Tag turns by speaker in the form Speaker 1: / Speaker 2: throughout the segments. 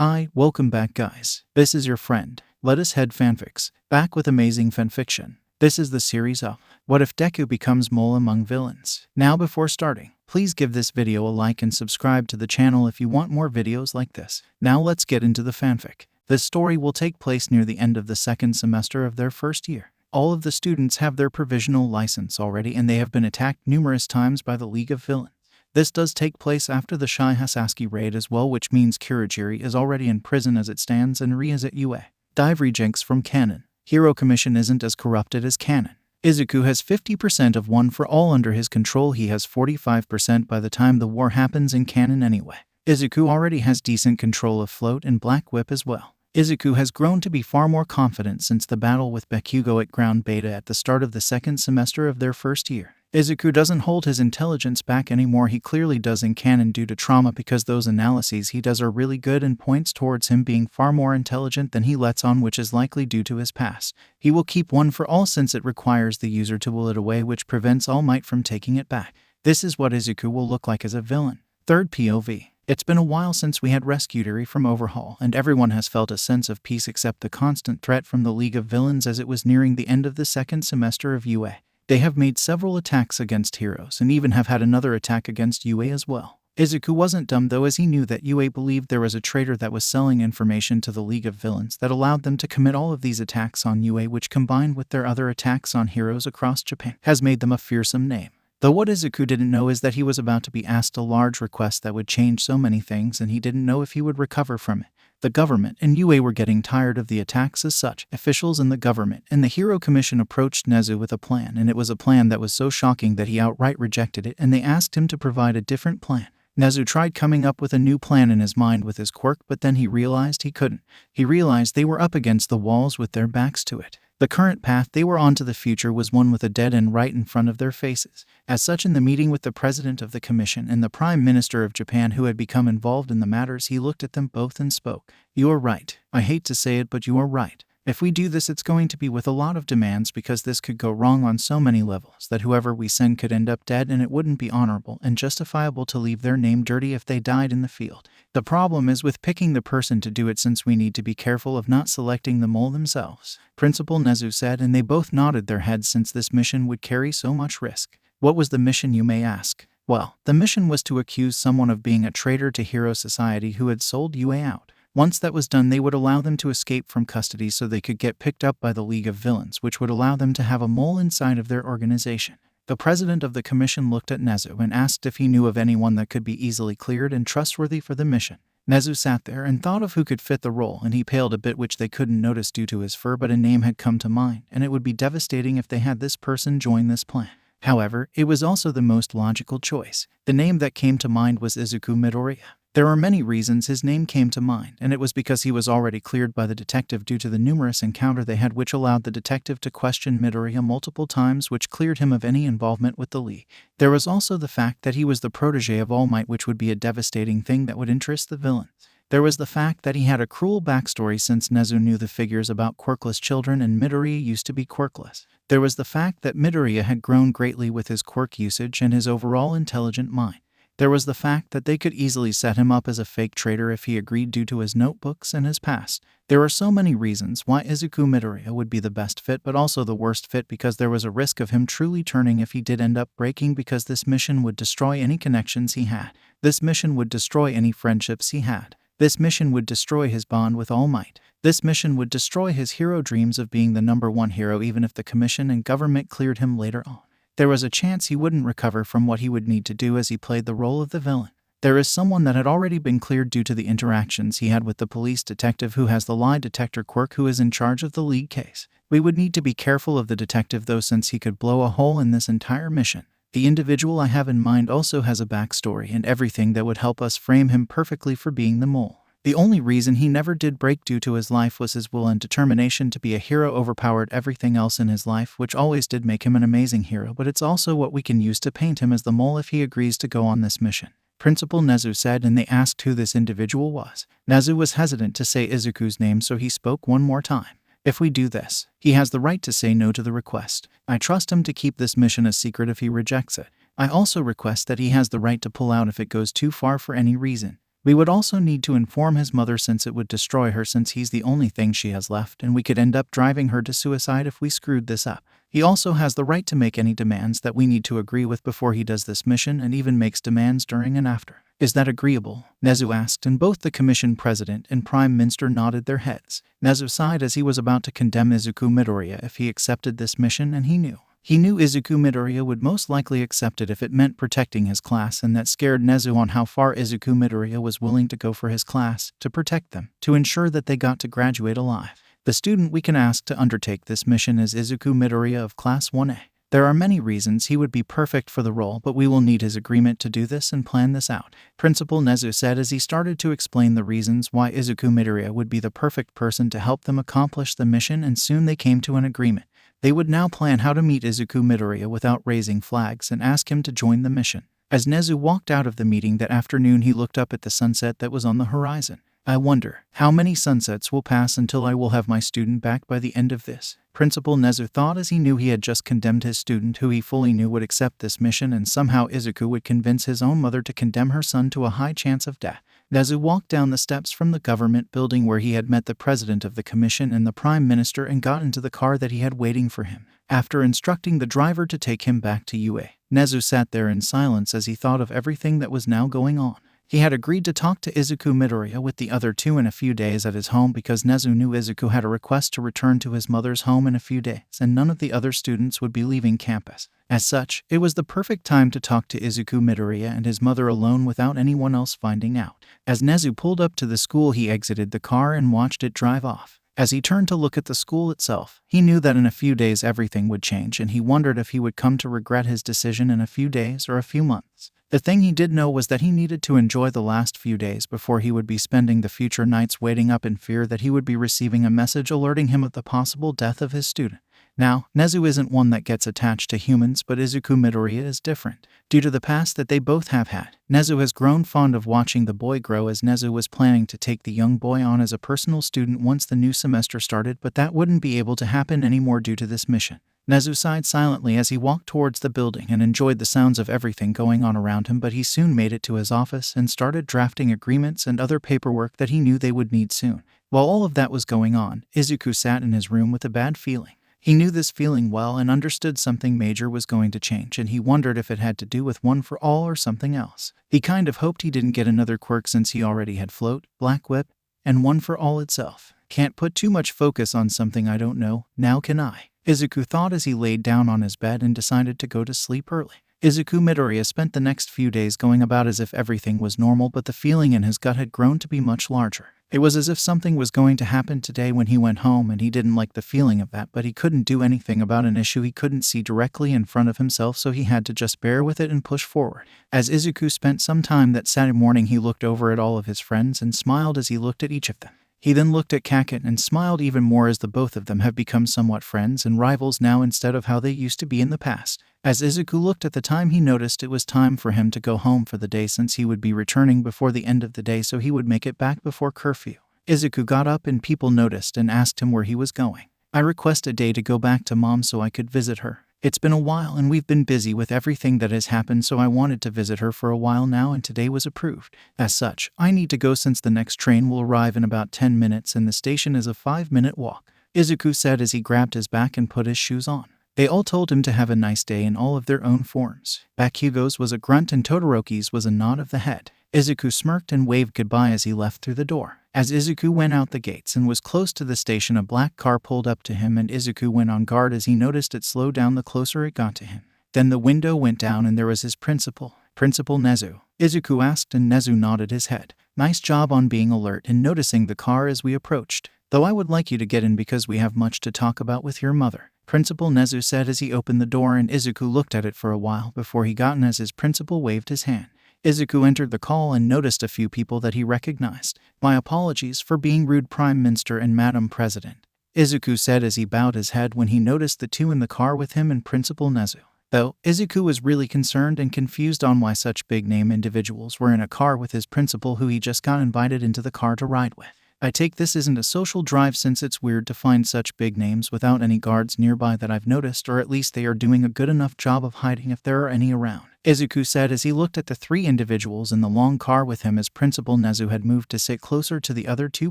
Speaker 1: Hi, welcome back guys. This is your friend, Let Us Head Fanfics, back with amazing fanfiction. This is the series of What If Deku Becomes Mole Among Villains. Now before starting, please give this video a like and subscribe to the channel if you want more videos like this. Now let's get into the fanfic. This story will take place near the end of the second semester of their first year. All of the students have their provisional license already and they have been attacked numerous times by the League of Villains. This does take place after the Shai Hasaski raid as well, which means Kurogiri is already in prison as it stands and Ri is at UA. Dive rejects from canon. Hero Commission isn't as corrupted as canon. Izuku has 50% of One for All under his control. He has 45% by the time the war happens in canon anyway. Izuku already has decent control of Float and Black Whip as well. Izuku has grown to be far more confident since the battle with Bakugo at Ground Beta at the start of the second semester of their first year. Izuku doesn't hold his intelligence back anymore. He clearly does in canon due to trauma because those analyses he does are really good and points towards him being far more intelligent than he lets on, which is likely due to his past. He will keep One for All since it requires the user to will it away, which prevents All Might from taking it back. This is what Izuku will look like as a villain. Third POV. It's been a while since we had rescued Eri from Overhaul, and everyone has felt a sense of peace except the constant threat from the League of Villains as it was nearing the end of the second semester of UA. They have made several attacks against heroes and even have had another attack against UA as well. Izuku wasn't dumb though, as he knew that UA believed there was a traitor that was selling information to the League of Villains that allowed them to commit all of these attacks on UA, which combined with their other attacks on heroes across Japan has made them a fearsome name. Though what Izuku didn't know is that he was about to be asked a large request that would change so many things, and he didn't know if he would recover from it. The government and UA were getting tired of the attacks as such. Officials in the government and the Hero Commission approached Nezu with a plan, and it was a plan that was so shocking that he outright rejected it, and they asked him to provide a different plan. Nezu tried coming up with a new plan in his mind with his quirk, but then he realized he couldn't. He realized they were up against the walls with their backs to it. The current path they were on to the future was one with a dead end right in front of their faces. As such, in the meeting with the president of the commission and the prime minister of Japan who had become involved in the matters, he looked at them both and spoke. "You are right. I hate to say it, but you are right. If we do this, it's going to be with a lot of demands because this could go wrong on so many levels that whoever we send could end up dead, and it wouldn't be honorable and justifiable to leave their name dirty if they died in the field. The problem is with picking the person to do it, since we need to be careful of not selecting the mole themselves," Principal Nezu said, and they both nodded their heads since this mission would carry so much risk. What was the mission, you may ask? Well, the mission was to accuse someone of being a traitor to Hero Society who had sold UA out. Once that was done, they would allow them to escape from custody so they could get picked up by the League of Villains, which would allow them to have a mole inside of their organization. The president of the commission looked at Nezu and asked if he knew of anyone that could be easily cleared and trustworthy for the mission. Nezu sat there and thought of who could fit the role, and he paled a bit, which they couldn't notice due to his fur, but a name had come to mind, and it would be devastating if they had this person join this plan. However, it was also the most logical choice. The name that came to mind was Izuku Midoriya. There are many reasons his name came to mind, and it was because he was already cleared by the detective due to the numerous encounter they had, which allowed the detective to question Midoriya multiple times, which cleared him of any involvement with the League. There was also the fact that he was the protege of All Might, which would be a devastating thing that would interest the villains. There was the fact that he had a cruel backstory since Nezu knew the figures about quirkless children and Midoriya used to be quirkless. There was the fact that Midoriya had grown greatly with his quirk usage and his overall intelligent mind. There was the fact that they could easily set him up as a fake traitor if he agreed due to his notebooks and his past. There are so many reasons why Izuku Midoriya would be the best fit, but also the worst fit, because there was a risk of him truly turning if he did end up breaking, because this mission would destroy any connections he had. This mission would destroy any friendships he had. This mission would destroy his bond with All Might. This mission would destroy his hero dreams of being the #1 hero, even if the commission and government cleared him later on. There was a chance he wouldn't recover from what he would need to do as he played the role of the villain. There is someone that had already been cleared due to the interactions he had with the police detective who has the lie detector quirk, who is in charge of the League case. We would need to be careful of the detective though, since he could blow a hole in this entire mission. The individual I have in mind also has a backstory and everything that would help us frame him perfectly for being the mole. The only reason he never did break due to his life was his will and determination to be a hero overpowered everything else in his life, which always did make him an amazing hero, but it's also what we can use to paint him as the mole if he agrees to go on this mission. Principal Nezu said, and they asked who this individual was. Nezu was hesitant to say Izuku's name, so he spoke one more time. "If we do this, he has the right to say no to the request. I trust him to keep this mission a secret if he rejects it. I also request that he has the right to pull out if it goes too far for any reason. We would also need to inform his mother since it would destroy her since he's the only thing she has left and we could end up driving her to suicide if we screwed this up. He also has the right to make any demands that we need to agree with before he does this mission and even makes demands during and after. Is that agreeable? Nezu asked, and both the commission president and prime minister nodded their heads. Nezu sighed as he was about to condemn Izuku Midoriya if he accepted this mission, and he knew Izuku Midoriya would most likely accept it if it meant protecting his class, and that scared Nezu on how far Izuku Midoriya was willing to go for his class, to protect them, to ensure that they got to graduate alive. The student we can ask to undertake this mission is Izuku Midoriya of Class 1A. There are many reasons he would be perfect for the role, but we will need his agreement to do this and plan this out, Principal Nezu said as he started to explain the reasons why Izuku Midoriya would be the perfect person to help them accomplish the mission, and soon they came to an agreement. They would now plan how to meet Izuku Midoriya without raising flags and ask him to join the mission. As Nezu walked out of the meeting that afternoon, he looked up at the sunset that was on the horizon. I wonder how many sunsets will pass until I will have my student back by the end of this, Principal Nezu thought as he knew he had just condemned his student who he fully knew would accept this mission, and somehow Izuku would convince his own mother to condemn her son to a high chance of death. Nezu walked down the steps from the government building where he had met the president of the commission and the prime minister and got into the car that he had waiting for him. After instructing the driver to take him back to UA, Nezu sat there in silence as he thought of everything that was now going on. He had agreed to talk to Izuku Midoriya with the other two in a few days at his home because Nezu knew Izuku had a request to return to his mother's home in a few days, and none of the other students would be leaving campus. As such, it was the perfect time to talk to Izuku Midoriya and his mother alone without anyone else finding out. As Nezu pulled up to the school, he exited the car and watched it drive off. As he turned to look at the school itself, he knew that in a few days everything would change, and he wondered if he would come to regret his decision in a few days or a few months. The thing he did know was that he needed to enjoy the last few days before he would be spending the future nights waiting up in fear that he would be receiving a message alerting him of the possible death of his student. Now, Nezu isn't one that gets attached to humans, but Izuku Midoriya is different. Due to the past that they both have had, Nezu has grown fond of watching the boy grow, as Nezu was planning to take the young boy on as a personal student once the new semester started, but that wouldn't be able to happen anymore due to this mission. Nezu sighed silently as he walked towards the building and enjoyed the sounds of everything going on around him, but he soon made it to his office and started drafting agreements and other paperwork that he knew they would need soon. While all of that was going on, Izuku sat in his room with a bad feeling. He knew this feeling well and understood something major was going to change, and he wondered if it had to do with One for All or something else. He kind of hoped he didn't get another quirk since he already had Float, Black Whip, and One for All itself. Can't put too much focus on something I don't know, now can I? Izuku thought as he laid down on his bed and decided to go to sleep early. Izuku Midoriya spent the next few days going about as if everything was normal, but the feeling in his gut had grown to be much larger. It was as if something was going to happen today when he went home, and he didn't like the feeling of that, but he couldn't do anything about an issue he couldn't see directly in front of himself, so he had to just bear with it and push forward. As Izuku spent some time that Saturday morning, he looked over at all of his friends and smiled as he looked at each of them. He then looked at Kaken and smiled even more as the both of them have become somewhat friends and rivals now instead of how they used to be in the past. As Izuku looked at the time, he noticed it was time for him to go home for the day since he would be returning before the end of the day, so he would make it back before curfew. Izuku got up and people noticed and asked him where he was going. I request a day to go back to Mom so I could visit her. It's been a while and we've been busy with everything that has happened, so I wanted to visit her for a while now and today was approved. As such, I need to go since the next train will arrive in about 10 minutes and the station is a 5-minute walk, Izuku said as he grabbed his bag and put his shoes on. They all told him to have a nice day in all of their own forms. Bakugo's was a grunt and Todoroki's was a nod of the head. Izuku smirked and waved goodbye as he left through the door. As Izuku went out the gates and was close to the station, a black car pulled up to him and Izuku went on guard as he noticed it slowed down the closer it got to him. Then the window went down and there was his principal, Principal Nezu. Izuku asked and Nezu nodded his head. Nice job on being alert and noticing the car as we approached. Though I would like you to get in because we have much to talk about with your mother, Principal Nezu said as he opened the door, and Izuku looked at it for a while before he got in as his principal waved his hand. Izuku entered the call and noticed a few people that he recognized. My apologies for being rude, Prime Minister and Madam President, Izuku said as he bowed his head when he noticed the two in the car with him and Principal Nezu. Though, Izuku was really concerned and confused on why such big-name individuals were in a car with his principal who he just got invited into the car to ride with. I take this isn't a social drive since it's weird to find such big names without any guards nearby that I've noticed, or at least they are doing a good enough job of hiding if there are any around," Izuku said as he looked at the 3 individuals in the long car with him as Principal Nezu had moved to sit closer to the other 2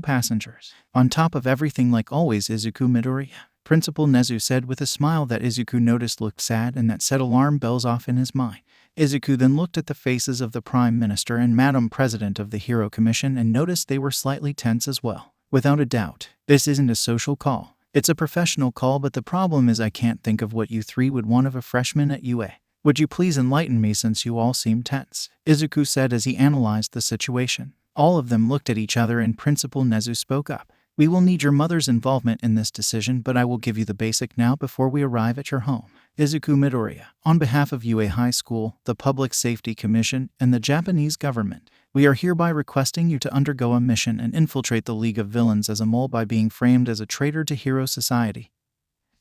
Speaker 1: passengers. "On top of everything, like always, Izuku Midoriya," Principal Nezu said with a smile that Izuku noticed looked sad and that set alarm bells off in his mind. Izuku then looked at the faces of the Prime Minister and Madam President of the Hero Commission and noticed they were slightly tense as well. "Without a doubt, this isn't a social call. It's a professional call, but the problem is I can't think of what you 3 would want of a freshman at UA. Would you please enlighten me since you all seem tense?" Izuku said as he analyzed the situation. All of them looked at each other and Principal Nezu spoke up. "We will need your mother's involvement in this decision, but I will give you the basic now before we arrive at your home. Izuku Midoriya, on behalf of UA High School, the Public Safety Commission, and the Japanese government, we are hereby requesting you to undergo a mission and infiltrate the League of Villains as a mole by being framed as a traitor to Hero Society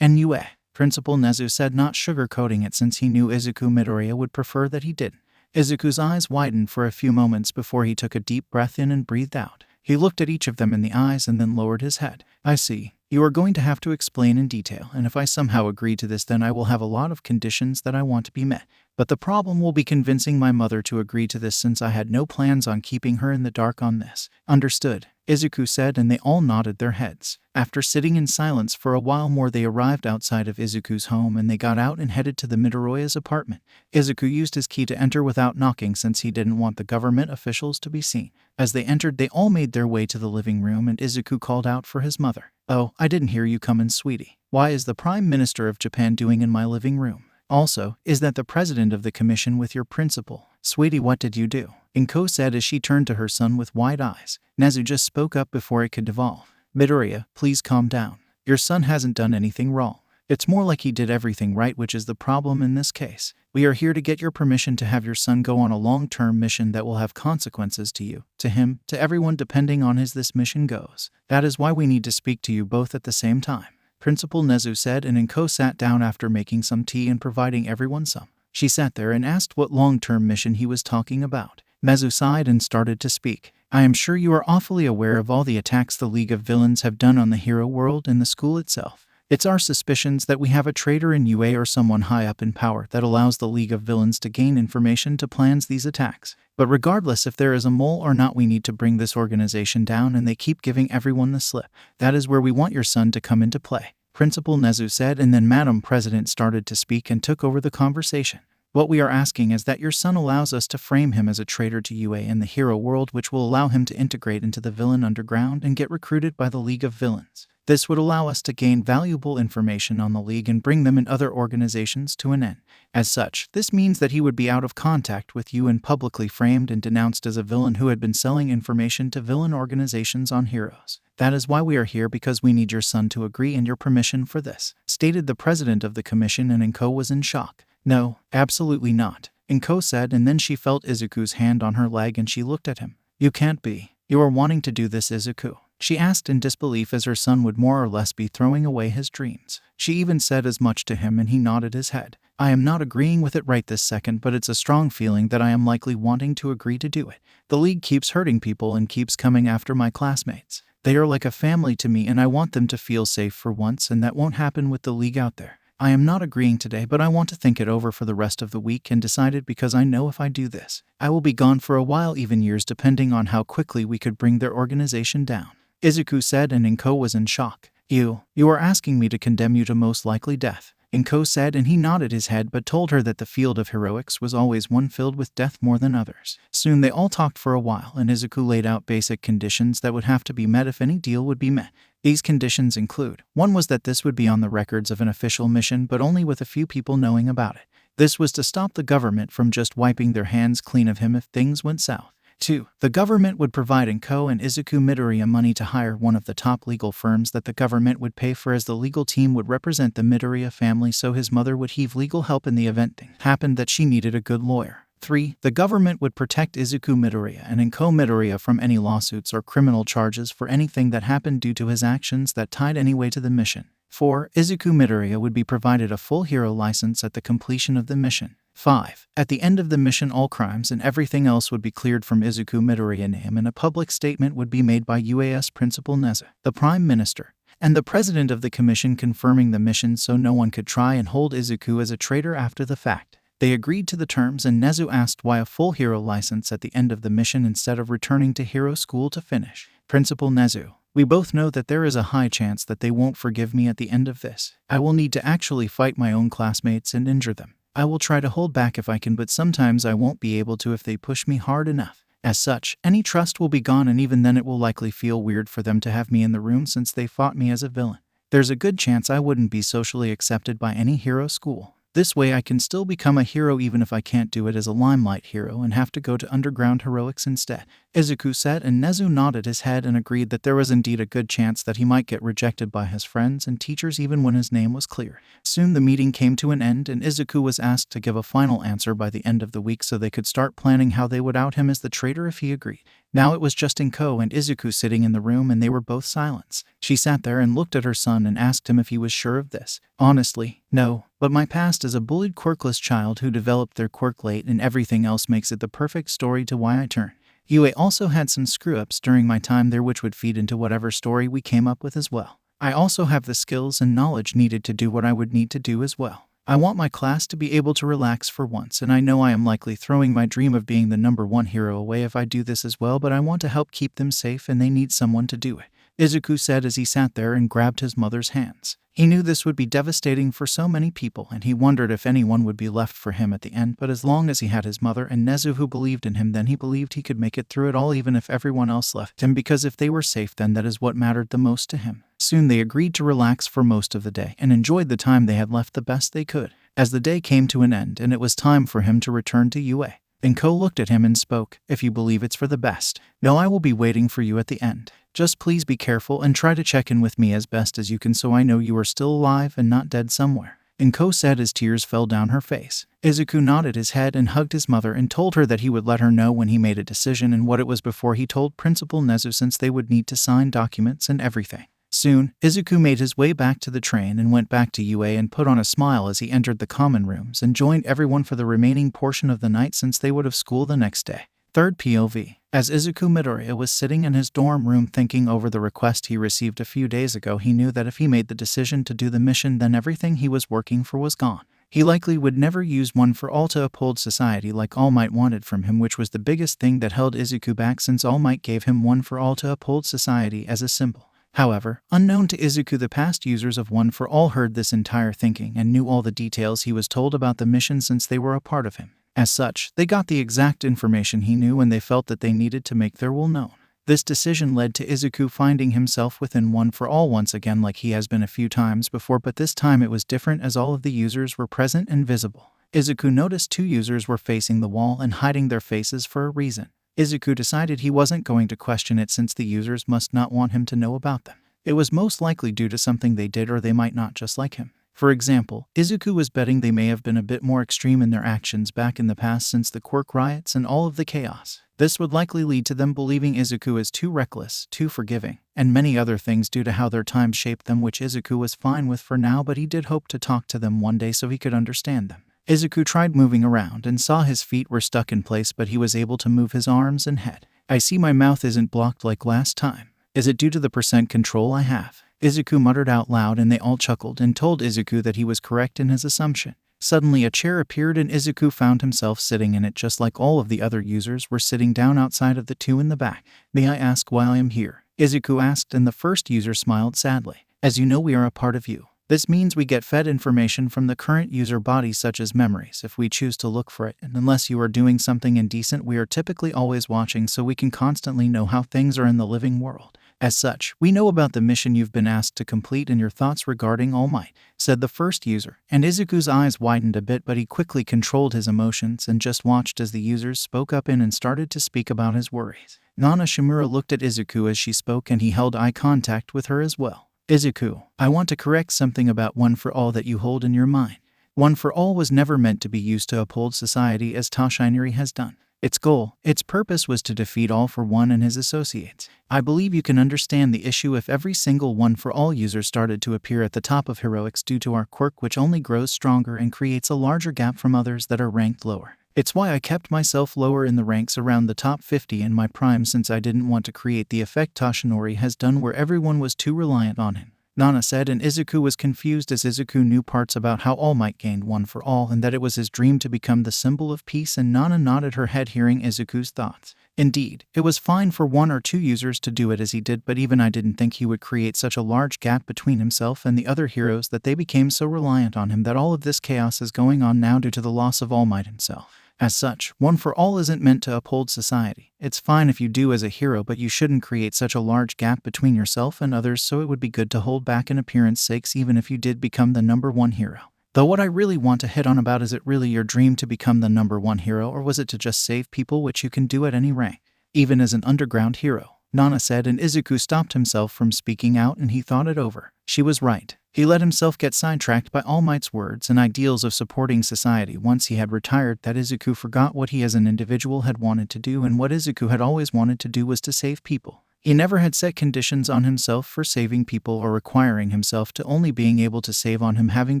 Speaker 1: and UA," Principal Nezu said, not sugarcoating it since he knew Izuku Midoriya would prefer that he didn't. Izuku's eyes widened for a few moments before he took a deep breath in and breathed out. He looked at each of them in the eyes and then lowered his head. "I see. You are going to have to explain in detail, and if I somehow agree to this, then I will have a lot of conditions that I want to be met. But the problem will be convincing my mother to agree to this since I had no plans on keeping her in the dark on this." "Understood," Izuku said, and they all nodded their heads. After sitting in silence for a while more, they arrived outside of Izuku's home and they got out and headed to the Midoriya's apartment. Izuku used his key to enter without knocking since he didn't want the government officials to be seen. As they entered, they all made their way to the living room and Izuku called out for his mother. "Oh, I didn't hear you come in, sweetie. Why is the Prime Minister of Japan doing in my living room? Also, is that the president of the commission with your principal? Sweetie, what did you do?" Inko said as she turned to her son with wide eyes. Nezu just spoke up before it could devolve. "Midoriya, please calm down. Your son hasn't done anything wrong. It's more like he did everything right, which is the problem in this case. We are here to get your permission to have your son go on a long-term mission that will have consequences to you, to him, to everyone depending on as this mission goes. That is why we need to speak to you both at the same time," Principal Nezu said, and Inko sat down after making some tea and providing everyone some. She sat there and asked what long-term mission he was talking about. Nezu sighed and started to speak. "I am sure you are awfully aware of all the attacks the League of Villains have done on the hero world and the school itself. It's our suspicions that we have a traitor in UA or someone high up in power that allows the League of Villains to gain information to plan these attacks. But regardless if there is a mole or not, we need to bring this organization down, and they keep giving everyone the slip. That is where we want your son to come into play," Principal Nezu said, and then Madam President started to speak and took over the conversation. "What we are asking is that your son allows us to frame him as a traitor to UA and the hero world, which will allow him to integrate into the villain underground and get recruited by the League of Villains. This would allow us to gain valuable information on the League and bring them and other organizations to an end. As such, this means that he would be out of contact with you and publicly framed and denounced as a villain who had been selling information to villain organizations on heroes. That is why we are here, because we need your son to agree and your permission for this," stated the president of the commission, and Inko was in shock. "No, absolutely not," Inko said, and then she felt Izuku's hand on her leg and she looked at him. "You can't be. You are wanting to do this, Izuku?" she asked in disbelief, as her son would more or less be throwing away his dreams. She even said as much to him and he nodded his head. "I am not agreeing with it right this second, but it's a strong feeling that I am likely wanting to agree to do it. The League keeps hurting people and keeps coming after my classmates. They are like a family to me and I want them to feel safe for once, and that won't happen with the League out there. I am not agreeing today, but I want to think it over for the rest of the week and decide it, because I know if I do this, I will be gone for a while, even years, depending on how quickly we could bring their organization down," Izuku said, and Inko was in shock. You are asking me to condemn you to most likely death," Inko said, and he nodded his head but told her that the field of heroics was always one filled with death more than others. Soon they all talked for a while, and Izuku laid out basic conditions that would have to be met if any deal would be met. These conditions include: 1 was that this would be on the records of an official mission, but only with a few people knowing about it. This was to stop the government from just wiping their hands clean of him if things went south. 2. The government would provide Inko and Izuku Midoriya money to hire one of the top legal firms that the government would pay for, as the legal team would represent the Midoriya family, so his mother would heave legal help in the event things happened that she needed a good lawyer. 3. The government would protect Izuku Midoriya and Inko Midoriya from any lawsuits or criminal charges for anything that happened due to his actions that tied anyway to the mission. 4. Izuku Midoriya would be provided a full hero license at the completion of the mission. 5. At the end of the mission, all crimes and everything else would be cleared from Izuku Midoriya's name, and a public statement would be made by UAS Principal Nezu, the Prime Minister, and the President of the Commission, confirming the mission so no one could try and hold Izuku as a traitor after the fact. They agreed to the terms, and Nezu asked why a full hero license at the end of the mission instead of returning to hero school to finish. Principal Nezu: we both know that there is a high chance that they won't forgive me at the end of this. I will need to actually fight my own classmates and injure them. I will try to hold back if I can, but sometimes I won't be able to if they push me hard enough. As such, any trust will be gone, and even then it will likely feel weird for them to have me in the room since they fought me as a villain. There's a good chance I wouldn't be socially accepted by any hero school. This way I can still become a hero even if I can't do it as a limelight hero and have to go to underground heroics instead. Izuku said, and Nezu nodded his head and agreed that there was indeed a good chance that he might get rejected by his friends and teachers even when his name was clear. Soon the meeting came to an end, and Izuku was asked to give a final answer by the end of the week so they could start planning how they would out him as the traitor if he agreed. Now it was just Inko and Izuku sitting in the room, and they were both silent. She sat there and looked at her son and asked him if he was sure of this. Honestly, no, but my past is a bullied, quirkless child who developed their quirk late, and everything else makes it the perfect story to why I turn. Yue also had some screw-ups during my time there which would feed into whatever story we came up with as well. I also have the skills and knowledge needed to do what I would need to do as well. I want my class to be able to relax for once, and I know I am likely throwing my dream of being the #1 hero away if I do this as well, but I want to help keep them safe and they need someone to do it, Izuku said as he sat there and grabbed his mother's hands. He knew this would be devastating for so many people, and he wondered if anyone would be left for him at the end, but as long as he had his mother and Nezu who believed in him, then he believed he could make it through it all even if everyone else left him, because if they were safe then that is what mattered the most to him. Soon they agreed to relax for most of the day and enjoyed the time they had left the best they could. As the day came to an end and it was time for him to return to Yue, Inko looked at him and spoke, "If you believe it's for the best, no, I will be waiting for you at the end. Just please be careful and try to check in with me as best as you can so I know you are still alive and not dead somewhere," Inko said as tears fell down her face. Izuku nodded his head and hugged his mother and told her that he would let her know when he made a decision and what it was before he told Principal Nezu, since they would need to sign documents and everything. Soon, Izuku made his way back to the train and went back to Yue and put on a smile as he entered the common rooms and joined everyone for the remaining portion of the night since they would have school the next day. Third POV. As Izuku Midoriya was sitting in his dorm room thinking over the request he received a few days ago, he knew that if he made the decision to do the mission, then everything he was working for was gone. He likely would never use One for All to uphold society like All Might wanted from him, which was the biggest thing that held Izuku back since All Might gave him One for All to uphold society as a symbol. However, unknown to Izuku, the past users of One for All heard this entire thinking and knew all the details he was told about the mission since they were a part of him. As such, they got the exact information he knew and they felt that they needed to make their will known. This decision led to Izuku finding himself within One for All once again, like he has been a few times before, but this time it was different as all of the users were present and visible. Izuku noticed 2 users were facing the wall and hiding their faces for a reason. Izuku decided he wasn't going to question it since the users must not want him to know about them. It was most likely due to something they did, or they might not just like him. For example, Izuku was betting they may have been a bit more extreme in their actions back in the past since the quirk riots and all of the chaos. This would likely lead to them believing Izuku is too reckless, too forgiving, and many other things due to how their time shaped them, which Izuku was fine with for now, but he did hope to talk to them one day so he could understand them. Izuku tried moving around and saw his feet were stuck in place, but he was able to move his arms and head. "I see my mouth isn't blocked like last time. Is it due to the % control I have?" Izuku muttered out loud, and they all chuckled and told Izuku that he was correct in his assumption. Suddenly a chair appeared and Izuku found himself sitting in it just like all of the other users were sitting down outside of the 2 in the back. "May I ask why I am here?" Izuku asked, and the first user smiled sadly. "As you know, we are a part of you. This means we get fed information from the current user body, such as memories, if we choose to look for it, and unless you are doing something indecent, we are typically always watching so we can constantly know how things are in the living world. As such, we know about the mission you've been asked to complete and your thoughts regarding All Might," said the first user, and Izuku's eyes widened a bit, but he quickly controlled his emotions and just watched as the users spoke up in and started to speak about his worries. Nana Shimura looked at Izuku as she spoke, and he held eye contact with her as well. "Izuku, I want to correct something about One for All that you hold in your mind. One for All was never meant to be used to uphold society as Toshinari has done. Its goal, its purpose was to defeat All for One and his associates. I believe you can understand the issue if every single One for All user started to appear at the top of heroics due to our quirk, which only grows stronger and creates a larger gap from others that are ranked lower. It's why I kept myself lower in the ranks around the top 50 in my prime, since I didn't want to create the effect Toshinori has done where everyone was too reliant on him. Nana said, and Izuku was confused as Izuku knew parts about how All Might gained One for All and that it was his dream to become the symbol of peace, and Nana nodded her head hearing Izuku's thoughts. Indeed, it was fine for 1 or 2 users to do it as he did, but even I didn't think he would create such a large gap between himself and the other heroes that they became so reliant on him that all of this chaos is going on now due to the loss of All Might himself. As such, One for All isn't meant to uphold society. It's fine if you do as a hero, but you shouldn't create such a large gap between yourself and others, so it would be good to hold back in appearance sakes even if you did become the #1 hero. Though what I really want to hit on about, is it really your dream to become the #1 hero, or was it to just save people, which you can do at any rank, even as an underground hero? Nana said, and Izuku stopped himself from speaking out and he thought it over. She was right. He let himself get sidetracked by All Might's words and ideals of supporting society. Once he had retired, that Izuku forgot what he as an individual had wanted to do, and what Izuku had always wanted to do was to save people. He never had set conditions on himself for saving people or requiring himself to only being able to save on him having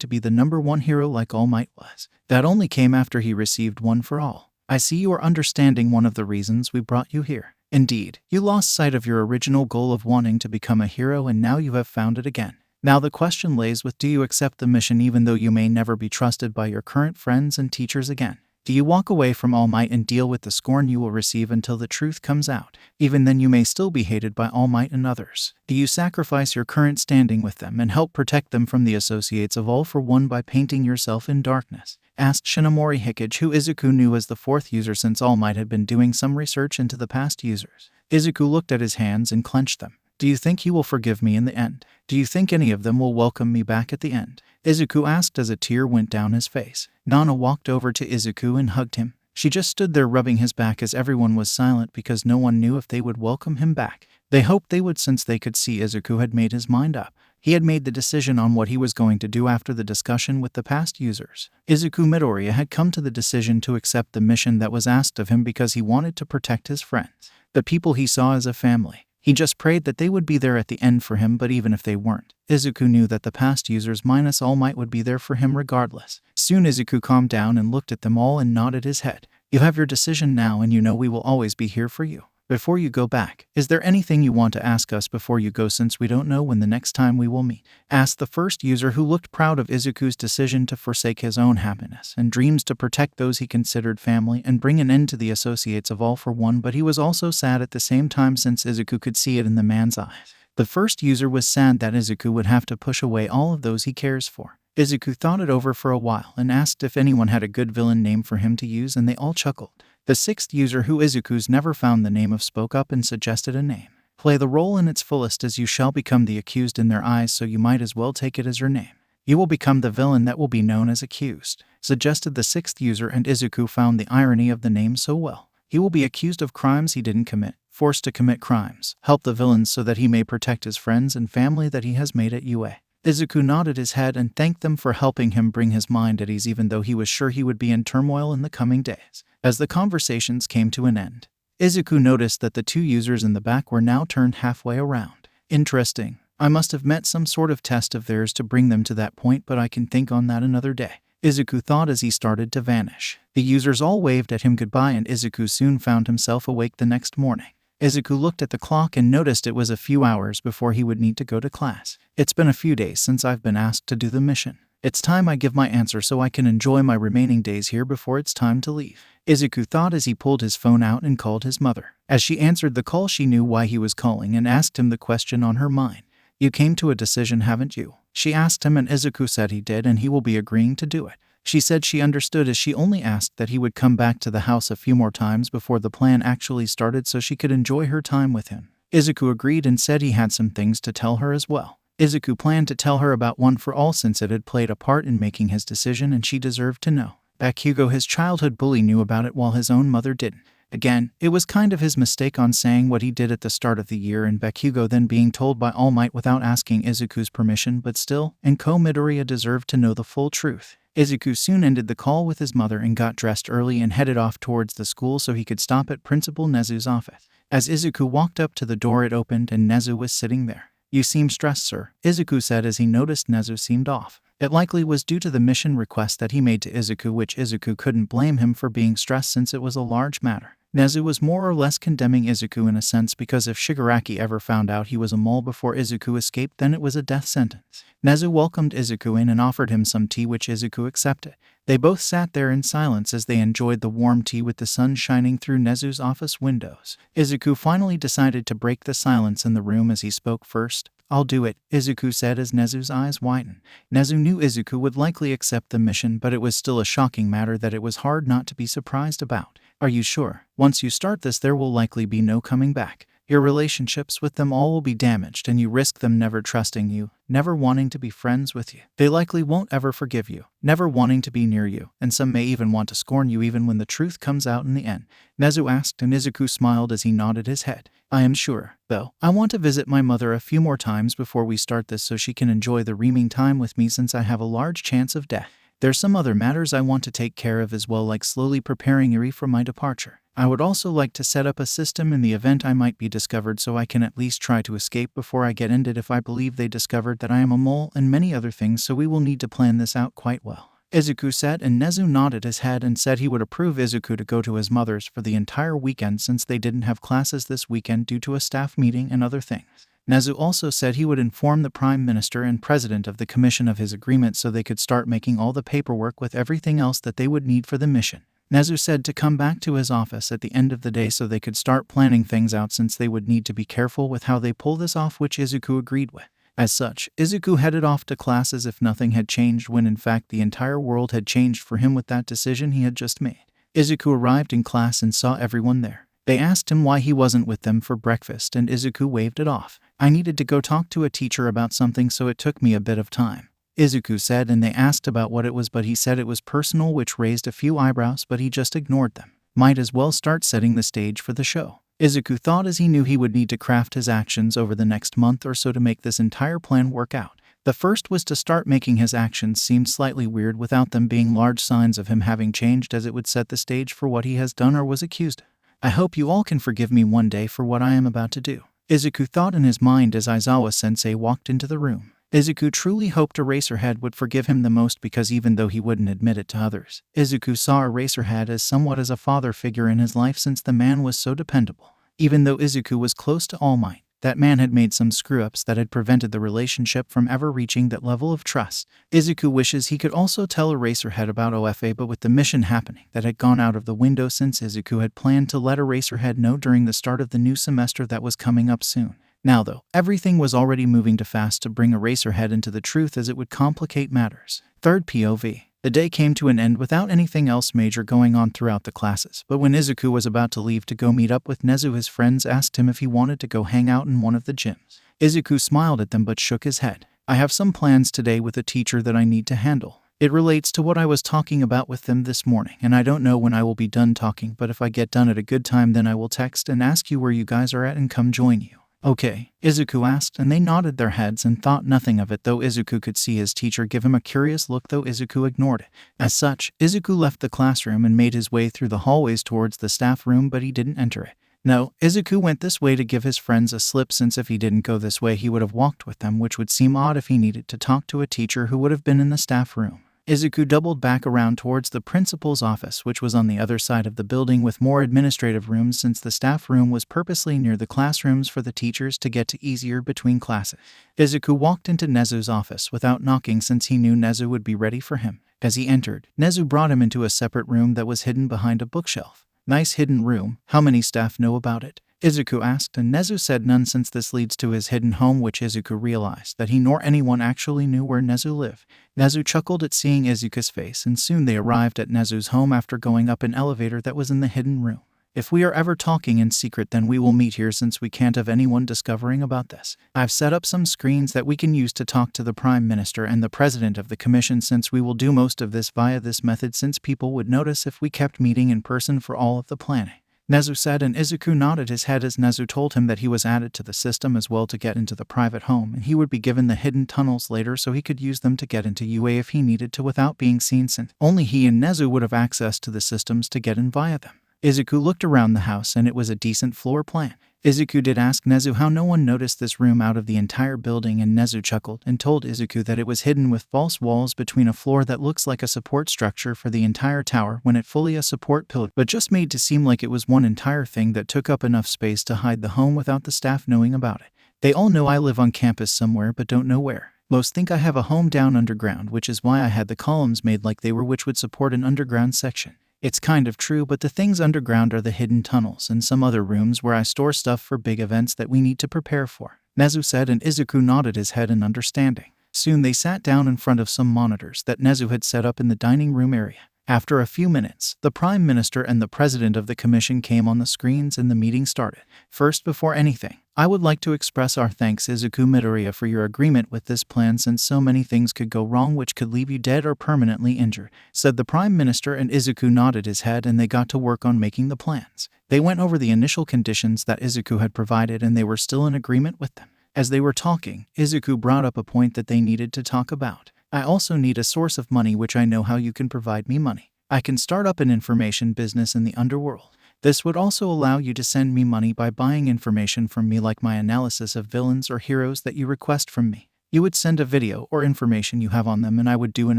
Speaker 1: to be the #1 hero like All Might was. That only came after he received One for All. I see you are understanding one of the reasons we brought you here. Indeed, you lost sight of your original goal of wanting to become a hero, and now you have found it again. Now the question lays with, do you accept the mission even though you may never be trusted by your current friends and teachers again? Do you walk away from All Might and deal with the scorn you will receive until the truth comes out? Even then you may still be hated by All Might and others. Do you sacrifice your current standing with them and help protect them from the associates of All for One by painting yourself in darkness? Asked Shinomori Hikage, who Izuku knew as the 4th user since All Might had been doing some research into the past users. Izuku looked at his hands and clenched them. Do you think he will forgive me in the end? Do you think any of them will welcome me back at the end? Izuku asked as a tear went down his face. Nana walked over to Izuku and hugged him. She just stood there rubbing his back as everyone was silent because no one knew if they would welcome him back. They hoped they would, since they could see Izuku had made his mind up. He had made the decision on what he was going to do after the discussion with the past users. Izuku Midoriya had come to the decision to accept the mission that was asked of him because he wanted to protect his friends, the people he saw as a family. He just prayed that they would be there at the end for him, but even if they weren't, Izuku knew that the past users minus All Might would be there for him regardless. Soon Izuku calmed down and looked at them all and nodded his head. You have your decision now, and you know we will always be here for you. Before you go back, is there anything you want to ask us before you go, since we don't know when the next time we will meet? Asked the first user, who looked proud of Izuku's decision to forsake his own happiness and dreams to protect those he considered family and bring an end to the associates of All for One, but he was also sad at the same time since Izuku could see it in the man's eyes. The first user was sad that Izuku would have to push away all of those he cares for. Izuku thought it over for a while and asked if anyone had a good villain name for him to use, and they all chuckled. The 6th user, who Izuku's never found the name of, spoke up and suggested a name. Play the role in its fullest, as you shall become the accused in their eyes, so you might as well take it as your name. You will become the villain that will be known as accused, suggested the 6th user, and Izuku found the irony of the name so well. He will be accused of crimes he didn't commit, forced to commit crimes, help the villains so that he may protect his friends and family that he has made at UA. Izuku nodded his head and thanked them for helping him bring his mind at ease, even though he was sure he would be in turmoil in the coming days. As the conversations came to an end, Izuku noticed that the 2 users in the back were now turned halfway around. Interesting. I must have met some sort of test of theirs to bring them to that point, but I can think on that another day, Izuku thought as he started to vanish. The users all waved at him goodbye, and Izuku soon found himself awake the next morning. Izuku looked at the clock and noticed it was a few hours before he would need to go to class. It's been a few days since I've been asked to do the mission. It's time I give my answer so I can enjoy my remaining days here before it's time to leave, Izuku thought as he pulled his phone out and called his mother. As she answered the call, she knew why he was calling and asked him the question on her mind. You came to a decision, haven't you? She asked him, and Izuku said he did and he will be agreeing to do it. She said she understood, as she only asked that he would come back to the house a few more times before the plan actually started so she could enjoy her time with him. Izuku agreed and said he had some things to tell her as well. Izuku planned to tell her about One for All since it had played a part in making his decision and she deserved to know. Bakugo, his childhood bully, knew about it while his own mother didn't. Again, it was kind of his mistake on saying what he did at the start of the year, and Bakugo then being told by All Might without asking Izuku's permission, but still, Izuku Midoriya deserved to know the full truth. Izuku soon ended the call with his mother and got dressed early and headed off towards the school so he could stop at Principal Nezu's office. As Izuku walked up to the door, it opened and Nezu was sitting there. "You seem stressed, sir," Izuku said as he noticed Nezu seemed off. It likely was due to the mission request that he made to Izuku, which Izuku couldn't blame him for being stressed since it was a large matter. Nezu was more or less condemning Izuku in a sense, because if Shigaraki ever found out he was a mole before Izuku escaped, then it was a death sentence. Nezu welcomed Izuku in and offered him some tea, which Izuku accepted. They both sat there in silence as they enjoyed the warm tea with the sun shining through Nezu's office windows. Izuku finally decided to break the silence in the room as he spoke first. "I'll do it," Izuku said as Nezu's eyes widened. Nezu knew Izuku would likely accept the mission, but it was still a shocking matter that it was hard not to be surprised about. "Are you sure? Once you start this, there will likely be no coming back. Your relationships with them all will be damaged, and you risk them never trusting you, never wanting to be friends with you. They likely won't ever forgive you, never wanting to be near you, and some may even want to scorn you even when the truth comes out in the end." Nezu asked, and Izuku smiled as he nodded his head. "I am sure, though. I want to visit my mother a few more times before we start this so she can enjoy the reaming time with me, since I have a large chance of death. There's some other matters I want to take care of as well, like slowly preparing Eri for my departure. I would also like to set up a system in the event I might be discovered, so I can at least try to escape before I get ended if I believe they discovered that I am a mole, and many other things, so we will need to plan this out quite well," Izuku said, and Nezu nodded his head and said he would approve Izuku to go to his mother's for the entire weekend since they didn't have classes this weekend due to a staff meeting and other things. Nezu also said he would inform the Prime Minister and President of the Commission of his agreement so they could start making all the paperwork with everything else that they would need for the mission. Nezu said to come back to his office at the end of the day so they could start planning things out, since they would need to be careful with how they pull this off, which Izuku agreed with. As such, Izuku headed off to class as if nothing had changed, when in fact the entire world had changed for him with that decision he had just made. Izuku arrived in class and saw everyone there. They asked him why he wasn't with them for breakfast, and Izuku waved it off. "I needed to go talk to a teacher about something, so it took me a bit of time," Izuku said, and they asked about what it was, but he said it was personal, which raised a few eyebrows, but he just ignored them. Might as well start setting the stage for the show, Izuku thought, as he knew he would need to craft his actions over the next month or so to make this entire plan work out. The first was to start making his actions seem slightly weird without them being large signs of him having changed, as it would set the stage for what he has done or was accused of. "I hope you all can forgive me one day for what I am about to do," Izuku thought in his mind as Aizawa-sensei walked into the room. Izuku truly hoped Eraserhead would forgive him the most, because even though he wouldn't admit it to others, Izuku saw Eraserhead as somewhat as a father figure in his life, since the man was so dependable. Even though Izuku was close to All Might, that man had made some screw-ups that had prevented the relationship from ever reaching that level of trust. Izuku wishes he could also tell Eraserhead about OFA, but with the mission happening, that had gone out of the window, since Izuku had planned to let Eraserhead know during the start of the new semester that was coming up soon. Now though, everything was already moving too fast to bring Eraserhead into the truth, as it would complicate matters. Third POV. The day came to an end without anything else major going on throughout the classes, but when Izuku was about to leave to go meet up with Nezu, his friends asked him if he wanted to go hang out in one of the gyms. Izuku smiled at them but shook his head. "I have some plans today with a teacher that I need to handle. It relates to what I was talking about with them this morning, and I don't know when I will be done talking, but if I get done at a good time, then I will text and ask you where you guys are at and come join you." "Okay?" Izuku asked, and they nodded their heads and thought nothing of it, though Izuku could see his teacher give him a curious look, though Izuku ignored it. As such, Izuku left the classroom and made his way through the hallways towards the staff room, but he didn't enter it. No, Izuku went this way to give his friends a slip, since if he didn't go this way he would have walked with them, which would seem odd if he needed to talk to a teacher who would have been in the staff room. Izuku doubled back around towards the principal's office, which was on the other side of the building with more administrative rooms, since the staff room was purposely near the classrooms for the teachers to get to easier between classes. Izuku walked into Nezu's office without knocking, since he knew Nezu would be ready for him. As he entered, Nezu brought him into a separate room that was hidden behind a bookshelf. "Nice hidden room. How many staff know about it?" Izuku asked, and Nezu said none, since this leads to his hidden home, which Izuku realized that he nor anyone actually knew where Nezu lived. Nezu chuckled at seeing Izuku's face, and soon they arrived at Nezu's home after going up an elevator that was in the hidden room. "If we are ever talking in secret, then we will meet here, since we can't have anyone discovering about this. I've set up some screens that we can use to talk to the Prime Minister and the President of the Commission, since we will do most of this via this method, since people would notice if we kept meeting in person for all of the planning." Nezu said, and Izuku nodded his head as Nezu told him that he was added to the system as well to get into the private home, and he would be given the hidden tunnels later so he could use them to get into UA if he needed to without being seen, since only he and Nezu would have access to the systems to get in via them. Izuku looked around the house and it was a decent floor plan. Izuku did ask Nezu how no one noticed this room out of the entire building, and Nezu chuckled and told Izuku that it was hidden with false walls between a floor that looks like a support structure for the entire tower when it fully a support pillar, but just made to seem like it was one entire thing that took up enough space to hide the home without the staff knowing about it. They all know I live on campus somewhere but don't know where. Most think I have a home down underground, which is why I had the columns made like they were, which would support an underground section. It's kind of true, but the things underground are the hidden tunnels and some other rooms where I store stuff for big events that we need to prepare for, Nezu said, and Izuku nodded his head in understanding. Soon they sat down in front of some monitors that Nezu had set up in the dining room area. After a few minutes, the Prime Minister and the President of the Commission came on the screens and the meeting started. First, before anything, I would like to express our thanks, Izuku Midoriya, for your agreement with this plan, since so many things could go wrong which could leave you dead or permanently injured, said the Prime Minister, and Izuku nodded his head and they got to work on making the plans. They went over the initial conditions that Izuku had provided and they were still in agreement with them. As they were talking, Izuku brought up a point that they needed to talk about. I also need a source of money, which I know how you can provide me money. I can start up an information business in the underworld. This would also allow you to send me money by buying information from me, like my analysis of villains or heroes that you request from me. You would send a video or information you have on them and I would do an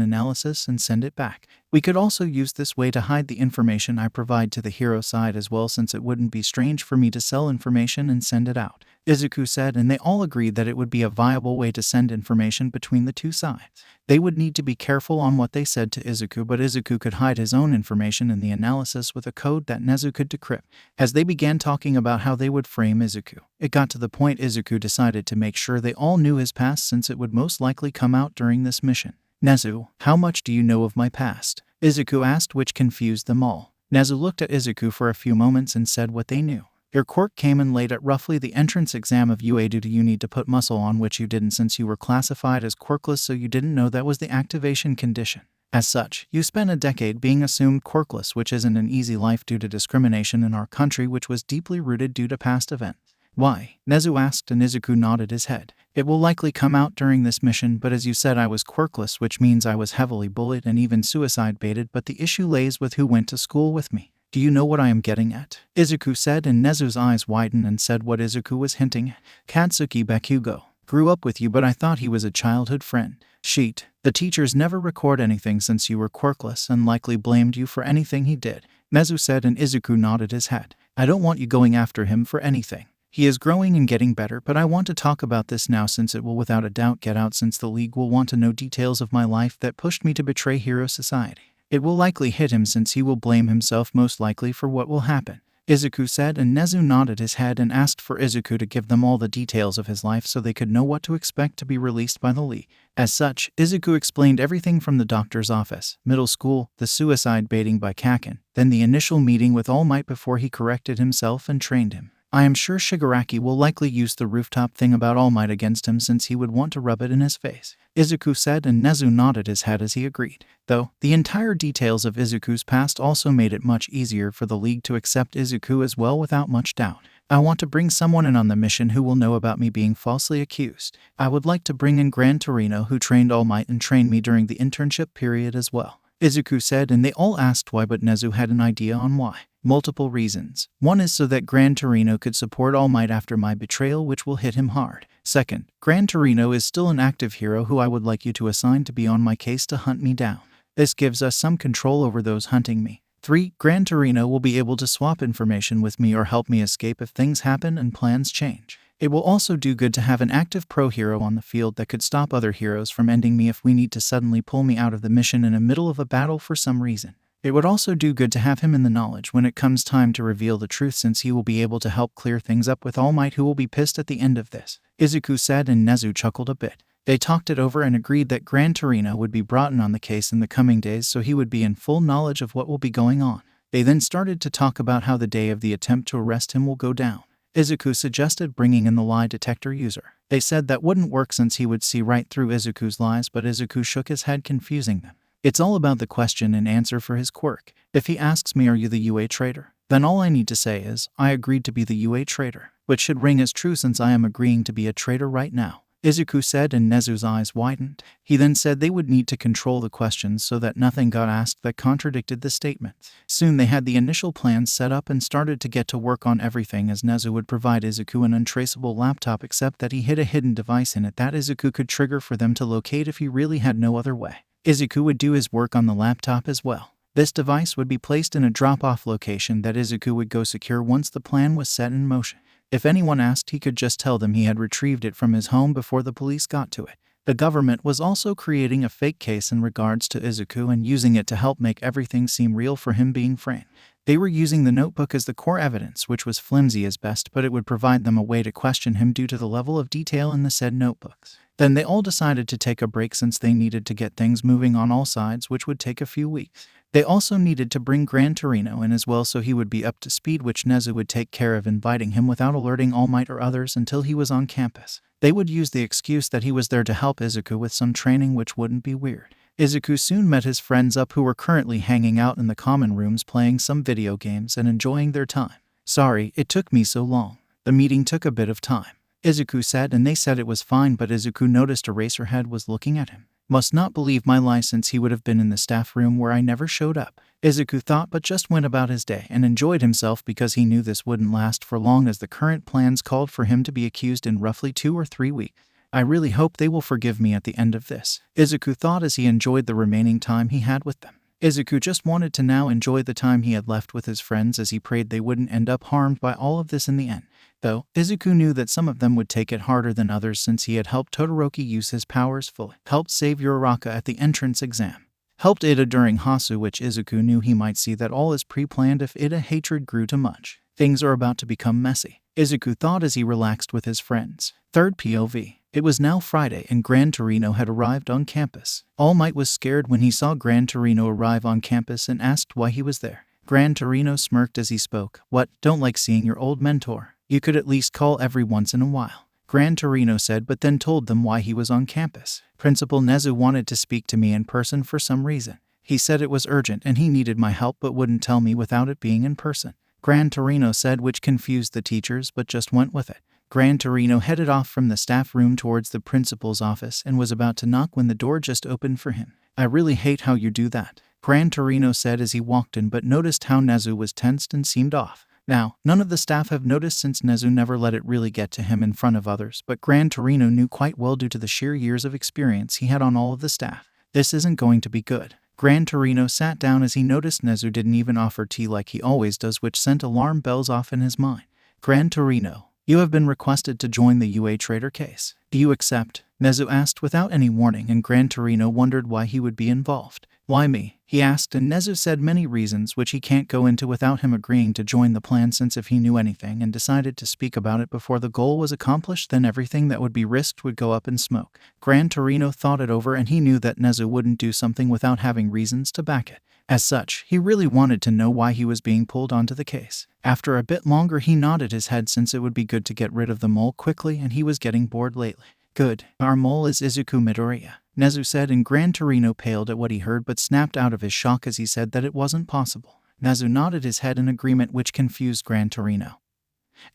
Speaker 1: analysis and send it back. We could also use this way to hide the information I provide to the hero side as well, since it wouldn't be strange for me to sell information and send it out, Izuku said, and they all agreed that it would be a viable way to send information between the two sides. They would need to be careful on what they said to Izuku, but Izuku could hide his own information in the analysis with a code that Nezu could decrypt. As they began talking about how they would frame Izuku, it got to the point Izuku decided to make sure they all knew his past, since it would most likely come out during this mission. Nezu, how much do you know of my past? Izuku asked, which confused them all. Nezu looked at Izuku for a few moments and said what they knew. Your quirk came in late at roughly the entrance exam of UA due to you need to put muscle on, which you didn't since you were classified as quirkless, so you didn't know that was the activation condition. As such, you spent a decade being assumed quirkless, which isn't an easy life due to discrimination in our country, which was deeply rooted due to past events. Why? Nezu asked, and Izuku nodded his head. It will likely come out during this mission, but as you said, I was quirkless, which means I was heavily bullied and even suicide baited, but the issue lays with who went to school with me. Do you know what I am getting at? Izuku said, and Nezu's eyes widened and said what Izuku was hinting at. Katsuki Bakugo. Grew up with you, but I thought he was a childhood friend. Sheet. The teachers never record anything since you were quirkless and likely blamed you for anything he did, Nezu said, and Izuku nodded his head. I don't want you going after him for anything. He is growing and getting better, but I want to talk about this now since it will without a doubt get out, since the League will want to know details of my life that pushed me to betray Hero Society. It will likely hit him since he will blame himself most likely for what will happen, Izuku said, and Nezu nodded his head and asked for Izuku to give them all the details of his life so they could know what to expect to be released by the League. As such, Izuku explained everything from the doctor's office, middle school, the suicide baiting by Kaken, then the initial meeting with All Might before he corrected himself and trained him. I am sure Shigaraki will likely use the rooftop thing about All Might against him since he would want to rub it in his face, Izuku said, and Nezu nodded his head as he agreed. Though, the entire details of Izuku's past also made it much easier for the League to accept Izuku as well without much doubt. I want to bring someone in on the mission who will know about me being falsely accused. I would like to bring in Gran Torino, who trained All Might and trained me during the internship period as well, Izuku said, and they all asked why, but Nezu had an idea on why. Multiple reasons. One is so that Gran Torino could support All Might after my betrayal, which will hit him hard. Second, Gran Torino is still an active hero who I would like you to assign to be on my case to hunt me down. This gives us some control over those hunting me. 3. Gran Torino will be able to swap information with me or help me escape if things happen and plans change. It will also do good to have an active pro hero on the field that could stop other heroes from ending me if we need to suddenly pull me out of the mission in the middle of a battle for some reason. It would also do good to have him in the knowledge when it comes time to reveal the truth, since he will be able to help clear things up with All Might, who will be pissed at the end of this, Izuku said, and Nezu chuckled a bit. They talked it over and agreed that Gran Torino would be brought in on the case in the coming days so he would be in full knowledge of what will be going on. They then started to talk about how the day of the attempt to arrest him will go down. Izuku suggested bringing in the lie detector user. They said that wouldn't work since he would see right through Izuku's lies, but Izuku shook his head, confusing them. It's all about the question and answer for his quirk. If he asks me, are you the UA traitor? Then all I need to say is, I agreed to be the UA traitor, which should ring as true since I am agreeing to be a traitor right now, Izuku said, and Nezu's eyes widened. He then said they would need to control the questions so that nothing got asked that contradicted the statement. Soon they had the initial plans set up and started to get to work on everything, as Nezu would provide Izuku an untraceable laptop, except that he hid a hidden device in it that Izuku could trigger for them to locate if he really had no other way. Izuku would do his work on the laptop as well. This device would be placed in a drop-off location that Izuku would go secure once the plan was set in motion. If anyone asked, he could just tell them he had retrieved it from his home before the police got to it. The government was also creating a fake case in regards to Izuku and using it to help make everything seem real for him being framed. They were using the notebook as the core evidence, which was flimsy as best, but it would provide them a way to question him due to the level of detail in the said notebooks. Then they all decided to take a break since they needed to get things moving on all sides, which would take a few weeks. They also needed to bring Gran Torino in as well so he would be up to speed, which Nezu would take care of inviting him without alerting All Might or others until he was on campus. They would use the excuse that he was there to help Izuku with some training, which wouldn't be weird. Izuku soon met his friends up who were currently hanging out in the common rooms playing some video games and enjoying their time. Sorry, it took me so long. The meeting took a bit of time, Izuku said, and they said it was fine, but Izuku noticed Eraserhead was looking at him. Must not believe my lie since he would have been in the staff room where I never showed up, Izuku thought, but just went about his day and enjoyed himself because he knew this wouldn't last for long, as the current plans called for him to be accused in roughly 2 or 3 weeks. I really hope they will forgive me at the end of this, Izuku thought as he enjoyed the remaining time he had with them. Izuku just wanted to now enjoy the time he had left with his friends, as he prayed they wouldn't end up harmed by all of this in the end. Though, Izuku knew that some of them would take it harder than others since he had helped Todoroki use his powers fully, helped save Uraraka at the entrance exam, helped Ida during Hasu, which Izuku knew he might see that all is pre-planned if Ida hatred grew too much. Things are about to become messy, Izuku thought as he relaxed with his friends. Third POV. It was now Friday and Gran Torino had arrived on campus. All Might was scared when he saw Gran Torino arrive on campus and asked why he was there. Gran Torino smirked as he spoke. What, don't like seeing your old mentor? You could at least call every once in a while, Gran Torino said, but then told them why he was on campus. Principal Nezu wanted to speak to me in person for some reason. He said it was urgent and he needed my help but wouldn't tell me without it being in person, Gran Torino said, which confused the teachers but just went with it. Gran Torino headed off from the staff room towards the principal's office and was about to knock when the door just opened for him. I really hate how you do that, Gran Torino said as he walked in, but noticed how Nezu was tensed and seemed off. Now, none of the staff have noticed since Nezu never let it really get to him in front of others, but Gran Torino knew quite well due to the sheer years of experience he had on all of the staff. This isn't going to be good. Gran Torino sat down as he noticed Nezu didn't even offer tea like he always does, which sent alarm bells off in his mind. Gran Torino, you have been requested to join the UA traitor case. Do you accept? Nezu asked without any warning, and Gran Torino wondered why he would be involved. Why me? He asked, and Nezu said many reasons which he can't go into without him agreeing to join the plan, since if he knew anything and decided to speak about it before the goal was accomplished, then everything that would be risked would go up in smoke. Gran Torino thought it over and he knew that Nezu wouldn't do something without having reasons to back it. As such, he really wanted to know why he was being pulled onto the case. After a bit longer he nodded his head since it would be good to get rid of the mole quickly and he was getting bored lately. Good. Our mole is Izuku Midoriya, Nezu said, and Gran Torino paled at what he heard but snapped out of his shock as he said that it wasn't possible. Nezu nodded his head in agreement, which confused Gran Torino.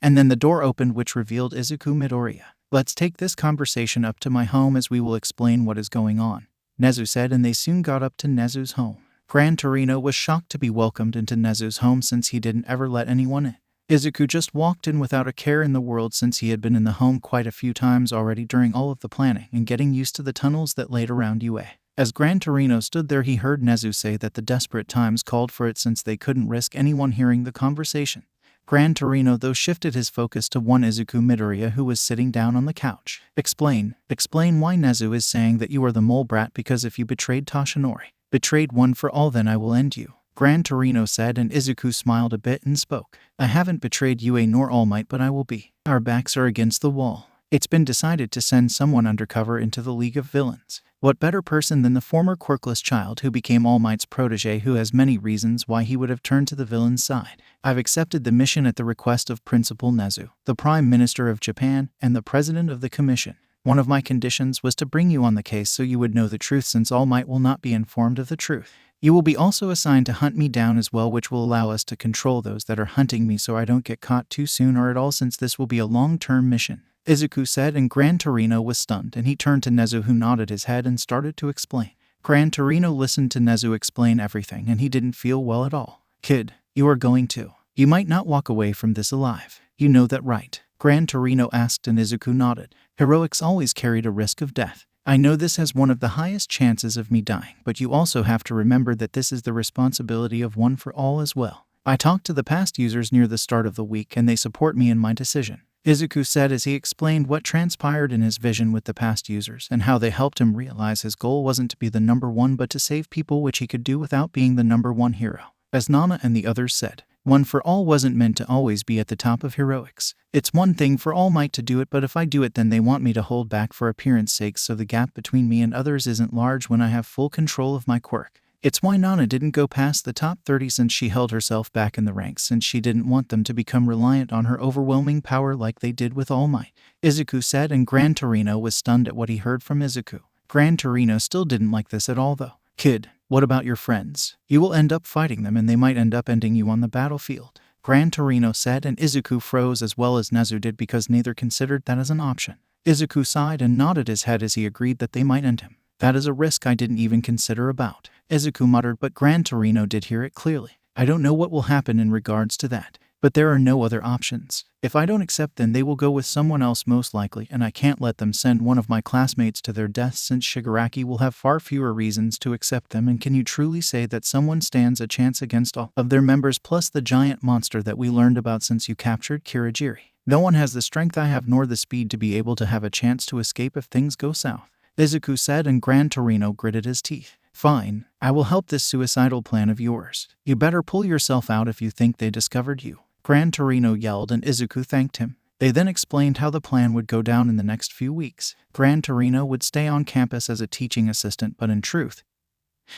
Speaker 1: And then the door opened, which revealed Izuku Midoriya. Let's take this conversation up to my home as we will explain what is going on, Nezu said, and they soon got up to Nezu's home. Gran Torino was shocked to be welcomed into Nezu's home since he didn't ever let anyone in. Izuku just walked in without a care in the world since he had been in the home quite a few times already during all of the planning and getting used to the tunnels that laid around UA. As Gran Torino stood there, he heard Nezu say that the desperate times called for it since they couldn't risk anyone hearing the conversation. Gran Torino though shifted his focus to one Izuku Midoriya who was sitting down on the couch. Explain why Nezu is saying that you are the mole brat, because if you betrayed Toshinori, betrayed one for all, then I will end you, Gran Torino said, and Izuku smiled a bit and spoke. I haven't betrayed UA nor All Might, but I will be. Our backs are against the wall. It's been decided to send someone undercover into the League of Villains. What better person than the former quirkless child who became All Might's protege, who has many reasons why he would have turned to the villain's side. I've accepted the mission at the request of Principal Nezu, the Prime Minister of Japan, and the President of the Commission. One of my conditions was to bring you on the case so you would know the truth, since All Might will not be informed of the truth. You will be also assigned to hunt me down as well, which will allow us to control those that are hunting me so I don't get caught too soon or at all, since this will be a long-term mission," Izuku said, and Gran Torino was stunned, and he turned to Nezu, who nodded his head and started to explain. Gran Torino listened to Nezu explain everything, and he didn't feel well at all. "Kid, you are going to. You might not walk away from this alive. You know that, right?" Gran Torino asked, and Izuku nodded. "Heroics always carried a risk of death. I know this has one of the highest chances of me dying, but you also have to remember that this is the responsibility of one for all as well. I talked to the past users near the start of the week, and they support me in my decision," Izuku said as he explained what transpired in his vision with the past users and how they helped him realize his goal wasn't to be the number one but to save people, which he could do without being the number one hero. As Nana and the others said, one for all wasn't meant to always be at the top of heroics. It's one thing for All Might to do it, but if I do it, then they want me to hold back for appearance sake, so the gap between me and others isn't large when I have full control of my quirk. It's why Nana didn't go past the top 30, since she held herself back in the ranks, since she didn't want them to become reliant on her overwhelming power like they did with All Might," Izuku said, and Gran Torino was stunned at what he heard from Izuku. Gran Torino still didn't like this at all though. "Kid, what about your friends? You will end up fighting them, and they might end up ending you on the battlefield," Gran Torino said, and Izuku froze as well as Nezu did, because neither considered that as an option. Izuku sighed and nodded his head as he agreed that they might end him. "That is a risk I didn't even consider about," Izuku muttered, but Gran Torino did hear it clearly. "I don't know what will happen in regards to that, but there are no other options. If I don't accept, then they will go with someone else most likely, and I can't let them send one of my classmates to their death, since Shigaraki will have far fewer reasons to accept them. And can you truly say that someone stands a chance against all of their members, plus the giant monster that we learned about since you captured Kirigiri? No one has the strength I have nor the speed to be able to have a chance to escape if things go south," Izuku said, and Gran Torino gritted his teeth. "Fine, I will help this suicidal plan of yours. You better pull yourself out if you think they discovered you," Gran Torino yelled, and Izuku thanked him. They then explained how the plan would go down in the next few weeks. Gran Torino would stay on campus as a teaching assistant, but in truth,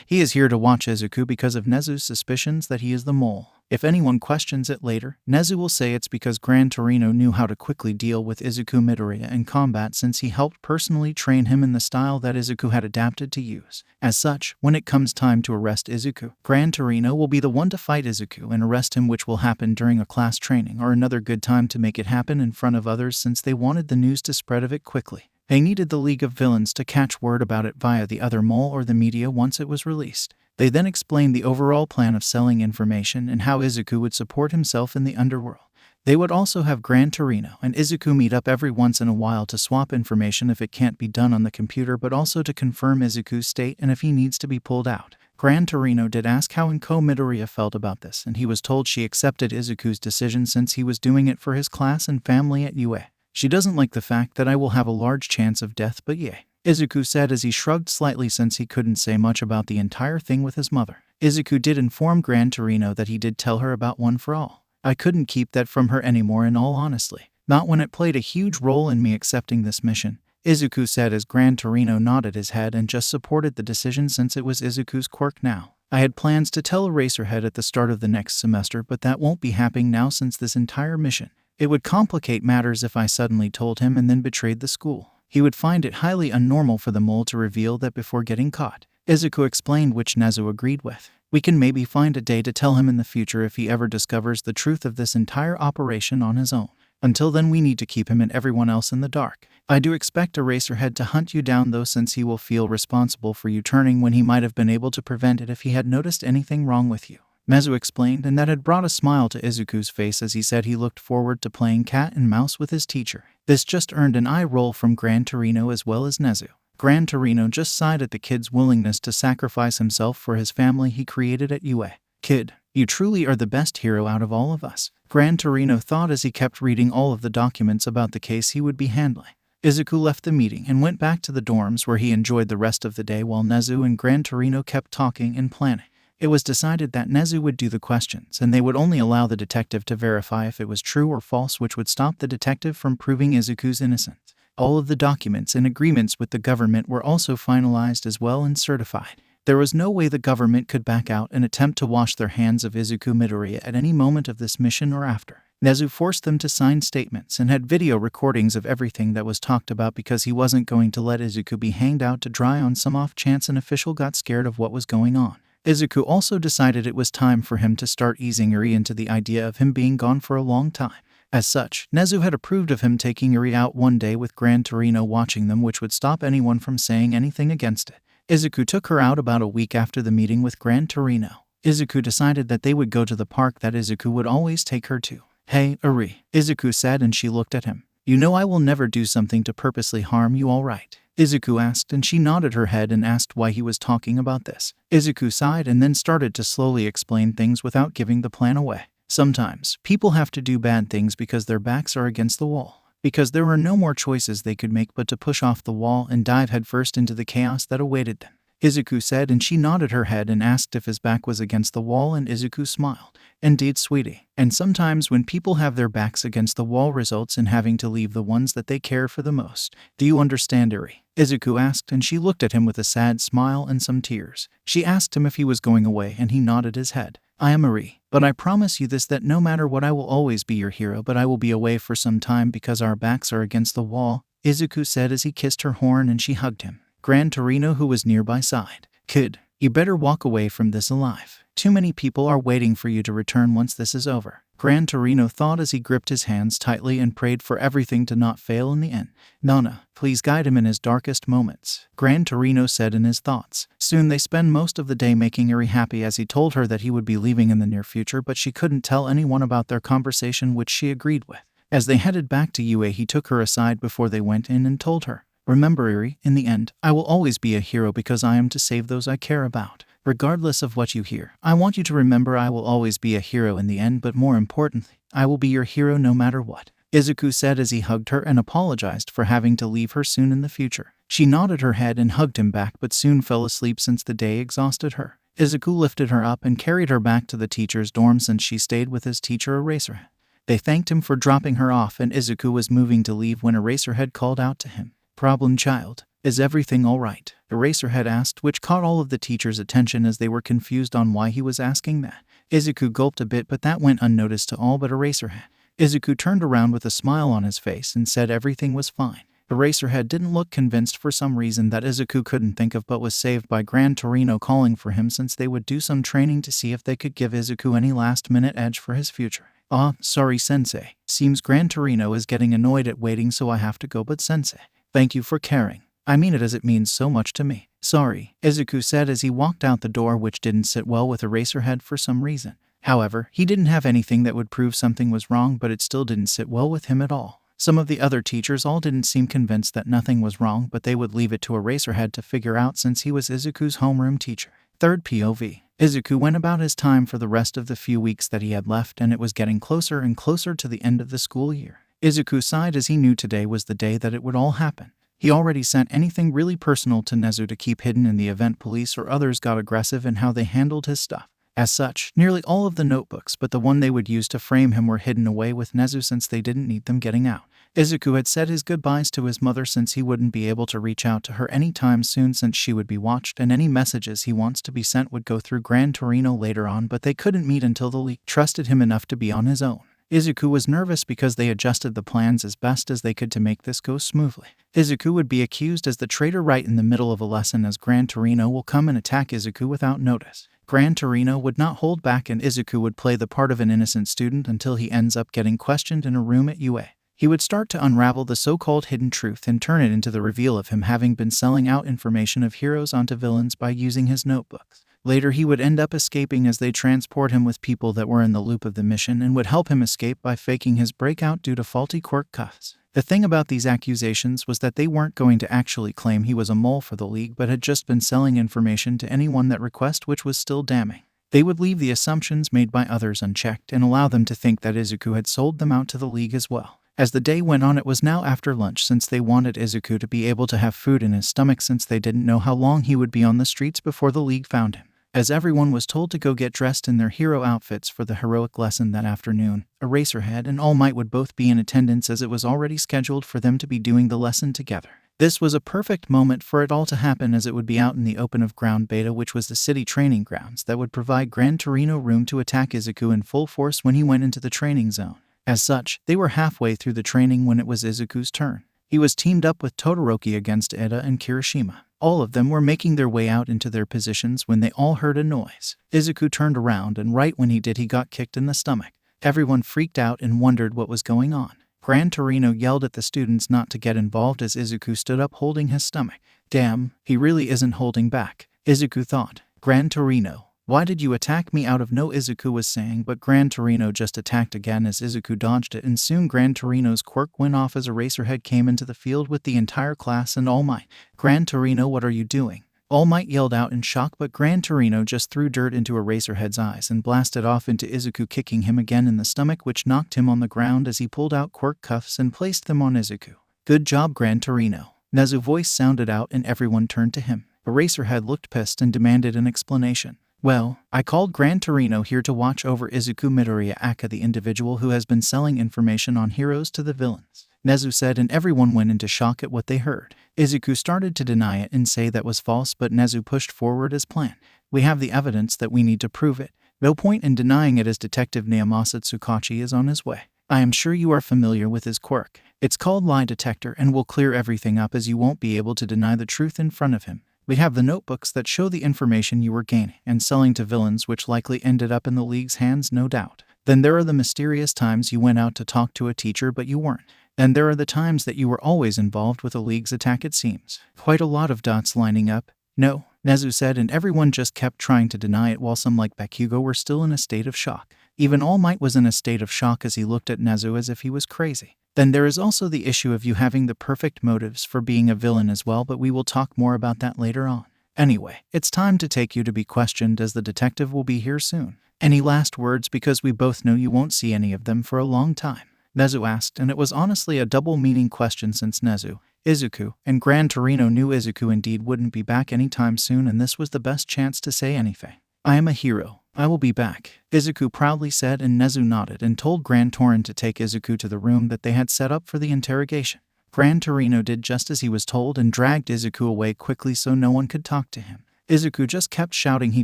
Speaker 1: he is here to watch Izuku because of Nezu's suspicions that he is the mole. If anyone questions it later, Nezu will say it's because Gran Torino knew how to quickly deal with Izuku Midoriya in combat, since he helped personally train him in the style that Izuku had adapted to use. As such, when it comes time to arrest Izuku, Gran Torino will be the one to fight Izuku and arrest him, which will happen during a class training or another good time to make it happen in front of others, since they wanted the news to spread of it quickly. They needed the League of Villains to catch word about it via the other mole or the media once it was released. They then explained the overall plan of selling information and how Izuku would support himself in the underworld. They would also have Gran Torino and Izuku meet up every once in a while to swap information if it can't be done on the computer, but also to confirm Izuku's state and if he needs to be pulled out. Gran Torino did ask how Izuku Midoriya felt about this, and he was told she accepted Izuku's decision since he was doing it for his class and family at UA. "She doesn't like the fact that I will have a large chance of death, but yay," Izuku said as he shrugged slightly, since he couldn't say much about the entire thing with his mother. Izuku did inform Gran Torino that he did tell her about One for All. "I couldn't keep that from her anymore, in all honesty. Not when it played a huge role in me accepting this mission," Izuku said as Gran Torino nodded his head and just supported the decision since it was Izuku's quirk now. "I had plans to tell Eraserhead at the start of the next semester, but that won't be happening now since this entire mission. It would complicate matters if I suddenly told him and then betrayed the school. He would find it highly unnormal for the mole to reveal that before getting caught," Izuku explained, which Nezu agreed with. "We can maybe find a day to tell him in the future if he ever discovers the truth of this entire operation on his own. Until then, we need to keep him and everyone else in the dark. I do expect Eraserhead to hunt you down though, since he will feel responsible for you turning when he might have been able to prevent it if he had noticed anything wrong with you," Nezu explained, and that had brought a smile to Izuku's face as he said he looked forward to playing cat and mouse with his teacher. This just earned an eye roll from Gran Torino as well as Nezu. Gran Torino just sighed at the kid's willingness to sacrifice himself for his family he created at UA. "Kid, you truly are the best hero out of all of us," Gran Torino thought as he kept reading all of the documents about the case he would be handling. Izuku left the meeting and went back to the dorms, where he enjoyed the rest of the day while Nezu and Gran Torino kept talking and planning. It was decided that Nezu would do the questions, and they would only allow the detective to verify if it was true or false, which would stop the detective from proving Izuku's innocence. All of the documents and agreements with the government were also finalized as well and certified. There was no way the government could back out and attempt to wash their hands of Izuku Midoriya at any moment of this mission or after. Nezu forced them to sign statements and had video recordings of everything that was talked about because he wasn't going to let Izuku be hanged out to dry on some off chance an official got scared of what was going on. Izuku also decided it was time for him to start easing Eri into the idea of him being gone for a long time. As such, Nezu had approved of him taking Eri out one day with Gran Torino watching them, which would stop anyone from saying anything against it. Izuku took her out about a week after the meeting with Gran Torino. Izuku decided that they would go to the park that Izuku would always take her to. "Hey, Eri," Izuku said, and she looked at him. "You know I will never do something to purposely harm you, all right?" Izuku asked, and she nodded her head and asked why he was talking about this. Izuku sighed and then started to slowly explain things without giving the plan away. Sometimes, people have to do bad things because their backs are against the wall. Because there were no more choices they could make but to push off the wall and dive headfirst into the chaos that awaited them. Izuku said, and she nodded her head and asked if his back was against the wall, and Izuku smiled. "Indeed, sweetie. And sometimes when people have their backs against the wall results in having to leave the ones that they care for the most. Do you understand, Eri?" Izuku asked, and she looked at him with a sad smile and some tears. She asked him if he was going away, and he nodded his head. "I am Eri, but I promise you this, that no matter what I will always be your hero, but I will be away for some time because our backs are against the wall," Izuku said as he kissed her horn and she hugged him. Gran Torino, who was nearby, sighed. "Kid, you better walk away from this alive. Too many people are waiting for you to return once this is over." Gran Torino thought as he gripped his hands tightly and prayed for everything to not fail in the end. "Nana, please guide him in his darkest moments," Gran Torino said in his thoughts. Soon they spend most of the day making Eri happy as he told her that he would be leaving in the near future, but she couldn't tell anyone about their conversation, which she agreed with. As they headed back to UA, he took her aside before they went in and told her, "Remember, Eri, in the end, I will always be a hero because I am to save those I care about. Regardless of what you hear, I want you to remember I will always be a hero in the end, but more importantly, I will be your hero no matter what," Izuku said as he hugged her and apologized for having to leave her soon in the future. She nodded her head and hugged him back, but soon fell asleep since the day exhausted her. Izuku lifted her up and carried her back to the teacher's dorm since she stayed with his teacher Eraserhead. They thanked him for dropping her off, and Izuku was moving to leave when Eraserhead called out to him. "Problem child, is everything all right?" Eraserhead asked, which caught all of the teachers' attention as they were confused on why he was asking that. Izuku gulped a bit, but that went unnoticed to all but Eraserhead. Izuku turned around with a smile on his face and said everything was fine. Eraserhead didn't look convinced for some reason that Izuku couldn't think of, but was saved by Gran Torino calling for him since they would do some training to see if they could give Izuku any last-minute edge for his future. "Ah, sorry sensei. Seems Gran Torino is getting annoyed at waiting, so I have to go, but sensei, thank you for caring. I mean it as it means so much to me." "Sorry," Izuku said as he walked out the door, which didn't sit well with Eraserhead for some reason. However, he didn't have anything that would prove something was wrong, but it still didn't sit well with him at all. Some of the other teachers all didn't seem convinced that nothing was wrong, but they would leave it to Eraserhead to figure out since he was Izuku's homeroom teacher. Third POV. Izuku went about his time for the rest of the few weeks that he had left, and it was getting closer and closer to the end of the school year. Izuku sighed as he knew today was the day that it would all happen. He already sent anything really personal to Nezu to keep hidden in the event police or others got aggressive in how they handled his stuff. As such, nearly all of the notebooks but the one they would use to frame him were hidden away with Nezu since they didn't need them getting out. Izuku had said his goodbyes to his mother since he wouldn't be able to reach out to her anytime soon since she would be watched, and any messages he wants to be sent would go through Gran Torino later on, but they couldn't meet until the league trusted him enough to be on his own. Izuku was nervous because they adjusted the plans as best as they could to make this go smoothly. Izuku would be accused as the traitor right in the middle of a lesson, as Gran Torino will come and attack Izuku without notice. Gran Torino would not hold back, and Izuku would play the part of an innocent student until he ends up getting questioned in a room at UA. He would start to unravel the so-called hidden truth and turn it into the reveal of him having been selling out information of heroes onto villains by using his notebooks. Later he would end up escaping as they transport him with people that were in the loop of the mission and would help him escape by faking his breakout due to faulty quirk cuffs. The thing about these accusations was that they weren't going to actually claim he was a mole for the League, but had just been selling information to anyone that requested, which was still damning. They would leave the assumptions made by others unchecked and allow them to think that Izuku had sold them out to the League as well. As the day went on, it was now after lunch since they wanted Izuku to be able to have food in his stomach since they didn't know how long he would be on the streets before the League found him. As everyone was told to go get dressed in their hero outfits for the heroic lesson that afternoon, Eraserhead and All Might would both be in attendance as it was already scheduled for them to be doing the lesson together. This was a perfect moment for it all to happen, as it would be out in the open of Ground Beta, which was the city training grounds that would provide Gran Torino room to attack Izuku in full force when he went into the training zone. As such, they were halfway through the training when it was Izuku's turn. He was teamed up with Todoroki against Eda and Kirishima. All of them were making their way out into their positions when they all heard a noise. Izuku turned around, and right when he did, he got kicked in the stomach. Everyone freaked out and wondered what was going on. Gran Torino yelled at the students not to get involved as Izuku stood up holding his stomach. Damn, he really isn't holding back, Izuku thought. Gran Torino, why did you attack me out of no? Izuku was saying, but Gran Torino just attacked again as Izuku dodged it, and soon Gran Torino's quirk went off as Eraserhead came into the field with the entire class and All Might. Gran Torino, what are you doing? All Might yelled out in shock, but Gran Torino just threw dirt into Eraserhead's eyes and blasted off into Izuku, kicking him again in the stomach, which knocked him on the ground as he pulled out quirk cuffs and placed them on Izuku. Good job, Gran Torino. Nezu's voice sounded out and everyone turned to him. Eraserhead looked pissed and demanded an explanation. Well, I called Gran Torino here to watch over Izuku Midoriya, aka the individual who has been selling information on heroes to the villains, Nezu said, and everyone went into shock at what they heard. Izuku started to deny it and say that was false, but Nezu pushed forward his plan. We have the evidence that we need to prove it. No point in denying it, as Detective Naomasa Tsukachi is on his way. I am sure you are familiar with his quirk. It's called Lie Detector and will clear everything up, as you won't be able to deny the truth in front of him. We have the notebooks that show the information you were gaining and selling to villains, which likely ended up in the League's hands, no doubt. Then there are the mysterious times you went out to talk to a teacher but you weren't. And there are the times that you were always involved with the League's attack, it seems. Quite a lot of dots lining up. No, Nezu said, and everyone just kept trying to deny it, while some like Bakugo were still in a state of shock. Even All Might was in a state of shock as he looked at Nezu as if he was crazy. Then there is also the issue of you having the perfect motives for being a villain as well, but we will talk more about that later on. Anyway, it's time to take you to be questioned, as the detective will be here soon. Any last words, because we both know you won't see any of them for a long time? Nezu asked, and it was honestly a double-meaning question since Nezu, Izuku, and Gran Torino knew Izuku indeed wouldn't be back anytime soon, and this was the best chance to say anything. I am a hero. I will be back, Izuku proudly said, and Nezu nodded and told Gran Torino to take Izuku to the room that they had set up for the interrogation. Gran Torino did just as he was told and dragged Izuku away quickly so no one could talk to him. Izuku just kept shouting he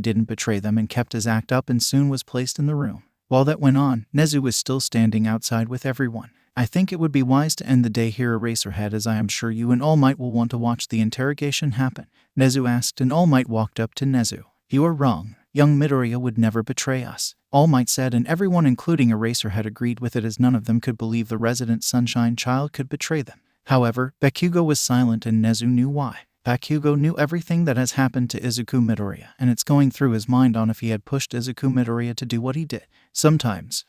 Speaker 1: didn't betray them and kept his act up, and soon was placed in the room. While that went on, Nezu was still standing outside with everyone. I think it would be wise to end the day here, Eraserhead, as I am sure you and All Might will want to watch the interrogation happen, Nezu asked, and All Might walked up to Nezu. You are wrong. Young Midoriya would never betray us, All Might said, and everyone including Eraserhead agreed with it, as none of them could believe the resident Sunshine Child could betray them. However, Bakugo was silent, and Nezu knew why. Bakugo knew everything that has happened to Izuku Midoriya, and it's going through his mind on if he had pushed Izuku Midoriya to do what he did. Sometimes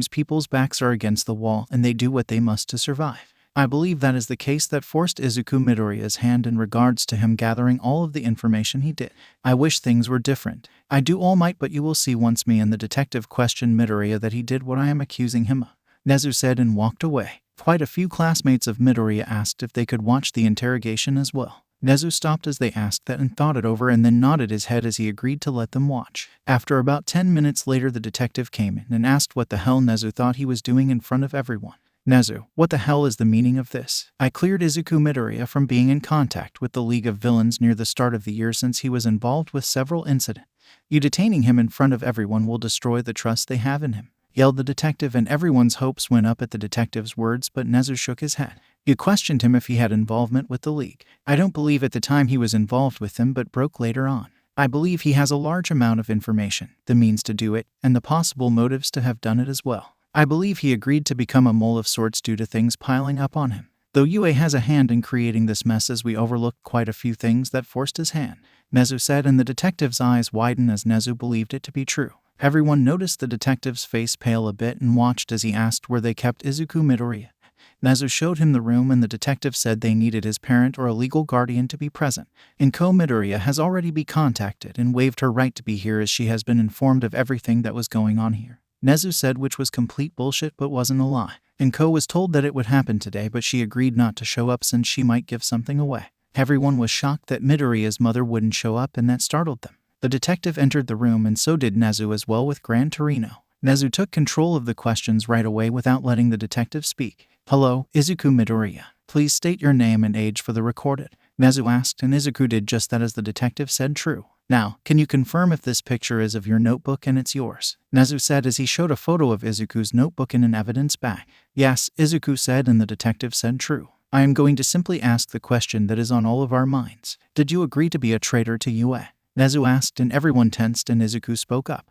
Speaker 1: people's backs are against the wall and they do what they must to survive. I believe that is the case that forced Izuku Midoriya's hand in regards to him gathering all of the information he did. I wish things were different. I do, All Might, but you will see once me and the detective question Midoriya that he did what I am accusing him of, Nezu said, and walked away. Quite a few classmates of Midoriya asked if they could watch the interrogation as well. Nezu stopped as they asked that and thought it over, and then nodded his head as he agreed to let them watch. After about 10 minutes later, the detective came in and asked what the hell Nezu thought he was doing in front of everyone. Nezu, what the hell is the meaning of this? I cleared Izuku Midoriya from being in contact with the League of Villains near the start of the year since he was involved with several incidents. You detaining him in front of everyone will destroy the trust they have in him, yelled the detective, and everyone's hopes went up at the detective's words, but Nezu shook his head. You questioned him if he had involvement with the League. I don't believe at the time he was involved with them, but broke later on. I believe he has a large amount of information, the means to do it, and the possible motives to have done it as well. I believe he agreed to become a mole of sorts due to things piling up on him. Though Yue has a hand in creating this mess, as we overlooked quite a few things that forced his hand, Nezu said, and the detective's eyes widened as Nezu believed it to be true. Everyone noticed the detective's face pale a bit and watched as he asked where they kept Izuku Midoriya. Nezu showed him the room, and the detective said they needed his parent or a legal guardian to be present. Inko Midoriya has already been contacted and waived her right to be here, as she has been informed of everything that was going on here, Nezu said, which was complete bullshit but wasn't a lie. Inko was told that it would happen today, but she agreed not to show up since she might give something away. Everyone was shocked that Midoriya's mother wouldn't show up, and that startled them. The detective entered the room, and so did Nezu as well with Gran Torino. Nezu took control of the questions right away without letting the detective speak. Hello, Izuku Midoriya. Please state your name and age for the recorded, Nezu asked, and Izuku did just that as the detective said true. Now, can you confirm if this picture is of your notebook and it's yours? Nezu said as he showed a photo of Izuku's notebook in an evidence bag. Yes, Izuku said, and the detective said true. I am going to simply ask the question that is on all of our minds. Did you agree to be a traitor to UA? Nezu asked, and everyone tensed, and Izuku spoke up.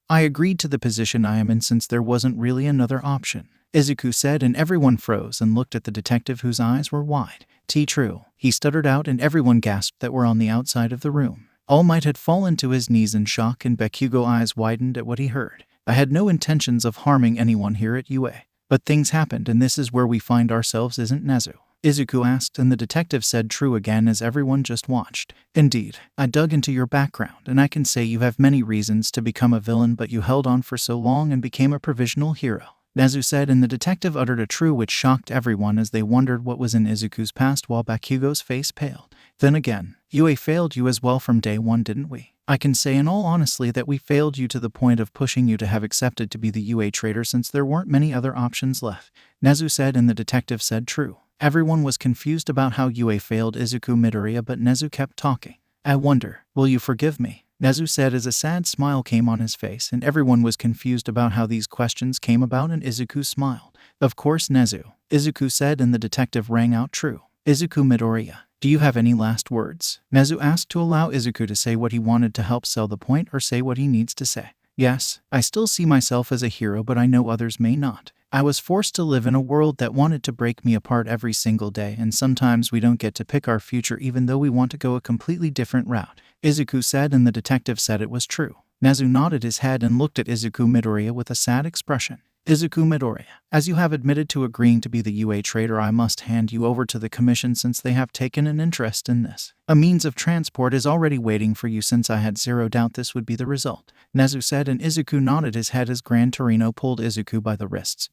Speaker 1: I agreed to the position I am in since there wasn't really another option. Izuku said, and everyone froze and looked at the detective whose eyes were wide. True, he stuttered out, and everyone gasped that were on the outside of the room. All Might had fallen to his knees in shock, and Bakugo eyes widened at what he heard. I had no intentions of harming anyone here at UA. But things happened, and this is where we find ourselves, isn't Nezu? Izuku asked, and the detective said true again as everyone just watched. Indeed, I dug into your background, and I can say you have many reasons to become a villain, but you held on for so long and became a provisional hero. Nezu said, and the detective uttered a true, which shocked everyone as they wondered what was in Izuku's past, while Bakugo's face paled. Then again, UA failed you as well from day one, didn't we? I can say in all honesty that we failed you to the point of pushing you to have accepted to be the UA traitor since there weren't many other options left. Nezu said, and the detective said true. Everyone was confused about how UA failed Izuku Midoriya, but Nezu kept talking. I wonder, will you forgive me? Nezu said as a sad smile came on his face, and everyone was confused about how these questions came about, and Izuku smiled. Of course, Nezu, Izuku said, and the detective rang out true. Izuku Midoriya, do you have any last words? Nezu asked to allow Izuku to say what he wanted to help sell the point, or say what he needs to say. Yes, I still see myself as a hero, but I know others may not. I was forced to live in a world that wanted to break me apart every single day, and sometimes we don't get to pick our future even though we want to go a completely different route. Izuku said, and the detective said it was true. Nezu nodded his head and looked at Izuku Midoriya with a sad expression. Izuku Midoriya, as you have admitted to agreeing to be the UA traitor, I must hand you over to the commission since they have taken an interest in this. A means of transport is already waiting for you since I had zero doubt this would be the result. Nezu said, and Izuku nodded his head as Gran Torino pulled Izuku by the wrists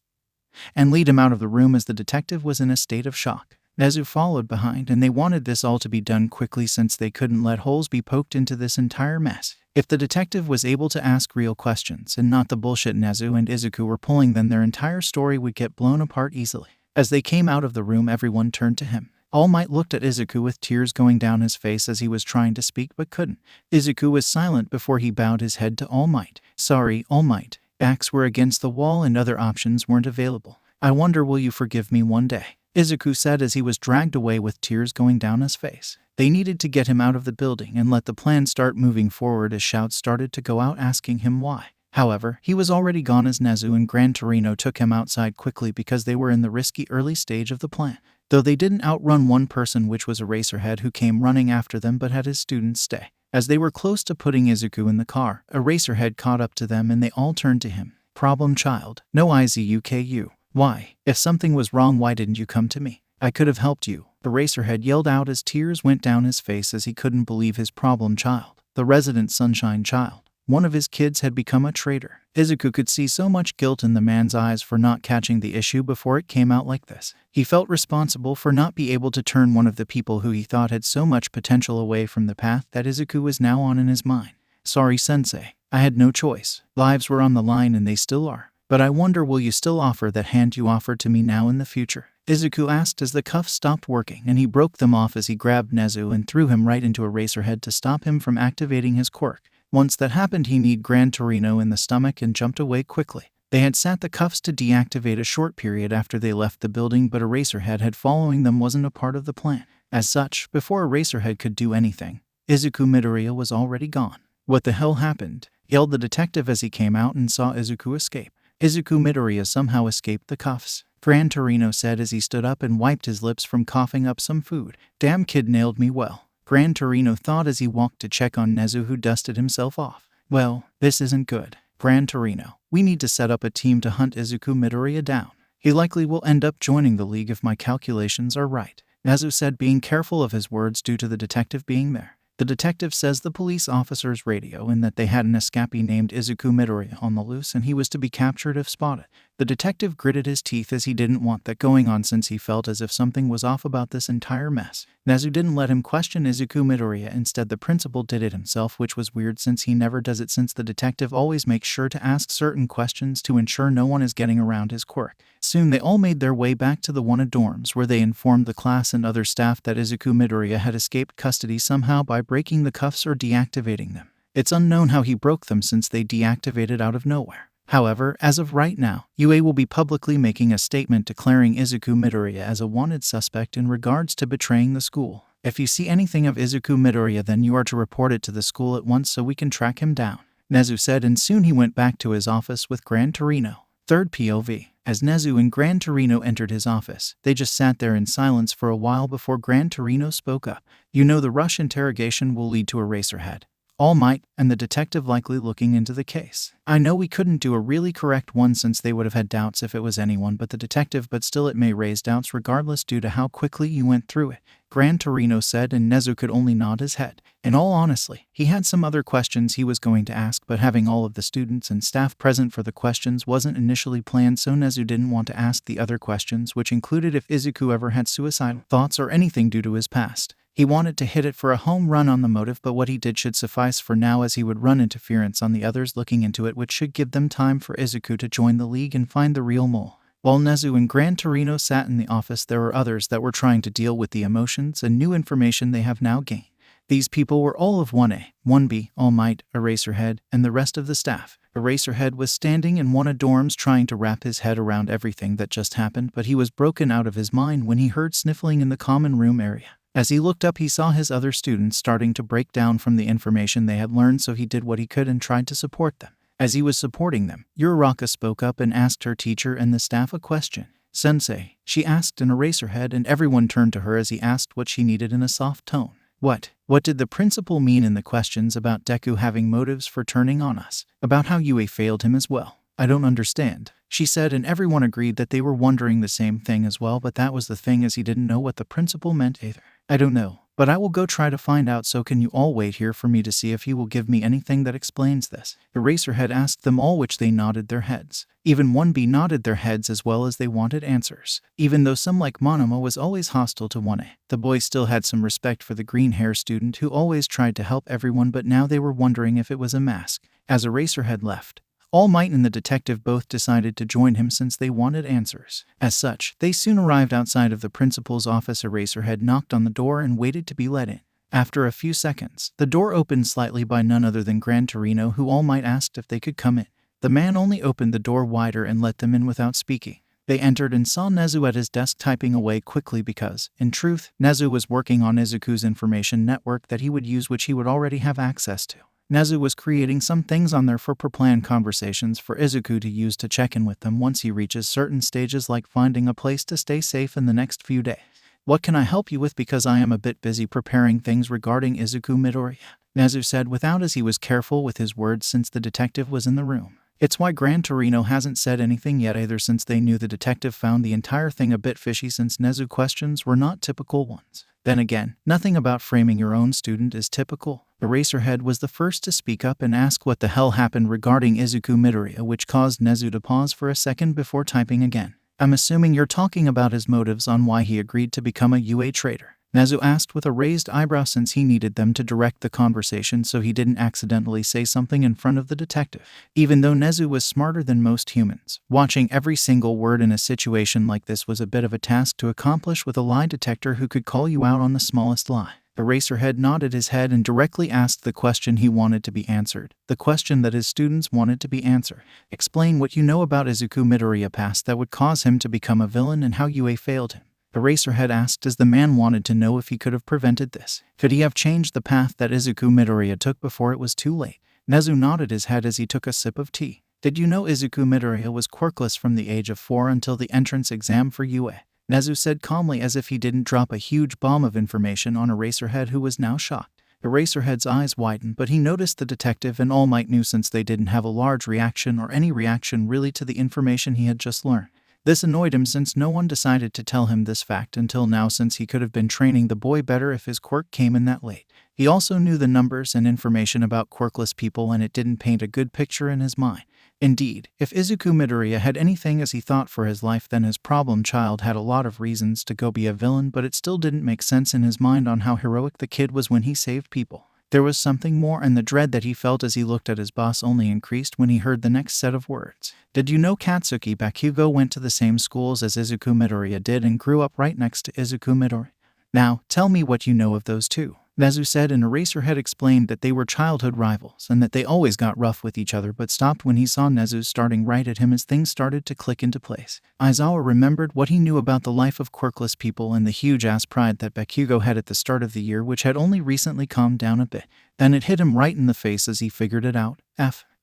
Speaker 1: and lead him out of the room as the detective was in a state of shock. Nezu followed behind, and they wanted this all to be done quickly since they couldn't let holes be poked into this entire mess. If the detective was able to ask real questions and not the bullshit Nezu and Izuku were pulling, then their entire story would get blown apart easily. As they came out of the room, everyone turned to him. All Might looked at Izuku with tears going down his face as he was trying to speak but couldn't. Izuku was silent before he bowed his head to All Might. Sorry, All Might. Backs were against the wall and other options weren't available. I wonder, will you forgive me one day? Izuku said as he was dragged away with tears going down his face. They needed to get him out of the building and let the plan start moving forward as shouts started to go out asking him why. However, he was already gone as Nezu and Gran Torino took him outside quickly because they were in the risky early stage of the plan. Though they didn't outrun one person, which was Eraserhead, who came running after them but had his students stay. As they were close to putting Izuku in the car, Eraserhead caught up to them and they all turned to him. Problem child. No Izuku. Why? If something was wrong, why didn't you come to me? I could have helped you. Eraserhead yelled out as tears went down his face as he couldn't believe his problem child, the resident Sunshine child, one of his kids, had become a traitor. Izuku could see so much guilt in the man's eyes for not catching the issue before it came out like this. He felt responsible for not being able to turn one of the people who he thought had so much potential away from the path that Izuku was now on in his mind. Sorry, Sensei. I had no choice. Lives were on the line and they still are. But I wonder, will you still offer that hand you offered to me now in the future? Izuku asked as the cuffs stopped working, and he broke them off as he grabbed Nezu and threw him right into Eraserhead to stop him from activating his quirk. Once that happened, he kneed Gran Torino in the stomach and jumped away quickly. They had sat the cuffs to deactivate a short period after they left the building, but Eraserhead had following them wasn't a part of the plan. As such, before Eraserhead could do anything, Izuku Midoriya was already gone. What the hell happened? Yelled the detective as he came out and saw Izuku escape. Izuku Midoriya somehow escaped the cuffs, Gran Torino said as he stood up and wiped his lips from coughing up some food. Damn, kid nailed me well, Gran Torino thought as he walked to check on Nezu, who dusted himself off. Well, this isn't good. Gran Torino, we need to set up a team to hunt Izuku Midoriya down. He likely will end up joining the league if my calculations are right, Nezu said, being careful of his words due to the detective being there. The detective says the police officers radio in that they had an escapee named Izuku Midoriya on the loose and he was to be captured if spotted. The detective gritted his teeth as he didn't want that going on since he felt as if something was off about this entire mess. Nezu didn't let him question Izuku Midoriya, instead the principal did it himself, which was weird since he never does it, since the detective always makes sure to ask certain questions to ensure no one is getting around his quirk. Soon they all made their way back to the wanted dorms where they informed the class and other staff that Izuku Midoriya had escaped custody somehow by breaking the cuffs or deactivating them. It's unknown how he broke them since they deactivated out of nowhere. However, as of right now, UA will be publicly making a statement declaring Izuku Midoriya as a wanted suspect in regards to betraying the school. If you see anything of Izuku Midoriya, then you are to report it to the school at once so we can track him down, Nezu said, and soon he went back to his office with Gran Torino. Third POV. As Nezu and Gran Torino entered his office, they just sat there in silence for a while before Gran Torino spoke up. You know, the rush interrogation will lead to Eraserhead, All Might, and the detective likely looking into the case. I know we couldn't do a really correct one since they would have had doubts if it was anyone but the detective, but still it may raise doubts regardless due to how quickly you went through it, Gran Torino said, and Nezu could only nod his head. In all honesty, he had some other questions he was going to ask, but having all of the students and staff present for the questions wasn't initially planned, so Nezu didn't want to ask the other questions, which included if Izuku ever had suicidal thoughts or anything due to his past. He wanted to hit it for a home run on the motive, but what he did should suffice for now, as he would run interference on the others looking into it, which should give them time for Izuku to join the league and find the real mole. While Nezu and Gran Torino sat in the office, there were others that were trying to deal with the emotions and new information they have now gained. These people were all of 1A, 1B, All Might, Eraserhead, and the rest of the staff. Eraserhead was standing in one of dorms trying to wrap his head around everything that just happened, but he was broken out of his mind when he heard sniffling in the common room area. As he looked up, he saw his other students starting to break down from the information they had learned, so he did what he could and tried to support them. As he was supporting them, Uraraka spoke up and asked her teacher and the staff a question. "Sensei," she asked in Eraserhead, and everyone turned to her as he asked what she needed in a soft tone. What did the principal mean in the questions about Deku having motives for turning on us? About how UA failed him as well? I don't understand, she said, and everyone agreed that they were wondering the same thing as well, but that was the thing, as he didn't know what the principal meant either. I don't know, but I will go try to find out, so can you all wait here for me to see if he will give me anything that explains this? Eraserhead asked them all, which they nodded their heads. Even 1B nodded their heads as well, as they wanted answers. Even though some like Monoma was always hostile to 1A, the boys still had some respect for the green hair student who always tried to help everyone, but now they were wondering if it was a mask. As Eraserhead left, All Might and the detective both decided to join him since they wanted answers. As such, they soon arrived outside of the principal's office. Eraserhead knocked on the door and waited to be let in. After a few seconds, the door opened slightly by none other than Gran Torino, who All Might asked if they could come in. The man only opened the door wider and let them in without speaking. They entered and saw Nezu at his desk typing away quickly because, in truth, Nezu was working on Izuku's information network that he would use, which he would already have access to. Nezu was creating some things on there for pre-planned conversations for Izuku to use to check in with them once he reaches certain stages, like finding a place to stay safe in the next few days. What can I help you with, because I am a bit busy preparing things regarding Izuku Midoriya, Nezu said without, as he was careful with his words since the detective was in the room. It's why Gran Torino hasn't said anything yet either, since they knew the detective found the entire thing a bit fishy, since Nezu questions were not typical ones. Then again, nothing about framing your own student is typical. Eraserhead was the first to speak up and ask what the hell happened regarding Izuku Midoriya, which caused Nezu to pause for a second before typing again. I'm assuming you're talking about his motives on why he agreed to become a UA traitor, Nezu asked with a raised eyebrow, since he needed them to direct the conversation so he didn't accidentally say something in front of the detective. Even though Nezu was smarter than most humans, watching every single word in a situation like this was a bit of a task to accomplish with a lie detector who could call you out on the smallest lie. Eraserhead nodded his head and directly asked the question he wanted to be answered, the question that his students wanted to be answered. Explain what you know about Izuku Midoriya past that would cause him to become a villain and how UA failed him, Eraserhead asked, as the man wanted to know if he could have prevented this. Could he have changed the path that Izuku Midoriya took before it was too late? Nezu nodded his head as he took a sip of tea. Did you know Izuku Midoriya was quirkless from the age of 4 until the entrance exam for UA? Nezu said calmly, as if he didn't drop a huge bomb of information on Eraserhead, who was now shocked. Eraserhead's eyes widened, but he noticed the detective and All Might knew, since they didn't have a large reaction or any reaction really to the information he had just learned. This annoyed him, since no one decided to tell him this fact until now, since he could have been training the boy better if his quirk came in that late. He also knew the numbers and information about quirkless people, and it didn't paint a good picture in his mind. Indeed, if Izuku Midoriya had anything as he thought for his life, then his problem child had a lot of reasons to go be a villain, but it still didn't make sense in his mind on how heroic the kid was when he saved people. There was something more, and the dread that he felt as he looked at his boss only increased when he heard the next set of words. Did you know Katsuki Bakugo went to the same schools as Izuku Midoriya did and grew up right next to Izuku Midoriya? Now, tell me what you know of those two. Nezu said, and Eraserhead explained that they were childhood rivals and that they always got rough with each other, but stopped when he saw Nezu starting right at him as things started to click into place. Aizawa remembered what he knew about the life of quirkless people and the huge-ass pride that Bakugo had at the start of the year, which had only recently calmed down a bit. Then it hit him right in the face as he figured it out.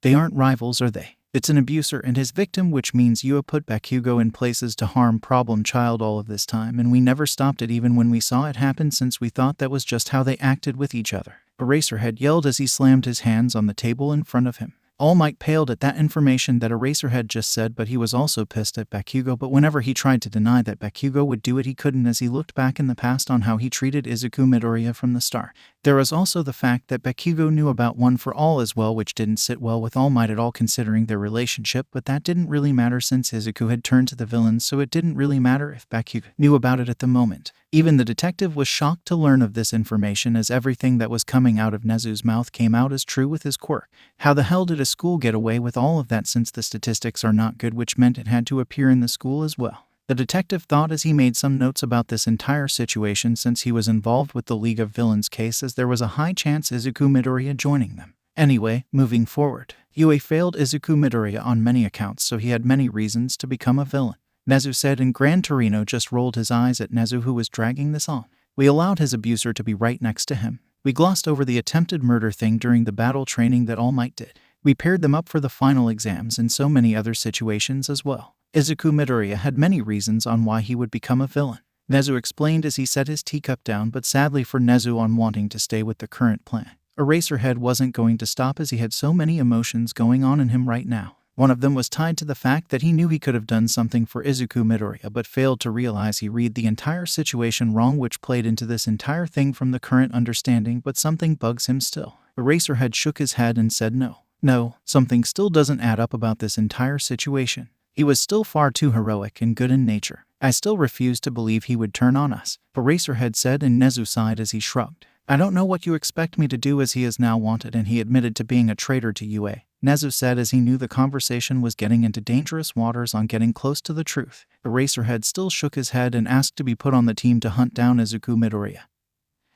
Speaker 1: They aren't rivals, are they? It's an abuser and his victim, which means you have put Bakugo in places to harm problem child all of this time, and we never stopped it even when we saw it happen, since we thought that was just how they acted with each other. Eraserhead yelled as he slammed his hands on the table in front of him. All Might paled at that information that Eraserhead just said, but he was also pissed at Bakugo. But whenever he tried to deny that Bakugo would do it, he couldn't, as he looked back in the past on how he treated Izuku Midoriya from the start. There was also the fact that Bakugo knew about One for All as well, which didn't sit well with All Might at all considering their relationship, but that didn't really matter since Izuku had turned to the villains, so it didn't really matter if Bakugo knew about it at the moment. Even the detective was shocked to learn of this information, as everything that was coming out of Nezu's mouth came out as true with his quirk. How the hell did a school get away with all of that, since the statistics are not good, which meant it had to appear in the school as well? The detective thought as he made some notes about this entire situation, since he was involved with the League of Villains case, as there was a high chance Izuku Midoriya joining them. Anyway, moving forward, Yue failed Izuku Midoriya on many accounts, so he had many reasons to become a villain. Nezu said, and Gran Torino just rolled his eyes at Nezu, who was dragging this on. We allowed his abuser to be right next to him. We glossed over the attempted murder thing during the battle training that All Might did. We paired them up for the final exams and so many other situations as well. Izuku Midoriya had many reasons on why he would become a villain. Nezu explained as he set his teacup down, but sadly for Nezu, on wanting to stay with the current plan, Eraserhead wasn't going to stop, as he had so many emotions going on in him right now. One of them was tied to the fact that he knew he could have done something for Izuku Midoriya, but failed to realize he read the entire situation wrong, which played into this entire thing from the current understanding, but something bugs him still. Eraserhead shook his head and said no, something still doesn't add up about this entire situation. He was still far too heroic and good in nature. I still refuse to believe he would turn on us, Eraserhead said, and Nezu sighed as he shrugged. I don't know what you expect me to do, as he is now wanted and he admitted to being a traitor to Yue, Nezu said, as he knew the conversation was getting into dangerous waters on getting close to the truth. Eraserhead still shook his head and asked to be put on the team to hunt down Izuku Midoriya.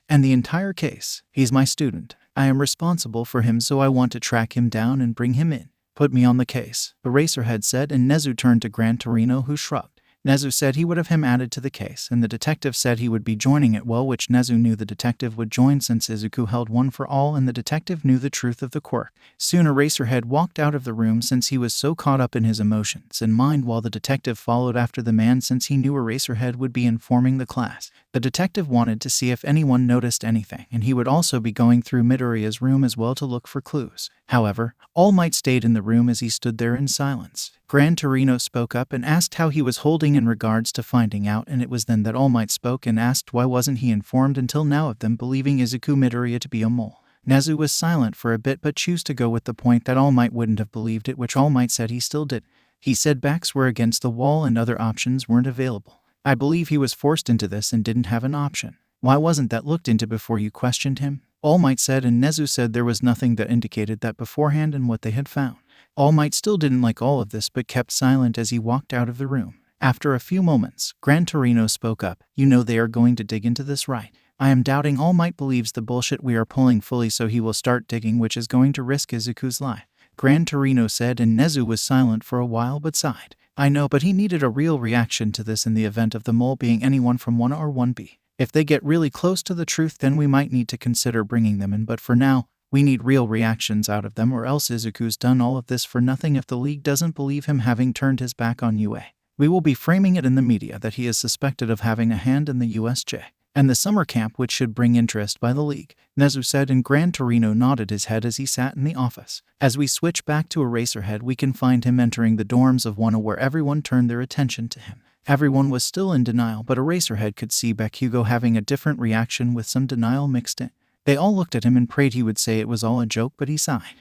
Speaker 1: And the entire case, he's my student. I am responsible for him, so I want to track him down and bring him in. Put me on the case, Eraserhead said, and Nezu turned to Gran Torino, who shrugged. Nezu said he would have him added to the case, and the detective said he would be joining it, well, which Nezu knew the detective would join since Izuku held One for All and the detective knew the truth of the quirk. Soon Eraserhead walked out of the room since he was so caught up in his emotions and mind, while the detective followed after the man since he knew Eraserhead would be informing the class. The detective wanted to see if anyone noticed anything, and he would also be going through Midoriya's room as well to look for clues. However, All Might stayed in the room as he stood there in silence. Gran Torino spoke up and asked how he was holding in regards to finding out, and it was then that All Might spoke and asked why wasn't he informed until now of them believing Izuku Midoriya to be a mole. Nezu was silent for a bit but chose to go with the point that All Might wouldn't have believed it, which All Might said he still did. He said backs were against the wall and other options weren't available. I believe he was forced into this and didn't have an option. Why wasn't that looked into before you questioned him? All Might said, and Nezu said there was nothing that indicated that beforehand in what they had found. All Might still didn't like all of this but kept silent as he walked out of the room. After a few moments, Gran Torino spoke up. You know they are going to dig into this, right? I am doubting All Might believes the bullshit we are pulling fully, so he will start digging, which is going to risk Izuku's life, Gran Torino said, and Nezu was silent for a while but sighed. I know, but he needed a real reaction to this in the event of the mole being anyone from 1 or 1B. If they get really close to the truth, then we might need to consider bringing them in, but for now, we need real reactions out of them, or else Izuku's done all of this for nothing if the League doesn't believe him having turned his back on Yue. We will be framing it in the media that he is suspected of having a hand in the USJ and the summer camp, which should bring interest by the League, Nezu said, and Gran Torino nodded his head as he sat in the office. As we switch back to Eraserhead, we can find him entering the dorms of Wano, where everyone turned their attention to him. Everyone was still in denial, but Eraserhead could see Bakugo having a different reaction with some denial mixed in. They all looked at him and prayed he would say it was all a joke, but he sighed.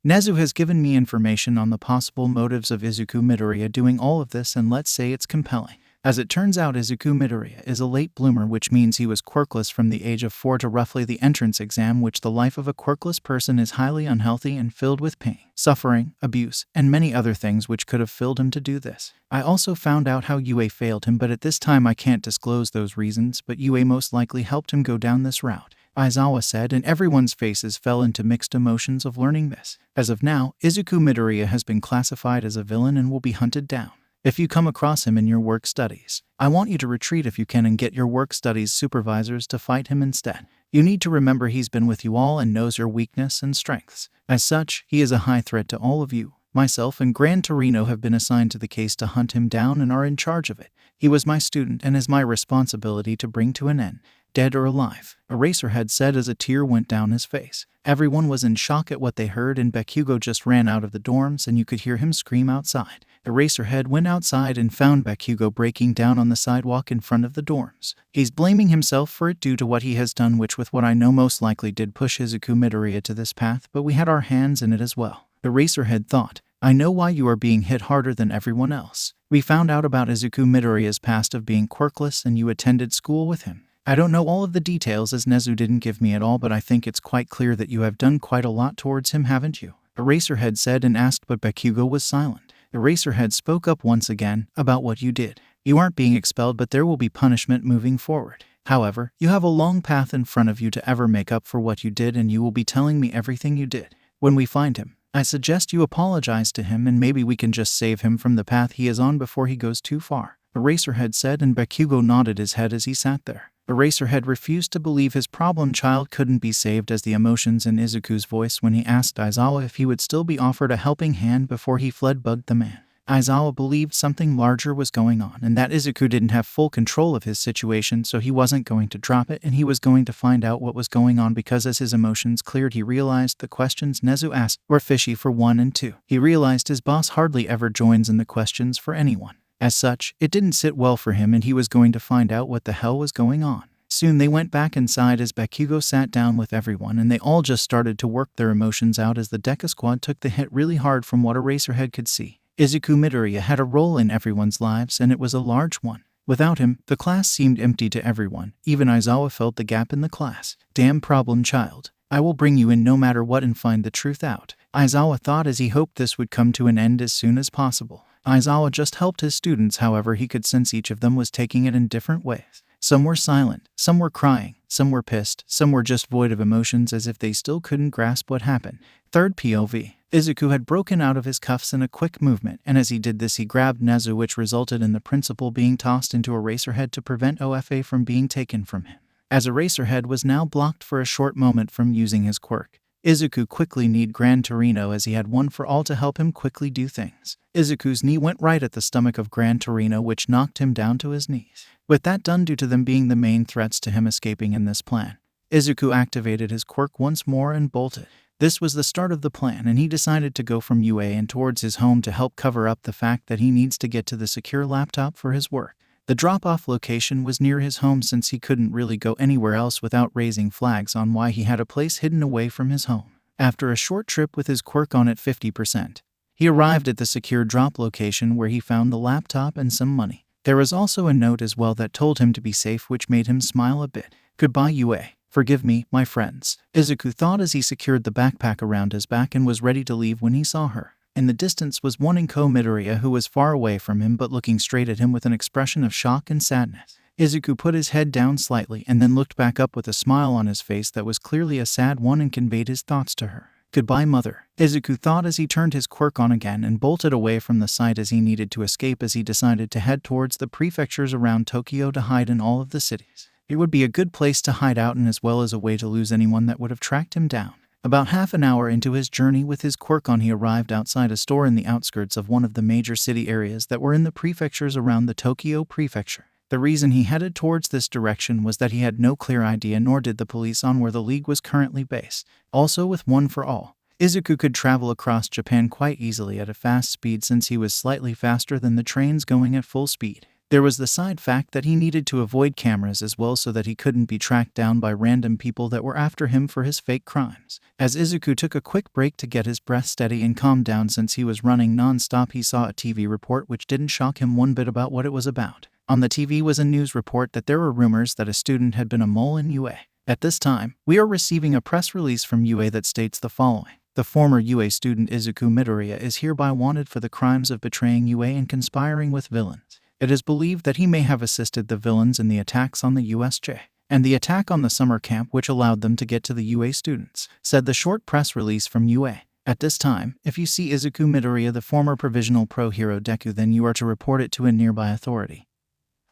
Speaker 1: Nezu has given me information on the possible motives of Izuku Midoriya doing all of this, and let's say it's compelling. As it turns out, Izuku Midoriya is a late bloomer, which means he was quirkless from the age of 4 to roughly the entrance exam, which the life of a quirkless person is highly unhealthy and filled with pain, suffering, abuse, and many other things which could have filled him to do this. I also found out how Yue failed him, but at this time I can't disclose those reasons, but Yue most likely helped him go down this route. Aizawa said, and everyone's faces fell into mixed emotions of learning this. As of now, Izuku Midoriya has been classified as a villain and will be hunted down. If you come across him in your work studies, I want you to retreat if you can and get your work studies supervisors to fight him instead. You need to remember he's been with you all and knows your weakness and strengths. As such, he is a high threat to all of you. Myself and Gran Torino have been assigned to the case to hunt him down and are in charge of it. He was my student and is my responsibility to bring to an end, dead or alive, Eraserhead said as a tear went down his face. Everyone was in shock at what they heard, and Bakugo just ran out of the dorms and you could hear him scream outside. Eraserhead went outside and found Bakugo breaking down on the sidewalk in front of the dorms. He's blaming himself for it due to what he has done, which with what I know most likely did push Izuku Midoriya to this path, but we had our hands in it as well. Eraserhead thought, I know why you are being hit harder than everyone else. We found out about Izuku Midoriya's past of being quirkless and you attended school with him. I don't know all of the details as Nezu didn't give me at all, but I think it's quite clear that you have done quite a lot towards him, haven't you? Eraserhead said and asked, but Bakugo was silent. Eraserhead spoke up once again about what you did. You aren't being expelled, but there will be punishment moving forward. However, you have a long path in front of you to ever make up for what you did, and you will be telling me everything you did. When we find him, I suggest you apologize to him and maybe we can just save him from the path he is on before he goes too far, Eraserhead said, and Bakugo nodded his head as he sat there. Eraserhead refused to believe his problem child couldn't be saved as the emotions in Izuku's voice when he asked Aizawa if he would still be offered a helping hand before he fled bugged the man. Aizawa believed something larger was going on and that Izuku didn't have full control of his situation, so he wasn't going to drop it and he was going to find out what was going on, because as his emotions cleared he realized the questions Nezu asked were fishy for one, and two, he realized his boss hardly ever joins in the questions for anyone. As such, it didn't sit well for him and he was going to find out what the hell was going on. Soon they went back inside as Bakugo sat down with everyone and they all just started to work their emotions out as the Deku squad took the hit really hard. From what Eraserhead could see, Izuku Midoriya had a role in everyone's lives and it was a large one. Without him, the class seemed empty to everyone. Even Aizawa felt the gap in the class. Damn problem child. I will bring you in no matter what and find the truth out, Aizawa thought as he hoped this would come to an end as soon as possible. Aizawa just helped his students, however he could sense each of them was taking it in different ways. Some were silent, some were crying, some were pissed, some were just void of emotions as if they still couldn't grasp what happened. Third POV. Izuku had broken out of his cuffs in a quick movement, and as he did this he grabbed Nezu, which resulted in the principal being tossed into Eraserhead to prevent OFA from being taken from him. As Eraserhead was now blocked for a short moment from using his quirk, Izuku quickly kneed Gran Torino as he had one for all to help him quickly do things. Izuku's knee went right at the stomach of Gran Torino, which knocked him down to his knees. With that done, due to them being the main threats to him escaping in this plan, Izuku activated his quirk once more and bolted. This was the start of the plan, and he decided to go from UA and towards his home to help cover up the fact that he needs to get to the secure laptop for his work. The drop-off location was near his home since he couldn't really go anywhere else without raising flags on why he had a place hidden away from his home. After a short trip with his quirk on at 50%, he arrived at the secure drop location where he found the laptop and some money. There was also a note as well that told him to be safe, which made him smile a bit. Goodbye UA. Forgive me, my friends, Izuku thought as he secured the backpack around his back and was ready to leave when he saw her. In the distance was one Izuku Midoriya, who was far away from him but looking straight at him with an expression of shock and sadness. Izuku put his head down slightly and then looked back up with a smile on his face that was clearly a sad one and conveyed his thoughts to her. Goodbye, mother, Izuku thought as he turned his quirk on again and bolted away from the site as he needed to escape, as he decided to head towards the prefectures around Tokyo to hide in all of the cities. It would be a good place to hide out in, as well as a way to lose anyone that would have tracked him down. About half an hour into his journey with his quirk on, he arrived outside a store in the outskirts of one of the major city areas that were in the prefectures around the Tokyo prefecture. The reason he headed towards this direction was that he had no clear idea, nor did the police, on where the League was currently based. Also, with One for All, Izuku could travel across Japan quite easily at a fast speed since he was slightly faster than the trains going at full speed. There was the side fact that he needed to avoid cameras as well so that he couldn't be tracked down by random people that were after him for his fake crimes. As Izuku took a quick break to get his breath steady and calm down since he was running non-stop, he saw a TV report which didn't shock him one bit about what it was about. On the TV was a news report that there were rumors that a student had been a mole in UA. At this time, we are receiving a press release from UA that states the following. The former UA student Izuku Midoriya is hereby wanted for the crimes of betraying UA and conspiring with villains. It is believed that he may have assisted the villains in the attacks on the USJ. and the attack on the summer camp which allowed them to get to the UA students, said the short press release from UA. At this time, if you see Izuku Midoriya, the former provisional pro hero Deku, then you are to report it to a nearby authority,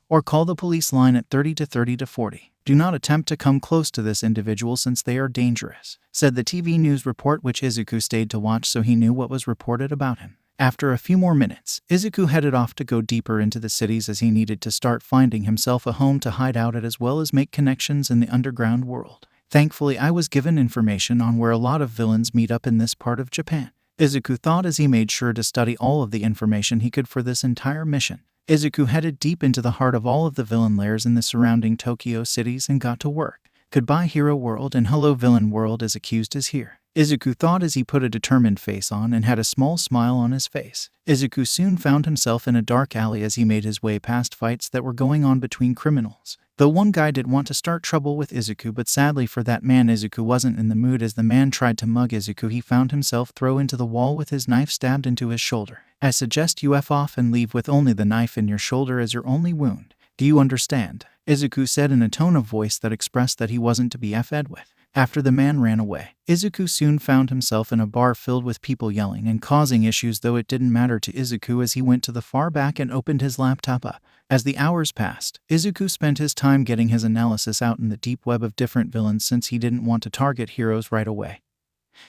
Speaker 1: or call the police line at 30 to 30 to 40. Do not attempt to come close to this individual since they are dangerous, said the TV news report, which Izuku stayed to watch so he knew what was reported about him. After a few more minutes, Izuku headed off to go deeper into the cities as he needed to start finding himself a home to hide out at as well as make connections in the underground world. Thankfully, I was given information on where a lot of villains meet up in this part of Japan, Izuku thought as he made sure to study all of the information he could for this entire mission. Izuku headed deep into the heart of all of the villain lairs in the surrounding Tokyo cities and got to work. Goodbye Hero World and hello Villain World, as accused is here, Izuku thought as he put a determined face on and had a small smile on his face. Izuku soon found himself in a dark alley as he made his way past fights that were going on between criminals. Though one guy did want to start trouble with Izuku, but sadly for that man, Izuku wasn't in the mood. As the man tried to mug Izuku, he found himself thrown into the wall with his knife stabbed into his shoulder. I suggest you F off and leave with only the knife in your shoulder as your only wound. Do you understand? Izuku said in a tone of voice that expressed that he wasn't to be F'd with. After the man ran away, Izuku soon found himself in a bar filled with people yelling and causing issues, though it didn't matter to Izuku as he went to the far back and opened his laptop up. As the hours passed, Izuku spent his time getting his analysis out in the deep web of different villains since he didn't want to target heroes right away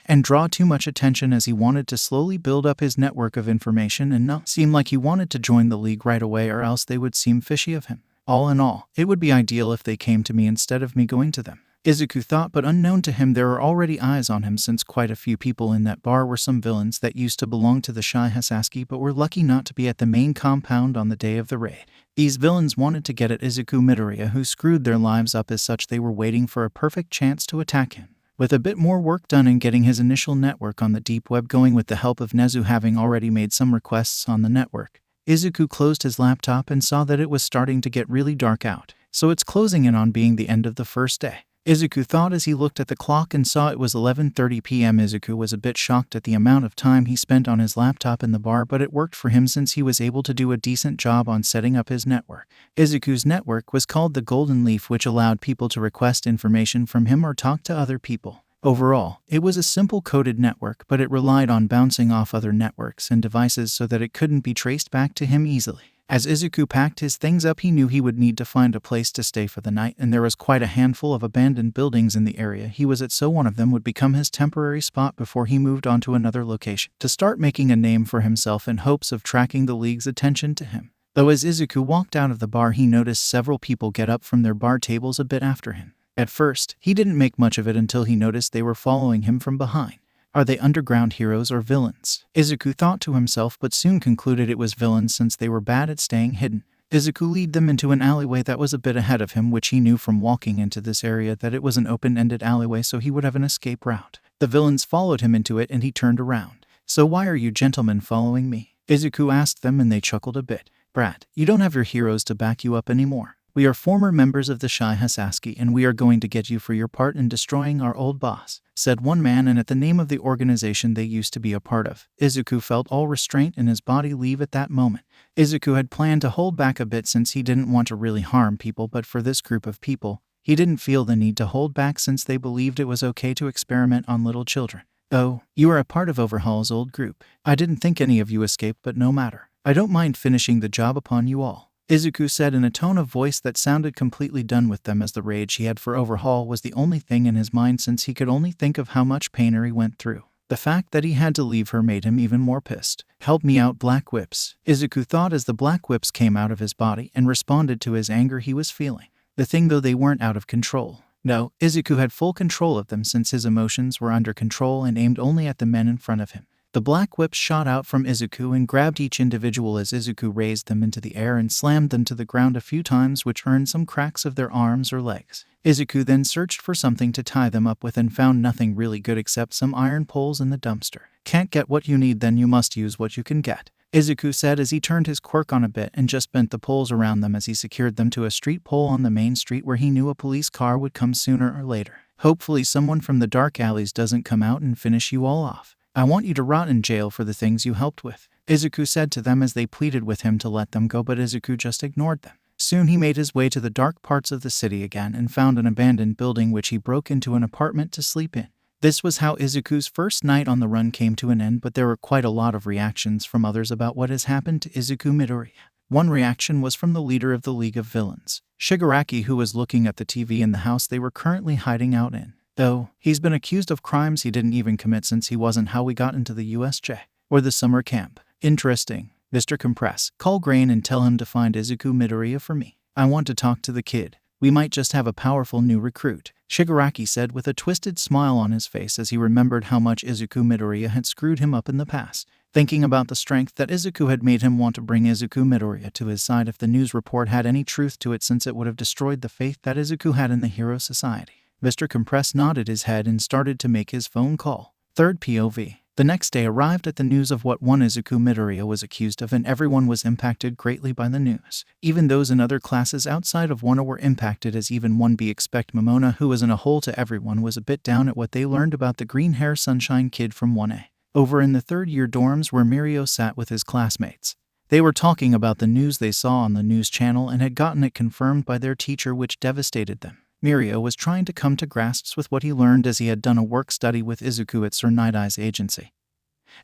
Speaker 1: and draw too much attention, as he wanted to slowly build up his network of information and not seem like he wanted to join the league right away, or else they would seem fishy of him. All in all, it would be ideal if they came to me instead of me going to them, Izuku thought, but unknown to him there were already eyes on him since quite a few people in that bar were some villains that used to belong to the Shy Hasaski but were lucky not to be at the main compound on the day of the raid. These villains wanted to get at Izuku Midoriya, who screwed their lives up. As such, they were waiting for a perfect chance to attack him. With a bit more work done and getting his initial network on the deep web going with the help of Nezu having already made some requests on the network, Izuku closed his laptop and saw that it was starting to get really dark out, so it's closing in on being the end of the first day. Izuku thought as he looked at the clock and saw it was 11:30 p.m. Izuku was a bit shocked at the amount of time he spent on his laptop in the bar, but it worked for him since he was able to do a decent job on setting up his network. Izuku's network was called the Golden Leaf, which allowed people to request information from him or talk to other people. Overall, it was a simple coded network, but it relied on bouncing off other networks and devices so that it couldn't be traced back to him easily. As Izuku packed his things up, he knew he would need to find a place to stay for the night, and there was quite a handful of abandoned buildings in the area he was at, so one of them would become his temporary spot before he moved on to another location to start making a name for himself in hopes of tracking the league's attention to him. Though as Izuku walked out of the bar, he noticed several people get up from their bar tables a bit after him. At first, he didn't make much of it until he noticed they were following him from behind. Are they underground heroes or villains? Izuku thought to himself, but soon concluded it was villains since they were bad at staying hidden. Izuku led them into an alleyway that was a bit ahead of him, which he knew from walking into this area that it was an open-ended alleyway, so he would have an escape route. The villains followed him into it and he turned around. So why are you gentlemen following me? Izuku asked them, and they chuckled a bit. Brat, you don't have your heroes to back you up anymore. We are former members of the Shy Hasaski, and we are going to get you for your part in destroying our old boss, said one man, and at the name of the organization they used to be a part of. Izuku felt all restraint in his body leave at that moment. Izuku had planned to hold back a bit since he didn't want to really harm people, but for this group of people, he didn't feel the need to hold back since they believed it was okay to experiment on little children. Oh, you are a part of Overhaul's old group. I didn't think any of you escaped, but no matter. I don't mind finishing the job upon you all, Izuku said in a tone of voice that sounded completely done with them, as the rage he had for Overhaul was the only thing in his mind since he could only think of how much pain he went through. The fact that he had to leave her made him even more pissed. Help me out, Black Whips, Izuku thought as the Black Whips came out of his body and responded to his anger he was feeling. The thing though, they weren't out of control. No, Izuku had full control of them since his emotions were under control and aimed only at the men in front of him. The Black Whips shot out from Izuku and grabbed each individual as Izuku raised them into the air and slammed them to the ground a few times, which earned some cracks of their arms or legs. Izuku then searched for something to tie them up with and found nothing really good except some iron poles in the dumpster. Can't get what you need, then you must use what you can get, Izuku said as he turned his quirk on a bit and just bent the poles around them as he secured them to a street pole on the main street where he knew a police car would come sooner or later. Hopefully someone from the dark alleys doesn't come out and finish you all off. I want you to rot in jail for the things you helped with, Izuku said to them as they pleaded with him to let them go, but Izuku just ignored them. Soon he made his way to the dark parts of the city again and found an abandoned building which he broke into an apartment to sleep in. This was how Izuku's first night on the run came to an end, but there were quite a lot of reactions from others about what has happened to Izuku Midoriya. One reaction was from the leader of the League of Villains, Shigaraki, who was looking at the TV in the house they were currently hiding out in. Though, he's been accused of crimes he didn't even commit since he wasn't how we got into the USJ, or the summer camp. Interesting. Mr. Compress, call Grain and tell him to find Izuku Midoriya for me. I want to talk to the kid. We might just have a powerful new recruit, Shigaraki said with a twisted smile on his face as he remembered how much Izuku Midoriya had screwed him up in the past. Thinking about the strength that Izuku had made him want to bring Izuku Midoriya to his side if the news report had any truth to it, since it would have destroyed the faith that Izuku had in the Hero Society. Mr. Compress nodded his head and started to make his phone call. Third POV. The next day arrived at the news of what one Izuku Midoriya was accused of, and everyone was impacted greatly by the news. Even those in other classes outside of 1A were impacted, as even 1B expect Momona, who was in a hole to everyone, was a bit down at what they learned about the green hair sunshine kid from 1A. Over in the third-year dorms where Mirio sat with his classmates. They were talking about the news they saw on the news channel and had gotten it confirmed by their teacher, which devastated them. Mirio was trying to come to grasps with what he learned, as he had done a work study with Izuku at Sir Night-Eye's agency.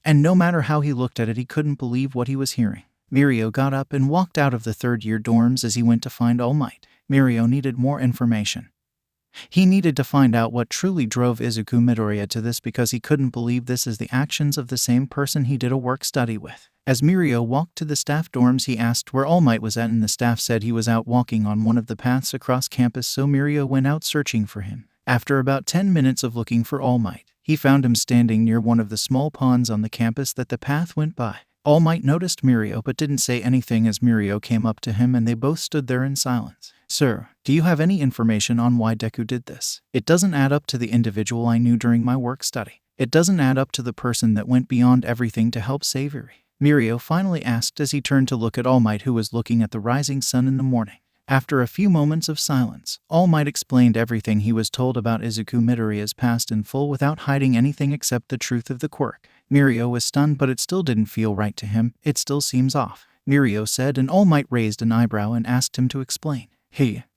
Speaker 1: And no matter how he looked at it, he couldn't believe what he was hearing. Mirio got up and walked out of the third-year dorms as he went to find All Might. Mirio needed more information. He needed to find out what truly drove Izuku Midoriya to this, because he couldn't believe this is the actions of the same person he did a work study with. As Mirio walked to the staff dorms, he asked where All Might was at, and the staff said he was out walking on one of the paths across campus, so Mirio went out searching for him. After about 10 minutes of looking for All Might, he found him standing near one of the small ponds on the campus that the path went by. All Might noticed Mirio but didn't say anything as Mirio came up to him, and they both stood there in silence. Sir, do you have any information on why Deku did this? It doesn't add up to the individual I knew during my work study. It doesn't add up to the person that went beyond everything to help save Yuri. Mirio finally asked as he turned to look at All Might, who was looking at the rising sun in the morning. After a few moments of silence, All Might explained everything he was told about Izuku Midoriya's past in full without hiding anything except the truth of the quirk. Mirio was stunned, but it still didn't feel right to him. It still seems off, Mirio said, and All Might raised an eyebrow and asked him to explain.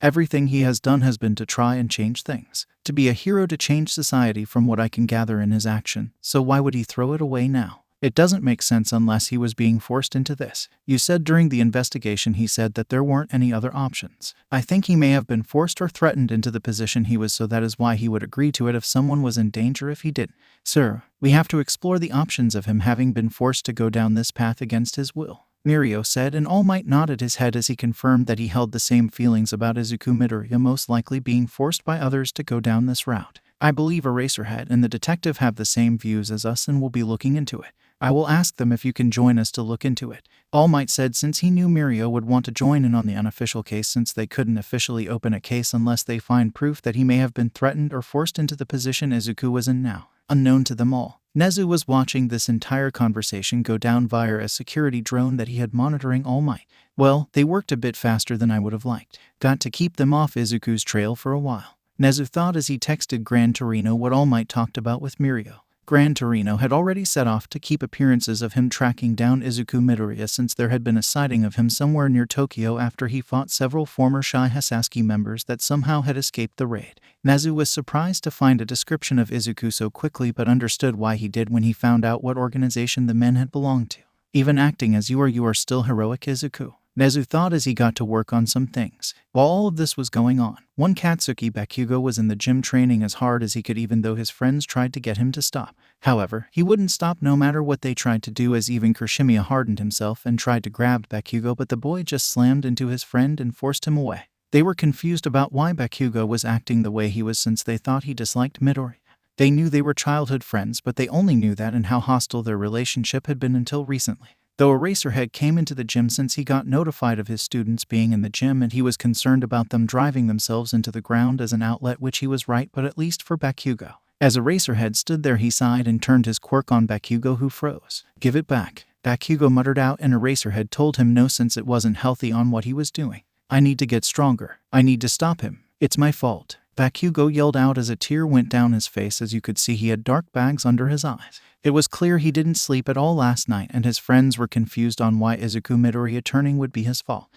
Speaker 1: Everything he has done has been to try and change things. To be a hero, to change society from what I can gather in his action. So why would he throw it away now? It doesn't make sense unless he was being forced into this. You said during the investigation he said that there weren't any other options. I think he may have been forced or threatened into the position he was, so that is why he would agree to it if someone was in danger if he didn't. Sir, we have to explore the options of him having been forced to go down this path against his will, Mirio said, and All Might nodded his head as he confirmed that he held the same feelings about Izuku Midoriya most likely being forced by others to go down this route. I believe Eraserhead and the detective have the same views as us and will be looking into it. I will ask them if you can join us to look into it, All Might said, since he knew Mirio would want to join in on the unofficial case, since they couldn't officially open a case unless they find proof that he may have been threatened or forced into the position Izuku was in now. Unknown to them all, Nezu was watching this entire conversation go down via a security drone that he had monitoring All Might. Well, they worked a bit faster than I would have liked. Got to keep them off Izuku's trail for a while, Nezu thought as he texted Gran Torino what All Might talked about with Mirio. Gran Torino had already set off to keep appearances of him tracking down Izuku Midoriya, since there had been a sighting of him somewhere near Tokyo after he fought several former Shy Hasaski members that somehow had escaped the raid. Nezu was surprised to find a description of Izuku so quickly, but understood why he did when he found out what organization the men had belonged to. Even acting as you are still heroic, Izuku, Nezu thought as he got to work on some things. While all of this was going on, one Katsuki Bakugo was in the gym training as hard as he could, even though his friends tried to get him to stop. However, he wouldn't stop no matter what they tried to do, as even Kirishimiya hardened himself and tried to grab Bakugo, but the boy just slammed into his friend and forced him away. They were confused about why Bakugo was acting the way he was, since they thought he disliked Midoriya. They knew they were childhood friends, but they only knew that and how hostile their relationship had been until recently. Though Eraserhead came into the gym since he got notified of his students being in the gym, and he was concerned about them driving themselves into the ground as an outlet, which he was right, but at least for Bakugo. As Eraserhead stood there, he sighed and turned his quirk on Bakugo, who froze. Give it back, Bakugo muttered out, and Eraserhead told him no, since it wasn't healthy on what he was doing. I need to get stronger. I need to stop him. It's my fault, Bakugo yelled out as a tear went down his face, as you could see he had dark bags under his eyes. It was clear he didn't sleep at all last night, and his friends were confused on why Izuku Midoriya turning would be his fault.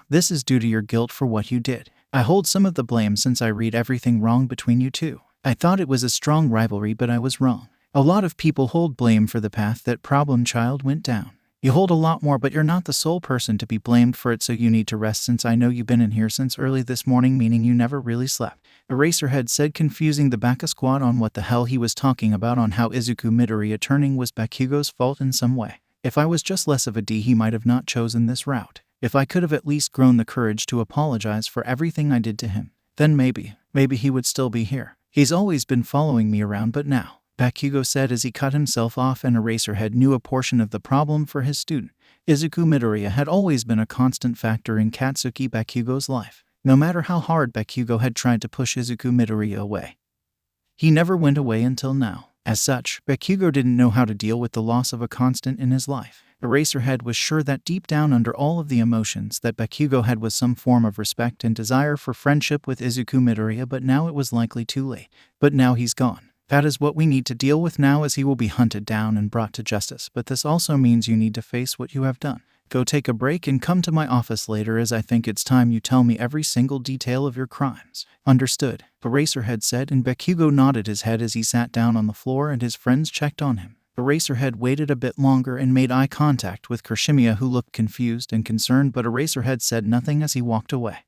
Speaker 1: This is due to your guilt for what you did. I hold some of the blame since I read everything wrong between you two. I thought it was a strong rivalry, but I was wrong. A lot of people hold blame for the path that problem child went down. You hold a lot more, but you're not the sole person to be blamed for it, so you need to rest since I know you've been in here since early this morning, meaning you never really slept. Eraserhead said, confusing the Baka squad on what the hell he was talking about, on how Izuku Midoriya turning was Bakugo's fault in some way. If I was just less of a D, he might have not chosen this route. If I could have at least grown the courage to apologize for everything I did to him, then maybe he would still be here. He's always been following me around, but now, Bakugo said as he cut himself off, and Eraserhead knew a portion of the problem for his student. Izuku Midoriya had always been a constant factor in Katsuki Bakugo's life. No matter how hard Bakugo had tried to push Izuku Midoriya away, he never went away until now. As such, Bakugo didn't know how to deal with the loss of a constant in his life. Eraserhead was sure that deep down under all of the emotions that Bakugo had was some form of respect and desire for friendship with Izuku Midoriya, but now it was likely too late. But now he's gone. That is what we need to deal with now, as he will be hunted down and brought to justice, but this also means you need to face what you have done. Go take a break and come to my office later, as I think it's time you tell me every single detail of your crimes. Understood, Eraserhead said, and Bakugo nodded his head as he sat down on the floor and his friends checked on him. Eraserhead waited a bit longer and made eye contact with Kirishimiya, who looked confused and concerned, but Eraserhead said nothing as he walked away.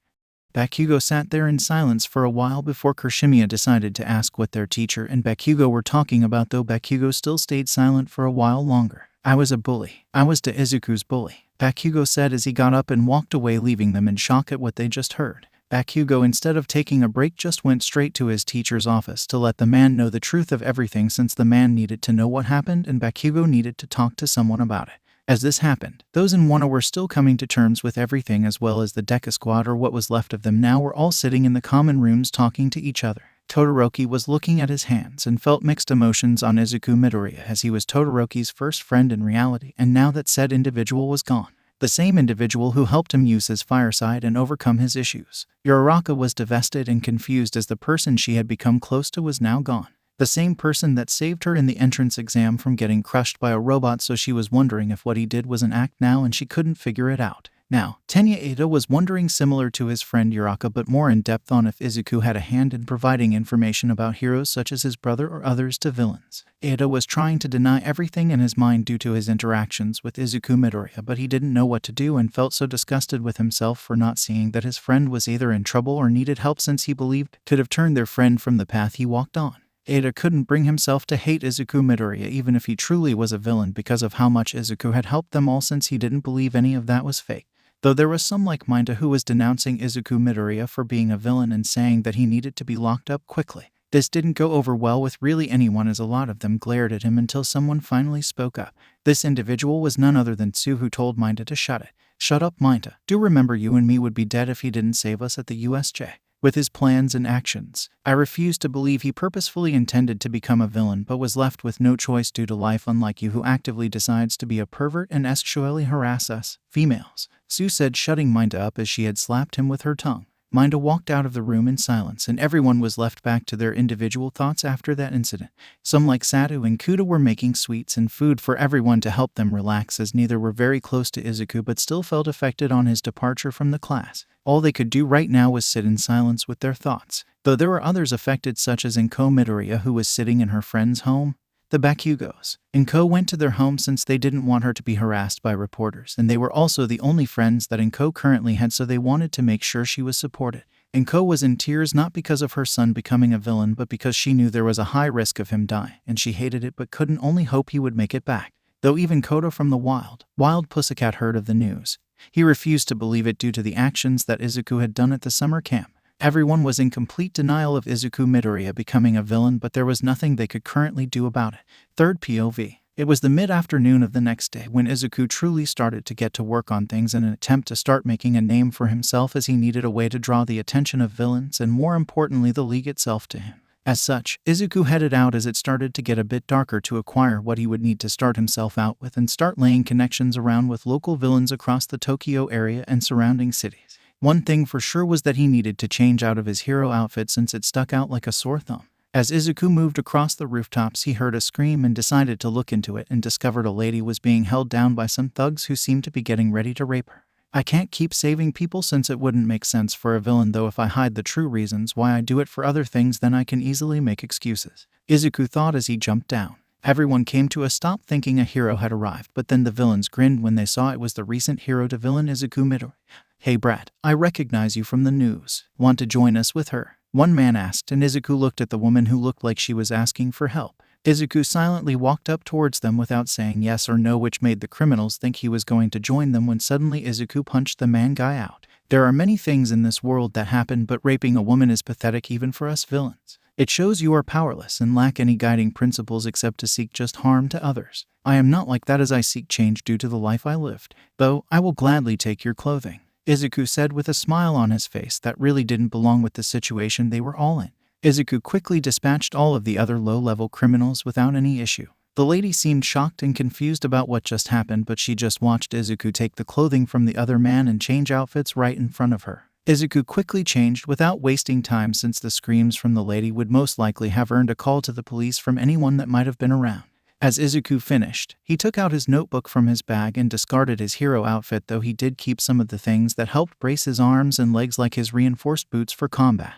Speaker 1: Bakugo sat there in silence for a while before Kirishimiya decided to ask what their teacher and Bakugo were talking about, though Bakugo still stayed silent for a while longer. I was a bully. I was to Izuku's bully, Bakugo said as he got up and walked away, leaving them in shock at what they just heard. Bakugo, instead of taking a break, just went straight to his teacher's office to let the man know the truth of everything, since the man needed to know what happened and Bakugo needed to talk to someone about it. As this happened, those in Wano were still coming to terms with everything, as well as the Deku squad, or what was left of them now, were all sitting in the common rooms talking to each other. Todoroki was looking at his hands and felt mixed emotions on Izuku Midoriya, as he was Todoroki's first friend in reality, and now that said individual was gone, the same individual who helped him use his fireside and overcome his issues, Uraraka was devastated and confused, as the person she had become close to was now gone. The same person that saved her in the entrance exam from getting crushed by a robot, so she was wondering if what he did was an act now, and she couldn't figure it out. Now, Tenya Ada was wondering, similar to his friend Uraraka but more in depth, on if Izuku had a hand in providing information about heroes such as his brother or others to villains. Ada was trying to deny everything in his mind due to his interactions with Izuku Midoriya, but he didn't know what to do and felt so disgusted with himself for not seeing that his friend was either in trouble or needed help, since he believed could have turned their friend from the path he walked on. Ada couldn't bring himself to hate Izuku Midoriya, even if he truly was a villain, because of how much Izuku had helped them all, since he didn't believe any of that was fake. Though there was some like Minda who was denouncing Izuku Midoriya for being a villain and saying that he needed to be locked up quickly. This didn't go over well with really anyone, as a lot of them glared at him until someone finally spoke up. This individual was none other than Tsu, who told Minda to shut it. Shut up, Minda. Do remember, you and me would be dead if he didn't save us at the USJ. With his plans and actions, I refuse to believe he purposefully intended to become a villain but was left with no choice due to life, unlike you, who actively decides to be a pervert and sexually harass us, females, Sue said, shutting Minda up as she had slapped him with her tongue. Minda walked out of the room in silence, and everyone was left back to their individual thoughts after that incident. Some, like Satu and Kuda, were making sweets and food for everyone to help them relax, as neither were very close to Izuku but still felt affected on his departure from the class. All they could do right now was sit in silence with their thoughts, though there were others affected, such as Inko Midoriya, who was sitting in her friend's home. The Bakugos. Inko went to their home since they didn't want her to be harassed by reporters, and they were also the only friends that Inko currently had, so they wanted to make sure she was supported. Inko was in tears, not because of her son becoming a villain, but because she knew there was a high risk of him dying, and she hated it but couldn't only hope he would make it back. Though even Kodo from the Wild Pussycat heard of the news, he refused to believe it due to the actions that Izuku had done at the summer camp. Everyone was in complete denial of Izuku Midoriya becoming a villain, but there was nothing they could currently do about it. Third POV. It was the mid-afternoon of the next day when Izuku truly started to get to work on things in an attempt to start making a name for himself, as he needed a way to draw the attention of villains and, more importantly, the league itself to him. As such, Izuku headed out as it started to get a bit darker to acquire what he would need to start himself out with and start laying connections around with local villains across the Tokyo area and surrounding cities. One thing for sure was that he needed to change out of his hero outfit, since it stuck out like a sore thumb. As Izuku moved across the rooftops, he heard a scream and decided to look into it, and discovered a lady was being held down by some thugs who seemed to be getting ready to rape her. I can't keep saving people since it wouldn't make sense for a villain, though if I hide the true reasons why I do it for other things then I can easily make excuses," Izuku thought as he jumped down. Everyone came to a stop thinking a hero had arrived, but then the villains grinned when they saw it was the recent hero to villain Izuku Midoriya. "Hey Brad, I recognize you from the news. Want to join us with her?" one man asked, and Izuku looked at the woman who looked like she was asking for help. Izuku silently walked up towards them without saying yes or no, which made the criminals think he was going to join them when suddenly Izuku punched the man guy out. There are many things in this world that happen, but raping a woman is pathetic even for us villains. It shows you are powerless and lack any guiding principles except to seek just harm to others. I am not like that, as I seek change due to the life I lived. Though, I will gladly take your clothing," Izuku said with a smile on his face that really didn't belong with the situation they were all in. Izuku quickly dispatched all of the other low-level criminals without any issue. The lady seemed shocked and confused about what just happened, but she just watched Izuku take the clothing from the other man and change outfits right in front of her. Izuku quickly changed without wasting time, since the screams from the lady would most likely have earned a call to the police from anyone that might have been around. As Izuku finished, he took out his notebook from his bag and discarded his hero outfit, though he did keep some of the things that helped brace his arms and legs, like his reinforced boots for combat,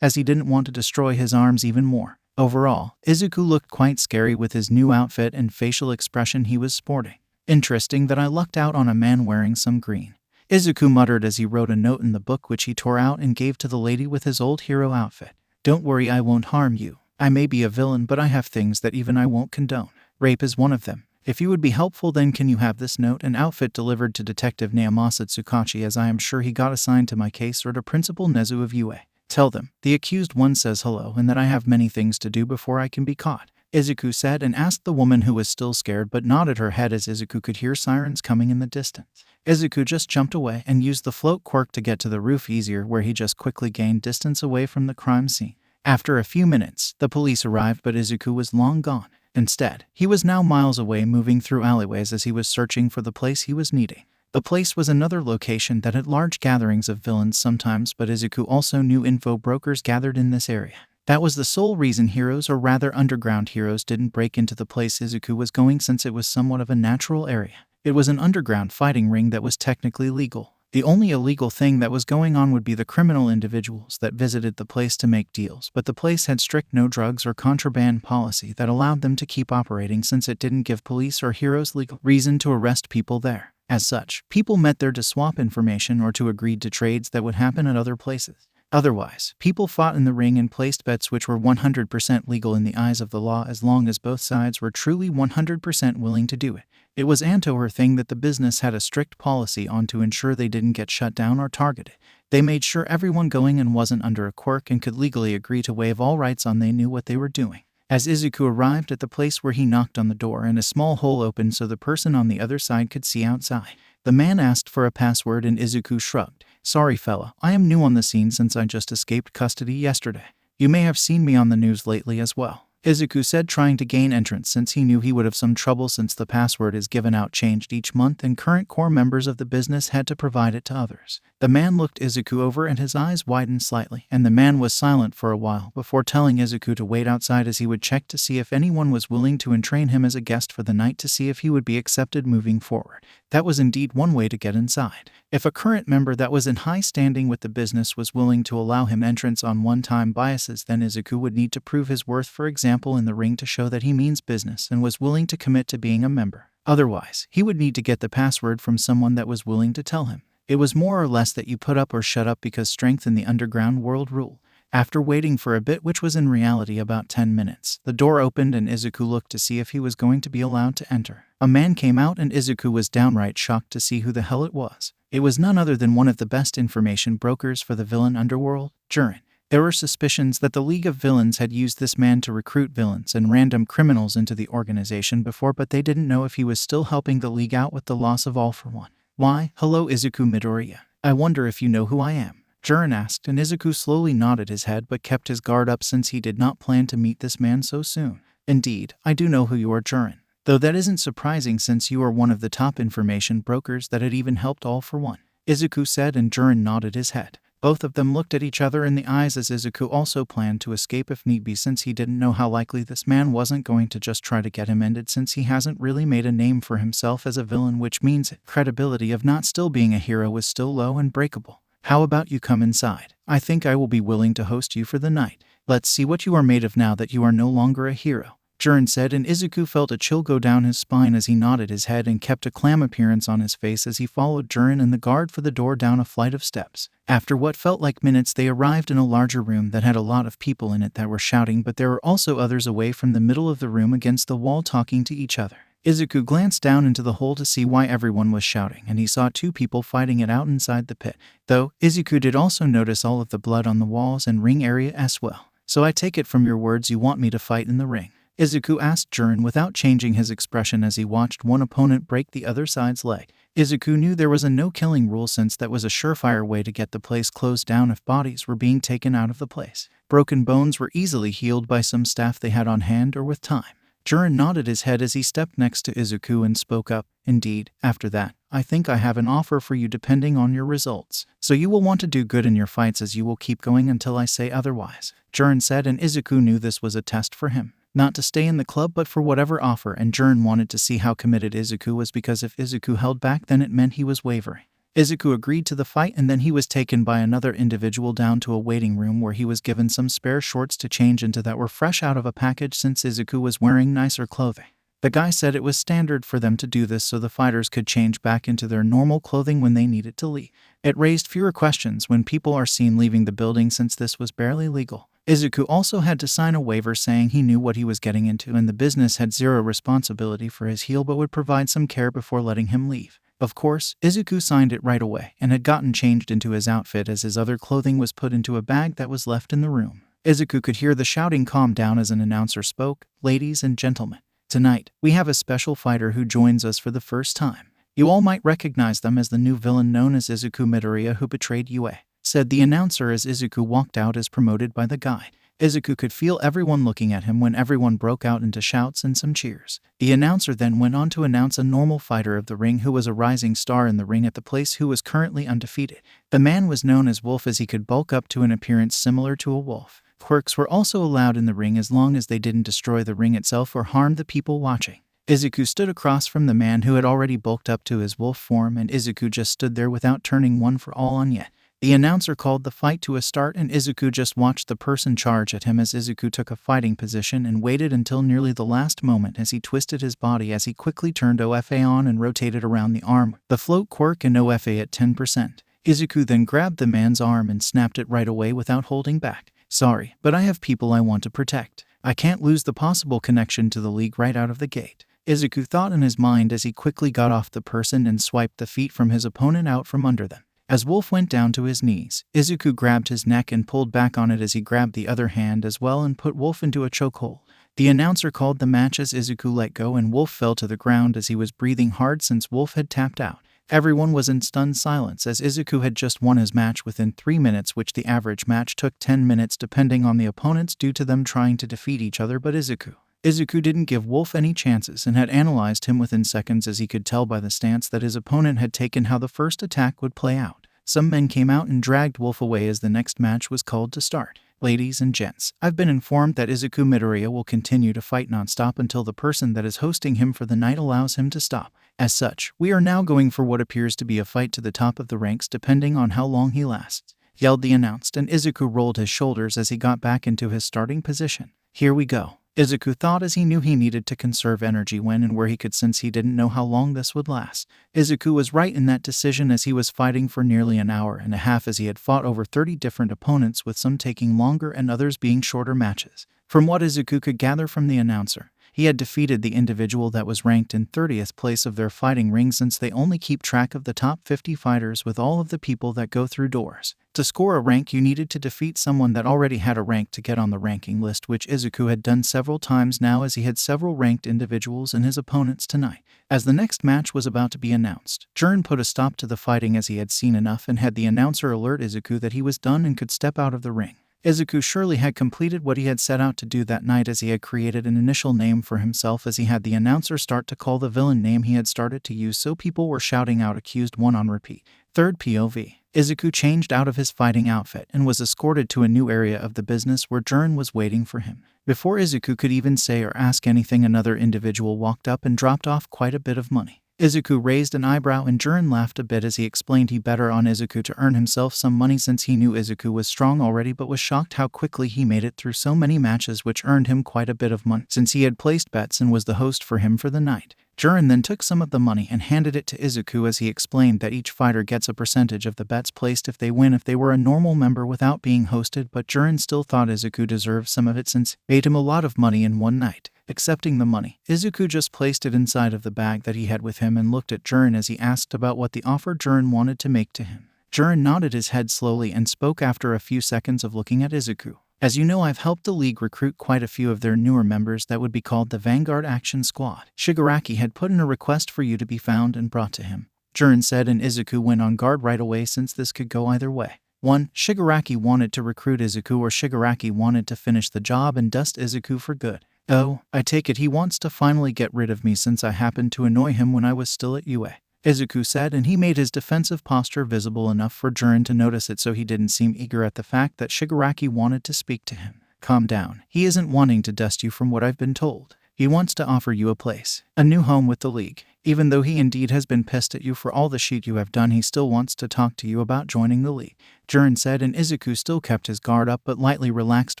Speaker 1: as he didn't want to destroy his arms even more. Overall, Izuku looked quite scary with his new outfit and facial expression he was sporting. "Interesting that I lucked out on a man wearing some green," Izuku muttered as he wrote a note in the book, which he tore out and gave to the lady with his old hero outfit. "Don't worry, I won't harm you. I may be a villain, but I have things that even I won't condone. Rape is one of them. If you would be helpful, then can you have this note and outfit delivered to Detective Naomasa Tsukachi, as I am sure he got assigned to my case, or to Principal Nezu of UA. Tell them the accused one says hello and that I have many things to do before I can be caught," Izuku said, and asked the woman, who was still scared but nodded her head as Izuku could hear sirens coming in the distance. Izuku just jumped away and used the float quirk to get to the roof easier, where he just quickly gained distance away from the crime scene. After a few minutes, the police arrived, but Izuku was long gone. Instead, he was now miles away, moving through alleyways as he was searching for the place he was needing. The place was another location that had large gatherings of villains sometimes, but Izuku also knew info brokers gathered in this area. That was the sole reason heroes, or rather underground heroes, didn't break into the place Izuku was going, since it was somewhat of a natural area. It was an underground fighting ring that was technically legal. The only illegal thing that was going on would be the criminal individuals that visited the place to make deals, but the place had strict no drugs or contraband policy that allowed them to keep operating, since it didn't give police or heroes legal reason to arrest people there. As such, people met there to swap information or to agree to trades that would happen at other places. Otherwise, people fought in the ring and placed bets which were 100% legal in the eyes of the law, as long as both sides were truly 100% willing to do it. It was her thing that the business had a strict policy on to ensure they didn't get shut down or targeted. They made sure everyone going in wasn't under a quirk and could legally agree to waive all rights on they knew what they were doing. As Izuku arrived at the place where he knocked on the door, and a small hole opened so the person on the other side could see outside. The man asked for a password and Izuku shrugged. "Sorry fella, I am new on the scene since I just escaped custody yesterday. You may have seen me on the news lately as well," Izuku said, trying to gain entrance since he knew he would have some trouble, since the password is given out changed each month and current core members of the business had to provide it to others. The man looked Izuku over and his eyes widened slightly, and the man was silent for a while before telling Izuku to wait outside as he would check to see if anyone was willing to entrain him as a guest for the night, to see if he would be accepted moving forward. That was indeed one way to get inside. If a current member that was in high standing with the business was willing to allow him entrance on one-time biases, then Izuku would need to prove his worth, for example in the ring, to show that he means business and was willing to commit to being a member. Otherwise, he would need to get the password from someone that was willing to tell him. It was more or less that you put up or shut up, because strength in the underground world ruled. After waiting for a bit, which was in reality about 10 minutes, the door opened and Izuku looked to see if he was going to be allowed to enter. A man came out and Izuku was downright shocked to see who the hell it was. It was none other than one of the best information brokers for the villain underworld, Jiren. There were suspicions that the League of Villains had used this man to recruit villains and random criminals into the organization before, but they didn't know if he was still helping the League out with the loss of All for One. "Why, hello Izuku Midoriya. I wonder if you know who I am?" Jiren asked, and Izuku slowly nodded his head but kept his guard up since he did not plan to meet this man so soon. "Indeed, I do know who you are, Jiren. Though that isn't surprising since you are one of the top information brokers that had even helped All for One," Izuku said, and Jiren nodded his head. Both of them looked at each other in the eyes as Izuku also planned to escape if need be, since he didn't know how likely this man wasn't going to just try to get him ended, since he hasn't really made a name for himself as a villain, which means credibility of not still being a hero was still low and breakable. How about you come inside? I think I will be willing to host you for the night. Let's see what you are made of now that you are no longer a hero, Jiren said, and Izuku felt a chill go down his spine as he nodded his head and kept a calm appearance on his face as he followed Jiren and the guard for the door down a flight of steps. After what felt like minutes, they arrived in a larger room that had a lot of people in it that were shouting, but there were also others away from the middle of the room against the wall talking to each other. Izuku glanced down into the hole to see why everyone was shouting, and he saw two people fighting it out inside the pit. Though, Izuku did also notice all of the blood on the walls and ring area as well. So I take it from your words you want me to fight in the ring? Izuku asked Jiren without changing his expression as he watched one opponent break the other side's leg. Izuku knew there was a no-killing rule, since that was a surefire way to get the place closed down if bodies were being taken out of the place. Broken bones were easily healed by some staff they had on hand or with time. Jiren nodded his head as he stepped next to Izuku and spoke up. Indeed, after that, I think I have an offer for you depending on your results. So you will want to do good in your fights, as you will keep going until I say otherwise, Jiren said, and Izuku knew this was a test for him. Not to stay in the club but for whatever offer, and Jiren wanted to see how committed Izuku was, because if Izuku held back then it meant he was wavering. Izuku agreed to the fight, and then he was taken by another individual down to a waiting room where he was given some spare shorts to change into that were fresh out of a package, since Izuku was wearing nicer clothing. The guy said it was standard for them to do this so the fighters could change back into their normal clothing when they needed to leave. It raised fewer questions when people are seen leaving the building, since this was barely legal. Izuku also had to sign a waiver saying he knew what he was getting into, and the business had zero responsibility for his heel but would provide some care before letting him leave. Of course, Izuku signed it right away and had gotten changed into his outfit as his other clothing was put into a bag that was left in the room. Izuku could hear the shouting calm down as an announcer spoke. Ladies and gentlemen, tonight, we have a special fighter who joins us for the first time. You all might recognize them as the new villain known as Izuku Midoriya, who betrayed UA, said the announcer as Izuku walked out as promoted by the guide. Izuku could feel everyone looking at him when everyone broke out into shouts and some cheers. The announcer then went on to announce a normal fighter of the ring who was a rising star in the ring at the place, who was currently undefeated. The man was known as Wolf, as he could bulk up to an appearance similar to a wolf. Quirks were also allowed in the ring as long as they didn't destroy the ring itself or harm the people watching. Izuku stood across from the man who had already bulked up to his wolf form, and Izuku just stood there without turning one for all on yet. The announcer called the fight to a start, and Izuku just watched the person charge at him as Izuku took a fighting position and waited until nearly the last moment as he twisted his body as he quickly turned OFA on and rotated around the arm, the float quirk and OFA at 10%. Izuku then grabbed the man's arm and snapped it right away without holding back. Sorry, but I have people I want to protect. I can't lose the possible connection to the league right out of the gate, Izuku thought in his mind as he quickly got off the person and swiped the feet from his opponent out from under them. As Wolf went down to his knees, Izuku grabbed his neck and pulled back on it as he grabbed the other hand as well and put Wolf into a chokehold. The announcer called the match as Izuku let go and Wolf fell to the ground as he was breathing hard since Wolf had tapped out. Everyone was in stunned silence as Izuku had just won his match within 3 minutes, which the average match took 10 minutes depending on the opponents due to them trying to defeat each other, but Izuku didn't give Wolf any chances and had analyzed him within seconds, as he could tell by the stance that his opponent had taken how the first attack would play out. Some men came out and dragged Wolf away as the next match was called to start. Ladies and gents, I've been informed that Izuku Midoriya will continue to fight non-stop until the person that is hosting him for the night allows him to stop. As such, we are now going for what appears to be a fight to the top of the ranks depending on how long he lasts, yelled the announcer, and Izuku rolled his shoulders as he got back into his starting position. Here we go, Izuku thought as he knew he needed to conserve energy when and where he could, since he didn't know how long this would last. Izuku was right in that decision as he was fighting for nearly an hour and a half as he had fought over 30 different opponents, with some taking longer and others being shorter matches. From what Izuku could gather from the announcer, he had defeated the individual that was ranked in 30th place of their fighting ring, since they only keep track of the top 50 fighters with all of the people that go through doors. To score a rank, you needed to defeat someone that already had a rank to get on the ranking list, which Izuku had done several times now as he had several ranked individuals in his opponents tonight. As the next match was about to be announced, Jiren put a stop to the fighting as he had seen enough and had the announcer alert Izuku that he was done and could step out of the ring. Izuku surely had completed what he had set out to do that night, as he had created an initial name for himself as he had the announcer start to call the villain name he had started to use, so people were shouting out accused one on repeat. Third POV. Izuku changed out of his fighting outfit and was escorted to a new area of the business where Jiren was waiting for him. Before Izuku could even say or ask anything, another individual walked up and dropped off quite a bit of money. Izuku raised an eyebrow and Jiren laughed a bit as he explained he bet on Izuku to earn himself some money since he knew Izuku was strong already, but was shocked how quickly he made it through so many matches, which earned him quite a bit of money since he had placed bets and was the host for him for the night. Jiren then took some of the money and handed it to Izuku as he explained that each fighter gets a percentage of the bets placed if they win if they were a normal member without being hosted, but Jiren still thought Izuku deserved some of it since he paid him a lot of money in one night. Accepting the money, Izuku just placed it inside of the bag that he had with him and looked at Jiren as he asked about what the offer Jiren wanted to make to him. Jiren nodded his head slowly and spoke after a few seconds of looking at Izuku. As you know, I've helped the League recruit quite a few of their newer members that would be called the Vanguard Action Squad. Shigaraki had put in a request for you to be found and brought to him, Jiren said, and Izuku went on guard right away since this could go either way. 1. Shigaraki wanted to recruit Izuku, or Shigaraki wanted to finish the job and dust Izuku for good. Oh, I take it he wants to finally get rid of me since I happened to annoy him when I was still at UA, Izuku said, and he made his defensive posture visible enough for Jiren to notice it, so he didn't seem eager at the fact that Shigaraki wanted to speak to him. Calm down. He isn't wanting to dust you from what I've been told. He wants to offer you a place, a new home with the League. Even though he indeed has been pissed at you for all the shit you have done, he still wants to talk to you about joining the League, Jiren said, and Izuku still kept his guard up but lightly relaxed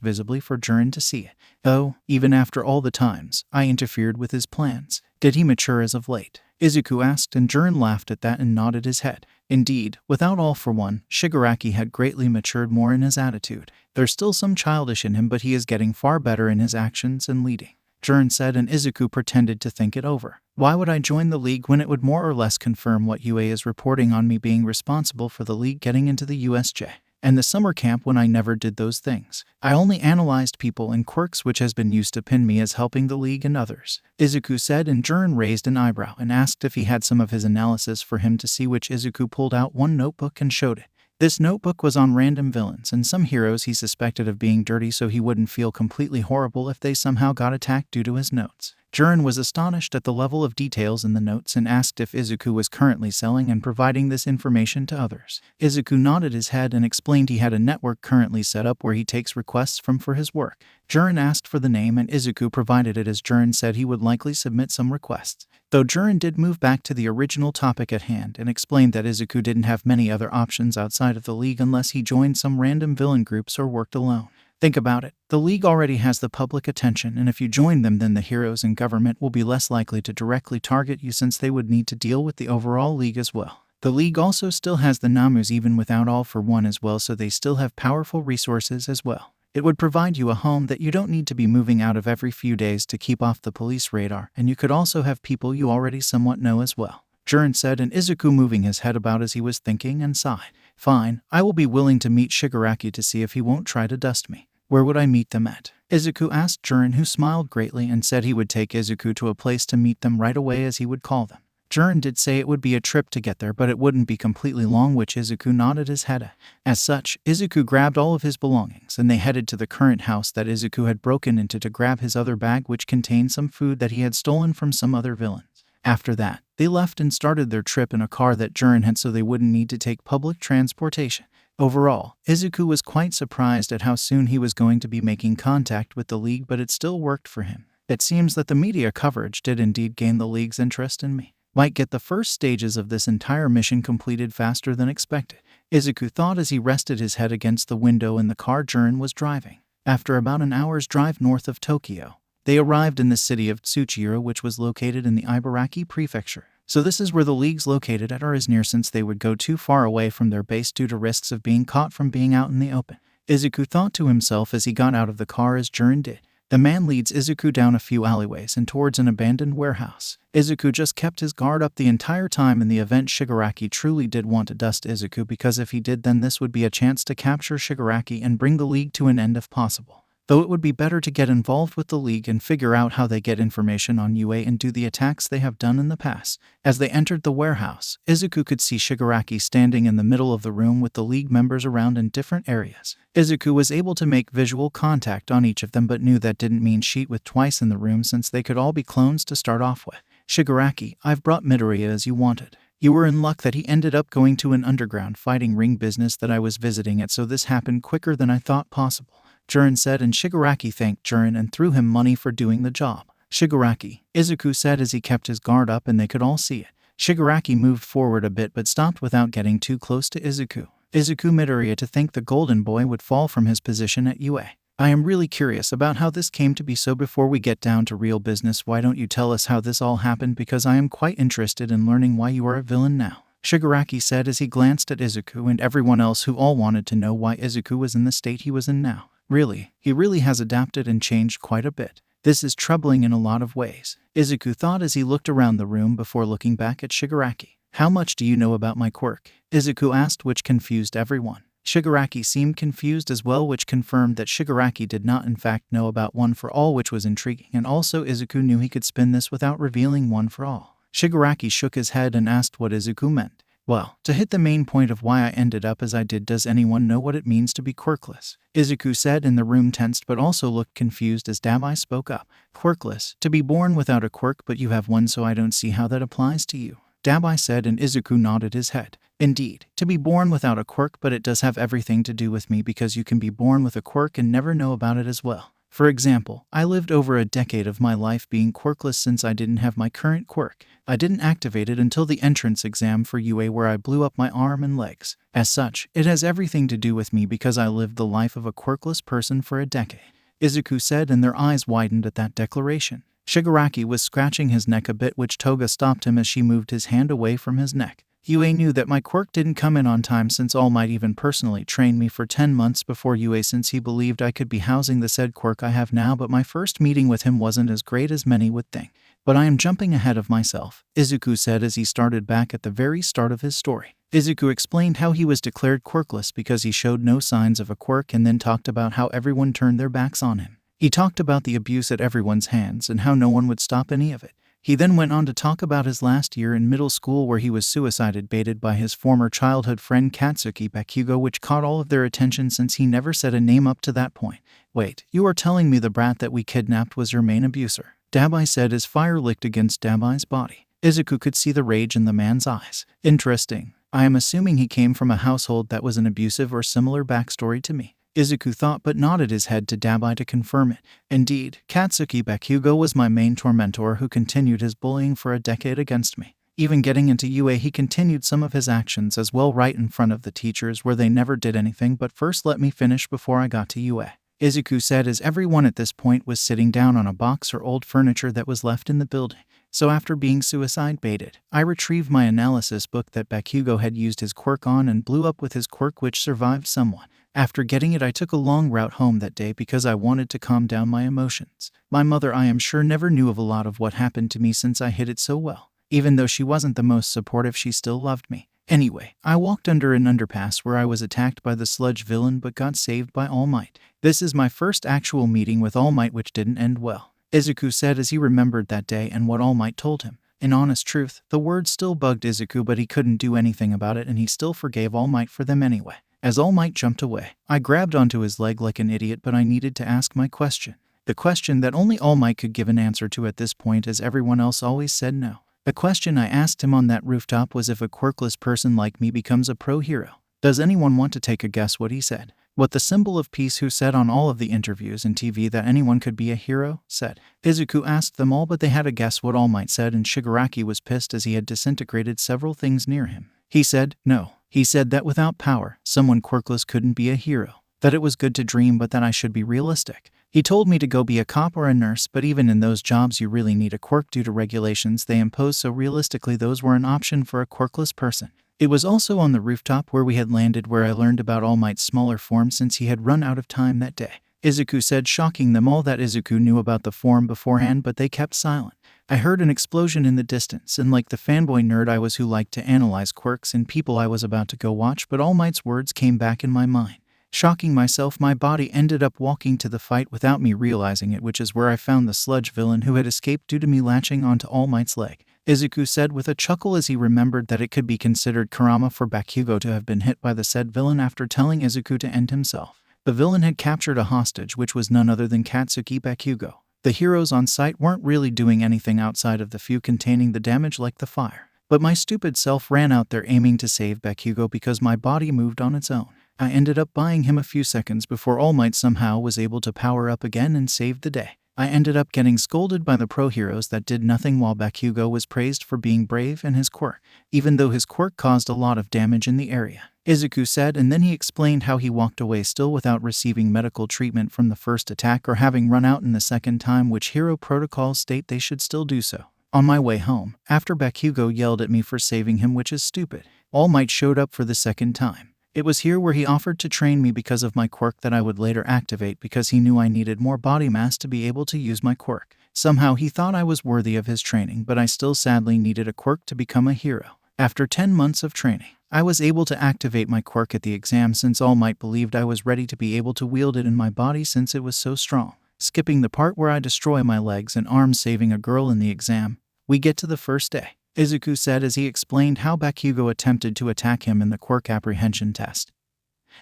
Speaker 1: visibly for Jiren to see it. Oh, even after all the times I interfered with his plans, did he mature as of late? Izuku asked, and Jiren laughed at that and nodded his head. Indeed, without all for one, Shigaraki had greatly matured more in his attitude. There's still some childish in him, but he is getting far better in his actions and leading, Jiren said, and Izuku pretended to think it over. Why would I join the League when it would more or less confirm what UA is reporting on me being responsible for the League getting into the USJ and the summer camp when I never did those things? I only analyzed people and quirks, which has been used to pin me as helping the League and others, Izuku said, and Jiren raised an eyebrow and asked if he had some of his analysis for him to see, which Izuku pulled out one notebook and showed it. This notebook was on random villains and some heroes he suspected of being dirty, so he wouldn't feel completely horrible if they somehow got attacked due to his notes. Jiren was astonished at the level of details in the notes and asked if Izuku was currently selling and providing this information to others. Izuku nodded his head and explained he had a network currently set up where he takes requests from for his work. Jiren asked for the name and Izuku provided it, as Jiren said he would likely submit some requests. Though Jiren did move back to the original topic at hand and explained that Izuku didn't have many other options outside of the League unless he joined some random villain groups or worked alone. Think about it. The League already has the public attention, and if you join them, then the heroes and government will be less likely to directly target you since they would need to deal with the overall League as well. The League also still has the Namus even without All for One as well, so they still have powerful resources as well. It would provide you a home that you don't need to be moving out of every few days to keep off the police radar, and you could also have people you already somewhat know as well, Jiren said, and Izuku moving his head about as he was thinking and sighed. Fine, I will be willing to meet Shigaraki to see if he won't try to dust me. Where would I meet them at? Izuku asked Jiren, who smiled greatly and said he would take Izuku to a place to meet them right away, as he would call them. Jiren did say it would be a trip to get there, but it wouldn't be completely long, which Izuku nodded his head at. As such, Izuku grabbed all of his belongings and they headed to the current house that Izuku had broken into to grab his other bag, which contained some food that he had stolen from some other villains. After that, they left and started their trip in a car that Jiren had, so they wouldn't need to take public transportation. Overall, Izuku was quite surprised at how soon he was going to be making contact with the League, but it still worked for him. It seems that the media coverage did indeed gain the League's interest in me. Might get the first stages of this entire mission completed faster than expected, Izuku thought as he rested his head against the window in the car Jiren was driving. After about an hour's drive north of Tokyo, they arrived in the city of Tsuchiro, which was located in the Ibaraki prefecture. So this is where the League's located at, or is near, since they would go too far away from their base due to risks of being caught from being out in the open, Izuku thought to himself as he got out of the car, as Jiren did. The man leads Izuku down a few alleyways and towards an abandoned warehouse. Izuku just kept his guard up the entire time in the event Shigaraki truly did want to dust Izuku, because if he did, then this would be a chance to capture Shigaraki and bring the League to an end if possible. though it would be better to get involved with the League and figure out how they get information on UA and do the attacks they have done in the past. As they entered the warehouse, Izuku could see Shigaraki standing in the middle of the room with the League members around in different areas. Izuku was able to make visual contact on each of them but knew that didn't mean sheet with twice in the room since they could all be clones to start off with. Shigaraki, I've brought Midoriya as you wanted. You were in luck that he ended up going to an underground fighting ring business that I was visiting at, so this happened quicker than I thought possible, Jiren said, and Shigaraki thanked Jiren and threw him money for doing the job. Shigaraki, Izuku said as he kept his guard up and they could all see it. Shigaraki moved forward a bit but stopped without getting too close to Izuku. Izuku Midoriya to think the golden boy would fall from his position at UA. I am really curious about how this came to be, so before we get down to real business, why don't you tell us how this all happened, because I am quite interested in learning why you are a villain now, Shigaraki said as he glanced at Izuku and everyone else who all wanted to know why Izuku was in the state he was in now. Really, he really has adapted and changed quite a bit. This is troubling in a lot of ways, Izuku thought as he looked around the room before looking back at Shigaraki. How much do you know about my quirk? Izuku asked, which confused everyone. Shigaraki seemed confused as well, which confirmed that Shigaraki did not in fact know about One for All, which was intriguing, and also Izuku knew he could spin this without revealing One for All. Shigaraki shook his head and asked what Izuku meant. Well, to hit the main point of why I ended up as I did, does anyone know what it means to be quirkless? Izuku said, and the room tensed but also looked confused as Dabai spoke up. Quirkless, to be born without a quirk, but you have one, so I don't see how that applies to you, Dabai said, and Izuku nodded his head. Indeed, to be born without a quirk, but it does have everything to do with me, because you can be born with a quirk and never know about it as well. For example, I lived over a decade of my life being quirkless since I didn't have my current quirk. I didn't activate it until the entrance exam for UA, where I blew up my arm and legs. As such, it has everything to do with me because I lived the life of a quirkless person for a decade, Izuku said, and their eyes widened at that declaration. Shigaraki was scratching his neck a bit, which Toga stopped him as she moved his hand away from his neck. UA knew that my quirk didn't come in on time, since All Might even personally trained me for 10 months before UA, since he believed I could be housing the said quirk I have now, but my first meeting with him wasn't as great as many would think. But I am jumping ahead of myself, Izuku said as he started back at the very start of his story. Izuku explained how he was declared quirkless because he showed no signs of a quirk, and then talked about how everyone turned their backs on him. He talked about the abuse at everyone's hands and how no one would stop any of it. He then went on to talk about his last year in middle school, where he was suicide baited by his former childhood friend Katsuki Bakugo, which caught all of their attention since he never said a name up to that point. Wait, you are telling me the brat that we kidnapped was your main abuser? Dabai said as fire licked against Dabai's body. Izuku could see the rage in the man's eyes. Interesting. I am assuming he came from a household that was an abusive or similar backstory to me, Izuku thought, but nodded his head to Dabai to confirm it. Indeed, Katsuki Bakugo was my main tormentor who continued his bullying for a decade against me. Even getting into UA, he continued some of his actions as well right in front of the teachers, where they never did anything but first let me finish before I got to UA, Izuku said as everyone at this point was sitting down on a box or old furniture that was left in the building. So after being suicide baited, I retrieved my analysis book that Bakugo had used his quirk on and blew up with his quirk, which survived somewhat. After getting it, I took a long route home that day because I wanted to calm down my emotions. My mother, I am sure, never knew of a lot of what happened to me since I hid it so well. Even though she wasn't the most supportive, she still loved me. Anyway, I walked under an underpass where I was attacked by the sludge villain but got saved by All Might. This is my first actual meeting with All Might, which didn't end well, Izuku said as he remembered that day and what All Might told him. In honest truth, the word still bugged Izuku, but he couldn't do anything about it, and he still forgave All Might for them anyway. As All Might jumped away, I grabbed onto his leg like an idiot, but I needed to ask my question. The question that only All Might could give an answer to at this point, as everyone else always said no. The question I asked him on that rooftop was, if a quirkless person like me becomes a pro hero, does anyone want to take a guess what he said? What the symbol of peace, who said on all of the interviews and TV that anyone could be a hero, said. Izuku asked them all, but they had to guess what All Might said, and Shigaraki was pissed as he had disintegrated several things near him. He said, no. He said that without power, someone quirkless couldn't be a hero. That it was good to dream, but that I should be realistic. He told me to go be a cop or a nurse, but even in those jobs you really need a quirk due to regulations they impose, so realistically those were an option for a quirkless person. It was also on the rooftop where we had landed where I learned about All Might's smaller form, since he had run out of time that day, Izuku said, shocking them all that Izuku knew about the form beforehand, but they kept silent. I heard an explosion in the distance, and like the fanboy nerd I was who liked to analyze quirks and people, I was about to go watch, but All Might's words came back in my mind. Shocking myself, my body ended up walking to the fight without me realizing it, which is where I found the sludge villain who had escaped due to me latching onto All Might's leg. Izuku said with a chuckle as he remembered that it could be considered karma for Bakugo to have been hit by the said villain after telling Izuku to end himself. The villain had captured a hostage, which was none other than Katsuki Bakugo. The heroes on site weren't really doing anything outside of the few containing the damage like the fire. But my stupid self ran out there aiming to save Bakugo because my body moved on its own. I ended up buying him a few seconds before All Might somehow was able to power up again and saved the day. I ended up getting scolded by the pro heroes that did nothing while Bakugo was praised for being brave and his quirk, even though his quirk caused a lot of damage in the area. Izuku said, and then he explained how he walked away still without receiving medical treatment from the first attack or having run out in the second time, which hero protocols state they should still do so. On my way home, after Bakugo yelled at me for saving him, which is stupid, All Might showed up for the second time. It was here where he offered to train me because of my quirk that I would later activate because he knew I needed more body mass to be able to use my quirk. Somehow he thought I was worthy of his training, but I still sadly needed a quirk to become a hero. After 10 months of training, I was able to activate my quirk at the exam since All Might believed I was ready to be able to wield it in my body since it was so strong. Skipping the part where I destroy my legs and arms saving a girl in the exam, we get to the first day. Izuku said as he explained how Bakugo attempted to attack him in the quirk apprehension test,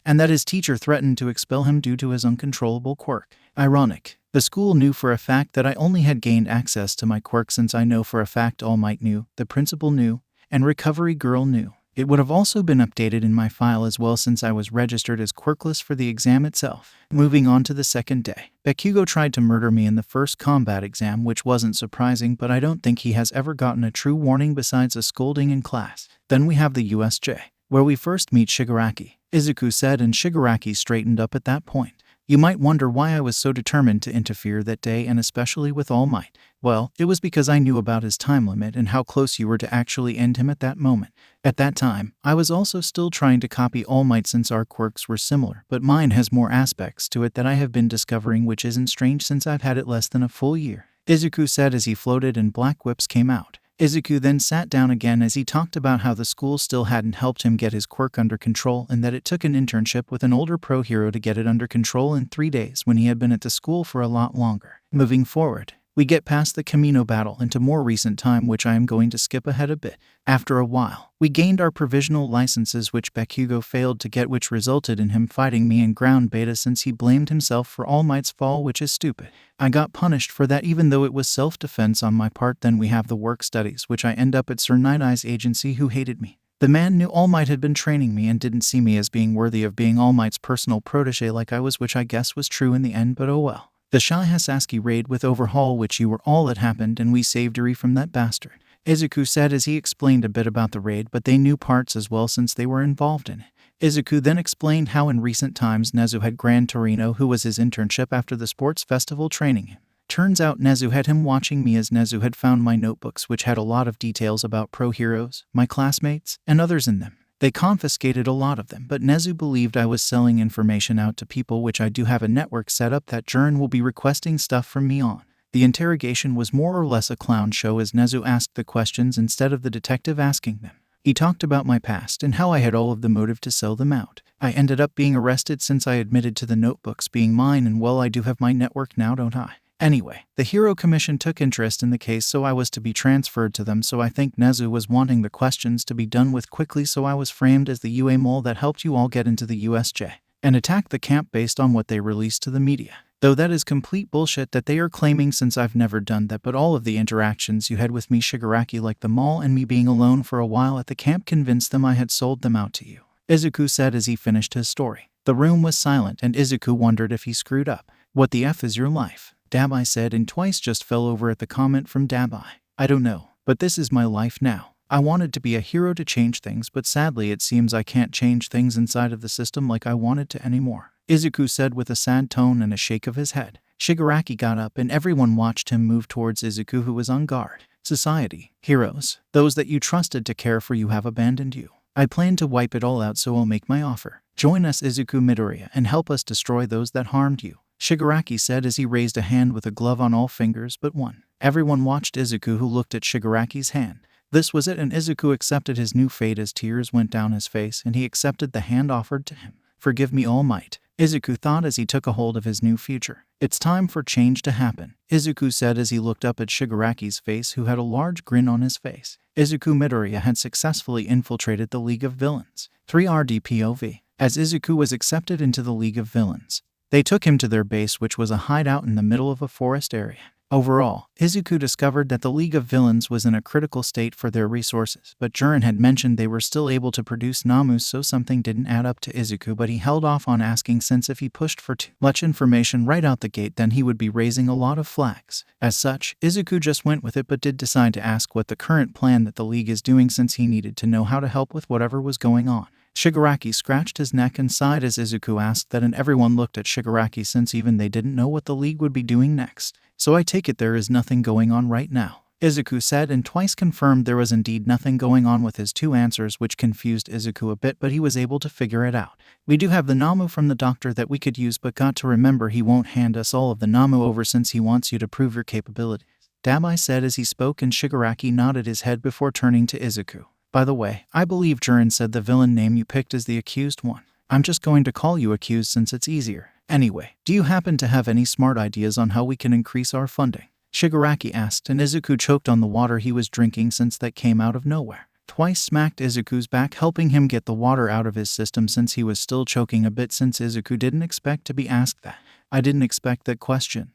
Speaker 1: and that his teacher threatened to expel him due to his uncontrollable quirk. Ironic. The school knew for a fact that I only had gained access to my quirk since I know for a fact All Might knew, the principal knew, and Recovery Girl knew. It would have also been updated in my file as well since I was registered as quirkless for the exam itself. Moving on to the second day, Bakugo tried to murder me in the first combat exam, which wasn't surprising, but I don't think he has ever gotten a true warning besides a scolding in class. Then we have the USJ, where we first meet Shigaraki, Izuku said, and Shigaraki straightened up at that point. You might wonder why I was so determined to interfere that day, and especially with All Might. Well, it was because I knew about his time limit and how close you were to actually end him at that moment. At that time, I was also still trying to copy All Might since our quirks were similar, but mine has more aspects to it that I have been discovering, which isn't strange since I've had it less than a full year, Izuku said as he floated and black whips came out. Izuku then sat down again as he talked about how the school still hadn't helped him get his quirk under control and that it took an internship with an older pro hero to get it under control in 3 days when he had been at the school for a lot longer. Moving forward, we get past the Kamino battle into more recent time, which I am going to skip ahead a bit. After a while, we gained our provisional licenses, which Bakugo failed to get, which resulted in him fighting me in ground beta since he blamed himself for All Might's fall, which is stupid. I got punished for that even though it was self-defense on my part. Then we have the work studies, which I end up at Sir Night Eye's agency, who hated me. The man knew All Might had been training me and didn't see me as being worthy of being All Might's personal protege like I was, which I guess was true in the end, but oh well. The Shai Hasaski raid with Overhaul, which you were all that happened, and we saved Eri from that bastard, Izuku said as he explained a bit about the raid, but they knew parts as well since they were involved in it. Izuku then explained how in recent times Nezu had Gran Torino, who was his internship after the sports festival, training him. Turns out Nezu had him watching me as Nezu had found my notebooks, which had a lot of details about pro heroes, my classmates, and others in them. They confiscated a lot of them, but Nezu believed I was selling information out to people, which I do have a network set up that Jern will be requesting stuff from me on. The interrogation was more or less a clown show as Nezu asked the questions instead of the detective asking them. He talked about my past and how I had all of the motive to sell them out. I ended up being arrested since I admitted to the notebooks being mine, and well, I do have my network now, don't I? Anyway, the Hero Commission took interest in the case, so I was to be transferred to them, so I think Nezu was wanting the questions to be done with quickly, so I was framed as the UA mole that helped you all get into the USJ and attack the camp based on what they released to the media. Though that is complete bullshit that they are claiming since I've never done that, but all of the interactions you had with me, Shigaraki, like the mall and me being alone for a while at the camp, convinced them I had sold them out to you, Izuku said as he finished his story. The room was silent and Izuku wondered if he screwed up. What the F is your life? Dabai said, and twice just fell over at the comment from Dabai. I don't know, but this is my life now. I wanted to be a hero to change things, but sadly it seems I can't change things inside of the system like I wanted to anymore, Izuku said with a sad tone and a shake of his head. Shigaraki got up and everyone watched him move towards Izuku, who was on guard. Society, heroes, those that you trusted to care for you have abandoned you. I plan to wipe it all out, so I'll make my offer. Join us, Izuku Midoriya, and help us destroy those that harmed you, Shigaraki said as he raised a hand with a glove on all fingers but one. Everyone watched Izuku, who looked at Shigaraki's hand. This was it, and Izuku accepted his new fate as tears went down his face and he accepted the hand offered to him. Forgive me, All Might, Izuku thought as he took a hold of his new future. It's time for change to happen, Izuku said as he looked up at Shigaraki's face, who had a large grin on his face. Izuku Midoriya had successfully infiltrated the League of Villains. 3RD As Izuku was accepted into the League of Villains, they took him to their base, which was a hideout in the middle of a forest area. Overall, Izuku discovered that the League of Villains was in a critical state for their resources, but Jiren had mentioned they were still able to produce Namus, so something didn't add up to Izuku, but he held off on asking, since if he pushed for too much information right out the gate, then he would be raising a lot of flags. As such, Izuku just went with it, but did decide to ask what the current plan that the League is doing, since he needed to know how to help with whatever was going on. Shigaraki scratched his neck and sighed as Izuku asked that, and everyone looked at Shigaraki, since even they didn't know what the League would be doing next. So I take it there is nothing going on right now, Izuku said, and twice confirmed there was indeed nothing going on with his two answers, which confused Izuku a bit, but he was able to figure it out. We do have the Namu from the doctor that we could use, but got to remember he won't hand us all of the Namu over since he wants you to prove your capabilities, Dabai said as he spoke, and Shigaraki nodded his head before turning to Izuku. By the way, I believe Jiren said the villain name you picked is the accused one. I'm just going to call you accused since it's easier. Anyway, do you happen to have any smart ideas on how we can increase our funding? Shigaraki asked, and Izuku choked on the water he was drinking, since that came out of nowhere. Twice smacked Izuku's back, helping him get the water out of his system since he was still choking a bit, since Izuku didn't expect to be asked that. I didn't expect that question.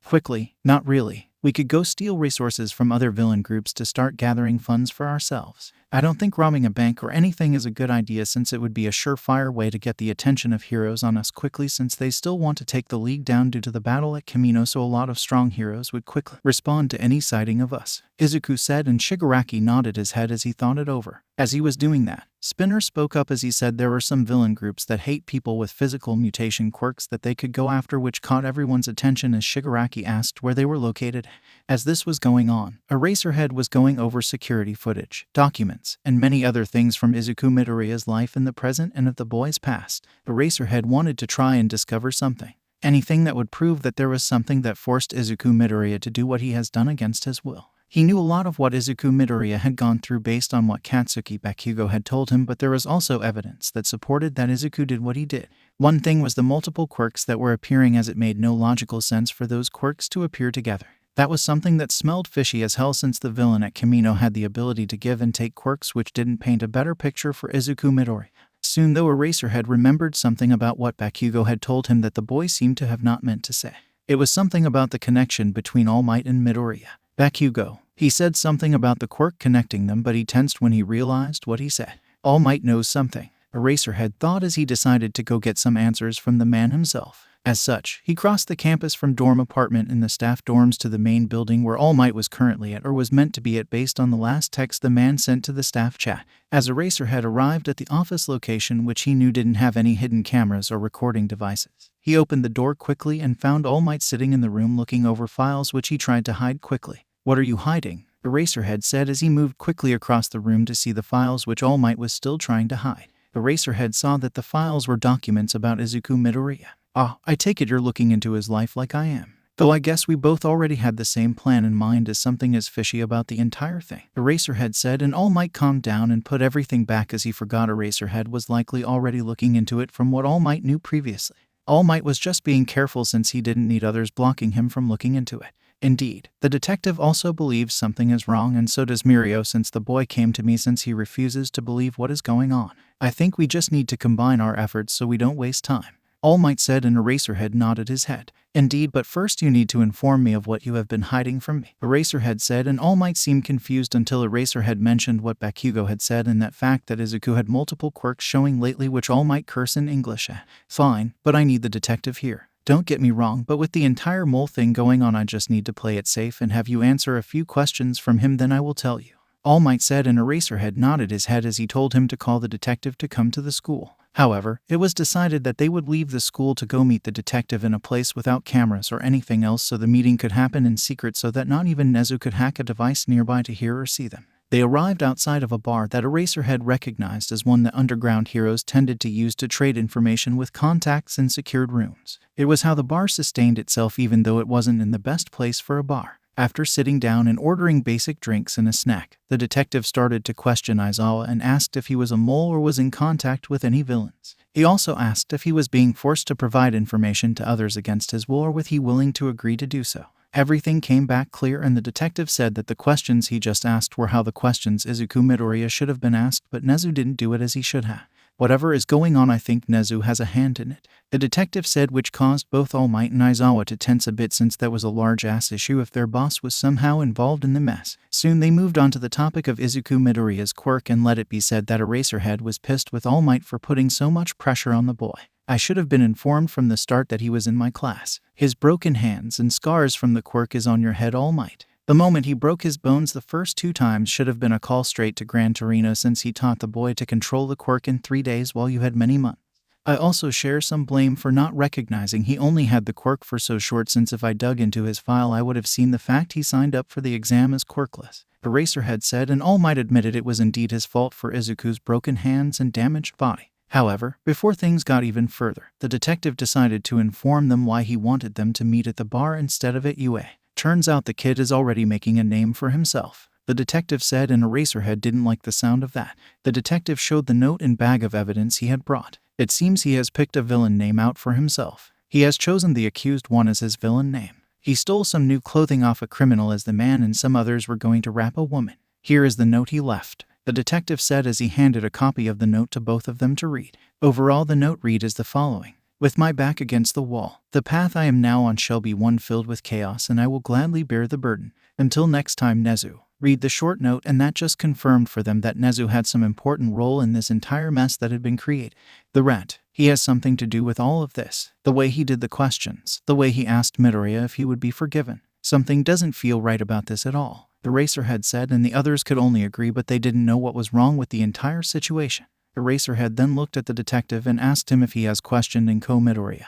Speaker 1: Quickly, not really. We could go steal resources from other villain groups to start gathering funds for ourselves. I don't think robbing a bank or anything is a good idea, since it would be a surefire way to get the attention of heroes on us quickly, since they still want to take the League down due to the battle at Kamino, so a lot of strong heroes would quickly respond to any sighting of us, Izuku said, and Shigaraki nodded his head as he thought it over. As he was doing that, Spinner spoke up as he said there were some villain groups that hate people with physical mutation quirks that they could go after, which caught everyone's attention as Shigaraki asked where they were located. As this was going on, Eraserhead was going over security footage, documents, and many other things from Izuku Midoriya's life in the present and of the boy's past. Eraserhead wanted to try and discover something. Anything that would prove that there was something that forced Izuku Midoriya to do what he has done against his will. He knew a lot of what Izuku Midoriya had gone through based on what Katsuki Bakugo had told him, but there was also evidence that supported that Izuku did what he did. One thing was the multiple quirks that were appearing, as it made no logical sense for those quirks to appear together. That was something that smelled fishy as hell, since the villain at Kamino had the ability to give and take quirks, which didn't paint a better picture for Izuku Midoriya. Soon, though, Eraserhead remembered something about what Bakugo had told him that the boy seemed to have not meant to say. It was something about the connection between All Might and Midoriya. Bakugo, he said something about the quirk connecting them, but he tensed when he realized what he said. All Might knows something, Eraserhead thought as he decided to go get some answers from the man himself. As such, he crossed the campus from dorm apartment in the staff dorms to the main building where All Might was currently at, or was meant to be at based on the last text the man sent to the staff chat. As Eraserhead arrived at the office location, which he knew didn't have any hidden cameras or recording devices, he opened the door quickly and found All Might sitting in the room looking over files which he tried to hide quickly. What are you hiding? Eraserhead said as he moved quickly across the room to see the files which All Might was still trying to hide. Eraserhead saw that the files were documents about Izuku Midoriya. I take it you're looking into his life like I am. Though I guess we both already had the same plan in mind, as something is fishy about the entire thing, Eraserhead said, and All Might calmed down and put everything back as he forgot Eraserhead was likely already looking into it from what All Might knew previously. All Might was just being careful since he didn't need others blocking him from looking into it. Indeed, the detective also believes something is wrong, and so does Mirio, since the boy came to me since he refuses to believe what is going on. I think we just need to combine our efforts so we don't waste time, All Might said, and Eraserhead nodded his head. Indeed, but first you need to inform me of what you have been hiding from me, Eraserhead said, and All Might seemed confused until Eraserhead mentioned what Bakugo had said and that fact that Izuku had multiple quirks showing lately, which All Might curse in English at. Fine, but I need the detective here. Don't get me wrong, but with the entire mole thing going on, I just need to play it safe and have you answer a few questions from him, then I will tell you, All Might said, and Eraserhead nodded his head as he told him to call the detective to come to the school. However, it was decided that they would leave the school to go meet the detective in a place without cameras or anything else, so the meeting could happen in secret so that not even Nezu could hack a device nearby to hear or see them. They arrived outside of a bar that Eraserhead recognized as one that underground heroes tended to use to trade information with contacts in secured rooms. It was how the bar sustained itself, even though it wasn't in the best place for a bar. After sitting down and ordering basic drinks and a snack, the detective started to question Izawa and asked if he was a mole or was in contact with any villains. He also asked if he was being forced to provide information to others against his will or was he willing to agree to do so. Everything came back clear and the detective said that the questions he just asked were how the questions Izuku Midoriya should have been asked, but Nezu didn't do it as he should have. Whatever is going on, I think Nezu has a hand in it, the detective said, which caused both All Might and Izawa to tense a bit since that was a large-ass issue if their boss was somehow involved in the mess. Soon they moved on to the topic of Izuku Midoriya's quirk, and let it be said that Eraserhead was pissed with All Might for putting so much pressure on the boy. I should have been informed from the start that he was in my class. His broken hands and scars from the quirk is on your head, All Might. The moment he broke his bones the first 2 times should have been a call straight to Gran Torino, since he taught the boy to control the quirk in 3 days while you had many months. I also share some blame for not recognizing he only had the quirk for so short, since if I dug into his file I would have seen the fact he signed up for the exam as quirkless, Eraserhead said, and All Might admitted it was indeed his fault for Izuku's broken hands and damaged body. However, before things got even further, the detective decided to inform them why he wanted them to meet at the bar instead of at UA. Turns out the kid is already making a name for himself, the detective said, and Eraserhead didn't like the sound of that. The detective showed the note and bag of evidence he had brought. It seems he has picked a villain name out for himself. He has chosen the accused one as his villain name. He stole some new clothing off a criminal as the man, and some others were going to rap a woman. Here is the note he left, the detective said as he handed a copy of the note to both of them to read. Overall, the note read as the following. With my back against the wall, the path I am now on shall be one filled with chaos, and I will gladly bear the burden. Until next time, Nezu. Read the short note, and that just confirmed for them that Nezu had some important role in this entire mess that had been created. The rat, he has something to do with all of this. The way he did the questions, the way he asked Midoriya if he would be forgiven. Something doesn't feel right about this at all, Eraserhead said, and the others could only agree, but they didn't know what was wrong with the entire situation. Eraserhead then looked at the detective and asked him if he has questioned Izuku Midoriya.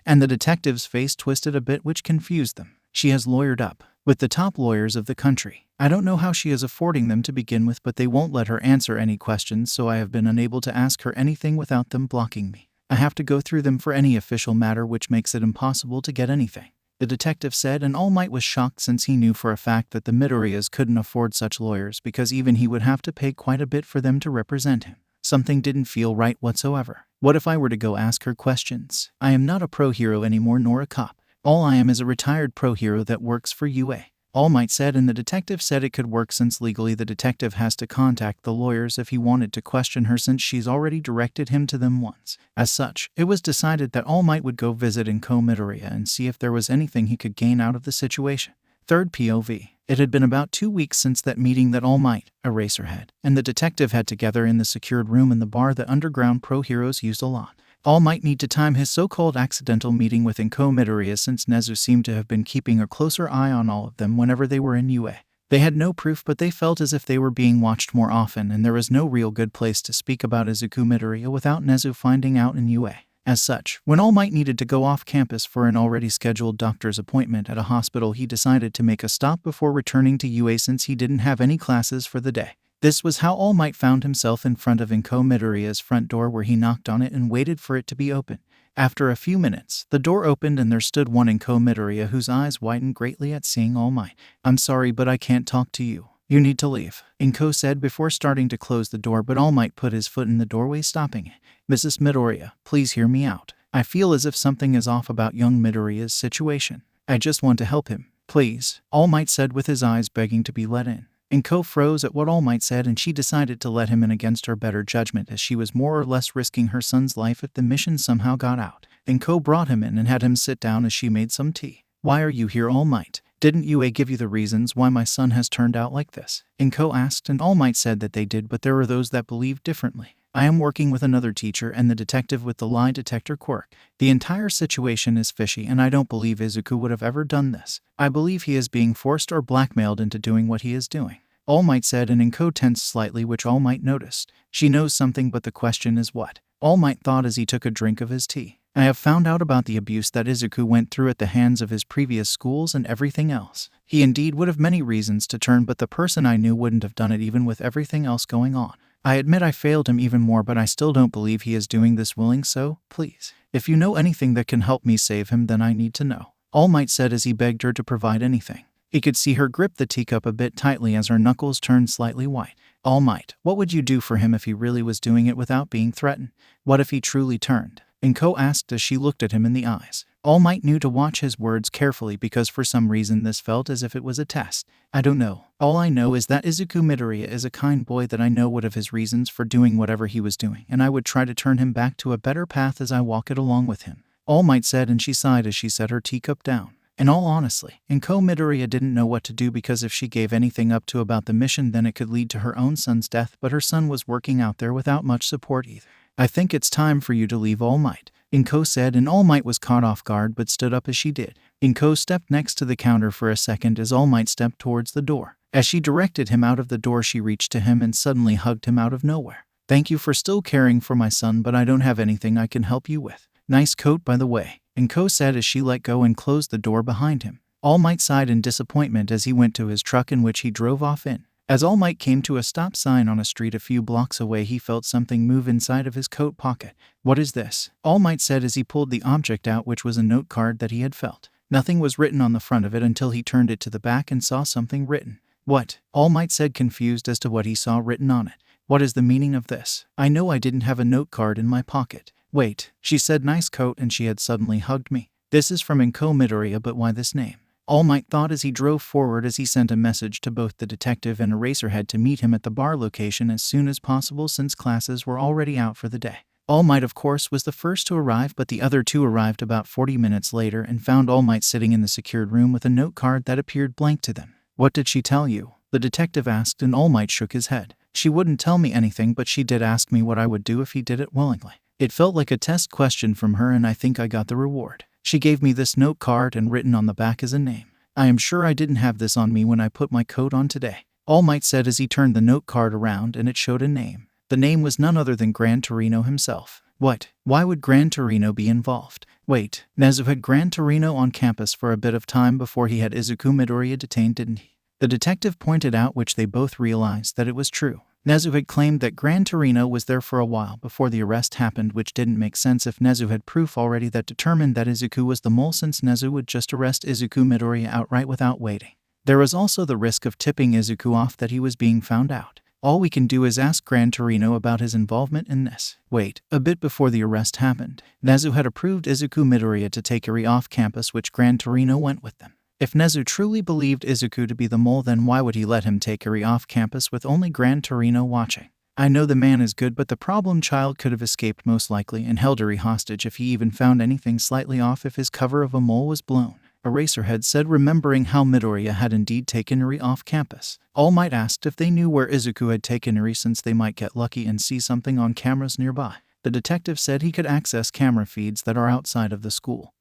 Speaker 1: And the detective's face twisted a bit, which confused them. She has lawyered up with the top lawyers of the country. I don't know how she is affording them to begin with, but they won't let her answer any questions, so I have been unable to ask her anything without them blocking me. I have to go through them for any official matter, which makes it impossible to get anything, the detective said, and All Might was shocked since he knew for a fact that the Midoriyas couldn't afford such lawyers, because even he would have to pay quite a bit for them to represent him. Something didn't feel right whatsoever. What if I were to go ask her questions? I am not a pro hero anymore, nor a cop. All I am is a retired pro hero that works for UA, All Might said, and the detective said it could work since legally the detective has to contact the lawyers if he wanted to question her, since she's already directed him to them once. As such, it was decided that All Might would go visit Izuku Midoriya and see if there was anything he could gain out of the situation. Third POV. It had been about 2 weeks since that meeting that All Might, Eraserhead, and the detective had together in the secured room in the bar that underground pro heroes used a lot. All Might need to time his so-called accidental meeting with Izuku Midoriya, since Nezu seemed to have been keeping a closer eye on all of them whenever they were in UA. They had no proof, but they felt as if they were being watched more often, and there was no real good place to speak about Izuku Midoriya without Nezu finding out in UA. As such, when All Might needed to go off campus for an already scheduled doctor's appointment at a hospital, he decided to make a stop before returning to UA since he didn't have any classes for the day. This was how All Might found himself in front of Izuku Midoriya's front door, where he knocked on it and waited for it to be open. After a few minutes, the door opened and there stood one Izuku Midoriya, whose eyes widened greatly at seeing All Might. I'm sorry, but I can't talk to you. You need to leave, Izuku said before starting to close the door, but All Might put his foot in the doorway, stopping it. Mrs. Midoriya, please hear me out. I feel as if something is off about young Midoriya's situation. I just want to help him, please, All Might said with his eyes begging to be let in. Izuku froze at what All Might said, and she decided to let him in against her better judgment, as she was more or less risking her son's life if the mission somehow got out. Izuku brought him in and had him sit down as she made some tea. Why are you here, All Might? Didn't UA give you the reasons why my son has turned out like this? Izuku asked, and All Might said that they did, but there were those that believed differently. I am working with another teacher and the detective with the lie detector quirk. The entire situation is fishy, and I don't believe Izuku would have ever done this. I believe he is being forced or blackmailed into doing what he is doing, All Might said, and Izuku tensed slightly, which All Might noticed. She knows something, but the question is what? All Might thought as he took a drink of his tea. I have found out about the abuse that Izuku went through at the hands of his previous schools and everything else. He indeed would have many reasons to turn, but the person I knew wouldn't have done it even with everything else going on. I admit I failed him even more, but I still don't believe he is doing this willing, so, please, if you know anything that can help me save him, then I need to know, All Might said as he begged her to provide anything. He could see her grip the teacup a bit tightly as her knuckles turned slightly white. All Might, what would you do for him if he really was doing it without being threatened? What if he truly turned? Inko asked as she looked at him in the eyes. All Might knew to watch his words carefully because for some reason this felt as if it was a test. I don't know. All I know is that Izuku Midoriya is a kind boy that I know would have his reasons for doing whatever he was doing, and I would try to turn him back to a better path as I walk it along with him. All Might said, and she sighed as she set her teacup down. In all honesty, Inko Midoriya didn't know what to do because if she gave anything up to about the mission then it could lead to her own son's death, but her son was working out there without much support either. I think it's time for you to leave, All Might, Inko said, and All Might was caught off guard but stood up as she did. Inko stepped next to the counter for a second as All Might stepped towards the door. As she directed him out of the door she reached to him and suddenly hugged him out of nowhere. Thank you for still caring for my son, but I don't have anything I can help you with. Nice coat, by the way, Inko said as she let go and closed the door behind him. All Might sighed in disappointment as he went to his truck in which he drove off in. As All Might came to a stop sign on a street a few blocks away, he felt something move inside of his coat pocket. What is this? All Might said as he pulled the object out, which was a note card that he had felt. Nothing was written on the front of it until he turned it to the back and saw something written. What? All Might said, confused as to what he saw written on it. What is the meaning of this? I know I didn't have a note card in my pocket. Wait, she said, nice coat, and she had suddenly hugged me. This is from Izuku Midoriya, but why this name? All Might thought as he drove forward as he sent a message to both the detective and Eraserhead to meet him at the bar location as soon as possible since classes were already out for the day. All Might, of course, was the first to arrive, but the other two arrived about 40 minutes later and found All Might sitting in the secured room with a note card that appeared blank to them. What did she tell you? The detective asked, and All Might shook his head. She wouldn't tell me anything, but she did ask me what I would do if he did it willingly. It felt like a test question from her, and I think I got the reward. She gave me this note card, and written on the back is a name. I am sure I didn't have this on me when I put my coat on today. All Might said as he turned the note card around, and it showed a name. The name was none other than Gran Torino himself. What? Why would Gran Torino be involved? Wait, Nezu had Gran Torino on campus for a bit of time before he had Izuku Midoriya detained, didn't he? The detective pointed out, which they both realized that it was true. Nezu had claimed that Gran Torino was there for a while before the arrest happened, which didn't make sense if Nezu had proof already that determined that Izuku was the mole, since Nezu would just arrest Izuku Midoriya outright without waiting. There was also the risk of tipping Izuku off that he was being found out. All we can do is ask Gran Torino about his involvement in this. Wait, a bit before the arrest happened, Nezu had approved Izuku Midoriya to take Eri off campus, which Gran Torino went with them. If Nezu truly believed Izuku to be the mole, then why would he let him take Eri off campus with only Gran Torino watching? I know the man is good, but the problem child could have escaped most likely and held Eri hostage if he even found anything slightly off if his cover of a mole was blown. Eraserhead said, remembering how Midoriya had indeed taken Eri off campus. All Might asked if they knew where Izuku had taken Eri, since they might get lucky and see something on cameras nearby. The detective said he could access camera feeds that are outside of the school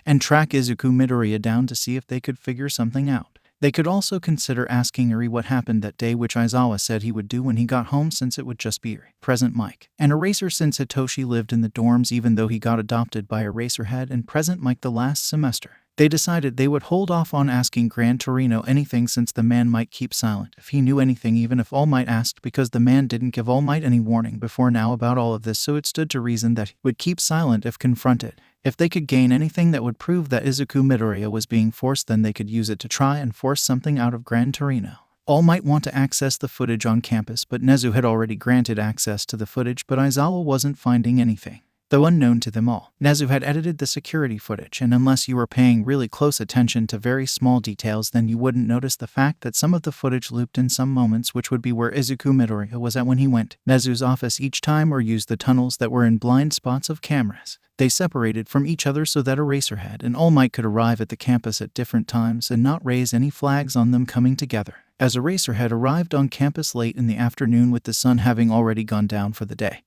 Speaker 1: and track Izuku Midoriya down to see if they could figure something out. They could also consider asking Eri what happened that day, which Aizawa said he would do when he got home, since it would just be Eri, present Mike, and Eraser, since Hitoshi lived in the dorms even though he got adopted by Eraserhead and present Mike the last semester. They decided they would hold off on asking Gran Torino anything since the man might keep silent if he knew anything, even if All Might asked, because the man didn't give All Might any warning before now about all of this, so it stood to reason that he would keep silent if confronted. If they could gain anything that would prove that Izuku Midoriya was being forced, then they could use it to try and force something out of Gran Torino. All might want to access the footage on campus, but Nezu had already granted access to the footage, but Aizawa wasn't finding anything. Though unknown to them all, Nezu had edited the security footage, and unless you were paying really close attention to very small details, then you wouldn't notice the fact that some of the footage looped in some moments, which would be where Izuku Midoriya was at when he went Nezu's office each time, or used the tunnels that were in blind spots of cameras. They separated from each other so that Eraserhead and All Might could arrive at the campus at different times and not raise any flags on them coming together. As Eraserhead arrived on campus late in the afternoon with the sun having already gone down for the day,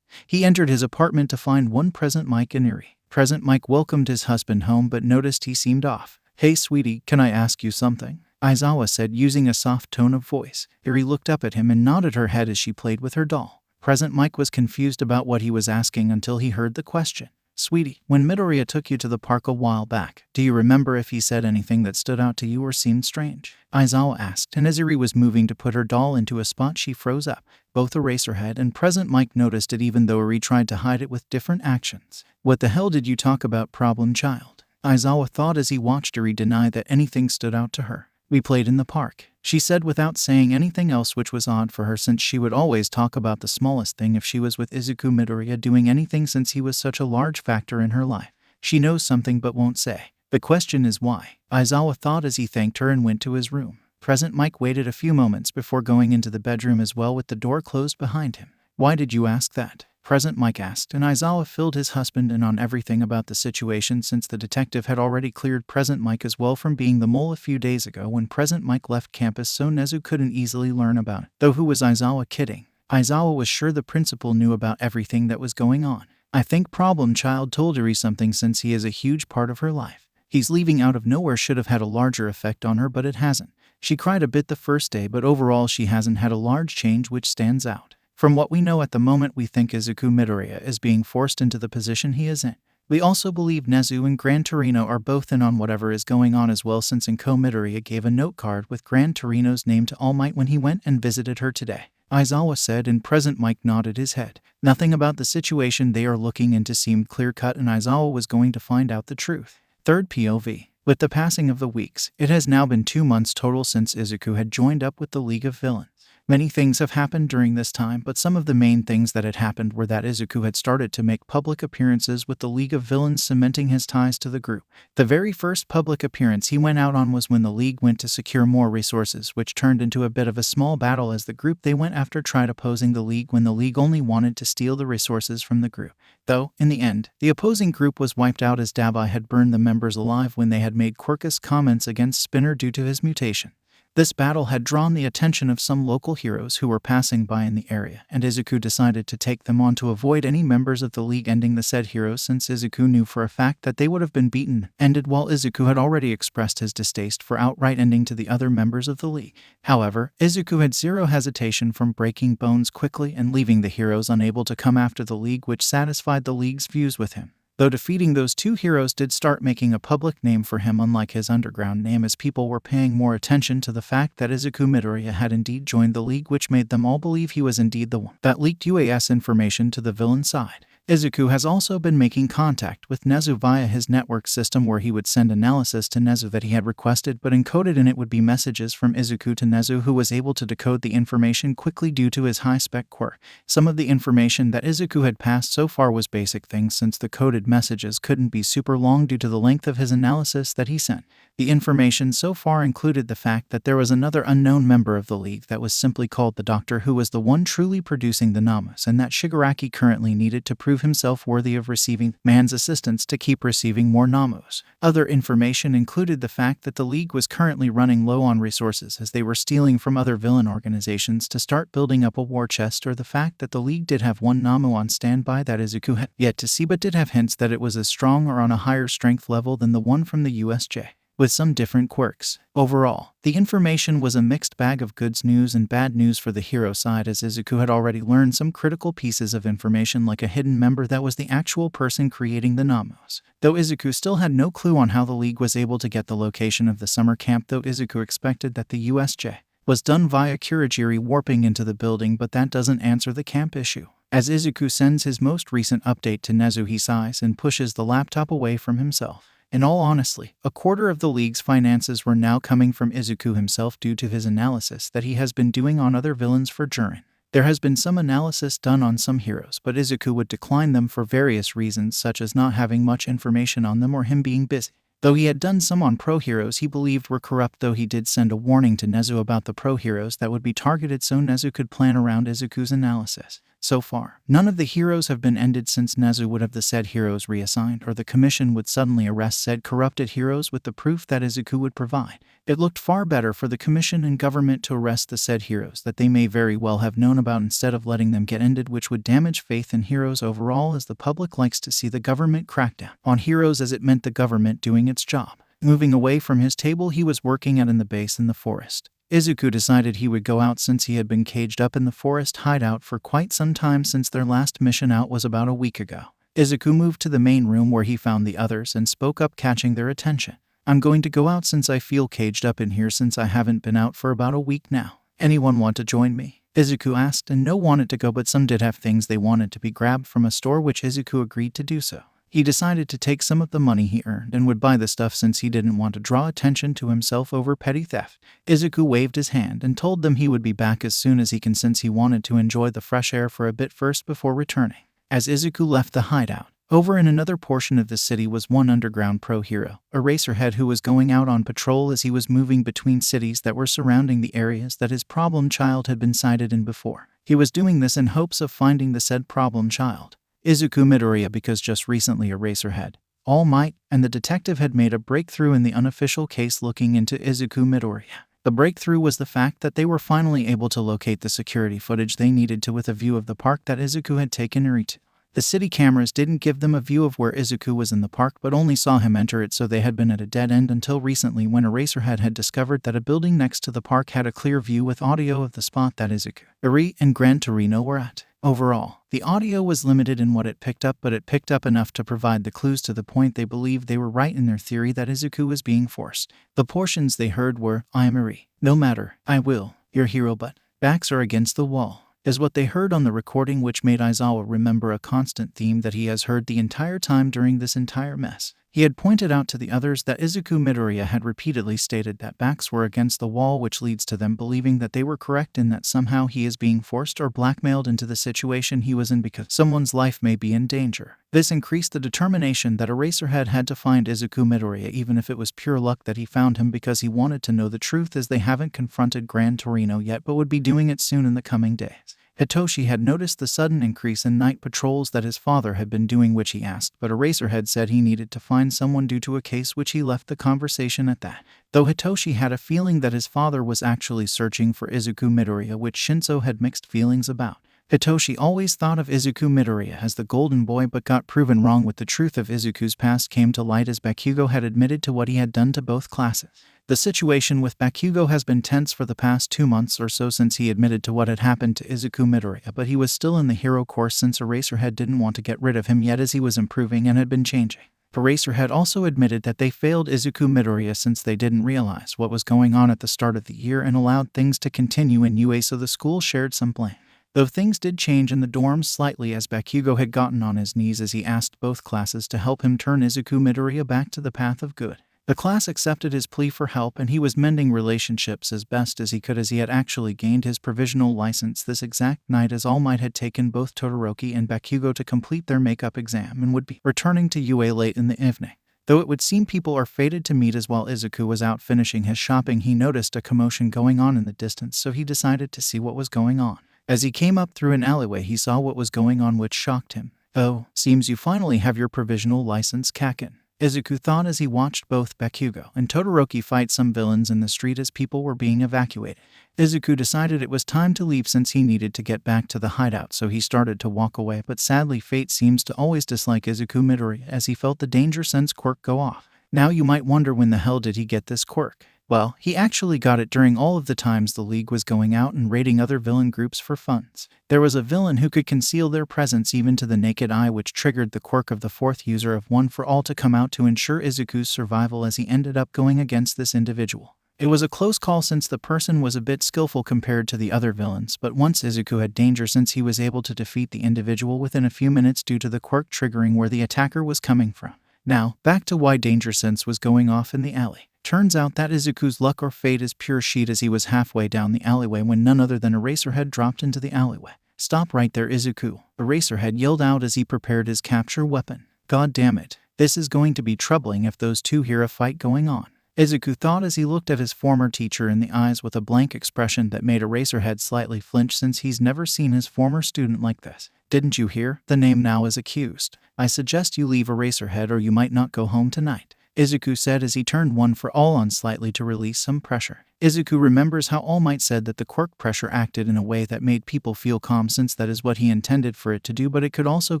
Speaker 1: he entered his apartment to find one present Mike and Eri. Present Mike welcomed his husband home but noticed he seemed off. "Hey sweetie, can I ask you something?" Aizawa said, using a soft tone of voice. Eri looked up at him and nodded her head as she played with her doll. Present Mike was confused about what he was asking until he heard the question. "Sweetie, when Midoriya took you to the park a while back, do you remember if he said anything that stood out to you or seemed strange?" Aizawa asked, and as Eri was moving to put her doll into a spot, she froze up. Both Eraserhead and Present Mike noticed it, even though Eri tried to hide it with different actions. "What the hell did you talk about, problem child?" Aizawa thought as he watched Eri deny that anything stood out to her. "We played in the park," she said without saying anything else, which was odd for her since she would always talk about the smallest thing if she was with Izuku Midoriya doing anything since he was such a large factor in her life. She knows something but won't say. The question is why, Aizawa thought as he thanked her and went to his room. Present Mike waited a few moments before going into the bedroom as well, with the door closed behind him. "Why did you ask that?" Present Mike asked, and Aizawa filled his husband in on everything about the situation since the detective had already cleared Present Mike as well from being the mole a few days ago when Present Mike left campus, so Nezu couldn't easily learn about it. Though who was Aizawa kidding? Aizawa was sure the principal knew about everything that was going on. "I think Problem Child told Eri something since he is a huge part of her life. He's leaving out of nowhere should have had a larger effect on her, but it hasn't. She cried a bit the first day, but overall she hasn't had a large change which stands out. From what we know at the moment, we think Izuku Midoriya is being forced into the position he is in. We also believe Nezu and Gran Torino are both in on whatever is going on as well, since Izuku Midoriya gave a note card with Gran Torino's name to All Might when he went and visited her today," Aizawa said, and Present Mike nodded his head. Nothing about the situation they are looking into seemed clear-cut, and Aizawa was going to find out the truth. Third POV. With the passing of the weeks, it has now been 2 months total since Izuku had joined up with the League of Villains. Many things have happened during this time, but some of the main things that had happened were that Izuku had started to make public appearances with the League of Villains, cementing his ties to the group. The very first public appearance he went out on was when the League went to secure more resources, which turned into a bit of a small battle as the group they went after tried opposing the League when the League only wanted to steal the resources from the group. Though, in the end, the opposing group was wiped out as Dabai had burned the members alive when they had made quirkish comments against Spinner due to his mutation. This battle had drawn the attention of some local heroes who were passing by in the area, and Izuku decided to take them on to avoid any members of the League ending the said heroes, since Izuku knew for a fact that they would have been ended while Izuku had already expressed his distaste for outright ending to the other members of the League. However, Izuku had zero hesitation from breaking bones quickly and leaving the heroes unable to come after the League, which satisfied the League's views with him. Though defeating those two heroes did start making a public name for him, unlike his underground name, as people were paying more attention to the fact that Izuku Midoriya had indeed joined the League, which made them all believe he was indeed the one that leaked UAS information to the villain side. Izuku has also been making contact with Nezu via his network system, where he would send analysis to Nezu that he had requested, but encoded in it would be messages from Izuku to Nezu, who was able to decode the information quickly due to his high-spec quirk. Some of the information that Izuku had passed so far was basic things, since the coded messages couldn't be super long due to the length of his analysis that he sent. The information so far included the fact that there was another unknown member of the League that was simply called the Doctor, who was the one truly producing the Namas, and that Shigaraki currently needed to prove himself worthy of receiving man's assistance to keep receiving more Namos. Other information included the fact that the League was currently running low on resources as they were stealing from other villain organizations to start building up a war chest, or the fact that the League did have one Namu on standby that Izuku had yet to see, but did have hints that it was as strong or on a higher strength level than the one from the USJ, with some different quirks. Overall, the information was a mixed bag of good news and bad news for the hero side, as Izuku had already learned some critical pieces of information, like a hidden member that was the actual person creating the Namos. Though Izuku still had no clue on how the League was able to get the location of the summer camp, though Izuku expected that the USJ was done via Kurogiri warping into the building, but that doesn't answer the camp issue. As Izuku sends his most recent update to Nezu, he sighs and pushes the laptop away from himself. In all honesty, a quarter of the League's finances were now coming from Izuku himself due to his analysis that he has been doing on other villains for Jiren. There has been some analysis done on some heroes, but Izuku would decline them for various reasons, such as not having much information on them or him being busy. Though he had done some on pro heroes he believed were corrupt, though he did send a warning to Nezu about the pro heroes that would be targeted so Nezu could plan around Izuku's analysis. So far, none of the heroes have been ended, since Nezu would have the said heroes reassigned, or the commission would suddenly arrest said corrupted heroes with the proof that Izuku would provide. It looked far better for the commission and government to arrest the said heroes that they may very well have known about, instead of letting them get ended, which would damage faith in heroes overall, as the public likes to see the government crack down on heroes, as it meant the government doing its job. Moving away from his table he was working at in the base in the forest, Izuku decided he would go out, since he had been caged up in the forest hideout for quite some time since their last mission out was about a week ago. Izuku moved to the main room where he found the others and spoke up, catching their attention. "I'm going to go out since I feel caged up in here, since I haven't been out for about a week now. Anyone want to join me?" Izuku asked, and no wanted to go, but some did have things they wanted to be grabbed from a store, which Izuku agreed to do so. He decided to take some of the money he earned and would buy the stuff since he didn't want to draw attention to himself over petty theft. Izuku waved his hand and told them he would be back as soon as he can since he wanted to enjoy the fresh air for a bit first before returning. As Izuku left the hideout, over in another portion of the city was one underground pro-hero, Eraserhead, who was going out on patrol as he was moving between cities that were surrounding the areas that his problem child had been sighted in before. He was doing this in hopes of finding the said problem child, Izuku Midoriya, because just recently Eraserhead, All Might, and the detective had made a breakthrough in the unofficial case looking into Izuku Midoriya. The breakthrough was the fact that they were finally able to locate the security footage they needed to with a view of the park that Izuku had taken Eri to. The city cameras didn't give them a view of where Izuku was in the park but only saw him enter it, so they had been at a dead end until recently when Eraserhead had discovered that a building next to the park had a clear view with audio of the spot that Izuku, Eri, and Gran Torino were at. Overall, the audio was limited in what it picked up, but it picked up enough to provide the clues to the point they believed they were right in their theory that Izuku was being forced. The portions they heard were, "I am Eri. No matter, I will, your hero, but backs are against the wall," is what they heard on the recording, which made Aizawa remember a constant theme that he has heard the entire time during this entire mess. He had pointed out to the others that Izuku Midoriya had repeatedly stated that backs were against the wall, which leads to them believing that they were correct in that somehow he is being forced or blackmailed into the situation he was in because someone's life may be in danger. This increased the determination that Eraserhead had to find Izuku Midoriya, even if it was pure luck that he found him, because he wanted to know the truth, as they haven't confronted Gran Torino yet but would be doing it soon in the coming days. Hitoshi had noticed the sudden increase in night patrols that his father had been doing, which he asked, but Eraserhead said he needed to find someone due to a case, which he left the conversation at that. Though Hitoshi had a feeling that his father was actually searching for Izuku Midoriya, which Shinso had mixed feelings about. Hitoshi always thought of Izuku Midoriya as the golden boy but got proven wrong with the truth of Izuku's past came to light as Bakugo had admitted to what he had done to both classes. The situation with Bakugo has been tense for the past 2 months or so since he admitted to what had happened to Izuku Midoriya, but he was still in the hero course since Eraserhead didn't want to get rid of him yet, as he was improving and had been changing. Eraserhead also admitted that they failed Izuku Midoriya since they didn't realize what was going on at the start of the year and allowed things to continue in UA, so the school shared some blame. Though things did change in the dorms slightly, as Bakugo had gotten on his knees as he asked both classes to help him turn Izuku Midoriya back to the path of good. The class accepted his plea for help, and he was mending relationships as best as he could, as he had actually gained his provisional license this exact night, as All Might had taken both Todoroki and Bakugo to complete their makeup exam and would be returning to UA late in the evening. Though it would seem people are fated to meet, as while Izuku was out finishing his shopping, he noticed a commotion going on in the distance, so he decided to see what was going on. As he came up through an alleyway, he saw what was going on, which shocked him. "Oh, seems you finally have your provisional license, Kaken," Izuku thought as he watched both Bakugo and Todoroki fight some villains in the street as people were being evacuated. Izuku decided it was time to leave since he needed to get back to the hideout, so he started to walk away, but sadly fate seems to always dislike Izuku Midoriya, as he felt the danger sense quirk go off. Now you might wonder, when the hell did he get this quirk? Well, he actually got it during all of the times the League was going out and raiding other villain groups for funds. There was a villain who could conceal their presence even to the naked eye, which triggered the quirk of the fourth user of One for All to come out to ensure Izuku's survival, as he ended up going against this individual. It was a close call since the person was a bit skillful compared to the other villains, but once Izuku had danger, since he was able to defeat the individual within a few minutes due to the quirk triggering where the attacker was coming from. Now, back to why danger sense was going off in the alley. Turns out that Izuku's luck or fate is pure shit, as he was halfway down the alleyway when none other than Eraserhead dropped into the alleyway. "Stop right there, Izuku," Eraserhead yelled out as he prepared his capture weapon. "God damn it, this is going to be troubling if those two hear a fight going on," Izuku thought as he looked at his former teacher in the eyes with a blank expression that made Eraserhead slightly flinch, since he's never seen his former student like this. "Didn't you hear? The name now is accused. I suggest you leave, Eraserhead, or you might not go home tonight," Izuku said as he turned One for All on slightly to release some pressure. Izuku remembers how All Might said that the quirk pressure acted in a way that made people feel calm, since that is what he intended for it to do, but it could also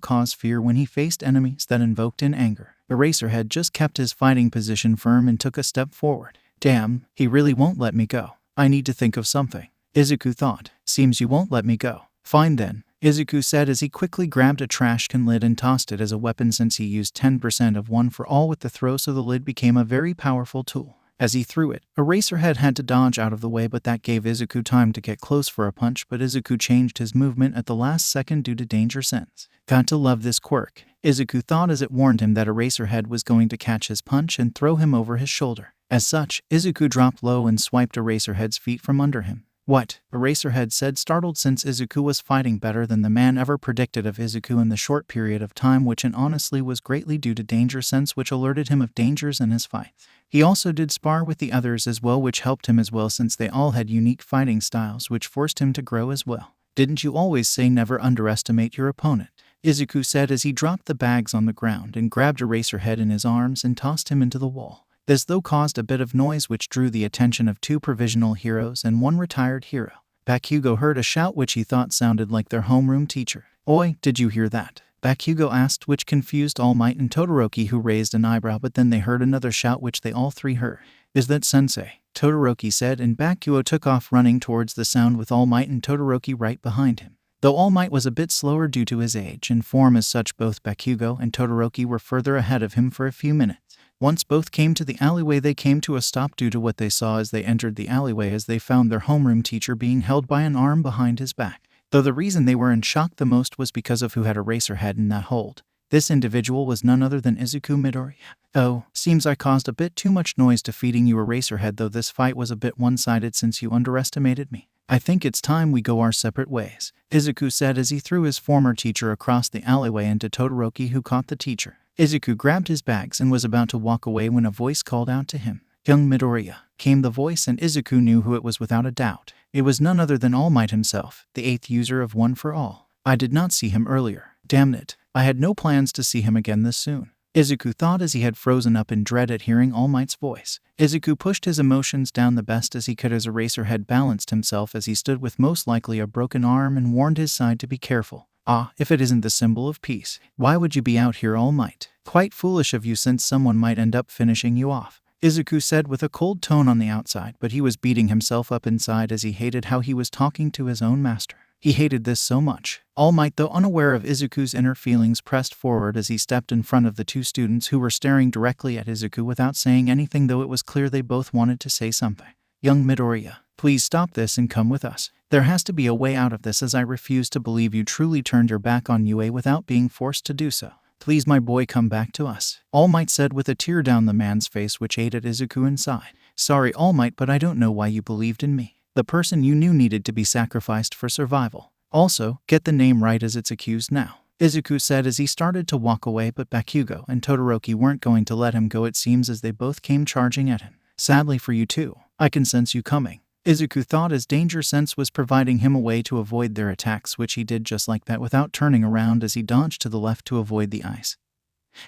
Speaker 1: cause fear when he faced enemies that invoked in anger. Eraserhead just kept his fighting position firm and took a step forward. "Damn, he really won't let me go. I need to think of something," Izuku thought. "Seems you won't let me go. Fine then," Izuku said as he quickly grabbed a trash can lid and tossed it as a weapon, since he used 10% of One for All with the throw, so the lid became a very powerful tool. As he threw it, Eraserhead had to dodge out of the way, but that gave Izuku time to get close for a punch, but Izuku changed his movement at the last second due to danger sense. "Got to love this quirk," Izuku thought as it warned him that Eraserhead was going to catch his punch and throw him over his shoulder. As such, Izuku dropped low and swiped Eraserhead's feet from under him. What? Eraserhead said, startled since Izuku was fighting better than the man ever predicted of Izuku in the short period of time, which and honestly was greatly due to danger sense, which alerted him of dangers in his fight. He also did spar with the others as well, which helped him as well since they all had unique fighting styles, which forced him to grow as well. Didn't you always say never underestimate your opponent? Izuku said as he dropped the bags on the ground and grabbed Eraserhead in his arms and tossed him into the wall. This though caused a bit of noise which drew the attention of 2 provisional heroes and 1 retired hero. Bakugo heard a shout which he thought sounded like their homeroom teacher. "Oi, did you hear that?" Bakugo asked, which confused All Might and Todoroki, who raised an eyebrow, but then they heard another shout which they all 3 heard. "Is that Sensei?" Todoroki said, and Bakugo took off running towards the sound with All Might and Todoroki right behind him. Though All Might was a bit slower due to his age and form, as such both Bakugo and Todoroki were further ahead of him for a few minutes. Once both came to the alleyway, they came to a stop due to what they saw as they entered the alleyway, as they found their homeroom teacher being held by an arm behind his back. Though the reason they were in shock the most was because of who had Eraserhead in that hold. This individual was none other than Izuku Midoriya. "Oh, seems I caused a bit too much noise defeating you, Eraserhead, though this fight was a bit one-sided since you underestimated me. I think it's time we go our separate ways," Izuku said as he threw his former teacher across the alleyway into Todoroki, who caught the teacher. Izuku grabbed his bags and was about to walk away when a voice called out to him. "Young Midoriya," came the voice, and Izuku knew who it was without a doubt. It was none other than All Might himself, the 8th user of One for All. "I did not see him earlier. Damn it. I had no plans to see him again this soon," Izuku thought as he had frozen up in dread at hearing All Might's voice. Izuku pushed his emotions down the best as he could as Eraserhead balanced himself as he stood with most likely a broken arm and warned his side to be careful. "Ah, if it isn't the symbol of peace, why would you be out here, All Might? Quite foolish of you, since someone might end up finishing you off," Izuku said with a cold tone on the outside, but he was beating himself up inside as he hated how he was talking to his own master. He hated this so much. All Might, though unaware of Izuku's inner feelings, pressed forward as he stepped in front of the 2 students who were staring directly at Izuku without saying anything, though it was clear they both wanted to say something. "Young Midoriya, please stop this and come with us. There has to be a way out of this, as I refuse to believe you truly turned your back on UA without being forced to do so. Please, my boy, come back to us," All Might said with a tear down the man's face, which ate at Izuku inside. "Sorry, All Might, but I don't know why you believed in me. The person you knew needed to be sacrificed for survival. Also, get the name right as it's accused now," Izuku said as he started to walk away, but Bakugo and Todoroki weren't going to let him go, it seems, as they both came charging at him. "Sadly for you too. I can sense you coming," Izuku thought as danger sense was providing him a way to avoid their attacks, which he did just like that without turning around as he dodged to the left to avoid the ice.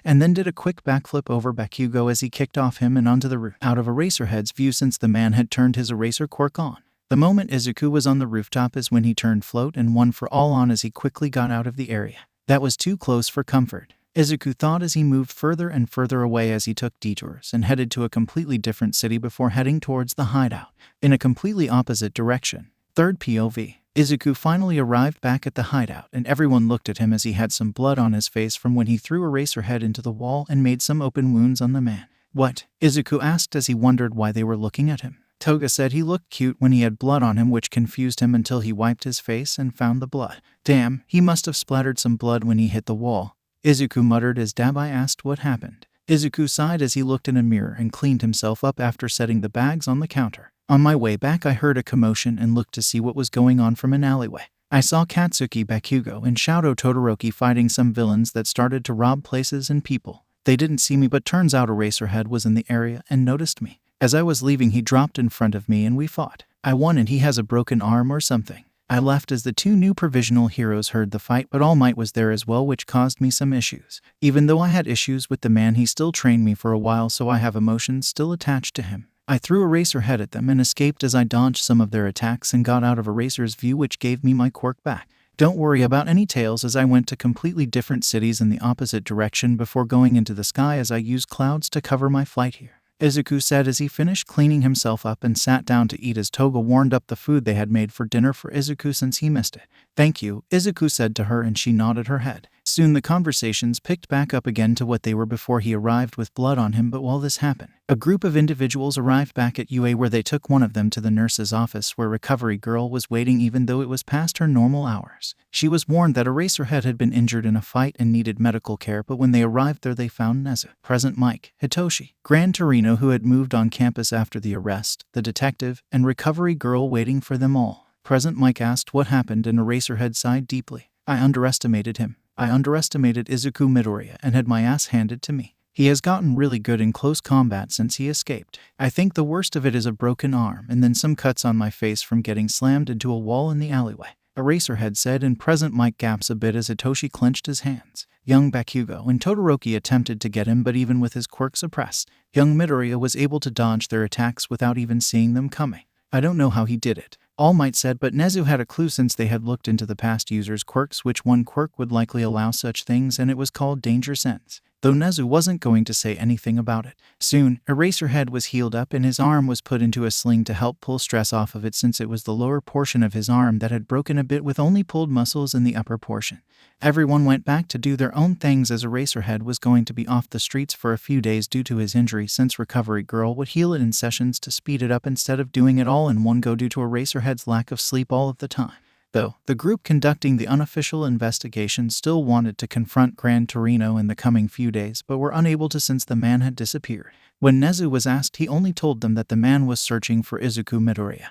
Speaker 1: And then did a quick backflip over Bakugo as he kicked off him and onto the roof, out of Eraserhead's view since the man had turned his eraser quirk on. The moment Izuku was on the rooftop is when he turned float and One for All on as he quickly got out of the area. That was too close for comfort, Izuku thought as he moved further and further away as he took detours and headed to a completely different city before heading towards the hideout, in a completely opposite direction. Third POV. Izuku finally arrived back at the hideout, and everyone looked at him as he had some blood on his face from when he threw Eraserhead into the wall and made some open wounds on the man. "What?" Izuku asked as he wondered why they were looking at him. Toga said he looked cute when he had blood on him, which confused him until he wiped his face and found the blood. "Damn, he must have splattered some blood when he hit the wall," Izuku muttered as Dabai asked what happened. Izuku sighed as he looked in a mirror and cleaned himself up after setting the bags on the counter. "On my way back, I heard a commotion and looked to see what was going on from an alleyway. I saw Katsuki, Bakugo, and Shoto Todoroki fighting some villains that started to rob places and people. They didn't see me, but turns out Eraserhead was in the area and noticed me. As I was leaving, he dropped in front of me and we fought. I won and he has a broken arm or something. I left as the 2 new provisional heroes heard the fight, but All Might was there as well, which caused me some issues. Even though I had issues with the man, he still trained me for a while, so I have emotions still attached to him. I threw Eraserhead at them and escaped as I dodged some of their attacks and got out of Eraser's view, which gave me my quirk back. Don't worry about any tales, as I went to completely different cities in the opposite direction before going into the sky, as I used clouds to cover my flight here," Izuku said as he finished cleaning himself up and sat down to eat as Toga warmed up the food they had made for dinner for Izuku since he missed it. "Thank you," Izuku said to her, and she nodded her head. Soon the conversations picked back up again to what they were before he arrived with blood on him. But while this happened, a group of individuals arrived back at UA, where they took one of them to the nurse's office where Recovery Girl was waiting even though it was past her normal hours. She was warned that Eraserhead had been injured in a fight and needed medical care, but when they arrived there they found Nezu, Present Mike, Hitoshi, Gran Torino, who had moved on campus after the arrest, the detective, and Recovery Girl waiting for them all. Present Mike asked what happened, and Eraserhead sighed deeply. "I underestimated him. I underestimated Izuku Midoriya and had my ass handed to me. He has gotten really good in close combat since he escaped. I think the worst of it is a broken arm and then some cuts on my face from getting slammed into a wall in the alleyway," Eraserhead said, and Present Mike gaps a bit as Hitoshi clenched his hands. Young Bakugo and Todoroki attempted to get him, but even with his quirk suppressed, young Midoriya was able to dodge their attacks without even seeing them coming. "I don't know how he did it," All Might said, but Nezu had a clue since they had looked into the past user's quirks, which one quirk would likely allow such things, and it was called Danger Sense, though Nezu wasn't going to say anything about it. Soon, Eraserhead was healed up and his arm was put into a sling to help pull stress off of it, since it was the lower portion of his arm that had broken a bit with only pulled muscles in the upper portion. Everyone went back to do their own things as Eraserhead was going to be off the streets for a few days due to his injury, since Recovery Girl would heal it in sessions to speed it up instead of doing it all in one go due to Eraserhead's lack of sleep all of the time. Though, the group conducting the unofficial investigation still wanted to confront Gran Torino in the coming few days, but were unable to since the man had disappeared. When Nezu was asked, he only told them that the man was searching for Izuku Midoriya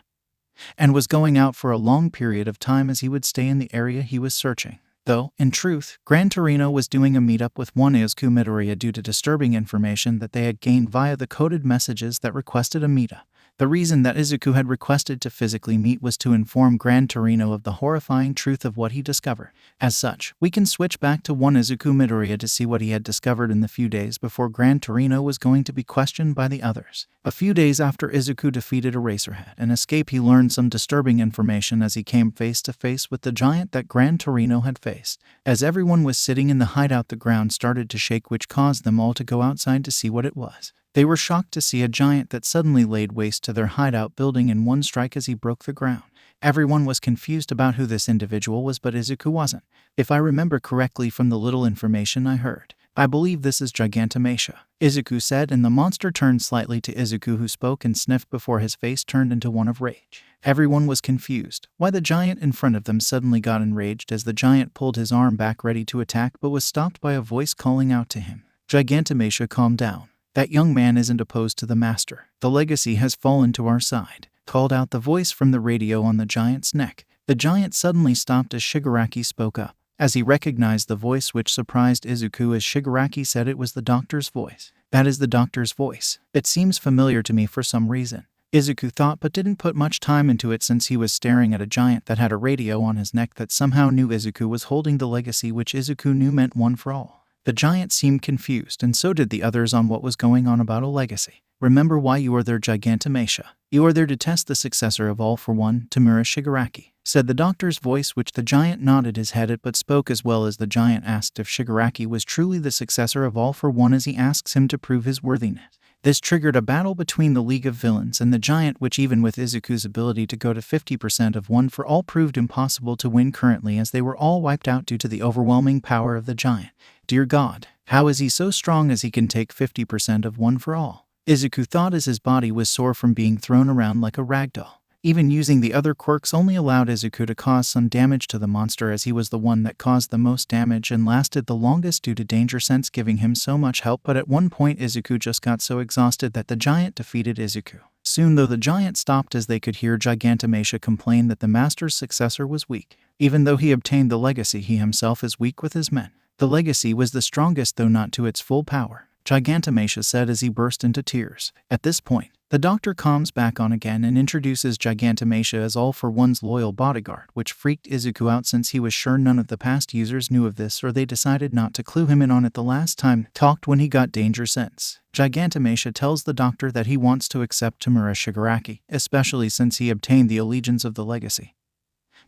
Speaker 1: and was going out for a long period of time as he would stay in the area he was searching. Though, in truth, Gran Torino was doing a meetup with one Izuku Midoriya due to disturbing information that they had gained via the coded messages that requested a meetup. The reason that Izuku had requested to physically meet was to inform Gran Torino of the horrifying truth of what he discovered. As such, we can switch back to one Izuku Midoriya to see what he had discovered in the few days before Gran Torino was going to be questioned by the others. A few days after Izuku defeated Eraserhead and escaped, he learned some disturbing information as he came face to face with the giant that Gran Torino had faced. As everyone was sitting in the hideout, the ground started to shake, which caused them all to go outside to see what it was. They were shocked to see a giant that suddenly laid waste to their hideout building in one strike as he broke the ground. Everyone was confused about who this individual was, but Izuku wasn't. "If I remember correctly from the little information I heard, I believe this is Gigantomachia," Izuku said, and the monster turned slightly to Izuku, who spoke and sniffed before his face turned into one of rage. Everyone was confused why the giant in front of them suddenly got enraged as the giant pulled his arm back ready to attack, but was stopped by a voice calling out to him. "Gigantomachia, calm down. That young man isn't opposed to the master. The legacy has fallen to our side," called out the voice from the radio on the giant's neck. The giant suddenly stopped as Shigaraki spoke up, as he recognized the voice, which surprised Izuku as Shigaraki said it was the doctor's voice. "That is the doctor's voice. It seems familiar to me for some reason," Izuku thought, but didn't put much time into it since he was staring at a giant that had a radio on his neck that somehow knew Izuku was holding the legacy, which Izuku knew meant one for all. The giant seemed confused, and so did the others on what was going on about a legacy. "Remember why you are there, Gigantomachia. You are there to test the successor of All for One, Tamura Shigaraki," said the doctor's voice, which the giant nodded his head at but spoke as well as the giant asked if Shigaraki was truly the successor of All for One as he asks him to prove his worthiness. This triggered a battle between the League of Villains and the giant, which even with Izuku's ability to go to 50% of One for All proved impossible to win currently, as they were all wiped out due to the overwhelming power of the giant. "Dear God, how is he so strong as he can take 50% of One for All?" Izuku thought as his body was sore from being thrown around like a ragdoll. Even using the other quirks only allowed Izuku to cause some damage to the monster, as he was the one that caused the most damage and lasted the longest due to Danger Sense giving him so much help. But at one point Izuku just got so exhausted that the giant defeated Izuku. Soon though, the giant stopped as they could hear Gigantomachia complain that the master's successor was weak. Even though he obtained the legacy, he himself is weak with his men. The legacy was the strongest, though not to its full power, Gigantomachia said as he burst into tears. At this point, the doctor calms back on again and introduces Gigantomachia as All for One's loyal bodyguard, which freaked Izuku out since he was sure none of the past users knew of this, or they decided not to clue him in on it the last time talked when he got Danger Sense. Gigantomachia tells the doctor that he wants to accept Tamura Shigaraki, especially since he obtained the allegiance of the legacy.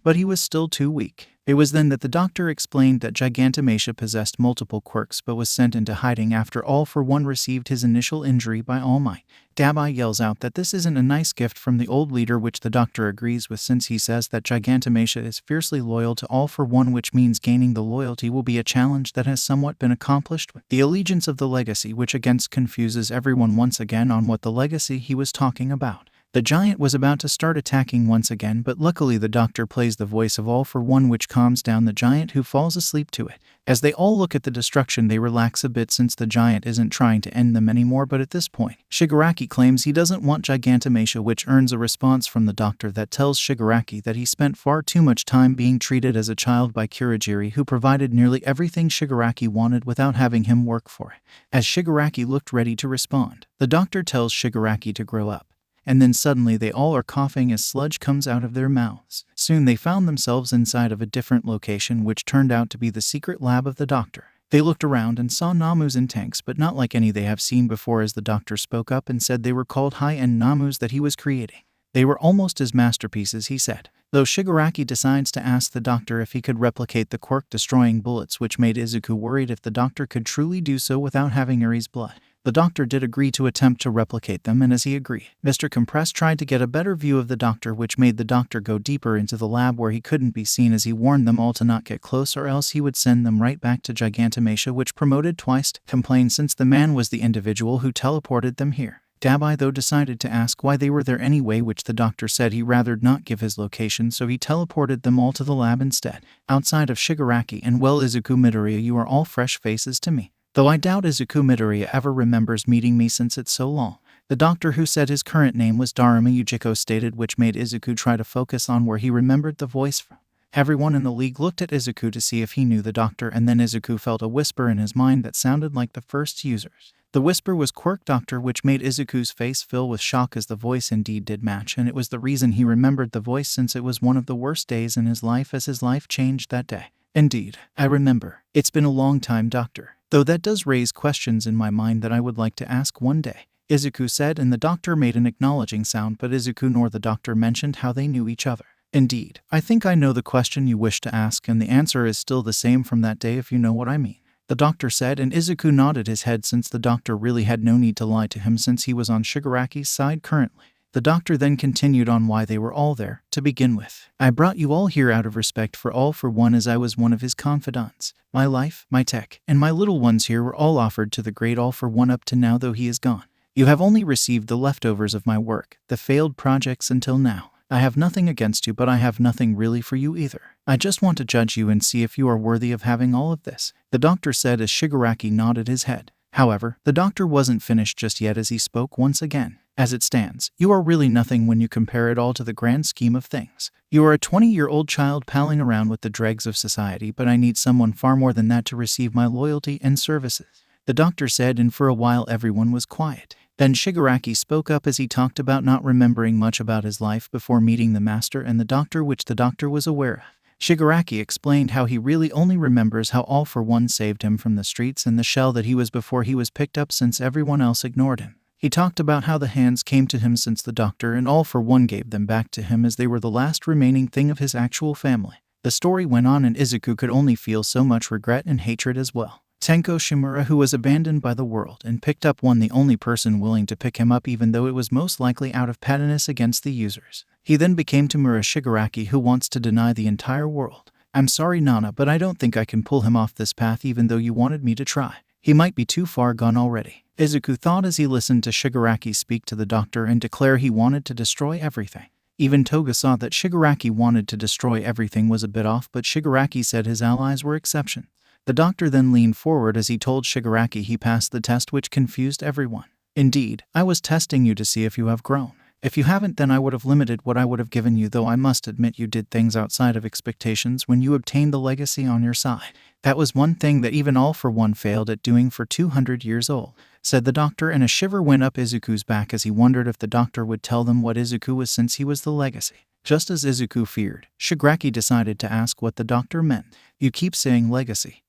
Speaker 1: But he was still too weak. It was then that the doctor explained that Gigantomachia possessed multiple quirks but was sent into hiding after All for One received his initial injury by All Might. Dabai yells out that this isn't a nice gift from the old leader, which the doctor agrees with since he says that Gigantomachia is fiercely loyal to All for One, which means gaining the loyalty will be a challenge that has somewhat been accomplished with the allegiance of the legacy, which again confuses everyone once again on what the legacy he was talking about. The giant was about to start attacking once again, but luckily the doctor plays the voice of All for One, which calms down the giant, who falls asleep to it. As they all look at the destruction, they relax a bit since the giant isn't trying to end them anymore, but at this point, Shigaraki claims he doesn't want Gigantomachia, which earns a response from the doctor that tells Shigaraki that he spent far too much time being treated as a child by Kurogiri, who provided nearly everything Shigaraki wanted without having him work for it. As Shigaraki looked ready to respond, the doctor tells Shigaraki to grow up. And then suddenly they all are coughing as sludge comes out of their mouths. Soon they found themselves inside of a different location, which turned out to be the secret lab of the doctor. They looked around and saw Namus in tanks, but not like any they have seen before, as the doctor spoke up and said they were called high-end Namus that he was creating. They were almost his masterpieces, he said. Though Shigaraki decides to ask the doctor if he could replicate the quirk-destroying bullets, which made Izuku worried if the doctor could truly do so without having Uri's blood. The doctor did agree to attempt to replicate them, and as he agreed, Mr. Compress tried to get a better view of the doctor, which made the doctor go deeper into the lab where he couldn't be seen, as he warned them all to not get close or else he would send them right back to Gigantomachia, which promoted twice, complained since the man was the individual who teleported them here. Dabai though decided to ask why they were there anyway, which the doctor said he rather not give his location, so he teleported them all to the lab instead. Outside of Shigaraki and Izuku Midoriya, you are all fresh faces to me. Though I doubt Izuku Midoriya ever remembers meeting me since it's so long. The doctor, who said his current name was Daruma Yujiko, stated, which made Izuku try to focus on where he remembered the voice from. Everyone in the league looked at Izuku to see if he knew the doctor, and then Izuku felt a whisper in his mind that sounded like the first users. The whisper was Quirk Doctor, which made Izuku's face fill with shock, as the voice indeed did match, and it was the reason he remembered the voice, since it was one of the worst days in his life, as his life changed that day. Indeed, I remember. It's been a long time, doctor. Though that does raise questions in my mind that I would like to ask one day, Izuku said, and the doctor made an acknowledging sound, but Izuku nor the doctor mentioned how they knew each other. Indeed, I think I know the question you wish to ask, and the answer is still the same from that day, if you know what I mean. The doctor said, and Izuku nodded his head, since the doctor really had no need to lie to him since he was on Shigaraki's side currently. The doctor then continued on why they were all there. To begin with, I brought you all here out of respect for All for One, as I was one of his confidants. My life, my tech, and my little ones here were all offered to the great All for One up to now, though he is gone. You have only received the leftovers of my work, the failed projects until now. I have nothing against you, but I have nothing really for you either. I just want to judge you and see if you are worthy of having all of this, the doctor said as Shigaraki nodded his head. However, the doctor wasn't finished just yet, as he spoke once again. As it stands, you are really nothing when you compare it all to the grand scheme of things. You are a 20-year-old child palling around with the dregs of society, but I need someone far more than that to receive my loyalty and services, the doctor said, and for a while everyone was quiet. Then Shigaraki spoke up as he talked about not remembering much about his life before meeting the master and the doctor, which the doctor was aware of. Shigaraki explained how he really only remembers how All for One saved him from the streets and the shell that he was before he was picked up, since everyone else ignored him. He talked about how the hands came to him since the doctor and All for One gave them back to him, as they were the last remaining thing of his actual family. The story went on, and Izuku could only feel so much regret and hatred as well. Tenko Shimura, who was abandoned by the world and picked up one, the only person willing to pick him up, even though it was most likely out of pettiness against the users. He then became Tamura Shigaraki, who wants to deny the entire world. I'm sorry, Nana, but I don't think I can pull him off this path, even though you wanted me to try. He might be too far gone already, Izuku thought as he listened to Shigaraki speak to the doctor and declare he wanted to destroy everything. Even Toga saw that Shigaraki wanted to destroy everything was a bit off, but Shigaraki said his allies were exceptions. The doctor then leaned forward as he told Shigaraki he passed the test, which confused everyone. Indeed, I was testing you to see if you have grown. If you haven't, then I would have limited what I would have given you, though I must admit you did things outside of expectations when you obtained the legacy on your side. That was one thing that even All for One failed at doing for 200 years old, said the doctor, and a shiver went up Izuku's back as he wondered if the doctor would tell them what Izuku was, since he was the legacy. Just as Izuku feared, Shigaraki decided to ask what the doctor meant. You keep saying legacy,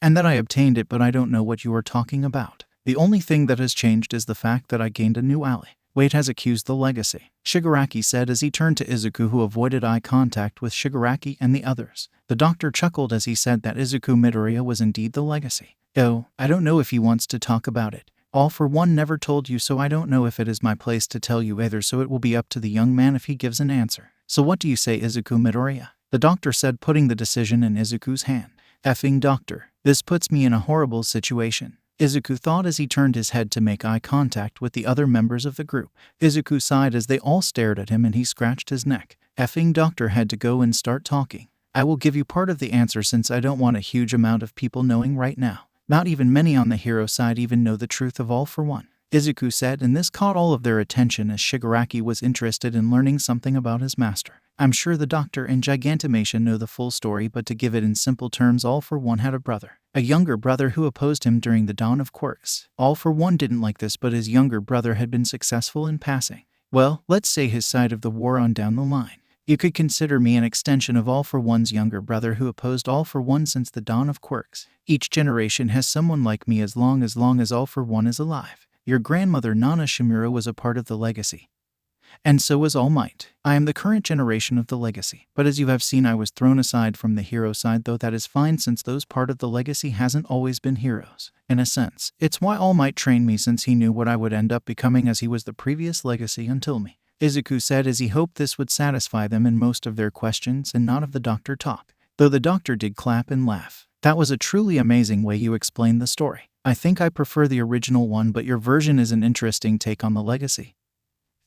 Speaker 1: and that I obtained it, but I don't know what you are talking about. The only thing that has changed is the fact that I gained a new ally. Wade has accused the legacy, Shigaraki said as he turned to Izuku, who avoided eye contact with Shigaraki and the others. The doctor chuckled as he said that Izuku Midoriya was indeed the legacy. Oh, I don't know if he wants to talk about it. All for One never told you, so I don't know if it is my place to tell you either, so it will be up to the young man if he gives an answer. So what do you say, Izuku Midoriya? The doctor said, putting the decision in Izuku's hand. Effing doctor, this puts me in a horrible situation, Izuku thought as he turned his head to make eye contact with the other members of the group. Izuku sighed as they all stared at him and he scratched his neck. Effing doctor had to go and start talking. I will give you part of the answer since I don't want a huge amount of people knowing right now. Not even many on the hero side even know the truth of All for One, Izuku said, and this caught all of their attention as Shigaraki was interested in learning something about his master. I'm sure the doctor and Gigantomachia know the full story, but to give it in simple terms, All for One had a brother. A younger brother who opposed him during the dawn of quirks. All for One didn't like this, but his younger brother had been successful in passing, well, let's say his side of the war on down the line. You could consider me an extension of All for One's younger brother who opposed All for One since the dawn of quirks. Each generation has someone like me as long as All for One is alive. Your grandmother Nana Shimura was a part of the legacy. And so was All Might. I am the current generation of the legacy. But as you have seen, I was thrown aside from the hero side, though that is fine since those part of the legacy hasn't always been heroes. In a sense, it's why All Might trained me, since he knew what I would end up becoming, as he was the previous legacy until me, Izuku said as he hoped this would satisfy them in most of their questions and not of the doctor talk. Though the doctor did clap and laugh. That was a truly amazing way you explained the story. I think I prefer the original one, but your version is an interesting take on the legacy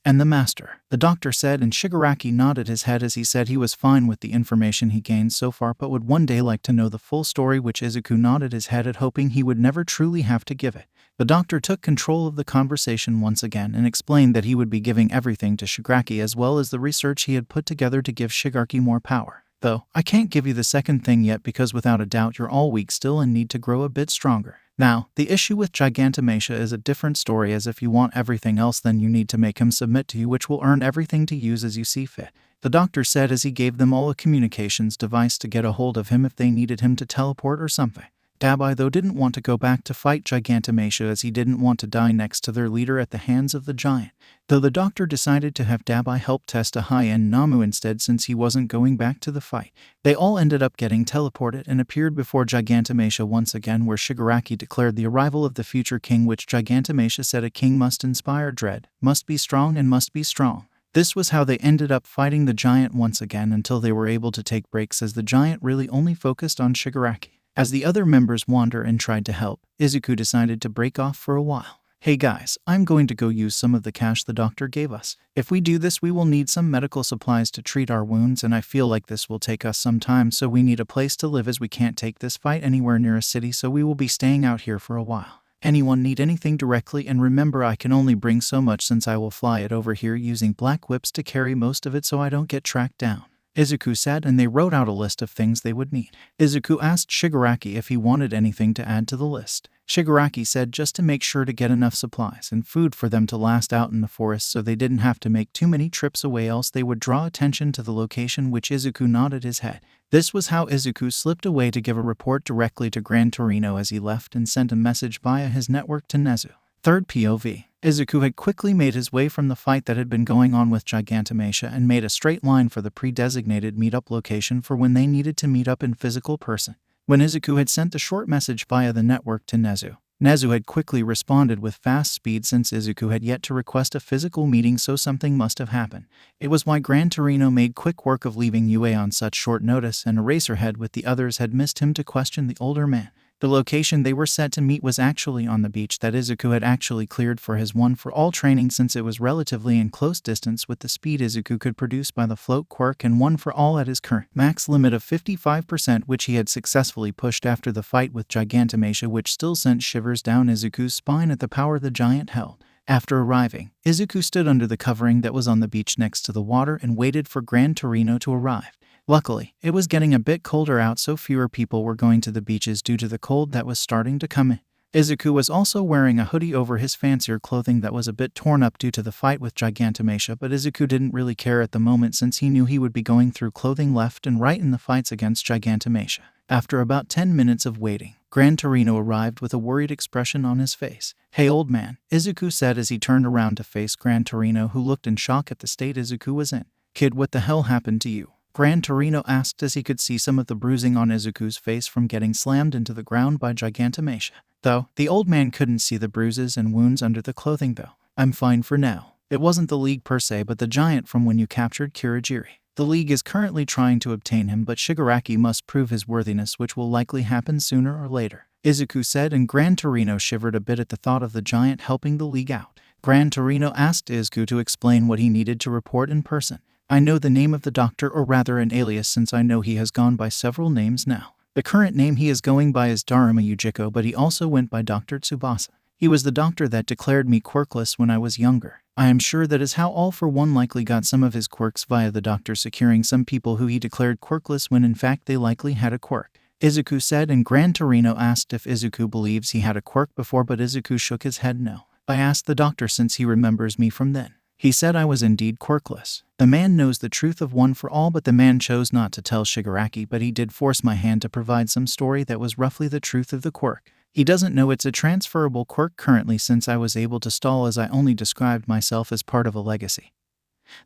Speaker 1: and the master, the doctor said, and Shigaraki nodded his head as he said he was fine with the information he gained so far, but would one day like to know the full story, which Izuku nodded his head at, hoping he would never truly have to give it. The doctor took control of the conversation once again and explained that he would be giving everything to Shigaraki as well as the research he had put together to give Shigaraki more power. Though, I can't give you the second thing yet because without a doubt you're all weak still and need to grow a bit stronger. Now, the issue with Gigantomachia is a different story, as if you want everything else then you need to make him submit to you, which will earn everything to use as you see fit, the doctor said as he gave them all a communications device to get a hold of him if they needed him to teleport or something. Dabai, though, didn't want to go back to fight Gigantomachia as he didn't want to die next to their leader at the hands of the giant, though the doctor decided to have Dabai help test a high-end Namu instead since he wasn't going back to the fight. They all ended up getting teleported and appeared before Gigantomachia once again, where Shigaraki declared the arrival of the future king, which Gigantomachia said a king must inspire dread, must be strong and must be strong. This was how they ended up fighting the giant once again until they were able to take breaks, as the giant really only focused on Shigaraki. As the other members wander and tried to help, Izuku decided to break off for a while. Hey guys, I'm going to go use some of the cash the doctor gave us. If we do this, we will need some medical supplies to treat our wounds, and I feel like this will take us some time, so we need a place to live as we can't take this fight anywhere near a city, so we will be staying out here for a while. Anyone need anything directly, and remember I can only bring so much since I will fly it over here using black whips to carry most of it so I don't get tracked down, Izuku said, and they wrote out a list of things they would need. Izuku asked Shigaraki if he wanted anything to add to the list. Shigaraki said just to make sure to get enough supplies and food for them to last out in the forest so they didn't have to make too many trips away, else they would draw attention to the location, which Izuku nodded his head. This was how Izuku slipped away to give a report directly to Gran Torino as he left and sent a message via his network to Nezu. Third POV. Izuku had quickly made his way from the fight that had been going on with Gigantomachia and made a straight line for the pre-designated meetup location for when they needed to meet up in physical person. When Izuku had sent the short message via the network to Nezu, Nezu had quickly responded with fast speed since Izuku had yet to request a physical meeting, so something must have happened. It was why Gran Torino made quick work of leaving UA on such short notice, and Eraserhead with the others had missed him to question the older man. The location they were set to meet was actually on the beach that Izuku had actually cleared for his one-for-all training, since it was relatively in close distance with the speed Izuku could produce by the float quirk, and one-for-all at his current max limit of 55%, which he had successfully pushed after the fight with Gigantomachia, which still sent shivers down Izuku's spine at the power the giant held. After arriving, Izuku stood under the covering that was on the beach next to the water and waited for Gran Torino to arrive. Luckily, it was getting a bit colder out, so fewer people were going to the beaches due to the cold that was starting to come in. Izuku was also wearing a hoodie over his fancier clothing that was a bit torn up due to the fight with Gigantomachia, but Izuku didn't really care at the moment since he knew he would be going through clothing left and right in the fights against Gigantomachia. After about 10 minutes of waiting, Gran Torino arrived with a worried expression on his face. "Hey, old man," Izuku said as he turned around to face Gran Torino, who looked in shock at the state Izuku was in. "Kid, what the hell happened to you?" Gran Torino asked as he could see some of the bruising on Izuku's face from getting slammed into the ground by Gigantomachia. Though, the old man couldn't see the bruises and wounds under the clothing though. "I'm fine for now. It wasn't the League per se but the giant from when you captured Kurogiri. The League is currently trying to obtain him, but Shigaraki must prove his worthiness, which will likely happen sooner or later," Izuku said, and Gran Torino shivered a bit at the thought of the giant helping the League out. Gran Torino asked Izuku to explain what he needed to report in person. "I know the name of the doctor, or rather an alias, since I know he has gone by several names now. The current name he is going by is Daruma Yujiko, but he also went by Dr. Tsubasa. He was the doctor that declared me quirkless when I was younger. I am sure that is how All for One likely got some of his quirks, via the doctor securing some people who he declared quirkless when in fact they likely had a quirk," Izuku said, and Gran Torino asked if Izuku believes he had a quirk before, but Izuku shook his head no. "I asked the doctor since he remembers me from then. He said I was indeed quirkless. The man knows the truth of one for all, but the man chose not to tell Shigaraki, but he did force my hand to provide some story that was roughly the truth of the quirk. He doesn't know it's a transferable quirk currently, since I was able to stall, as I only described myself as part of a legacy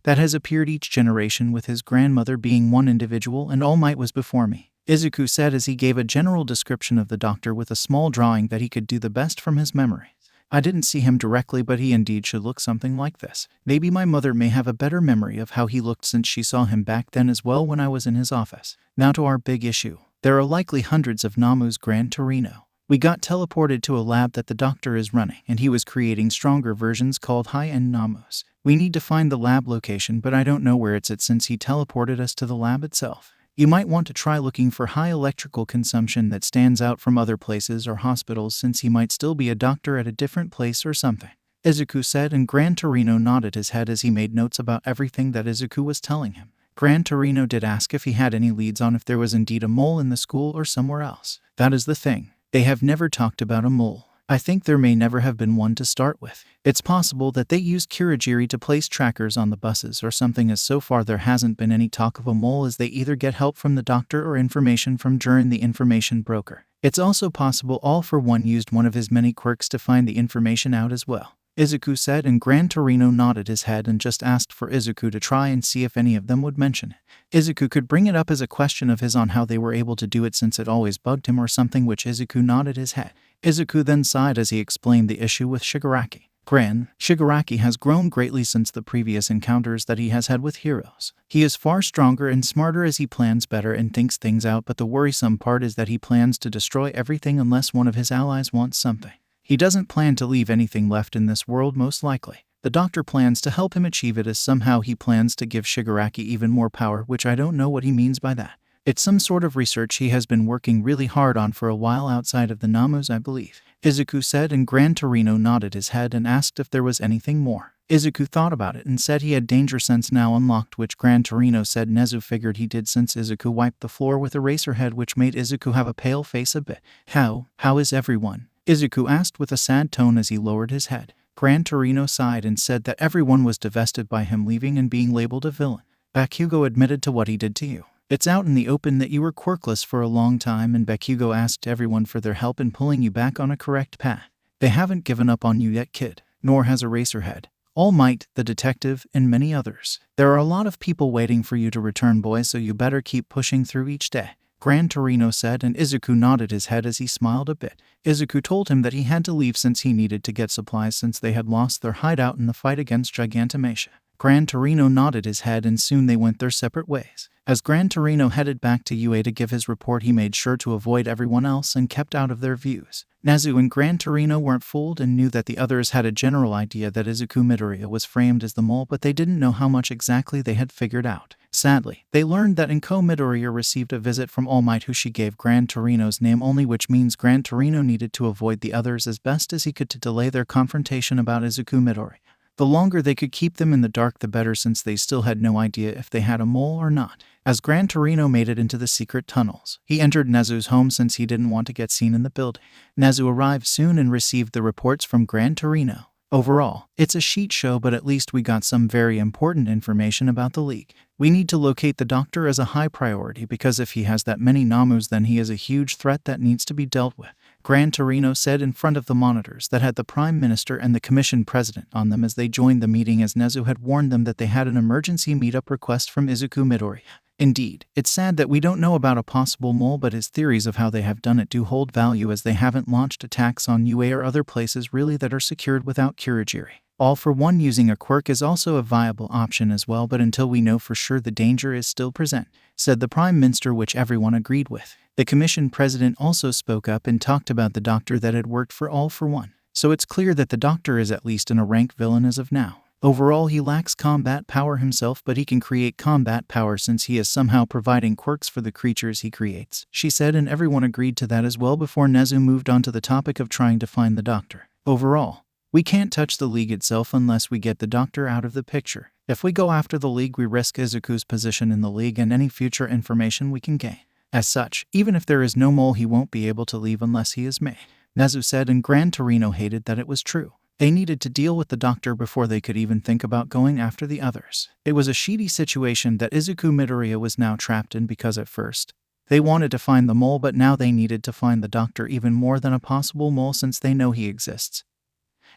Speaker 1: that has appeared each generation, with his grandmother being one individual and All Might was before me," Izuku said as he gave a general description of the doctor with a small drawing that he could do the best from his memory. "I didn't see him directly, but he indeed should look something like this. Maybe my mother may have a better memory of how he looked, since she saw him back then as well when I was in his office. Now to our big issue. There are likely hundreds of Namus, Gran Torino. We got teleported to a lab that the doctor is running, and he was creating stronger versions called high-end Namus. We need to find the lab location, but I don't know where it's at since he teleported us to the lab itself. You might want to try looking for high electrical consumption that stands out from other places or hospitals, since he might still be a doctor at a different place or something," Izuku said, and Gran Torino nodded his head as he made notes about everything that Izuku was telling him. Gran Torino did ask if he had any leads on if there was indeed a mole in the school or somewhere else. "That is the thing. They have never talked about a mole. I think there may never have been one to start with. It's possible that they used Kurogiri to place trackers on the buses or something, as so far there hasn't been any talk of a mole, as they either get help from the doctor or information from Jurin, the information broker. It's also possible All for One used one of his many quirks to find the information out as well," Izuku said, and Gran Torino nodded his head and just asked for Izuku to try and see if any of them would mention it. Izuku could bring it up as a question of his on how they were able to do it, since it always bugged him or something, which Izuku nodded his head. Izuku then sighed as he explained the issue with Shigaraki. Shigaraki has grown greatly since the previous encounters that he has had with heroes. He is far stronger and smarter as he plans better and thinks things out, but the worrisome part is that he plans to destroy everything unless one of his allies wants something. He doesn't plan to leave anything left in this world, most likely. The doctor plans to help him achieve it, as somehow he plans to give Shigaraki even more power, which I don't know what he means by that. It's some sort of research he has been working really hard on for a while outside of the Namus, I believe," Izuku said, and Gran Torino nodded his head and asked if there was anything more. Izuku thought about it and said he had Danger Sense now unlocked, which Gran Torino said Nezu figured he did, since Izuku wiped the floor with Eraserhead, which made Izuku have a pale face a bit. How is everyone?" Izuku asked with a sad tone as he lowered his head. Gran Torino sighed and said that everyone was divested by him leaving and being labeled a villain. "Bakugo admitted to what he did to you. It's out in the open that you were quirkless for a long time, and Bakugo asked everyone for their help in pulling you back on a correct path. They haven't given up on you yet, kid, nor has Eraserhead, All Might, the detective, and many others. There are a lot of people waiting for you to return, boy, so you better keep pushing through each day," Gran Torino said, and Izuku nodded his head as he smiled a bit. Izuku told him that he had to leave since he needed to get supplies, since they had lost their hideout in the fight against Gigantomachia. Gran Torino nodded his head, and soon they went their separate ways. As Gran Torino headed back to UA to give his report, he made sure to avoid everyone else and kept out of their views. Nezu and Gran Torino weren't fooled and knew that the others had a general idea that Izuku Midoriya was framed as the mole, but they didn't know how much exactly they had figured out. Sadly, they learned that Izuku Midoriya received a visit from All Might, who she gave Gran Torino's name only, which means Gran Torino needed to avoid the others as best as he could to delay their confrontation about Izuku Midoriya. The longer they could keep them in the dark, the better, since they still had no idea if they had a mole or not. As Gran Torino made it into the secret tunnels, he entered Nezu's home since he didn't want to get seen in the building. Nezu arrived soon and received the reports from Gran Torino. Overall, it's a sheet show, but at least we got some very important information about the League. We need to locate the Doctor as a high priority because if he has that many Namus, then he is a huge threat that needs to be dealt with. Gran Torino said in front of the monitors that had the Prime Minister and the Commission President on them as they joined the meeting, as Nezu had warned them that they had an emergency meetup request from Izuku Midoriya. Indeed, it's sad that we don't know about a possible mole, but his theories of how they have done it do hold value, as they haven't launched attacks on UA or other places really that are secured without Kurogiri. All for one, using a quirk is also a viable option as well, but until we know for sure, the danger is still present, said the Prime Minister, which everyone agreed with. The Commission President also spoke up and talked about the Doctor that had worked for All for One. So it's clear that the Doctor is at least a rank villain as of now. Overall, he lacks combat power himself, but he can create combat power since he is somehow providing quirks for the creatures he creates, she said, and everyone agreed to that as well before Nezu moved on to the topic of trying to find the Doctor. Overall, we can't touch the League itself unless we get the Doctor out of the picture. If we go after the League, we risk Izuku's position in the League and any future information we can gain. As such, even if there is no mole, he won't be able to leave unless he is made, Nezu said, and Gran Torino hated that it was true. They needed to deal with the Doctor before they could even think about going after the others. It was a shitty situation that Izuku Midoriya was now trapped in, because at first they wanted to find the mole, but now they needed to find the Doctor even more than a possible mole, since they know he exists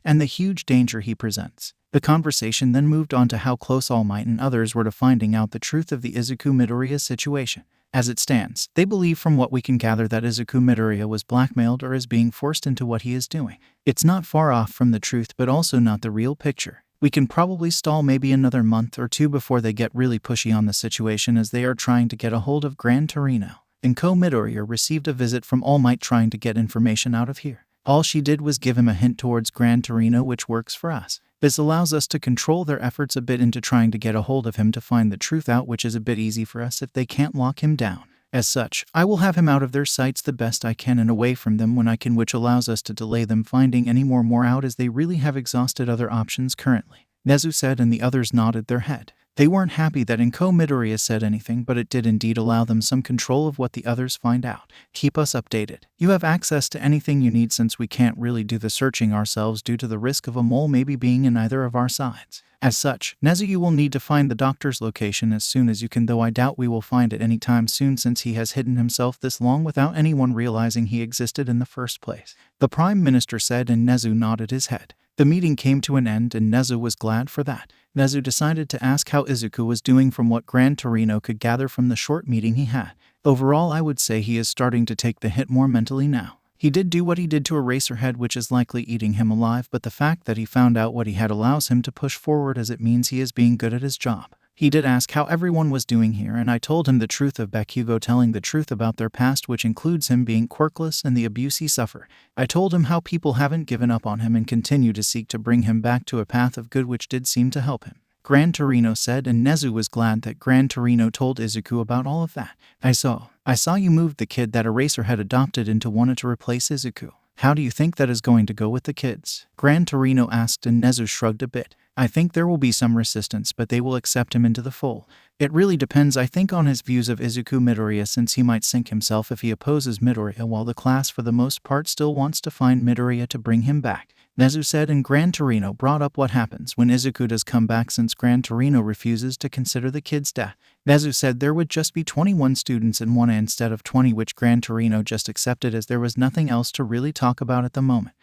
Speaker 1: and the huge danger he presents. The conversation then moved on to how close All Might and others were to finding out the truth of the Izuku Midoriya situation. As it stands, they believe from what we can gather that Izuku Midoriya was blackmailed or is being forced into what he is doing. It's not far off from the truth, but also not the real picture. We can probably stall maybe another month or two before they get really pushy on the situation, as they are trying to get a hold of Gran Torino. And Midoriya received a visit from All Might trying to get information out of here. All she did was give him a hint towards Gran Torino, which works for us. This allows us to control their efforts a bit into trying to get a hold of him to find the truth out, which is a bit easy for us if they can't lock him down. As such, I will have him out of their sights the best I can and away from them when I can, which allows us to delay them finding any more out, as they really have exhausted other options currently, Nezu said, and the others nodded their head. They weren't happy that Midoriya said anything, but it did indeed allow them some control of what the others find out. Keep us updated. You have access to anything you need, since we can't really do the searching ourselves due to the risk of a mole maybe being in either of our sides. As such, Nezu, you will need to find the Doctor's location as soon as you can, though I doubt we will find it anytime soon, since he has hidden himself this long without anyone realizing he existed in the first place, the Prime Minister said, and Nezu nodded his head. The meeting came to an end, and Nezu was glad for that. Nezu decided to ask how Izuku was doing. From what Gran Torino could gather from the short meeting he had, overall I would say he is starting to take the hit more mentally now. He did do what he did to Eraserhead, which is likely eating him alive, but the fact that he found out what he had allows him to push forward, as it means he is being good at his job. He did ask how everyone was doing here, and I told him the truth of Bakugo telling the truth about their past, which includes him being quirkless and the abuse he suffered. I told him how people haven't given up on him and continue to seek to bring him back to a path of good, which did seem to help him, Gran Torino said, and Nezu was glad that Gran Torino told Izuku about all of that. I saw you moved the kid that Eraserhead adopted into wanted to replace Izuku. How do you think that is going to go with the kids? Gran Torino asked, and Nezu shrugged a bit. I think there will be some resistance, but they will accept him into the fold. It really depends, I think, on his views of Izuku Midoriya, since he might sink himself if he opposes Midoriya, while the class for the most part still wants to find Midoriya to bring him back, Nezu said, and Gran Torino brought up what happens when Izuku does come back, since Gran Torino refuses to consider the kid's death. Nezu said there would just be 21 students in one instead of 20, which Gran Torino just accepted, as there was nothing else to really talk about at the moment.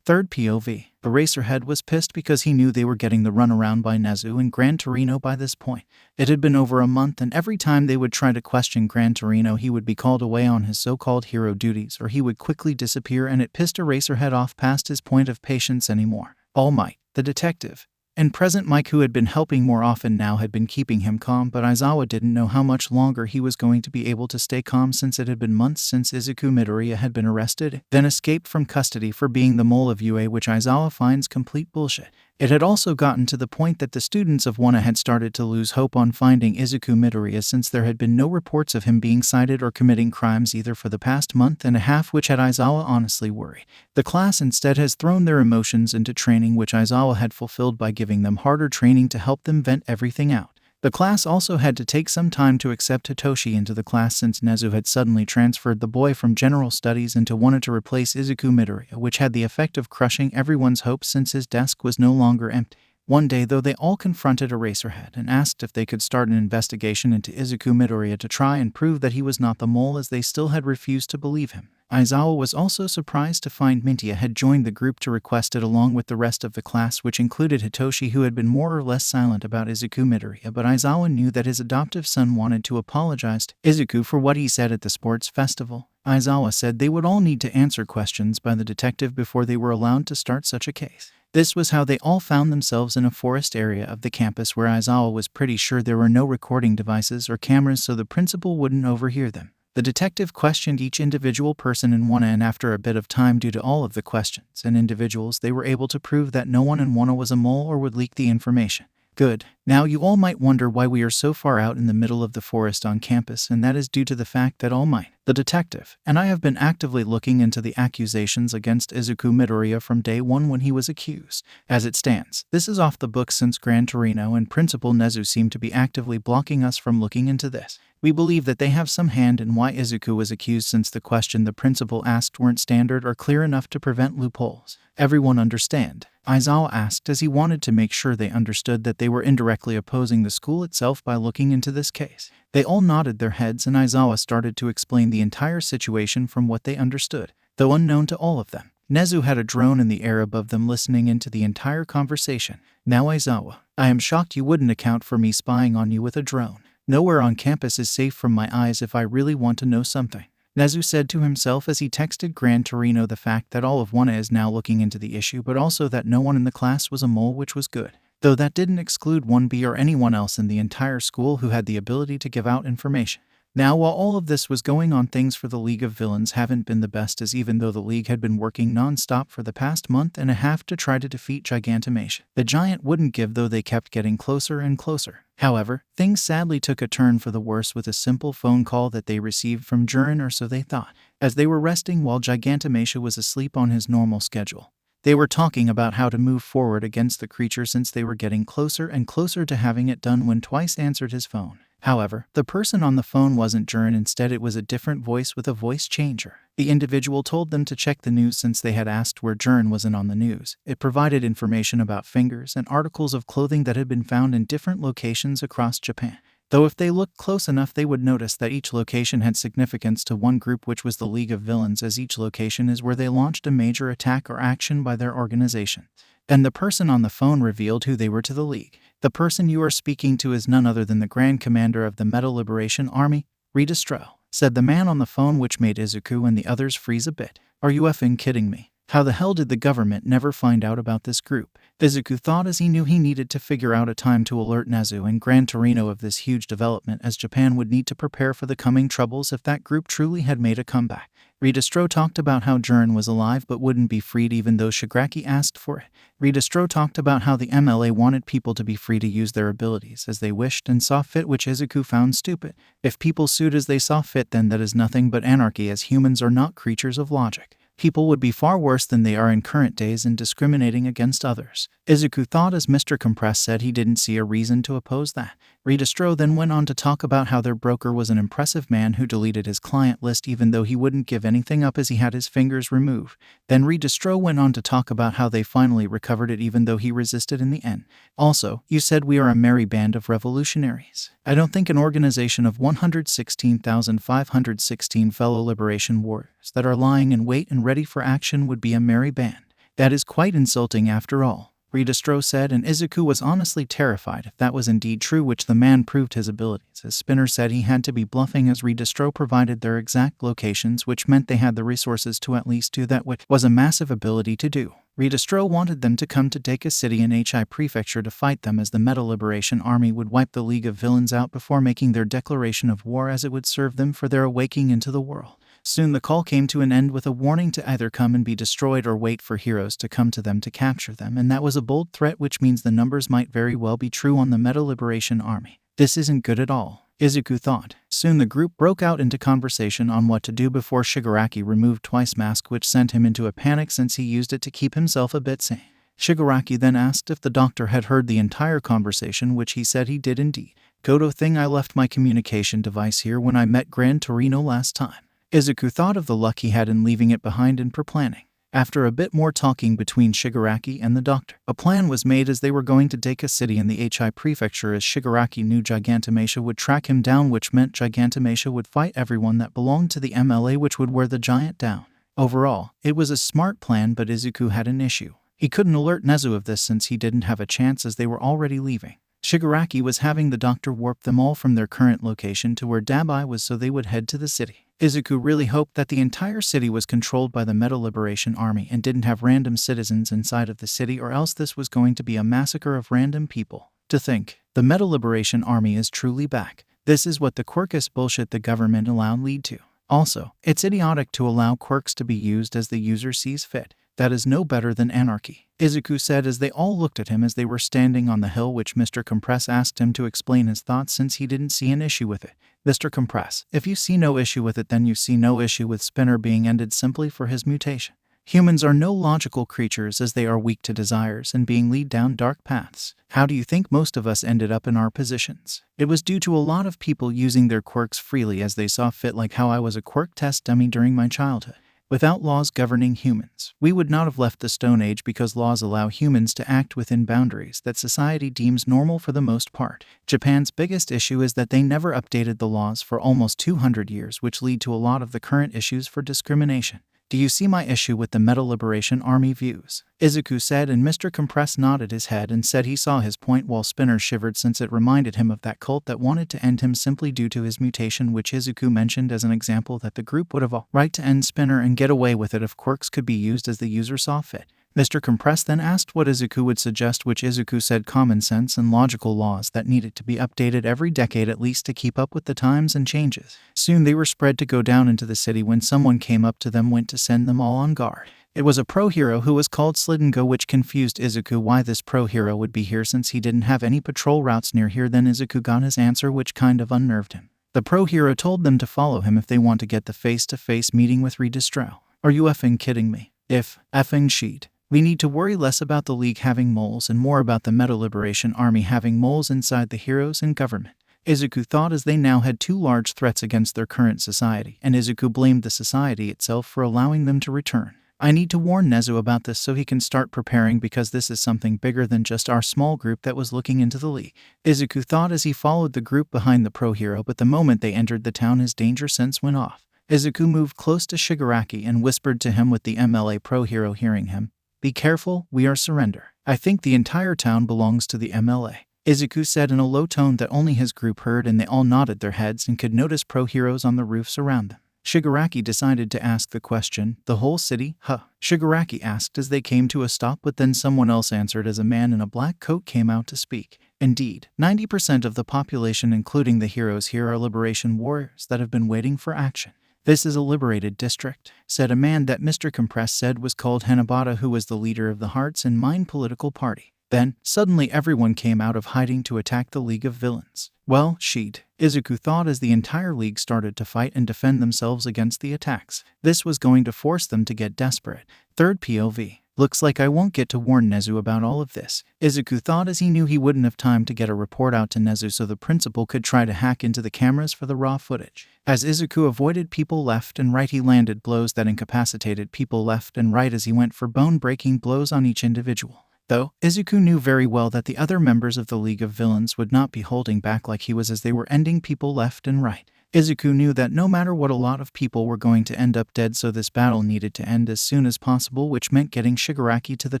Speaker 1: Third POV. Eraserhead was pissed because he knew they were getting the runaround by Nezu and Gran Torino by this point. It had been over a month, and every time they would try to question Gran Torino, he would be called away on his so-called hero duties, or he would quickly disappear, and it pissed Eraserhead off past his point of patience anymore. All Might, the detective, and present Mike, who had been helping more often now, had been keeping him calm, but Aizawa didn't know how much longer he was going to be able to stay calm, since it had been months since Izuku Midoriya had been arrested, then escaped from custody for being the mole of UA, which Aizawa finds complete bullshit. It had also gotten to the point that the students of WANA had started to lose hope on finding Izuku Midoriya, since there had been no reports of him being cited or committing crimes either for the past month and a half, which had Aizawa honestly worried. The class instead has thrown their emotions into training, which Aizawa had fulfilled by giving them harder training to help them vent everything out. The class also had to take some time to accept Hitoshi into the class since Nezu had suddenly transferred the boy from general studies into wanted to replace Izuku Midoriya, which had the effect of crushing everyone's hopes since his desk was no longer empty. One day, though, they all confronted Eraserhead and asked if they could start an investigation into Izuku Midoriya to try and prove that he was not the mole, as they still had refused to believe him. Aizawa was also surprised to find Mintia had joined the group to request it along with the rest of the class, which included Hitoshi, who had been more or less silent about Izuku Midoriya, but Aizawa knew that his adoptive son wanted to apologize to Izuku for what he said at the sports festival. Aizawa said they would all need to answer questions by the detective before they were allowed to start such a case. This was how they all found themselves in a forest area of the campus where Aizawa was pretty sure there were no recording devices or cameras so the principal wouldn't overhear them. The detective questioned each individual person in Wana, and after a bit of time, due to all of the questions and individuals, they were able to prove that no one in Wana was a mole or would leak the information. Good. Now you all might wonder why we are so far out in the middle of the forest on campus, and that is due to the fact that All Might, the detective, and I have been actively looking into the accusations against Izuku Midoriya from day one when he was accused. As it stands, this is off the books since Gran Torino and Principal Nezu seem to be actively blocking us from looking into this. We believe that they have some hand in why Izuku was accused, since the question the principal asked weren't standard or clear enough to prevent loopholes. Everyone understand? Aizawa asked, as he wanted to make sure they understood that they were indirectly opposing the school itself by looking into this case. They all nodded their heads, and Aizawa started to explain the entire situation from what they understood, though unknown to all of them. Nezu had a drone in the air above them, listening into the entire conversation. Now Aizawa, I am shocked you wouldn't account for me spying on you with a drone. Nowhere on campus is safe from my eyes if I really want to know something, Nezu said to himself as he texted Gran Torino the fact that all of Wana is now looking into the issue, but also that no one in the class was a mole, which was good. Though that didn't exclude 1B or anyone else in the entire school who had the ability to give out information. Now, while all of this was going on, things for the League of Villains haven't been the best, as even though the League had been working non-stop for the past month and a half to try to defeat Gigantomachia, the giant wouldn't give, though they kept getting closer and closer. However, things sadly took a turn for the worse with a simple phone call that they received from Jurin, or so they thought, as they were resting while Gigantomachia was asleep on his normal schedule. They were talking about how to move forward against the creature since they were getting closer and closer to having it done when Twice answered his phone. However, the person on the phone wasn't Jurin, instead it was a different voice with a voice changer. The individual told them to check the news since they had asked where Jurin wasn't on the news. It provided information about fingers and articles of clothing that had been found in different locations across Japan. Though if they looked close enough, they would notice that each location had significance to one group, which was the League of Villains, as each location is where they launched a major attack or action by their organization. Then the person on the phone revealed who they were to the League. The person you are speaking to is none other than the Grand Commander of the Metal Liberation Army, Redestro, said the man on the phone, which made Izuku and the others freeze a bit. Are you effing kidding me? How the hell did the government never find out about this group? Izuku thought, as he knew he needed to figure out a time to alert Nezu and Gran Torino of this huge development, as Japan would need to prepare for the coming troubles if that group truly had made a comeback. Redestro talked about how Jurin was alive but wouldn't be freed even though Shigaraki asked for it. Redestro talked about how the MLA wanted people to be free to use their abilities as they wished and saw fit, which Izuku found stupid. If people sued as they saw fit, then that is nothing but anarchy, as humans are not creatures of logic. People would be far worse than they are in current days in discriminating against others. Izuku thought, as Mr. Compress said he didn't see a reason to oppose that. Redestro then went on to talk about how their broker was an impressive man who deleted his client list even though he wouldn't give anything up as he had his fingers removed. Then Redestro went on to talk about how they finally recovered it even though he resisted in the end. Also, you said we are a merry band of revolutionaries. I don't think an organization of 116,516 fellow liberation warriors that are lying in wait and ready for action would be a merry band. That is quite insulting after all, Redestro said, and Izuku was honestly terrified if that was indeed true, which the man proved his abilities, as Spinner said he had to be bluffing as Redestro provided their exact locations, which meant they had the resources to at least do that, which was a massive ability to do. Redestro wanted them to come to Deku City in Hi Prefecture to fight them, as the Metal Liberation Army would wipe the League of Villains out before making their declaration of war, as it would serve them for their awakening into the world. Soon the call came to an end with a warning to either come and be destroyed or wait for heroes to come to them to capture them, and that was a bold threat, which means the numbers might very well be true on the Metal Liberation Army. This isn't good at all, Izuku thought. Soon the group broke out into conversation on what to do before Shigaraki removed Twice's mask, which sent him into a panic since he used it to keep himself a bit sane. Shigaraki then asked if the doctor had heard the entire conversation, which he said he did indeed. Goto thing, I left my communication device here when I met Gran Torino last time. Izuku thought of the luck he had in leaving it behind and pre-planning. After a bit more talking between Shigaraki and the doctor, a plan was made as they were going to Deku City in the Hi Prefecture, as Shigaraki knew Gigantomachia would track him down, which meant Gigantomachia would fight everyone that belonged to the MLA, which would wear the giant down. Overall, it was a smart plan, but Izuku had an issue. He couldn't alert Nezu of this since he didn't have a chance, as they were already leaving. Shigaraki was having the doctor warp them all from their current location to where Dabai was so they would head to the city. Izuku really hoped that the entire city was controlled by the Metal Liberation Army and didn't have random citizens inside of the city, or else this was going to be a massacre of random people. To think, the Metal Liberation Army is truly back. This is what the quirkus bullshit the government allowed lead to. Also, it's idiotic to allow quirks to be used as the user sees fit. That is no better than anarchy, Izuku said as they all looked at him as they were standing on the hill, which Mr. Compress asked him to explain his thoughts since he didn't see an issue with it. Mr. Compress, if you see no issue with it, then you see no issue with Spinner being ended simply for his mutation. Humans are no logical creatures, as they are weak to desires and being lead down dark paths. How do you think most of us ended up in our positions? It was due to a lot of people using their quirks freely as they saw fit, like how I was a quirk test dummy during my childhood. Without laws governing humans, we would not have left the Stone Age, because laws allow humans to act within boundaries that society deems normal for the most part. Japan's biggest issue is that they never updated the laws for almost 200 years, which lead to a lot of the current issues for discrimination. Do you see my issue with the Metal Liberation Army views? Izuku said, and Mr. Compress nodded his head and said he saw his point, while Spinner shivered since it reminded him of that cult that wanted to end him simply due to his mutation, which Izuku mentioned as an example that the group would have all right to end Spinner and get away with it if quirks could be used as the user saw fit. Mr. Compress then asked what Izuku would suggest, which Izuku said common sense and logical laws that needed to be updated every decade at least to keep up with the times and changes. Soon they were spread to go down into the city when someone came up to them, went to send them all on guard. It was a pro-hero who was called Slidengo, which confused Izuku why this pro-hero would be here since he didn't have any patrol routes near here. Then Izuku got his answer, which kind of unnerved him. The pro-hero told them to follow him if they want to get the face-to-face meeting with Redistro. Are you effing kidding me? If effing sheet. We need to worry less about the League having moles and more about the Metal Liberation Army having moles inside the heroes and government. Izuku thought, as they now had two large threats against their current society, and Izuku blamed the society itself for allowing them to return. I need to warn Nezu about this so he can start preparing, because this is something bigger than just our small group that was looking into the League. Izuku thought as he followed the group behind the pro-hero, but the moment they entered the town his danger sense went off. Izuku moved close to Shigaraki and whispered to him, with the MLA pro-hero hearing him. Be careful, we are surrender. I think the entire town belongs to the MLA. Izuku said in a low tone that only his group heard, and they all nodded their heads and could notice pro-heroes on the roofs around them. Shigaraki decided to ask the question, the whole city, huh? Shigaraki asked as they came to a stop, but then someone else answered as a man in a black coat came out to speak. Indeed, 90% of the population, including the heroes here, are liberation warriors that have been waiting for action. This is a liberated district, said a man that Mr. Compress said was called Hanabata, who was the leader of the Hearts and Mind political party. Then, suddenly everyone came out of hiding to attack the League of Villains. Well, sheet, Izuku thought as the entire league started to fight and defend themselves against the attacks. This was going to force them to get desperate. Third POV. Looks like I won't get to warn Nezu about all of this, Izuku thought as he knew he wouldn't have time to get a report out to Nezu so the principal could try to hack into the cameras for the raw footage. As Izuku avoided people left and right, he landed blows that incapacitated people left and right as he went for bone-breaking blows on each individual. Though, Izuku knew very well that the other members of the League of Villains would not be holding back like he was, as they were ending people left and right. Izuku knew that no matter what, a lot of people were going to end up dead, so this battle needed to end as soon as possible, which meant getting Shigaraki to the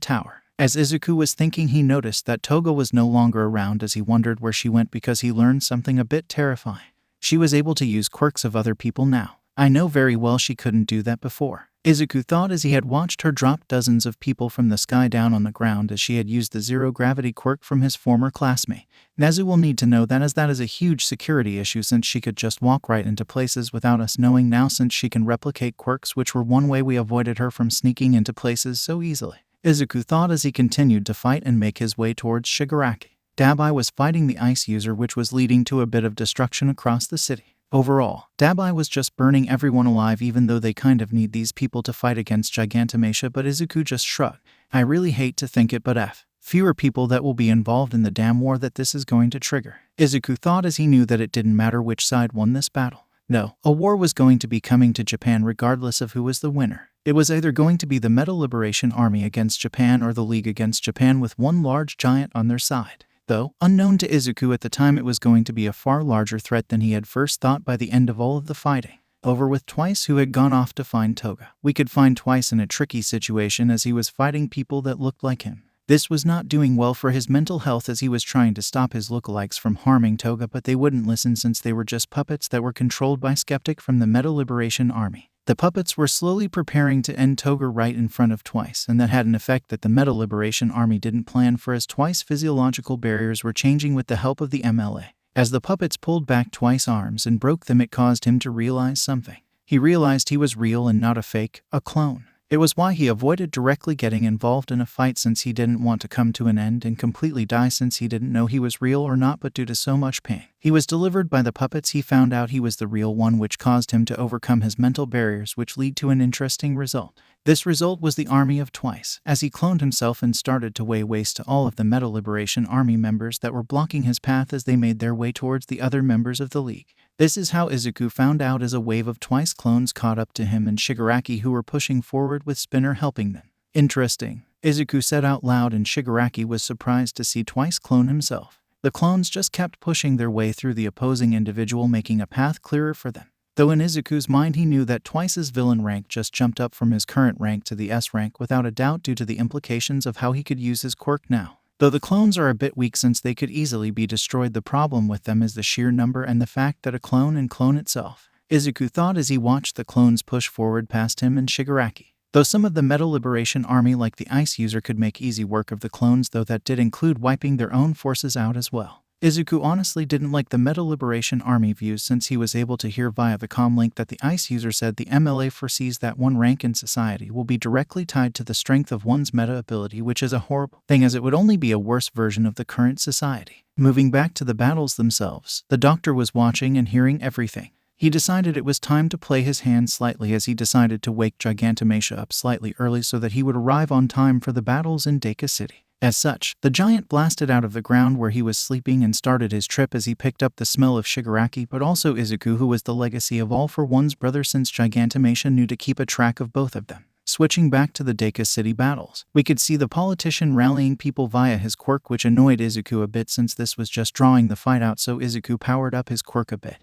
Speaker 1: tower. As Izuku was thinking, he noticed that Toga was no longer around, as he wondered where she went, because he learned something a bit terrifying. She was able to use quirks of other people now. I know very well she couldn't do that before, Izuku thought as he had watched her drop dozens of people from the sky down on the ground, as she had used the zero-gravity quirk from his former classmate. Nezu will need to know that, as that is a huge security issue, since she could just walk right into places without us knowing now, since she can replicate quirks, which were one way we avoided her from sneaking into places so easily. Izuku thought as he continued to fight and make his way towards Shigaraki. Dabai was fighting the ice user, which was leading to a bit of destruction across the city. Overall, Dabai was just burning everyone alive, even though they kind of need these people to fight against Gigantomachia, but Izuku just shrugged. I really hate to think it, but fewer people that will be involved in the damn war that this is going to trigger. Izuku thought as he knew that it didn't matter which side won this battle. No, a war was going to be coming to Japan regardless of who was the winner. It was either going to be the Metal Liberation Army against Japan or the League against Japan with one large giant on their side. Though, unknown to Izuku at the time, it was going to be a far larger threat than he had first thought by the end of all of the fighting. Over with Twice, who had gone off to find Toga. We could find Twice in a tricky situation as he was fighting people that looked like him. This was not doing well for his mental health as he was trying to stop his lookalikes from harming Toga, but they wouldn't listen since they were just puppets that were controlled by Skeptic from the Metal Liberation Army. The puppets were slowly preparing to end Toga right in front of Twice, and that had an effect that the Metal Liberation Army didn't plan for as Twice's physiological barriers were changing with the help of the MLA. As the puppets pulled back Twice's arms and broke them, it caused him to realize something. He realized he was real and not a fake, a clone. It was why he avoided directly getting involved in a fight, since he didn't want to come to an end and completely die, since he didn't know he was real or not, but due to so much pain he was delivered by the puppets, he found out he was the real one, which caused him to overcome his mental barriers, which lead to an interesting result. This result was the army of Twice, as he cloned himself and started to lay waste to all of the Metal Liberation Army members that were blocking his path as they made their way towards the other members of the League. This is how Izuku found out, as a wave of Twice clones caught up to him and Shigaraki, who were pushing forward with Spinner helping them. Interesting, Izuku said out loud, and Shigaraki was surprised to see Twice clone himself. The clones just kept pushing their way through the opposing individual, making a path clearer for them. Though in Izuku's mind he knew that Twice's villain rank just jumped up from his current rank to the S rank without a doubt, due to the implications of how he could use his quirk now. Though the clones are a bit weak since they could easily be destroyed, the problem with them is the sheer number and the fact that a clone and clone itself. Izuku thought as he watched the clones push forward past him and Shigaraki. Though some of the Metal Liberation Army like the Ice User could make easy work of the clones, though that did include wiping their own forces out as well. Izuku honestly didn't like the Metal Liberation Army views, since he was able to hear via the comm link that the Ice User said the MLA foresees that one rank in society will be directly tied to the strength of one's meta ability, which is a horrible thing as it would only be a worse version of the current society. Moving back to the battles themselves, the doctor was watching and hearing everything. He decided it was time to play his hand slightly, as he decided to wake Gigantomachia up slightly early so that he would arrive on time for the battles in Deku City. As such, the giant blasted out of the ground where he was sleeping and started his trip as he picked up the smell of Shigaraki, but also Izuku, who was the legacy of All for One's brother, since Gigantomachia knew to keep a track of both of them. Switching back to the Deku City battles, we could see the politician rallying people via his quirk, which annoyed Izuku a bit since this was just drawing the fight out, so Izuku powered up his quirk a bit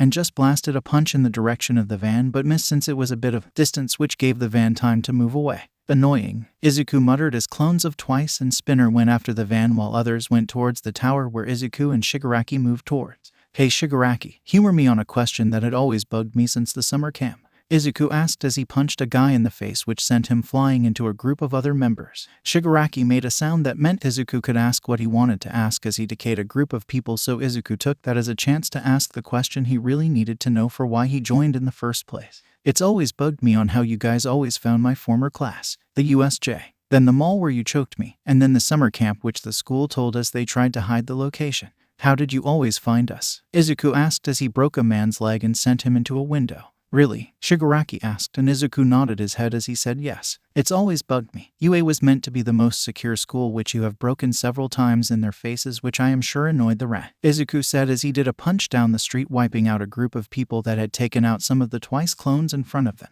Speaker 1: and just blasted a punch in the direction of the van, but missed since it was a bit of distance, which gave the van time to move away. Annoying, Izuku muttered as clones of Twice and Spinner went after the van while others went towards the tower where Izuku and Shigaraki moved towards. Hey Shigaraki, humor me on a question that had always bugged me since the summer camp, Izuku asked as he punched a guy in the face, which sent him flying into a group of other members. Shigaraki made a sound that meant Izuku could ask what he wanted to ask as he decayed a group of people, so Izuku took that as a chance to ask the question he really needed to know for why he joined in the first place. It's always bugged me on how you guys always found my former class, the USJ, then the mall where you choked me, and then the summer camp, which the school told us they tried to hide the location. How did you always find us? Izuku asked as he broke a man's leg and sent him into a window. Really? Shigaraki asked, and Izuku nodded his head as he said yes. It's always bugged me. UA was meant to be the most secure school, which you have broken several times in their faces, which I am sure annoyed the rat. Izuku said as he did a punch down the street, wiping out a group of people that had taken out some of the Twice clones in front of them.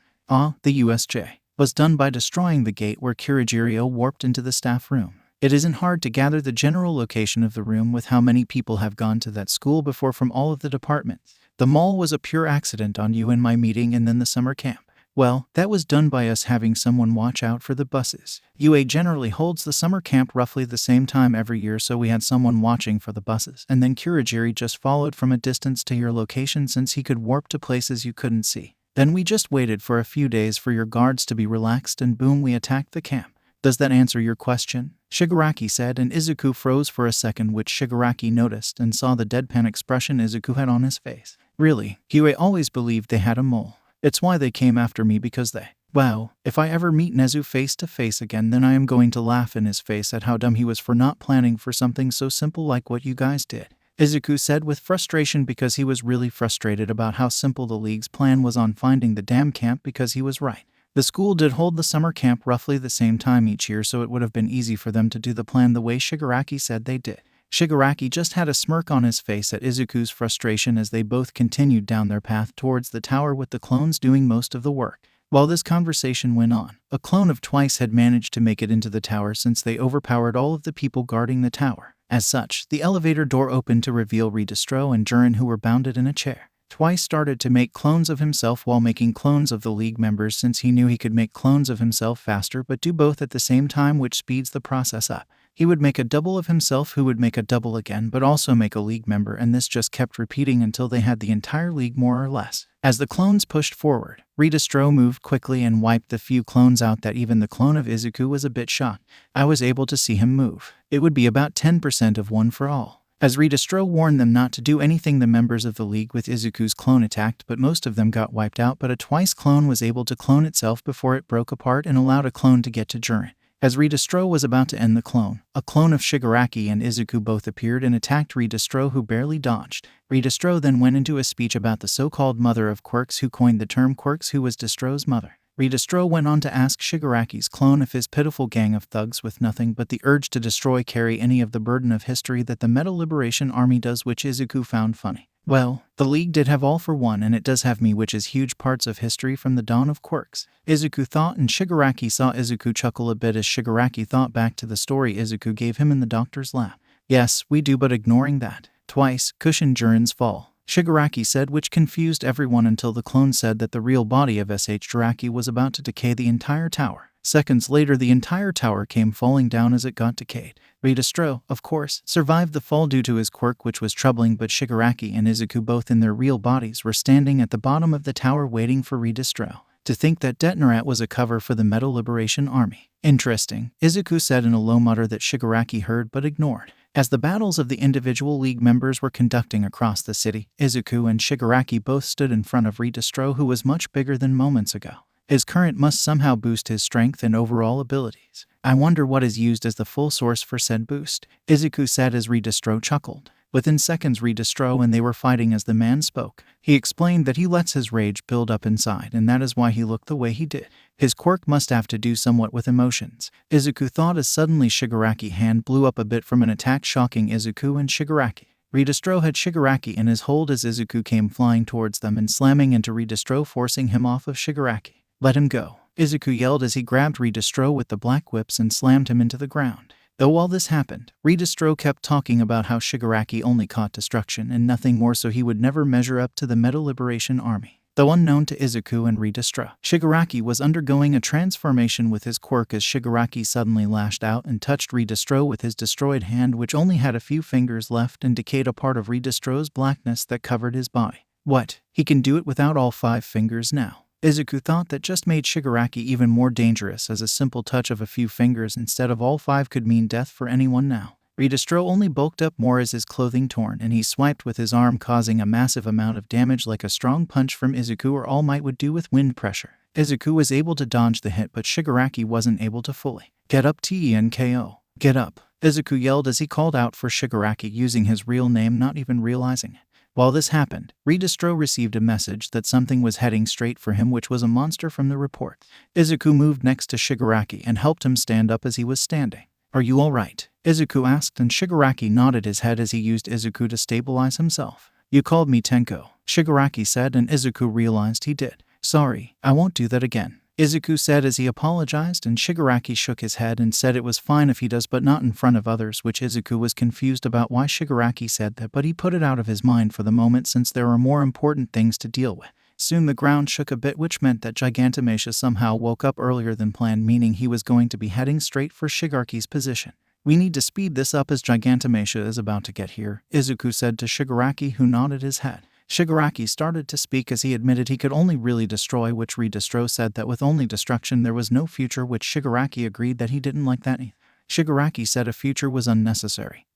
Speaker 1: The USJ was done by destroying the gate where Kirijirio warped into the staff room. It isn't hard to gather the general location of the room with how many people have gone to that school before from all of the departments. The mall was a pure accident on you in my meeting, and then the summer camp. Well, that was done by us having someone watch out for the buses. UA generally holds the summer camp roughly the same time every year, so we had someone watching for the buses, and then Kirijiri just followed from a distance to your location since he could warp to places you couldn't see. Then we just waited for a few days for your guards to be relaxed, and boom, we attacked the camp. Does that answer your question? Shigaraki said, and Izuku froze for a second, which Shigaraki noticed and saw the deadpan expression Izuku had on his face. Really, UA always believed they had a mole. It's why they came after me, because they... Wow, if I ever meet Nezu face to face again, then I am going to laugh in his face at how dumb he was for not planning for something so simple like what you guys did. Izuku said with frustration, because he was really frustrated about how simple the League's plan was on finding the damn camp, because he was right. The school did hold the summer camp roughly the same time each year, so it would have been easy for them to do the plan the way Shigaraki said they did. Shigaraki just had a smirk on his face at Izuku's frustration as they both continued down their path towards the tower with the clones doing most of the work. While this conversation went on, a clone of Twice had managed to make it into the tower since they overpowered all of the people guarding the tower. As such, the elevator door opened to reveal Redistro and Jurin, who were bounded in a chair. Twice started to make clones of himself while making clones of the League members, since he knew he could make clones of himself faster but do both at the same time, which speeds the process up. He would make a double of himself who would make a double again but also make a League member, and this just kept repeating until they had the entire League more or less. As the clones pushed forward, Redistro moved quickly and wiped the few clones out that even the clone of Izuku was a bit shocked. I was able to see him move. It would be about 10% of one for all. As Redistro warned them not to do anything, the members of the League with Izuku's clone attacked, but most of them got wiped out, but a Twice clone was able to clone itself before it broke apart and allowed a clone to get to Jurin. As Redistro was about to end the clone, a clone of Shigaraki and Izuku both appeared and attacked Redistro, who barely dodged. Redistro then went into a speech about the so-called mother of quirks, who coined the term quirks, who was Distro's mother. Redistro went on to ask Shigaraki's clone if his pitiful gang of thugs with nothing but the urge to destroy carry any of the burden of history that the Metal Liberation Army does, which Izuku found funny. Well, the League did have all for one, and it does have me, which is huge parts of history from the dawn of quirks. Izuku thought, and Shigaraki saw Izuku chuckle a bit as Shigaraki thought back to the story Izuku gave him in the doctor's lab. Yes, we do, but ignoring that, Twice cushioned Jurin's fall, Shigaraki said, which confused everyone until the clone said that the real body of Jiraki was about to decay the entire tower. Seconds later, the entire tower came falling down as it got decayed. Redistro, of course, survived the fall due to his quirk, which was troubling, but Shigaraki and Izuku, both in their real bodies, were standing at the bottom of the tower waiting for Redistro. To think that Detonarat was a cover for the Metal Liberation Army. Interesting, Izuku said in a low mutter that Shigaraki heard but ignored. As the battles of the individual League members were conducting across the city, Izuku and Shigaraki both stood in front of Redistro, who was much bigger than moments ago. His current must somehow boost his strength and overall abilities. I wonder what is used as the full source for said boost, Izuku said as Redistro chuckled. Within seconds, Redistro and they were fighting as the man spoke. He explained that he lets his rage build up inside, and that is why he looked the way he did. His quirk must have to do somewhat with emotions, Izuku thought, as suddenly Shigaraki's hand blew up a bit from an attack, shocking Izuku and Shigaraki. Redistro had Shigaraki in his hold as Izuku came flying towards them and slamming into Redistro, forcing him off of Shigaraki. Let him go, Izuku yelled as he grabbed Redistro with the black whips and slammed him into the ground. Though while this happened, Redistro kept talking about how Shigaraki only caught destruction and nothing more, so he would never measure up to the Metal Liberation Army. Though unknown to Izuku and Redistro, Shigaraki was undergoing a transformation with his quirk as Shigaraki suddenly lashed out and touched Redistro with his destroyed hand, which only had a few fingers left, and decayed a part of Redistro's blackness that covered his body. What? He can do it without all 5 fingers now? Izuku thought that just made Shigaraki even more dangerous, as a simple touch of a few fingers instead of all 5 could mean death for anyone now. Redistro only bulked up more as his clothing torn, and he swiped with his arm, causing a massive amount of damage like a strong punch from Izuku or All Might would do with wind pressure. Izuku was able to dodge the hit, but Shigaraki wasn't able to fully. Get up, TENKO. Get up, Izuku yelled as he called out for Shigaraki using his real name, not even realizing it. While this happened, Redistro received a message that something was heading straight for him, which was a monster from the report. Izuku moved next to Shigaraki and helped him stand up as he was standing. Are you alright? Izuku asked, and Shigaraki nodded his head as he used Izuku to stabilize himself. You called me Tenko, Shigaraki said, and Izuku realized he did. Sorry, I won't do that again, Izuku said as he apologized, and Shigaraki shook his head and said it was fine if he does, but not in front of others, which Izuku was confused about why Shigaraki said that, but he put it out of his mind for the moment since there are more important things to deal with. Soon the ground shook a bit, which meant that Gigantomachia somehow woke up earlier than planned, meaning he was going to be heading straight for Shigarki's position. We need to speed this up as Gigantomachia is about to get here, Izuku said to Shigaraki, who nodded his head. Shigaraki started to speak as he admitted he could only really destroy, which Redistro said that with only destruction there was no future, which Shigaraki agreed that he didn't like that. Shigaraki said a future was unnecessary,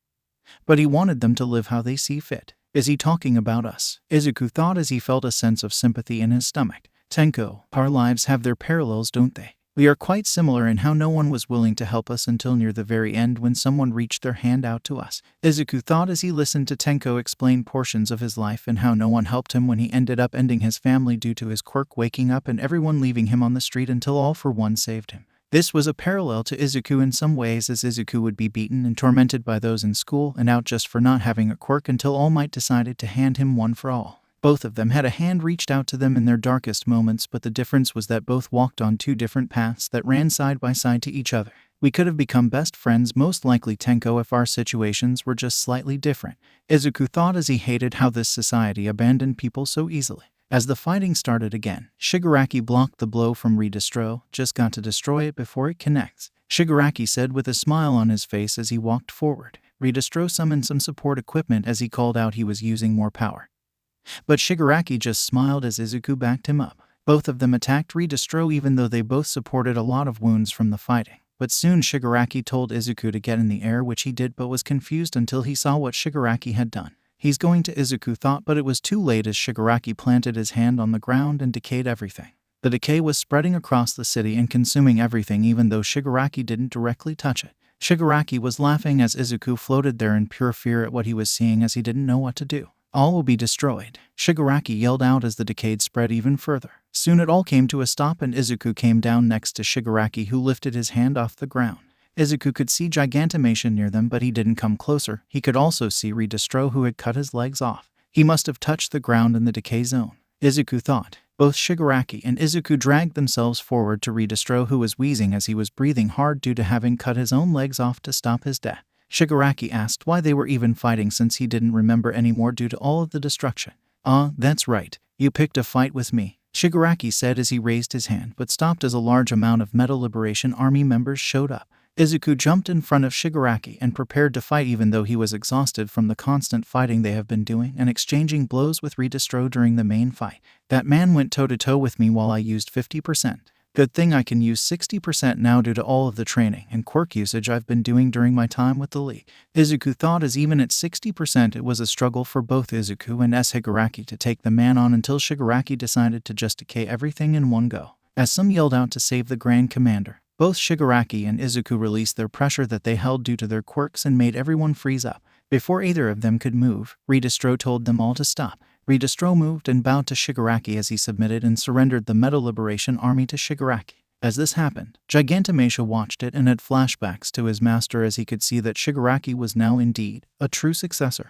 Speaker 1: but he wanted them to live how they see fit. Is he talking about us? Izuku thought as he felt a sense of sympathy in his stomach. Tenko, our lives have their parallels, don't they? We are quite similar in how no one was willing to help us until near the very end when someone reached their hand out to us," Izuku thought as he listened to Tenko explain portions of his life and how no one helped him when he ended up ending his family due to his quirk waking up and everyone leaving him on the street until all for one saved him. This was a parallel to Izuku in some ways, as Izuku would be beaten and tormented by those in school and out just for not having a quirk until All Might decided to hand him one for all. Both of them had a hand reached out to them in their darkest moments, but the difference was that both walked on two different paths that ran side by side to each other. We could have become best friends, most likely Tenko, if our situations were just slightly different, Izuku thought as he hated how this society abandoned people so easily. As the fighting started again, Shigaraki blocked the blow from Redestro. "Just got to destroy it before it connects," Shigaraki said with a smile on his face as he walked forward. Redestro summoned some support equipment as he called out he was using more power. But Shigaraki just smiled as Izuku backed him up. Both of them attacked Redestro even though they both supported a lot of wounds from the fighting. But soon Shigaraki told Izuku to get in the air, which he did, but was confused until he saw what Shigaraki had done. "He's going to," Izuku thought, but it was too late as Shigaraki planted his hand on the ground and decayed everything. The decay was spreading across the city and consuming everything even though Shigaraki didn't directly touch it. Shigaraki was laughing as Izuku floated there in pure fear at what he was seeing as he didn't know what to do. "All will be destroyed," Shigaraki yelled out as the decay spread even further. Soon it all came to a stop and Izuku came down next to Shigaraki, who lifted his hand off the ground. Izuku could see Gigantomachia near them, but he didn't come closer. He could also see Redestro, who had cut his legs off. He must have touched the ground in the decay zone, Izuku thought. Both Shigaraki and Izuku dragged themselves forward to Redestro, who was wheezing as he was breathing hard due to having cut his own legs off to stop his death. Shigaraki asked why they were even fighting since he didn't remember anymore due to all of the destruction. That's right. You picked a fight with me," Shigaraki said as he raised his hand, but stopped as a large amount of Metal Liberation Army members showed up. Izuku jumped in front of Shigaraki and prepared to fight even though he was exhausted from the constant fighting they have been doing and exchanging blows with Redestro during the main fight. "That man went toe-to-toe with me while I used 50%. Good thing I can use 60% now due to all of the training and quirk usage I've been doing during my time with the League," Izuku thought, as even at 60% it was a struggle for both Izuku and Shigaraki to take the man on until Shigaraki decided to just decay everything in one go. As some yelled out to save the Grand Commander, both Shigaraki and Izuku released their pressure that they held due to their quirks and made everyone freeze up. Before either of them could move, Redestro told them all to stop. Redestro moved and bowed to Shigaraki as he submitted and surrendered the Metal Liberation Army to Shigaraki. As this happened, Gigantomachia watched it and had flashbacks to his master as he could see that Shigaraki was now indeed a true successor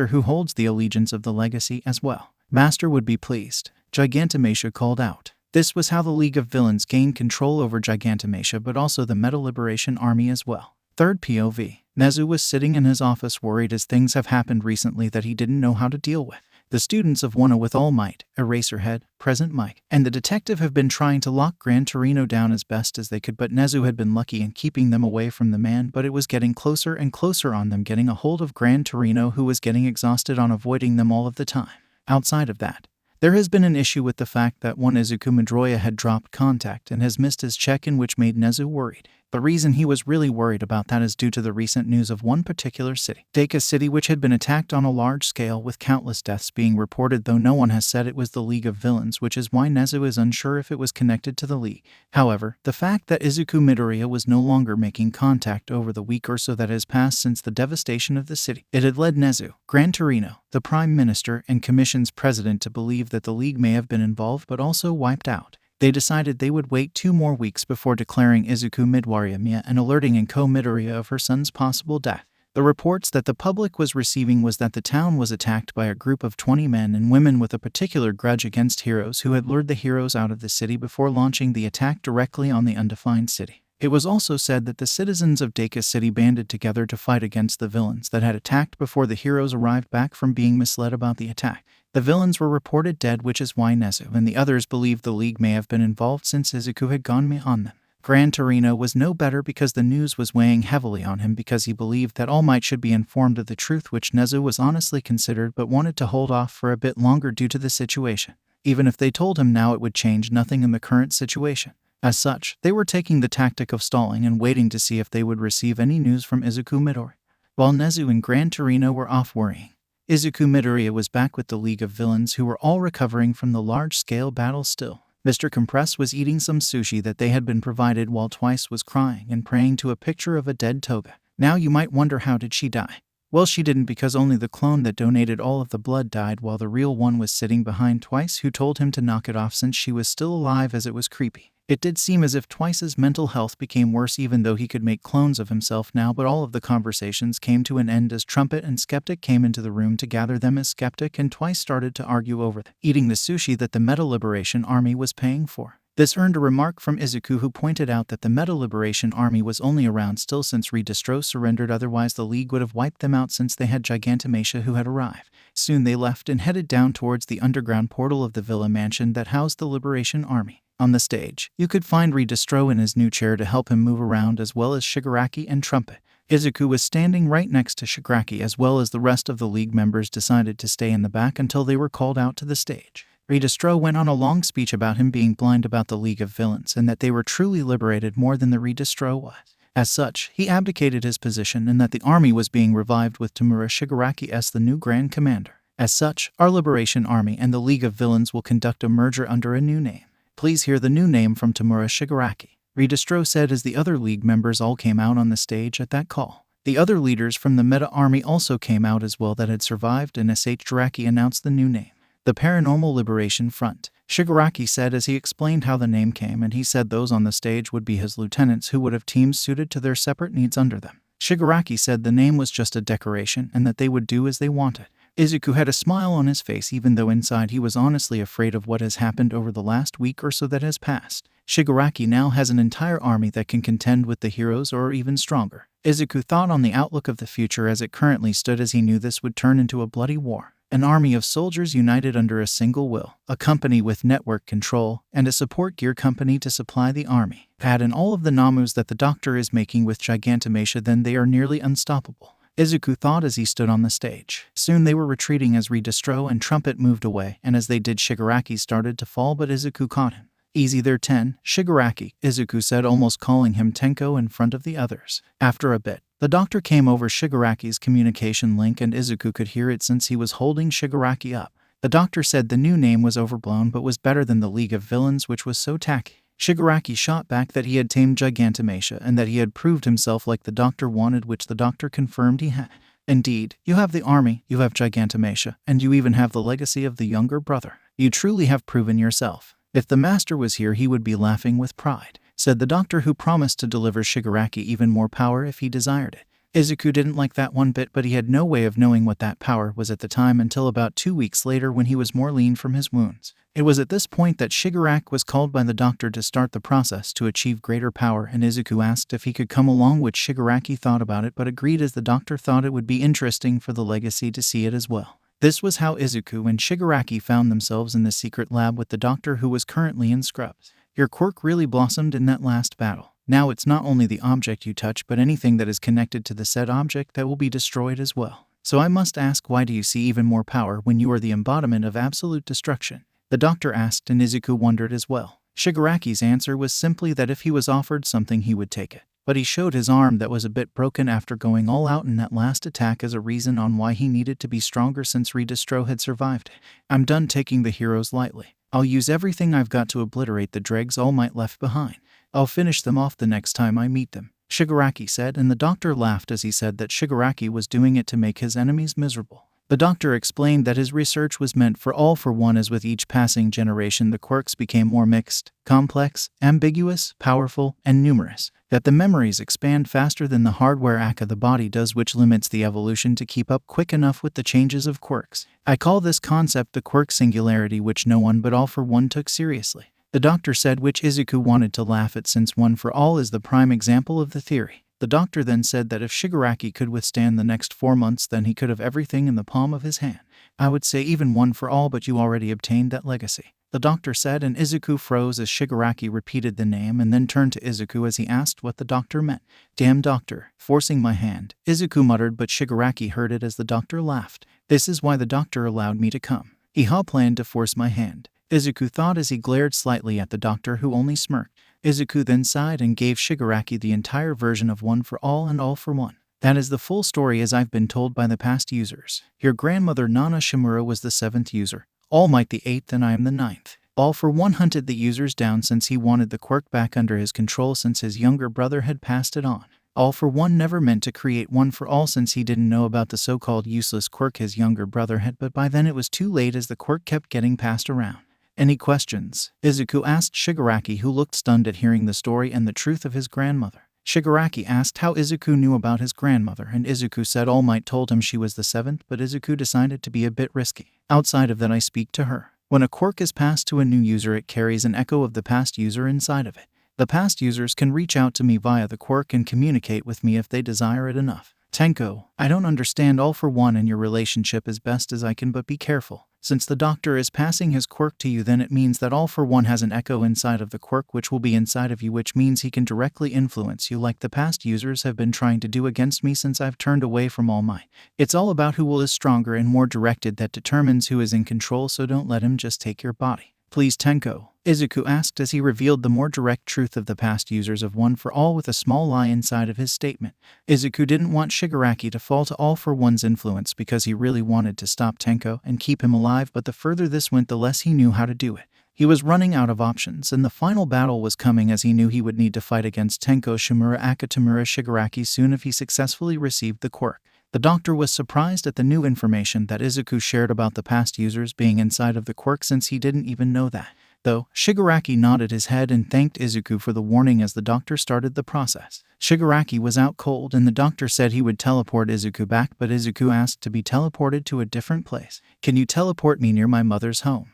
Speaker 1: who holds the allegiance of the legacy as well. "Master would be pleased," Gigantomachia called out. This was how the League of Villains gained control over Gigantomachia, but also the Metal Liberation Army as well. Third POV. Nezu was sitting in his office worried as things have happened recently that he didn't know how to deal with. The students of Wano with All Might, Eraserhead, Present Mike, and the detective have been trying to lock Gran Torino down as best as they could, but Nezu had been lucky in keeping them away from the man, but it was getting closer and closer on them getting a hold of Gran Torino, who was getting exhausted on avoiding them all of the time. Outside of that, there has been an issue with the fact that one Izuku Midoriya had dropped contact and has missed his check-in, which made Nezu worried. The reason he was really worried about that is due to the recent news of one particular city, Deku City, which had been attacked on a large scale with countless deaths being reported, though no one has said it was the League of Villains, which is why Nezu is unsure if it was connected to the League. However, the fact that Izuku Midoriya was no longer making contact over the week or so that has passed since the devastation of the city, it had led Nezu, Gran Torino, the Prime Minister, and Commission's President to believe that the League may have been involved but also wiped out. They decided they would wait 2 more weeks before declaring Izuku Midoriya and alerting Inko Midoriya of her son's possible death. The reports that the public was receiving was that the town was attacked by a group of 20 men and women with a particular grudge against heroes who had lured the heroes out of the city before launching the attack directly on the undefined city. It was also said that the citizens of Deku City banded together to fight against the villains that had attacked before the heroes arrived back from being misled about the attack. The villains were reported dead, which is why Nezu and the others believed the League may have been involved since Izuku had gone on them. Gran Torino was no better because the news was weighing heavily on him because he believed that All Might should be informed of the truth, which Nezu was honestly considered but wanted to hold off for a bit longer due to the situation. Even if they told him now, it would change nothing in the current situation. As such, they were taking the tactic of stalling and waiting to see if they would receive any news from Izuku Midoriya. While Nezu and Gran Torino were off worrying, Izuku Midoriya was back with the League of Villains, who were all recovering from the large-scale battle still. Mr. Compress was eating some sushi that they had been provided while Twice was crying and praying to a picture of a dead toga. Now you might wonder, how did she die? Well, she didn't, because only the clone that donated all of the blood died while the real one was sitting behind Twice, who told him to knock it off since she was still alive, as it was creepy. It did seem as if Twice's mental health became worse even though he could make clones of himself now, but all of the conversations came to an end as Trumpet and Skeptic came into the room to gather them, as Skeptic and Twice started to argue over eating the sushi that the Meta Liberation Army was paying for. This earned a remark from Izuku, who pointed out that the Meta Liberation Army was only around still since Redistro surrendered, otherwise the League would have wiped them out since they had Gigantomachia, who had arrived. Soon they left and headed down towards the underground portal of the Villa Mansion that housed the Liberation Army. On the stage, you could find Redistro in his new chair to help him move around, as well as Shigaraki and Trumpet. Izuku was standing right next to Shigaraki, as well as the rest of the League members decided to stay in the back until they were called out to the stage. Redistro went on a long speech about him being blind about the League of Villains and that they were truly liberated more than the Redistro was. As such, he abdicated his position and that the army was being revived with Tamura Shigaraki as the new Grand Commander. As such, our Liberation Army and the League of Villains will conduct a merger under a new name. Please hear the new name from Tamura Shigaraki, Redistro said as the other League members all came out on the stage at that call. The other leaders from the Meta Army also came out as well that had survived, and Jiraki announced the new name. The Paranormal Liberation Front, Shigaraki said as he explained how the name came, and he said those on the stage would be his lieutenants who would have teams suited to their separate needs under them. Shigaraki said the name was just a decoration and that they would do as they wanted. Izuku had a smile on his face, even though inside he was honestly afraid of what has happened over the last week or so that has passed. Shigaraki now has an entire army that can contend with the heroes or even stronger. Izuku thought on the outlook of the future as it currently stood, as he knew this would turn into a bloody war. An army of soldiers united under a single will, a company with network control, and a support gear company to supply the army. Add in all of the Namus that the Doctor is making with Gigantomachia, then they are nearly unstoppable. Izuku thought as he stood on the stage. Soon they were retreating as Redistro and Trumpet moved away, and as they did, Shigaraki started to fall, but Izuku caught him. Easy there, Ten, Shigaraki, Izuku said, almost calling him Tenko in front of the others. After a bit, the Doctor came over Shigaraki's communication link and Izuku could hear it since he was holding Shigaraki up. The Doctor said the new name was overblown but was better than the League of Villains, which was so tacky. Shigaraki shot back that he had tamed Gigantomachia and that he had proved himself like the Doctor wanted, which the Doctor confirmed he had. Indeed, you have the army, you have Gigantomachia, and you even have the legacy of the younger brother. You truly have proven yourself. If the Master was here, he would be laughing with pride, said the Doctor, who promised to deliver Shigaraki even more power if he desired it. Izuku didn't like that one bit, but he had no way of knowing what that power was at the time until about 2 weeks later when he was more lean from his wounds. It was at this point that Shigaraki was called by the Doctor to start the process to achieve greater power, and Izuku asked if he could come along, which Shigaraki thought about it but agreed, as the Doctor thought it would be interesting for the legacy to see it as well. This was how Izuku and Shigaraki found themselves in the secret lab with the Doctor, who was currently in scrubs. Your quirk really blossomed in that last battle. Now it's not only the object you touch, but anything that is connected to the said object that will be destroyed as well. So I must ask, why do you see even more power when you are the embodiment of absolute destruction? The Doctor asked, and Izuku wondered as well. Shigaraki's answer was simply that if he was offered something he would take it. But he showed his arm that was a bit broken after going all out in that last attack as a reason on why he needed to be stronger since Redistro had survived it. I'm done taking the heroes lightly. I'll use everything I've got to obliterate the dregs All Might left behind. I'll finish them off the next time I meet them, Shigaraki said, and the Doctor laughed as he said that Shigaraki was doing it to make his enemies miserable. The Doctor explained that his research was meant for all for one, as with each passing generation the quirks became more mixed, complex, ambiguous, powerful, and numerous, that the memories expand faster than the hardware of the body does, which limits the evolution to keep up quick enough with the changes of quirks. I call this concept the quirk singularity, which no one but all for one took seriously. The Doctor said, which Izuku wanted to laugh at since one for all is the prime example of the theory. The Doctor then said that if Shigaraki could withstand the next 4 months, then he could have everything in the palm of his hand. I would say even one for all, but you already obtained that legacy, the Doctor said, and Izuku froze as Shigaraki repeated the name and then turned to Izuku as he asked what the Doctor meant. Damn Doctor, forcing my hand, Izuku muttered, but Shigaraki heard it as the Doctor laughed. This is why the Doctor allowed me to come. He had planned to force my hand, Izuku thought as he glared slightly at the Doctor, who only smirked. Izuku then sighed and gave Shigaraki the entire version of One for All and All for One. That is the full story as I've been told by the past users. Your grandmother Nana Shimura was the 7th user, All Might the 8th, and I am the 9th. All for One hunted the users down since he wanted the quirk back under his control since his younger brother had passed it on. All for One never meant to create One for All since he didn't know about the so-called useless quirk his younger brother had, but by then it was too late as the quirk kept getting passed around. Any questions? Izuku asked Shigaraki, who looked stunned at hearing the story and the truth of his grandmother. Shigaraki asked how Izuku knew about his grandmother, and Izuku said All Might told him she was the seventh, but Izuku decided to be a bit risky. Outside of that, I speak to her. When a quirk is passed to a new user, it carries an echo of the past user inside of it. The past users can reach out to me via the quirk and communicate with me if they desire it enough. Tenko, I don't understand All for One and your relationship as best as I can, but be careful. Since the doctor is passing his quirk to you, then it means that All for One has an echo inside of the quirk which will be inside of you, which means he can directly influence you like the past users have been trying to do against me since I've turned away from All Might. It's all about who is stronger and more directed that determines who is in control, so don't let him just take your body. Please, Tenko, Izuku asked as he revealed the more direct truth of the past users of One for All with a small lie inside of his statement. Izuku didn't want Shigaraki to fall to All for One's influence because he really wanted to stop Tenko and keep him alive, but the further this went, the less he knew how to do it. He was running out of options, and the final battle was coming as he knew he would need to fight against Tenko Shimura Akatamura Shigaraki soon if he successfully received the quirk. The doctor was surprised at the new information that Izuku shared about the past users being inside of the quirk since he didn't even know that. Though, Shigaraki nodded his head and thanked Izuku for the warning as the doctor started the process. Shigaraki was out cold and the doctor said he would teleport Izuku back, but Izuku asked to be teleported to a different place. Can you teleport me near my mother's home?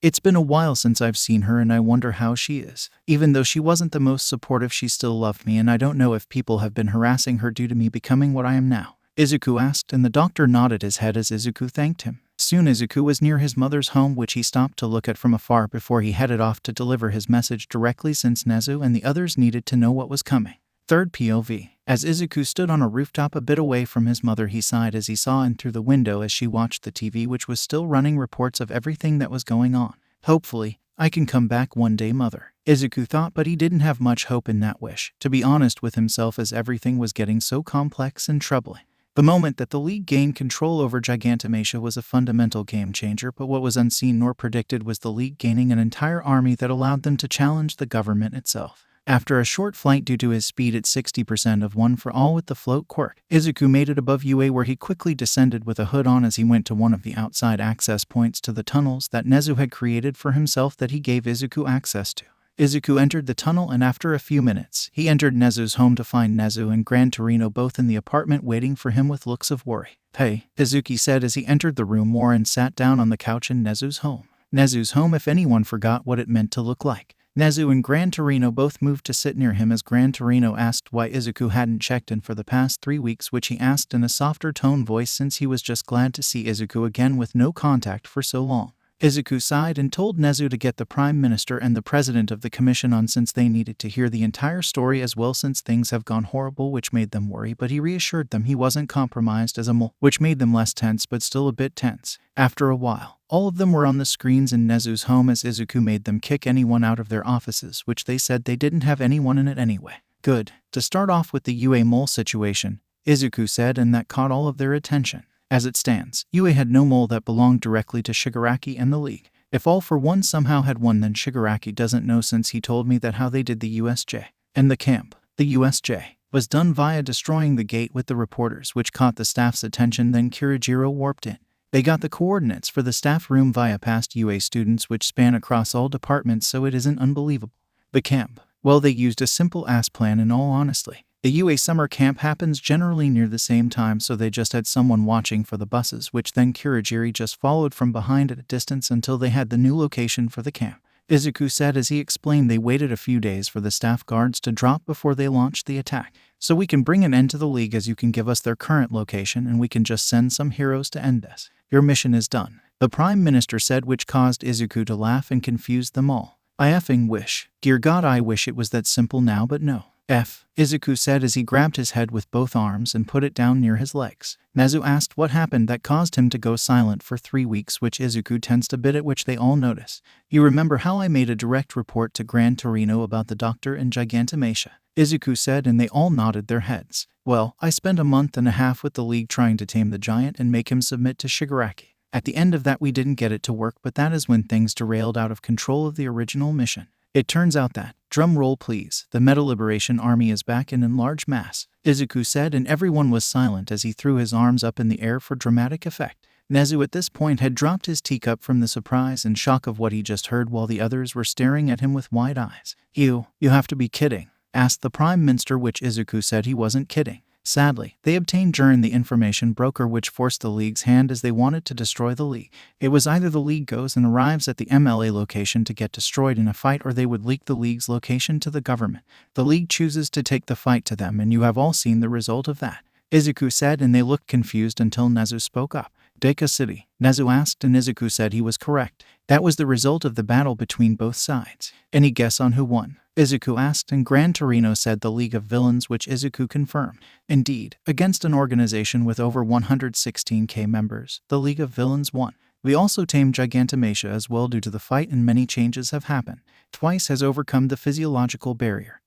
Speaker 1: It's been a while since I've seen her and I wonder how she is. Even though she wasn't the most supportive, she still loved me, and I don't know if people have been harassing her due to me becoming what I am now. Izuku asked, and the doctor nodded his head as Izuku thanked him. Soon Izuku was near his mother's home, which he stopped to look at from afar before he headed off to deliver his message directly since Nezu and the others needed to know what was coming. Third POV. As Izuku stood on a rooftop a bit away from his mother, he sighed as he saw in through the window as she watched the TV, which was still running reports of everything that was going on. Hopefully, I can come back one day, mother, Izuku thought, but he didn't have much hope in that wish, to be honest with himself, as everything was getting so complex and troubling. The moment that the League gained control over Gigantomachia was a fundamental game changer, but what was unseen nor predicted was the League gaining an entire army that allowed them to challenge the government itself. After a short flight due to his speed at 60% of One for All with the float quirk, Izuku made it above UA, where he quickly descended with a hood on as he went to one of the outside access points to the tunnels that Nezu had created for himself that he gave Izuku access to. Izuku entered the tunnel, and after a few minutes, he entered Nezu's home to find Nezu and Gran Torino both in the apartment waiting for him with looks of worry. Hey, Izuku said as he entered the room more and sat down on the couch in Nezu's home. Nezu's home, if anyone forgot what it meant to look like. Nezu and Gran Torino both moved to sit near him as Gran Torino asked why Izuku hadn't checked in for the past 3 weeks, which he asked in a softer tone voice since he was just glad to see Izuku again with no contact for so long. Izuku sighed and told Nezu to get the Prime Minister and the President of the Commission on since they needed to hear the entire story as well since things have gone horrible, which made them worry, but he reassured them he wasn't compromised as a mole, which made them less tense but still a bit tense. After a while, all of them were on the screens in Nezu's home as Izuku made them kick anyone out of their offices, which they said they didn't have anyone in it anyway. Good. To start off with the UA mole situation, Izuku said, and that caught all of their attention. As it stands, UA had no mole that belonged directly to Shigaraki and the League. If All for One somehow had one, then Shigaraki doesn't know since he told me that how they did the USJ. And the camp, the USJ, was done via destroying the gate with the reporters, which caught the staff's attention. Then Kirajiro warped in. They got the coordinates for the staff room via past UA students which span across all departments, so it isn't unbelievable. The camp, well, they used a simple ass plan in all honesty. The UA summer camp happens generally near the same time, so they just had someone watching for the buses, which then Kurogiri just followed from behind at a distance until they had the new location for the camp. Izuku said as he explained they waited a few days for the staff guards to drop before they launched the attack. So we can bring an end to the League as you can give us their current location and we can just send some heroes to end this. Your mission is done, the Prime Minister said, which caused Izuku to laugh and confused them all. I effing wish. Dear God, I wish it was that simple now, but no. Izuku said as he grabbed his head with both arms and put it down near his legs. Nezu asked what happened that caused him to go silent for 3 weeks, which Izuku tensed a bit, at which they all notice. You remember how I made a direct report to Gran Torino about the doctor and Gigantomachia? Izuku said, and they all nodded their heads. Well, I spent a month and a half with the League trying to tame the giant and make him submit to Shigaraki. At the end of that we didn't get it to work, but that is when things derailed out of control of the original mission. It turns out that, drum roll please, the Meta Liberation Army is back and in large mass, Izuku said, and everyone was silent as he threw his arms up in the air for dramatic effect. Nezu at this point had dropped his teacup from the surprise and shock of what he just heard, while the others were staring at him with wide eyes. You have to be kidding," asked the Prime Minister, which Izuku said he wasn't kidding. Sadly, they obtained Jurin, the information broker, which forced the League's hand as they wanted to destroy the League. It was either the League goes and arrives at the MLA location to get destroyed in a fight, or they would leak the League's location to the government. The League chooses to take the fight to them, and you have all seen the result of that, Izuku said, and they looked confused until Nezu spoke up. Deku City, Nezu asked, and Izuku said he was correct. That was the result of the battle between both sides. Any guess on who won? Izuku asked, and Gran Torino said the League of Villains, which Izuku confirmed. Indeed, against an organization with over 116k members, the League of Villains won. We also tamed Gigantamacia as well due to the fight, and many changes have happened. Twice has overcome the physiological barrier,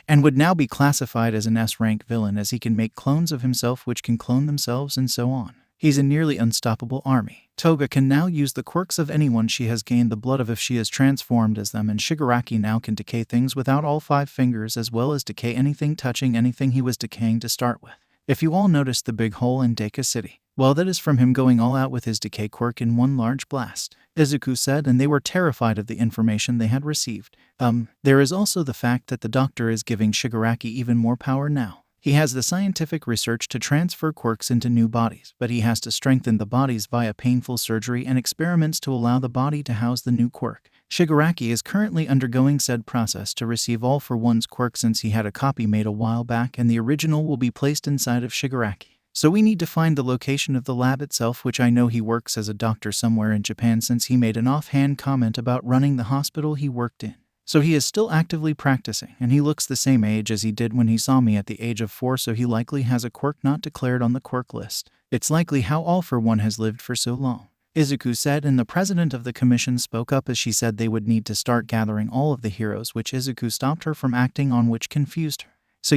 Speaker 1: and would now be classified as an S-rank villain, as he can make clones of himself which can clone themselves and so on. He's a nearly unstoppable army. Toga can now use the quirks of anyone she has gained the blood of if she is transformed as them, and Shigaraki now can decay things without all 5 fingers, as well as decay anything touching anything he was decaying to start with. If you all noticed the big hole in Deku City, well, that is from him going all out with his decay quirk in one large blast, Izuku said, and they were terrified of the information they had received. There is also the fact that the doctor is giving Shigaraki even more power now. He has the scientific research to transfer quirks into new bodies, but he has to strengthen the bodies via painful surgery and experiments to allow the body to house the new quirk. Shigaraki is currently undergoing said process to receive All for One's quirk, since he had a copy made a while back and the original will be placed inside of Shigaraki. So we need to find the location of the lab itself, which I know he works as a doctor somewhere in Japan, since he made an offhand comment about running the hospital he worked in. So he is still actively practicing, and he looks the same age as he did when he saw me at the age of 4, so he likely has a quirk not declared on the quirk list. It's likely how All for One has lived for so long, Izuku said, and the president of the commission spoke up as she said they would need to start gathering all of the heroes, which Izuku stopped her from acting on, which confused her. So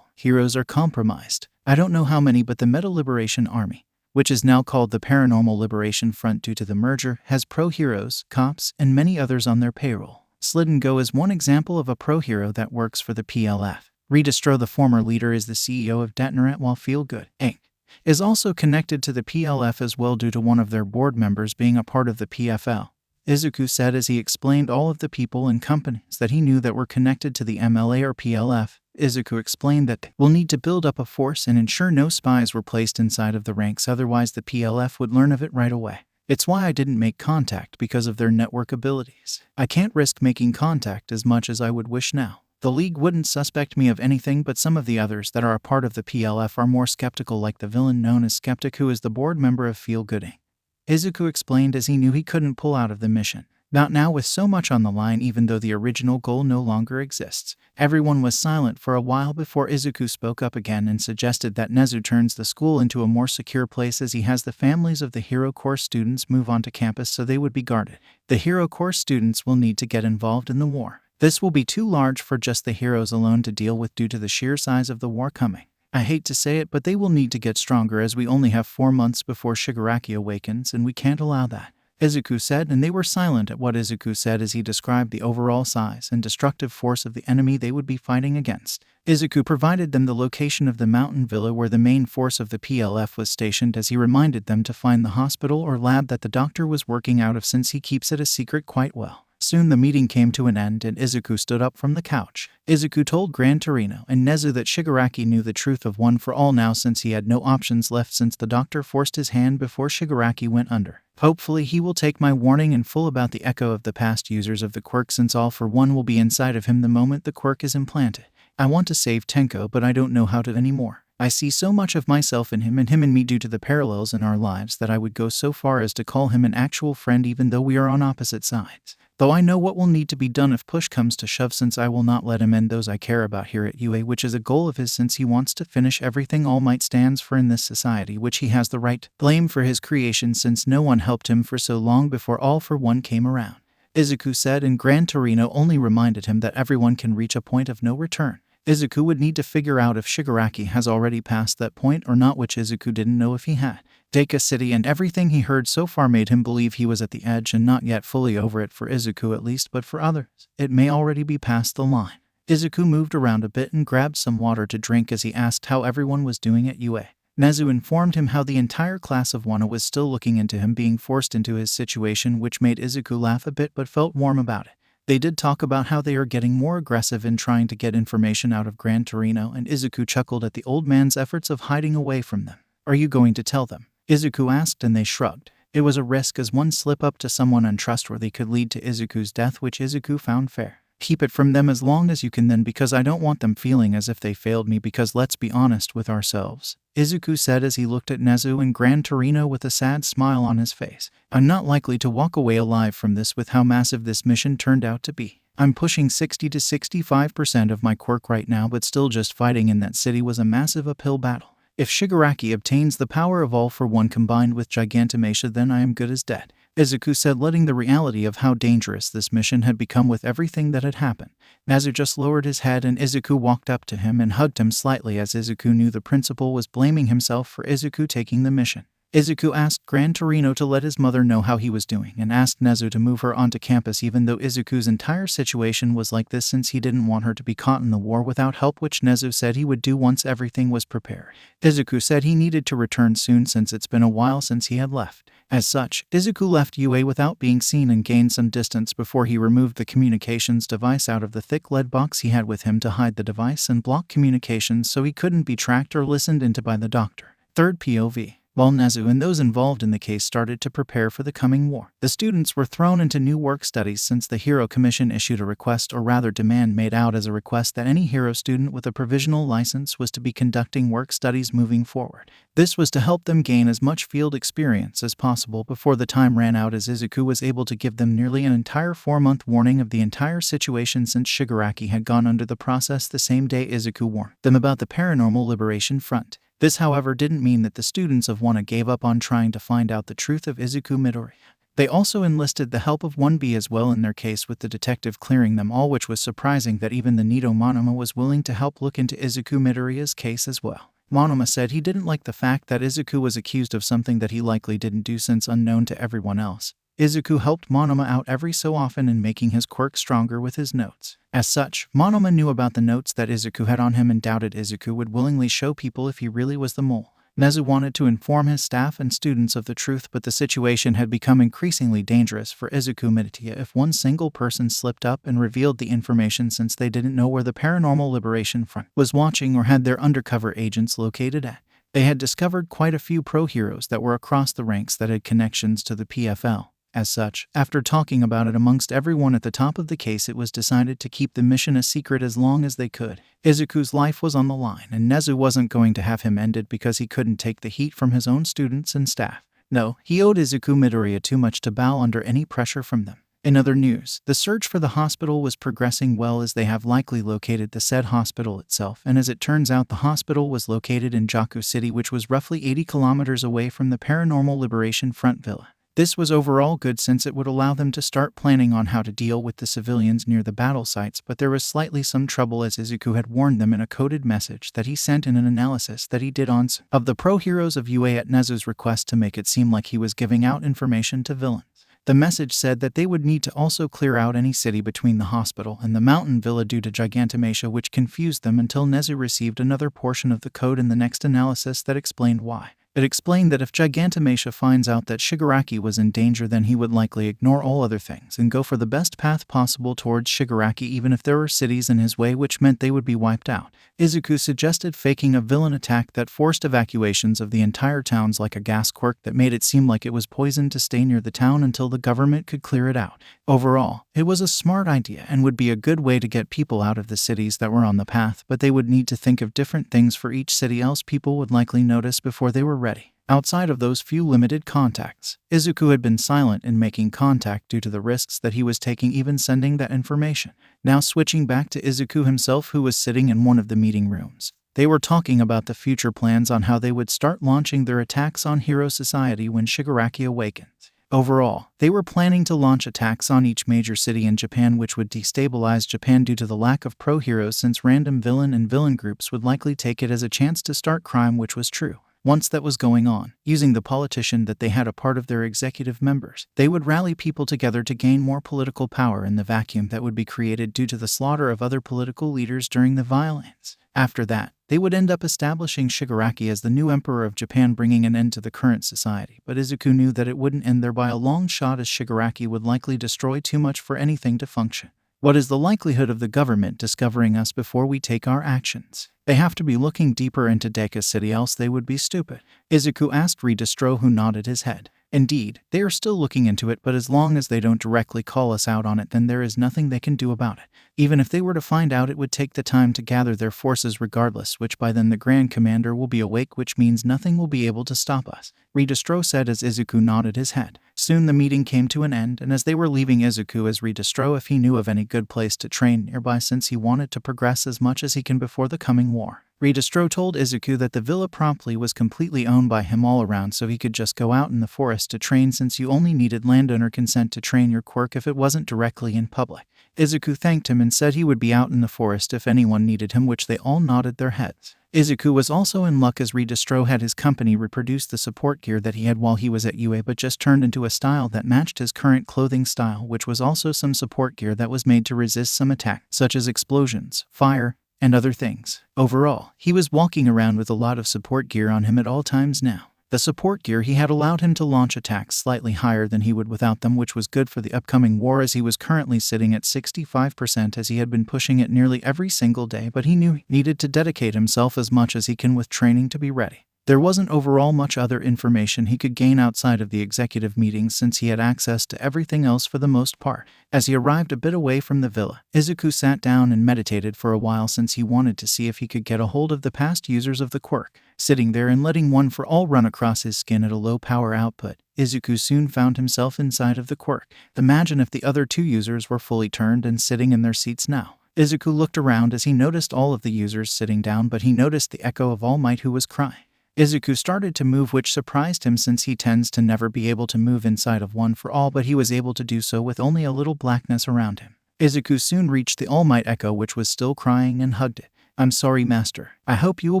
Speaker 1: heroes are compromised. I don't know how many, but the Meta Liberation Army, which is now called the Paranormal Liberation Front due to the merger, has pro-heroes, cops, and many others on their payroll. Slidden Go is one example of a pro-hero that works for the PLF. Redestro, the former leader, is the CEO of Detonaret, while Feel Good, Inc. is also connected to the PLF as well due to one of their board members being a part of the PFL, Izuku said as he explained all of the people and companies that he knew that were connected to the MLA or PLF. Izuku explained that we'll need to build up a force and ensure no spies were placed inside of the ranks, otherwise the PLF would learn of it right away. It's why I didn't make contact, because of their network abilities. I can't risk making contact as much as I would wish now. The League wouldn't suspect me of anything, but some of the others that are a part of the PLF are more skeptical, like the villain known as Skeptic, who is the board member of Feel Good Inc. Izuku explained as he knew he couldn't pull out of the mission. Not now, with so much on the line, even though the original goal no longer exists. Everyone was silent for a while before Izuku spoke up again and suggested that Nezu turns the school into a more secure place, as he has the families of the Hero Corps students move onto campus so they would be guarded. The Hero Corps students will need to get involved in the war. This will be too large for just the heroes alone to deal with due to the sheer size of the war coming. I hate to say it, but they will need to get stronger, as we only have 4 months before Shigaraki awakens, and we can't allow that, Izuku said, and they were silent at what Izuku said as he described the overall size and destructive force of the enemy they would be fighting against. Izuku provided them the location of the mountain villa where the main force of the PLF was stationed, as he reminded them to find the hospital or lab that the doctor was working out of, since he keeps it a secret quite well. Soon the meeting came to an end and Izuku stood up from the couch. Izuku told Gran Torino and Nezu that Shigaraki knew the truth of One for All now, since he had no options left, since the doctor forced his hand before Shigaraki went under. Hopefully he will take my warning in full about the echo of the past users of the quirk, since All for One will be inside of him the moment the quirk is implanted. I want to save Tenko, but I don't know how to anymore. I see so much of myself in him and him in me due to the parallels in our lives that I would go so far as to call him an actual friend, even though we are on opposite sides. Though I know what will need to be done if push comes to shove, since I will not let him end those I care about here at UA, which is a goal of his, since he wants to finish everything All Might stands for in this society, which he has the right to blame for his creation, since no one helped him for so long before All for One came around, Izuku said, and Gran Torino only reminded him that everyone can reach a point of no return. Izuku would need to figure out if Shigaraki has already passed that point or not, which Izuku didn't know if he had. Deku City, and everything he heard so far made him believe he was at the edge and not yet fully over it, for Izuku at least, but for others, it may already be past the line. Izuku moved around a bit and grabbed some water to drink as he asked how everyone was doing at UA. Nezu informed him how the entire class of Wano was still looking into him being forced into his situation, which made Izuku laugh a bit but felt warm about it. They did talk about how they are getting more aggressive in trying to get information out of Gran Torino, and Izuku chuckled at the old man's efforts of hiding away from them. "Are you going to tell them?" Izuku asked, and they shrugged. It was a risk, as one slip up to someone untrustworthy could lead to Izuku's death, which Izuku found fair. "Keep it from them as long as you can then, because I don't want them feeling as if they failed me, because let's be honest with ourselves," Izuku said as he looked at Nezu and Gran Torino with a sad smile on his face. "I'm not likely to walk away alive from this with how massive this mission turned out to be. I'm pushing 60 to 65% of my quirk right now, but still just fighting in that city was a massive uphill battle. If Shigaraki obtains the power of All for One combined with Gigantomachia, then I am good as dead," Izuku said, letting the reality of how dangerous this mission had become with everything that had happened. Nezu just lowered his head, and Izuku walked up to him and hugged him slightly, as Izuku knew the principal was blaming himself for Izuku taking the mission. Izuku asked Gran Torino to let his mother know how he was doing, and asked Nezu to move her onto campus, even though Izuku's entire situation was like this, since he didn't want her to be caught in the war without help, which Nezu said he would do once everything was prepared. Izuku said he needed to return soon since it's been a while since he had left. As such, Izuku left UA without being seen and gained some distance before he removed the communications device out of the thick lead box he had with him to hide the device and block communications so he couldn't be tracked or listened into by the doctor. Third POV. While Nezu and those involved in the case started to prepare for the coming war, the students were thrown into new work studies since the Hero Commission issued a request, or rather demand made out as a request, that any Hero student with a provisional license was to be conducting work studies moving forward. This was to help them gain as much field experience as possible before the time ran out, as Izuku was able to give them nearly an entire 4-month warning of the entire situation, since Shigaraki had gone under the process the same day Izuku warned them about the Paranormal Liberation Front. This, however, didn't mean that the students of Wano gave up on trying to find out the truth of Izuku Midoriya. They also enlisted the help of 1B as well in their case, with the detective clearing them all, which was surprising that even the Nido Monoma was willing to help look into Izuku Midoriya's case as well. Monoma said he didn't like the fact that Izuku was accused of something that he likely didn't do, since unknown to everyone else, Izuku helped Monoma out every so often in making his quirk stronger with his notes. As such, Monoma knew about the notes that Izuku had on him and doubted Izuku would willingly show people if he really was the mole. Nezu wanted to inform his staff and students of the truth, but the situation had become increasingly dangerous for Izuku Midoriya if one single person slipped up and revealed the information, since they didn't know where the Paranormal Liberation Front was watching or had their undercover agents located at. They had discovered quite a few pro-heroes that were across the ranks that had connections to the PFL. As such, after talking about it amongst everyone at the top of the case, it was decided to keep the mission a secret as long as they could. Izuku's life was on the line, and Nezu wasn't going to have him ended because he couldn't take the heat from his own students and staff. No, he owed Izuku Midoriya too much to bow under any pressure from them. In other news, the search for the hospital was progressing well, as they have likely located the said hospital itself, and as it turns out, the hospital was located in Deku City, which was roughly 80 kilometers away from the Paranormal Liberation Front villa. This was overall good, since it would allow them to start planning on how to deal with the civilians near the battle sites, but there was slightly some trouble, as Izuku had warned them in a coded message that he sent in an analysis that he did on some of the pro-heroes of UA at Nezu's request to make it seem like he was giving out information to villains. The message said that they would need to also clear out any city between the hospital and the mountain villa due to Gigantomachia, which confused them until Nezu received another portion of the code in the next analysis that explained why. It explained that if Gigantomachia finds out that Shigaraki was in danger, then he would likely ignore all other things and go for the best path possible towards Shigaraki, even if there were cities in his way, which meant they would be wiped out. Izuku suggested faking a villain attack that forced evacuations of the entire towns, like a gas quirk that made it seem like it was poisoned, to stay near the town until the government could clear it out. Overall, it was a smart idea and would be a good way to get people out of the cities that were on the path, but they would need to think of different things for each city, else people would likely notice before they were ready. Outside of those few limited contacts, Izuku had been silent in making contact due to the risks that he was taking, even sending that information. Now switching back to Izuku himself, who was sitting in one of the meeting rooms. They were talking about the future plans on how they would start launching their attacks on Hero Society when Shigaraki awakens. Overall, they were planning to launch attacks on each major city in Japan, which would destabilize Japan due to the lack of pro-heroes, since random villain and villain groups would likely take it as a chance to start crime, which was true. Once that was going on, using the politician that they had a part of their executive members, they would rally people together to gain more political power in the vacuum that would be created due to the slaughter of other political leaders during the violence. After that, they would end up establishing Shigaraki as the new emperor of Japan, bringing an end to the current society, but Izuku knew that it wouldn't end there by a long shot, as Shigaraki would likely destroy too much for anything to function. What is the likelihood of the government discovering us before we take our actions? They have to be looking deeper into Deku City, else they would be stupid. Izuku asked Redestro, who nodded his head. Indeed, they are still looking into it, but as long as they don't directly call us out on it, then there is nothing they can do about it. Even if they were to find out, it would take the time to gather their forces regardless, which by then the Grand Commander will be awake, which means nothing will be able to stop us, Redestro said as Izuku nodded his head. Soon the meeting came to an end, and as they were leaving, Izuku asked Redestro if he knew of any good place to train nearby, since he wanted to progress as much as he can before the coming war. Redestro told Izuku that the villa promptly was completely owned by him all around, so he could just go out in the forest to train, since you only needed landowner consent to train your quirk if it wasn't directly in public. Izuku thanked him and said he would be out in the forest if anyone needed him, which they all nodded their heads. Izuku was also in luck, as Redestro had his company reproduce the support gear that he had while he was at UA, but just turned into a style that matched his current clothing style, which was also some support gear that was made to resist some attack, such as explosions, fire, and other things. Overall, he was walking around with a lot of support gear on him at all times now. The support gear he had allowed him to launch attacks slightly higher than he would without them, which was good for the upcoming war, as he was currently sitting at 65%, as he had been pushing it nearly every single day, but he knew he needed to dedicate himself as much as he can with training to be ready. There wasn't overall much other information he could gain outside of the executive meetings, since he had access to everything else for the most part. As he arrived a bit away from the villa, Izuku sat down and meditated for a while, since he wanted to see if he could get a hold of the past users of the quirk. Sitting there and letting one for all run across his skin at a low power output, Izuku soon found himself inside of the quirk. Imagine if the other two users were fully turned and sitting in their seats now. Izuku looked around as he noticed all of the users sitting down, but he noticed the echo of All Might, who was crying. Izuku started to move, which surprised him, since he tends to never be able to move inside of One for All, but he was able to do so with only a little blackness around him. Izuku soon reached the All Might echo, which was still crying, and hugged it. "I'm sorry, Master. I hope you will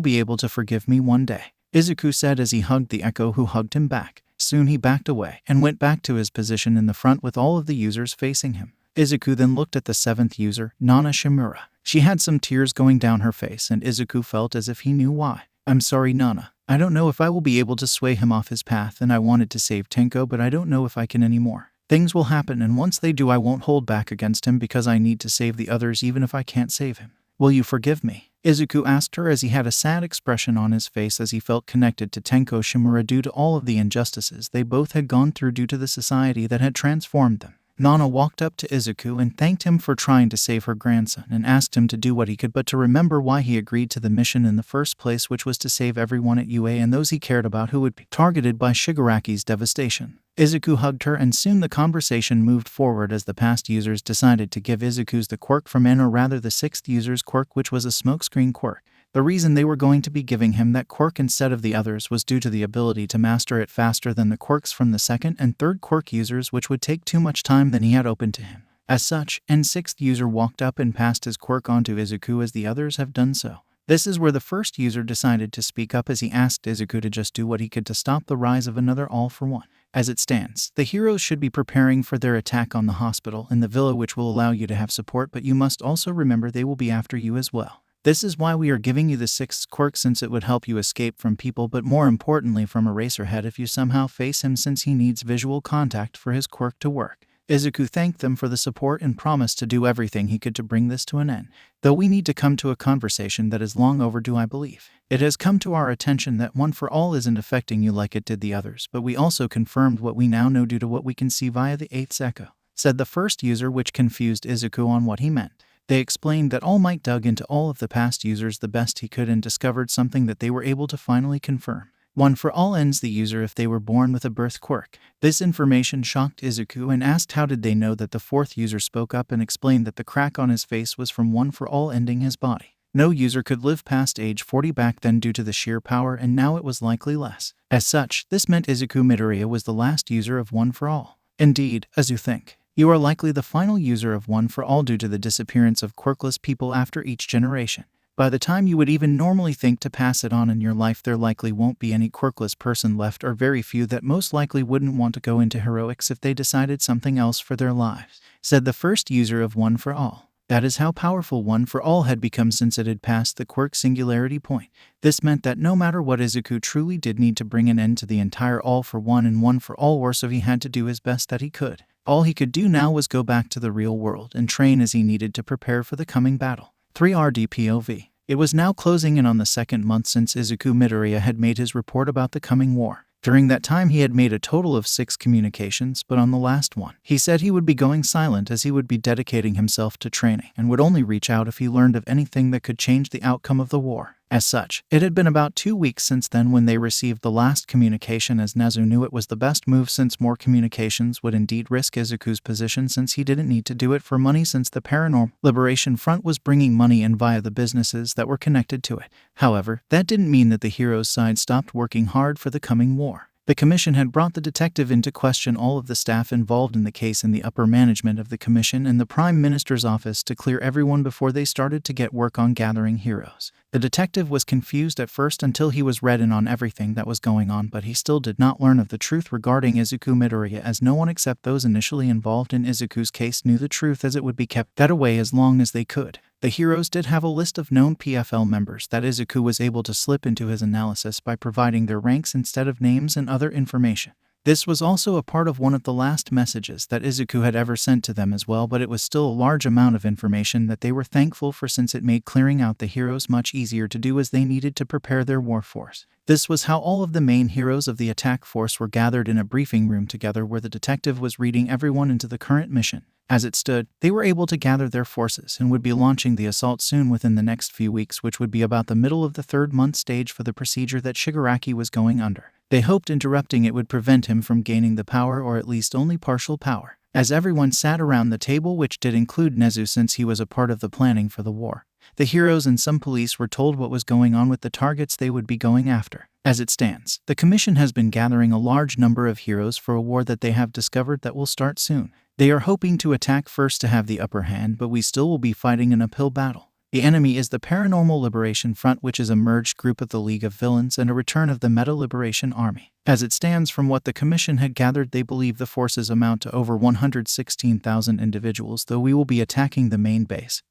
Speaker 1: be able to forgive me one day," Izuku said as he hugged the echo, who hugged him back. Soon he backed away and went back to his position in the front with all of the users facing him. Izuku then looked at the seventh user, Nana Shimura. She had some tears going down her face, and Izuku felt as if he knew why. "I'm sorry, Nana. I don't know if I will be able to sway him off his path, and I wanted to save Tenko, but I don't know if I can anymore. Things will happen, and once they do, I won't hold back against him, because I need to save the others even if I can't save him. Will you forgive me?" Izuku asked her as he had a sad expression on his face, as he felt connected to Tenko Shimura due to all of the injustices they both had gone through due to the society that had transformed them. Nana walked up to Izuku and thanked him for trying to save her grandson, and asked him to do what he could, but to remember why he agreed to the mission in the first place, which was to save everyone at UA and those he cared about who would be targeted by Shigaraki's devastation. Izuku hugged her, and soon the conversation moved forward as the past users decided to give Izuku's the quirk from N, or rather the sixth user's quirk, which was a smokescreen quirk. The reason they were going to be giving him that quirk instead of the others was due to the ability to master it faster than the quirks from the second and third quirk users, which would take too much time than he had open to him. As such, N6th user walked up and passed his quirk on to Izuku, as the others have done so. This is where the first user decided to speak up, as he asked Izuku to just do what he could to stop the rise of another All for One. As it stands, the heroes should be preparing for their attack on the hospital and the villa, which will allow you to have support, but you must also remember they will be after you as well. This is why we are giving you the sixth quirk, since it would help you escape from people, but more importantly from Eraserhead if you somehow face him, since he needs visual contact for his quirk to work. Izuku thanked them for the support and promised to do everything he could to bring this to an end. Though we need to come to a conversation that is long overdue, I believe. It has come to our attention that One for All isn't affecting you like it did the others, but we also confirmed what we now know due to what we can see via the 8th echo, said the first user, which confused Izuku on what he meant. They explained that All Might dug into all of the past users the best he could and discovered something that they were able to finally confirm. One for All ends the user if they were born with a birth quirk. This information shocked Izuku and asked how did they know that. The fourth user spoke up and explained that the crack on his face was from One for All ending his body. No user could live past age 40 back then due to the sheer power, and now it was likely less. As such, this meant Izuku Midoriya was the last user of One for All. Indeed, as you think. You are likely the final user of One for All due to the disappearance of quirkless people after each generation. By the time you would even normally think to pass it on in your life, there likely won't be any quirkless person left, or very few that most likely wouldn't want to go into heroics if they decided something else for their lives, said the first user of One for All. That is how powerful One for All had become since it had passed the quirk singularity point. This meant that no matter what, Izuku truly did need to bring an end to the entire All for One and One for All war, so he had to do his best that he could. All he could do now was go back to the real world and train as he needed to prepare for the coming battle. 3rd POV. It was now closing in on the 2nd month since Izuku Midoriya had made his report about the coming war. During that time, he had made a total of 6 communications, but on the last one, he said he would be going silent as he would be dedicating himself to training and would only reach out if he learned of anything that could change the outcome of the war. As such, it had been about 2 weeks since then when they received the last communication, as Nezu knew it was the best move since more communications would indeed risk Izuku's position, since he didn't need to do it for money since the Paranormal Liberation Front was bringing money in via the businesses that were connected to it. However, that didn't mean that the hero's side stopped working hard for the coming war. The commission had brought the detective in to question all of the staff involved in the case and the upper management of the commission and the Prime Minister's office to clear everyone before they started to get work on gathering heroes. The detective was confused at first until he was read in on everything that was going on, but he still did not learn of the truth regarding Izuku Midoriya, as no one except those initially involved in Izuku's case knew the truth, as it would be kept that away as long as they could. The heroes did have a list of known PFL members that Izuku was able to slip into his analysis by providing their ranks instead of names and other information. This was also a part of one of the last messages that Izuku had ever sent to them as well, but it was still a large amount of information that they were thankful for, since it made clearing out the heroes much easier to do as they needed to prepare their war force. This was how all of the main heroes of the attack force were gathered in a briefing room together, where the detective was reading everyone into the current mission. As it stood, they were able to gather their forces and would be launching the assault soon within the next few weeks, which would be about the middle of the 3rd month stage for the procedure that Shigaraki was going under. They hoped interrupting it would prevent him from gaining the power, or at least only partial power. As everyone sat around the table, which did include Nezu since he was a part of the planning for the war, the heroes and some police were told what was going on with the targets they would be going after. As it stands, the commission has been gathering a large number of heroes for a war that they have discovered that will start soon. They are hoping to attack first to have the upper hand, but we still will be fighting an uphill battle. The enemy is the Paranormal Liberation Front, which is a merged group of the League of Villains and a return of the Meta Liberation Army. As it stands, from what the commission had gathered, they believe the forces amount to over 116,000 individuals, though we will be attacking the main base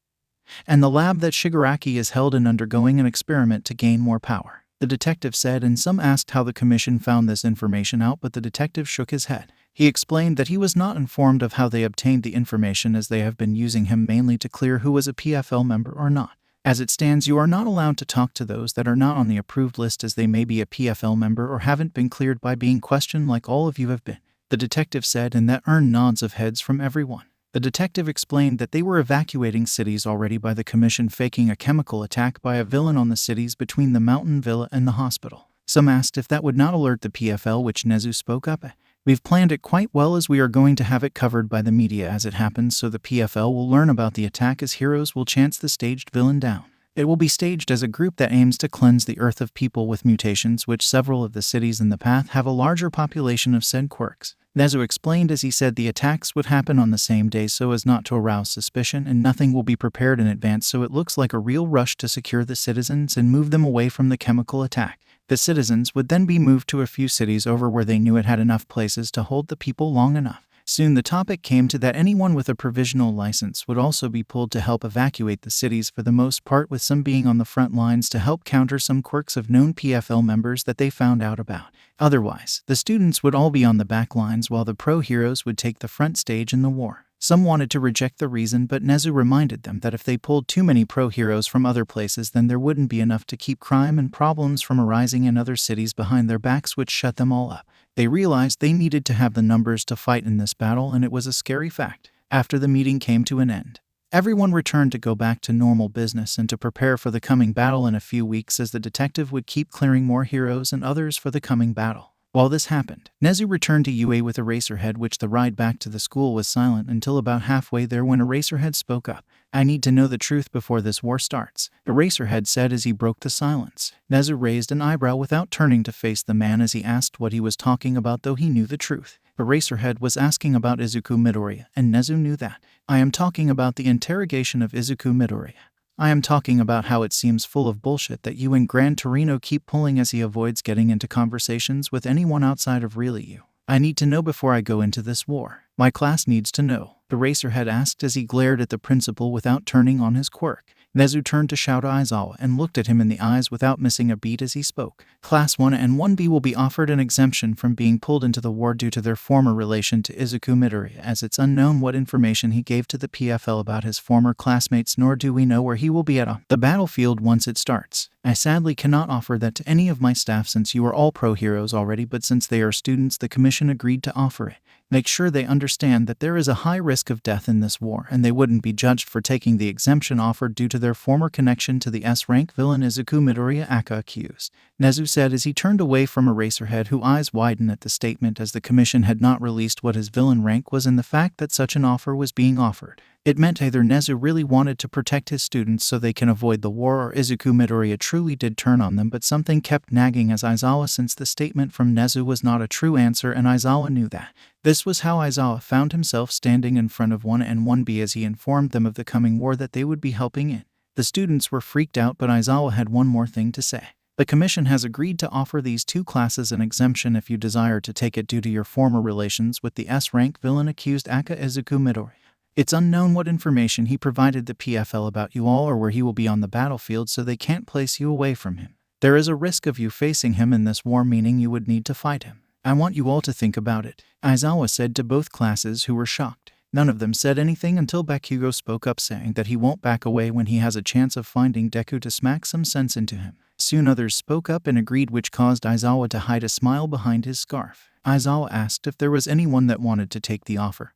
Speaker 1: and the lab that Shigaraki is held in, undergoing an experiment to gain more power, the detective said, and some asked how the commission found this information out, but the detective shook his head. He explained that he was not informed of how they obtained the information, as they have been using him mainly to clear who was a PFL member or not. As it stands, you are not allowed to talk to those that are not on the approved list, as they may be a PFL member or haven't been cleared by being questioned like all of you have been, the detective said, and that earned nods of heads from everyone. The detective explained that they were evacuating cities already by the commission, faking a chemical attack by a villain on the cities between the mountain villa and the hospital. Some asked if that would not alert the PFL, which Nezu spoke up. We've planned it quite well, as we are going to have it covered by the media as it happens, so the PFL will learn about the attack as heroes will chase the staged villain down. It will be staged as a group that aims to cleanse the earth of people with mutations, which several of the cities in the path have a larger population of said quirks. Nezu explained as he said the attacks would happen on the same day so as not to arouse suspicion, and nothing will be prepared in advance, so it looks like a real rush to secure the citizens and move them away from the chemical attack. The citizens would then be moved to a few cities over where they knew it had enough places to hold the people long enough. Soon the topic came to that anyone with a provisional license would also be pulled to help evacuate the cities, for the most part, with some being on the front lines to help counter some quirks of known PFL members that they found out about. Otherwise, the students would all be on the back lines while the pro-heroes would take the front stage in the war. Some wanted to reject the reason, but Nezu reminded them that if they pulled too many pro-heroes from other places, then there wouldn't be enough to keep crime and problems from arising in other cities behind their backs, which shut them all up. They realized they needed to have the numbers to fight in this battle, and it was a scary fact. After the meeting came to an end, everyone returned to go back to normal business and to prepare for the coming battle in a few weeks, as the detective would keep clearing more heroes and others for the coming battle. While this happened, Nezu returned to UA with Eraserhead, which the ride back to the school was silent until about halfway there when Eraserhead spoke up. I need to know the truth before this war starts, Eraserhead said as he broke the silence. Nezu raised an eyebrow without turning to face the man as he asked what he was talking about, though he knew the truth. Eraserhead was asking about Izuku Midoriya, and Nezu knew that. I am talking about the interrogation of Izuku Midoriya. I am talking about how it seems full of bullshit that you and Gran Torino keep pulling as he avoids getting into conversations with anyone outside of really you. I need to know before I go into this war. My class needs to know, the Racerhead asked as he glared at the principal without turning on his quirk. Nezu turned to Shouta Aizawa and looked at him in the eyes without missing a beat as he spoke. Class 1 and 1B will be offered an exemption from being pulled into the war due to their former relation to Izuku Midoriya, as it's unknown what information he gave to the PFL about his former classmates, nor do we know where he will be at the battlefield once it starts. I sadly cannot offer that to any of my staff since you are all pro heroes already, but since they are students, the commission agreed to offer it. Make sure they understand that there is a high risk of death in this war, and they wouldn't be judged for taking the exemption offered due to their former connection to the S-rank villain Izuku Midoriya, aka accused. Nezu said as he turned away from Eraserhead, whose eyes widened at the statement, as the commission had not released what his villain rank was, and the fact that such an offer was being offered. It meant either Nezu really wanted to protect his students so they can avoid the war, or Izuku Midoriya truly did turn on them, but something kept nagging as Aizawa, since the statement from Nezu was not a true answer, and Aizawa knew that. This was how Aizawa found himself standing in front of 1 and 1B as he informed them of the coming war that they would be helping in. The students were freaked out, but Aizawa had one more thing to say. The commission has agreed to offer these two classes an exemption if you desire to take it due to your former relations with the S-rank villain accused aka Izuku Midoriya. It's unknown what information he provided the PFL about you all or where he will be on the battlefield, so they can't place you away from him. There is a risk of you facing him in this war, meaning you would need to fight him. I want you all to think about it, Aizawa said to both classes, who were shocked. None of them said anything until Bakugo spoke up, saying that he won't back away when he has a chance of finding Deku to smack some sense into him. Soon others spoke up and agreed, which caused Aizawa to hide a smile behind his scarf. Aizawa asked if there was anyone that wanted to take the offer,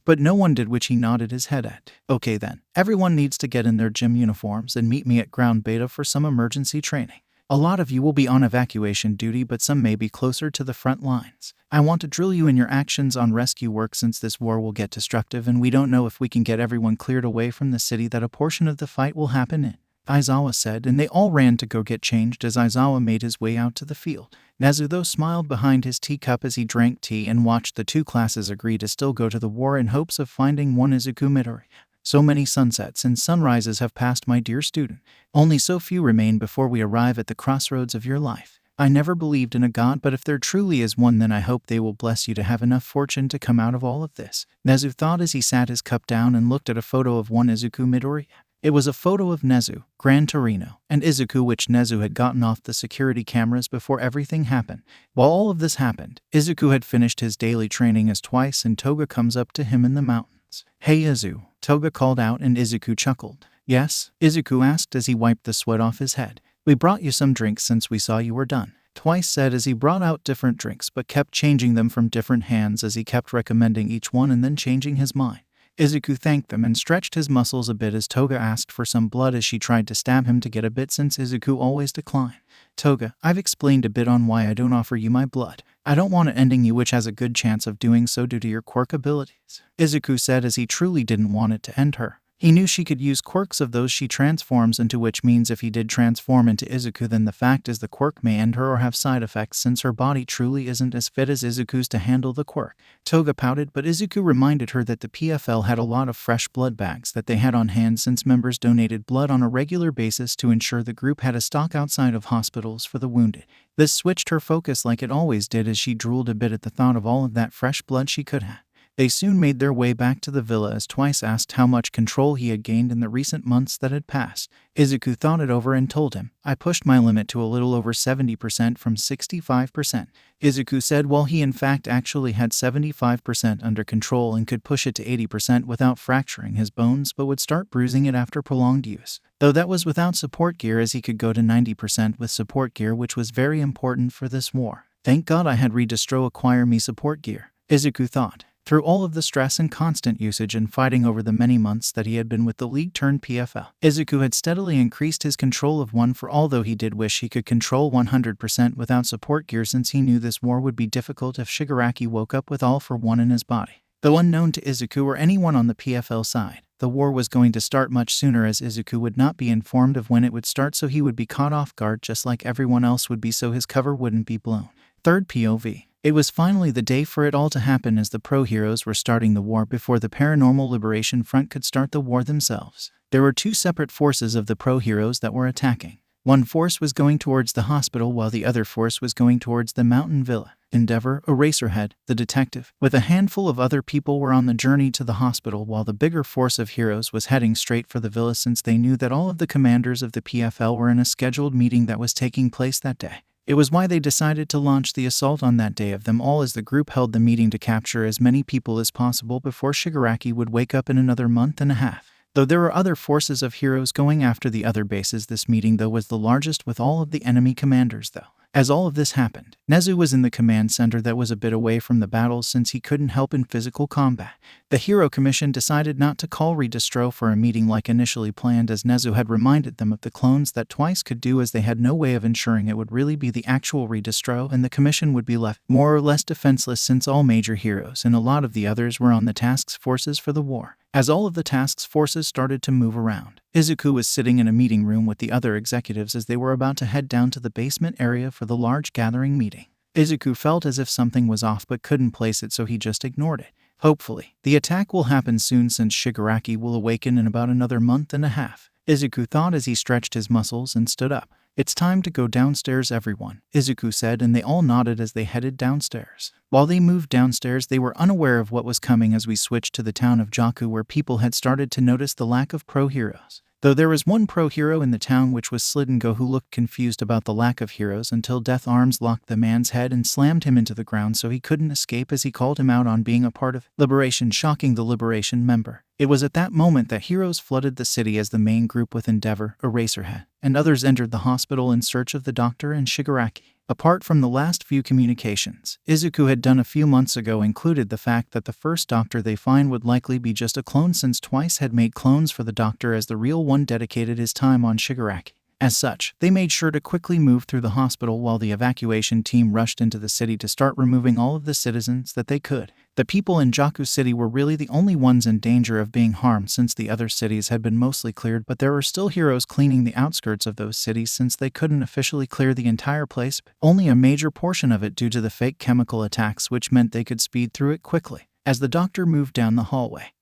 Speaker 1: but no one did, which he nodded his head at. Okay then, everyone needs to get in their gym uniforms and meet me at ground beta for some emergency training. A lot of you will be on evacuation duty, but some may be closer to the front lines. I want to drill you in your actions on rescue work, since this war will get destructive and we don't know if we can get everyone cleared away from the city that a portion of the fight will happen in, Aizawa said, and they all ran to go get changed as Aizawa made his way out to the field. Nezu, though, smiled behind his teacup as he drank tea and watched the two classes agree to still go to the war in hopes of finding one Izuku Midoriya. So many sunsets and sunrises have passed, my dear student. Only so few remain before we arrive at the crossroads of your life. I never believed in a god, but if there truly is one, then I hope they will bless you to have enough fortune to come out of all of this, Nezu thought as he sat his cup down and looked at a photo of one Izuku Midoriya. It was a photo of Nezu, Gran Torino, and Izuku, which Nezu had gotten off the security cameras before everything happened. While all of this happened, Izuku had finished his daily training as twice and Toga comes up to him in the mountains. Hey Izu, Toga called out, and Izuku chuckled. Yes? Izuku asked as he wiped the sweat off his head. We brought you some drinks since we saw you were done, Twice said as he brought out different drinks but kept changing them from different hands as he kept recommending each one and then changing his mind. Izuku thanked them and stretched his muscles a bit as Toga asked for some blood as she tried to stab him to get a bit, since Izuku always declined. Toga, I've explained a bit on why I don't offer you my blood. I don't want it ending you, which has a good chance of doing so due to your quirk abilities, Izuku said as he truly didn't want it to end her. He knew she could use quirks of those she transforms into, which means if he did transform into Izuku, then the fact is the quirk may end her or have side effects, since her body truly isn't as fit as Izuku's to handle the quirk. Toga pouted, but Izuku reminded her that the PFL had a lot of fresh blood bags that they had on hand, since members donated blood on a regular basis to ensure the group had a stock outside of hospitals for the wounded. This switched her focus like it always did as she drooled a bit at the thought of all of that fresh blood she could have. They soon made their way back to the villa as Twice asked how much control he had gained in the recent months that had passed. Izuku thought it over and told him, I pushed my limit to a little over 70% from 65%. Izuku said while he in fact actually had 75% under control and could push it to 80% without fracturing his bones, but would start bruising it after prolonged use. Though that was without support gear, as he could go to 90% with support gear, which was very important for this war. Thank God I had Redistro acquire me support gear, Izuku thought. Through all of the stress and constant usage and fighting over the many months that he had been with the League turned PFL, Izuku had steadily increased his control of one for all, though he did wish he could control 100% without support gear, since he knew this war would be difficult if Shigaraki woke up with all for one in his body. Though unknown to Izuku or anyone on the PFL side, the war was going to start much sooner, as Izuku would not be informed of when it would start, so he would be caught off guard just like everyone else would be, so his cover wouldn't be blown. Third POV. It was finally the day for it all to happen, as the pro-heroes were starting the war before the Paranormal Liberation Front could start the war themselves. There were two separate forces of the pro-heroes that were attacking. One force was going towards the hospital while the other force was going towards the mountain villa. Endeavor, Eraserhead, the detective, with a handful of other people were on the journey to the hospital, while the bigger force of heroes was heading straight for the villa, since they knew that all of the commanders of the PFL were in a scheduled meeting that was taking place that day. It was why they decided to launch the assault on that day of them all, as the group held the meeting to capture as many people as possible before Shigaraki would wake up in another month and a half. Though there were other forces of heroes going after the other bases, this meeting though was the largest with all of the enemy commanders though. As all of this happened, Nezu was in the command center that was a bit away from the battles since he couldn't help in physical combat. The Hero Commission decided not to call Redistro for a meeting like initially planned, as Nezu had reminded them of the clones that Twice could do, as they had no way of ensuring it would really be the actual Redistro, and the commission would be left more or less defenseless since all major heroes and a lot of the others were on the task forces for the war. As all of the task forces started to move around, Izuku was sitting in a meeting room with the other executives as they were about to head down to the basement area for the large gathering meeting. Izuku felt as if something was off but couldn't place it, so he just ignored it. Hopefully, the attack will happen soon since Shigaraki will awaken in about another month and a half, Izuku thought as he stretched his muscles and stood up. It's time to go downstairs, everyone, Izuku said, and they all nodded as they headed downstairs. While they moved downstairs, they were unaware of what was coming as we switched to the town of Jaku, where people had started to notice the lack of pro-heroes. Though there was one pro-hero in the town, which was Slidingo, who looked confused about the lack of heroes until Death Arms locked the man's head and slammed him into the ground so he couldn't escape, as he called him out on being a part of Liberation, shocking the Liberation member. It was at that moment that heroes flooded the city as the main group with Endeavor, Eraserhead, and others entered the hospital in search of the doctor and Shigaraki. Apart from the last few communications Izuku had done a few months ago included the fact that the first doctor they find would likely be just a clone, since Twice had made clones for the doctor as the real one dedicated his time on Shigaraki. As such, they made sure to quickly move through the hospital while the evacuation team rushed into the city to start removing all of the citizens that they could. The people in Jaku City were really the only ones in danger of being harmed, since the other cities had been mostly cleared, but there were still heroes cleaning the outskirts of those cities since they couldn't officially clear the entire place, only a major portion of it due to the fake chemical attacks, which meant they could speed through it quickly. As the doctor moved down the hallway,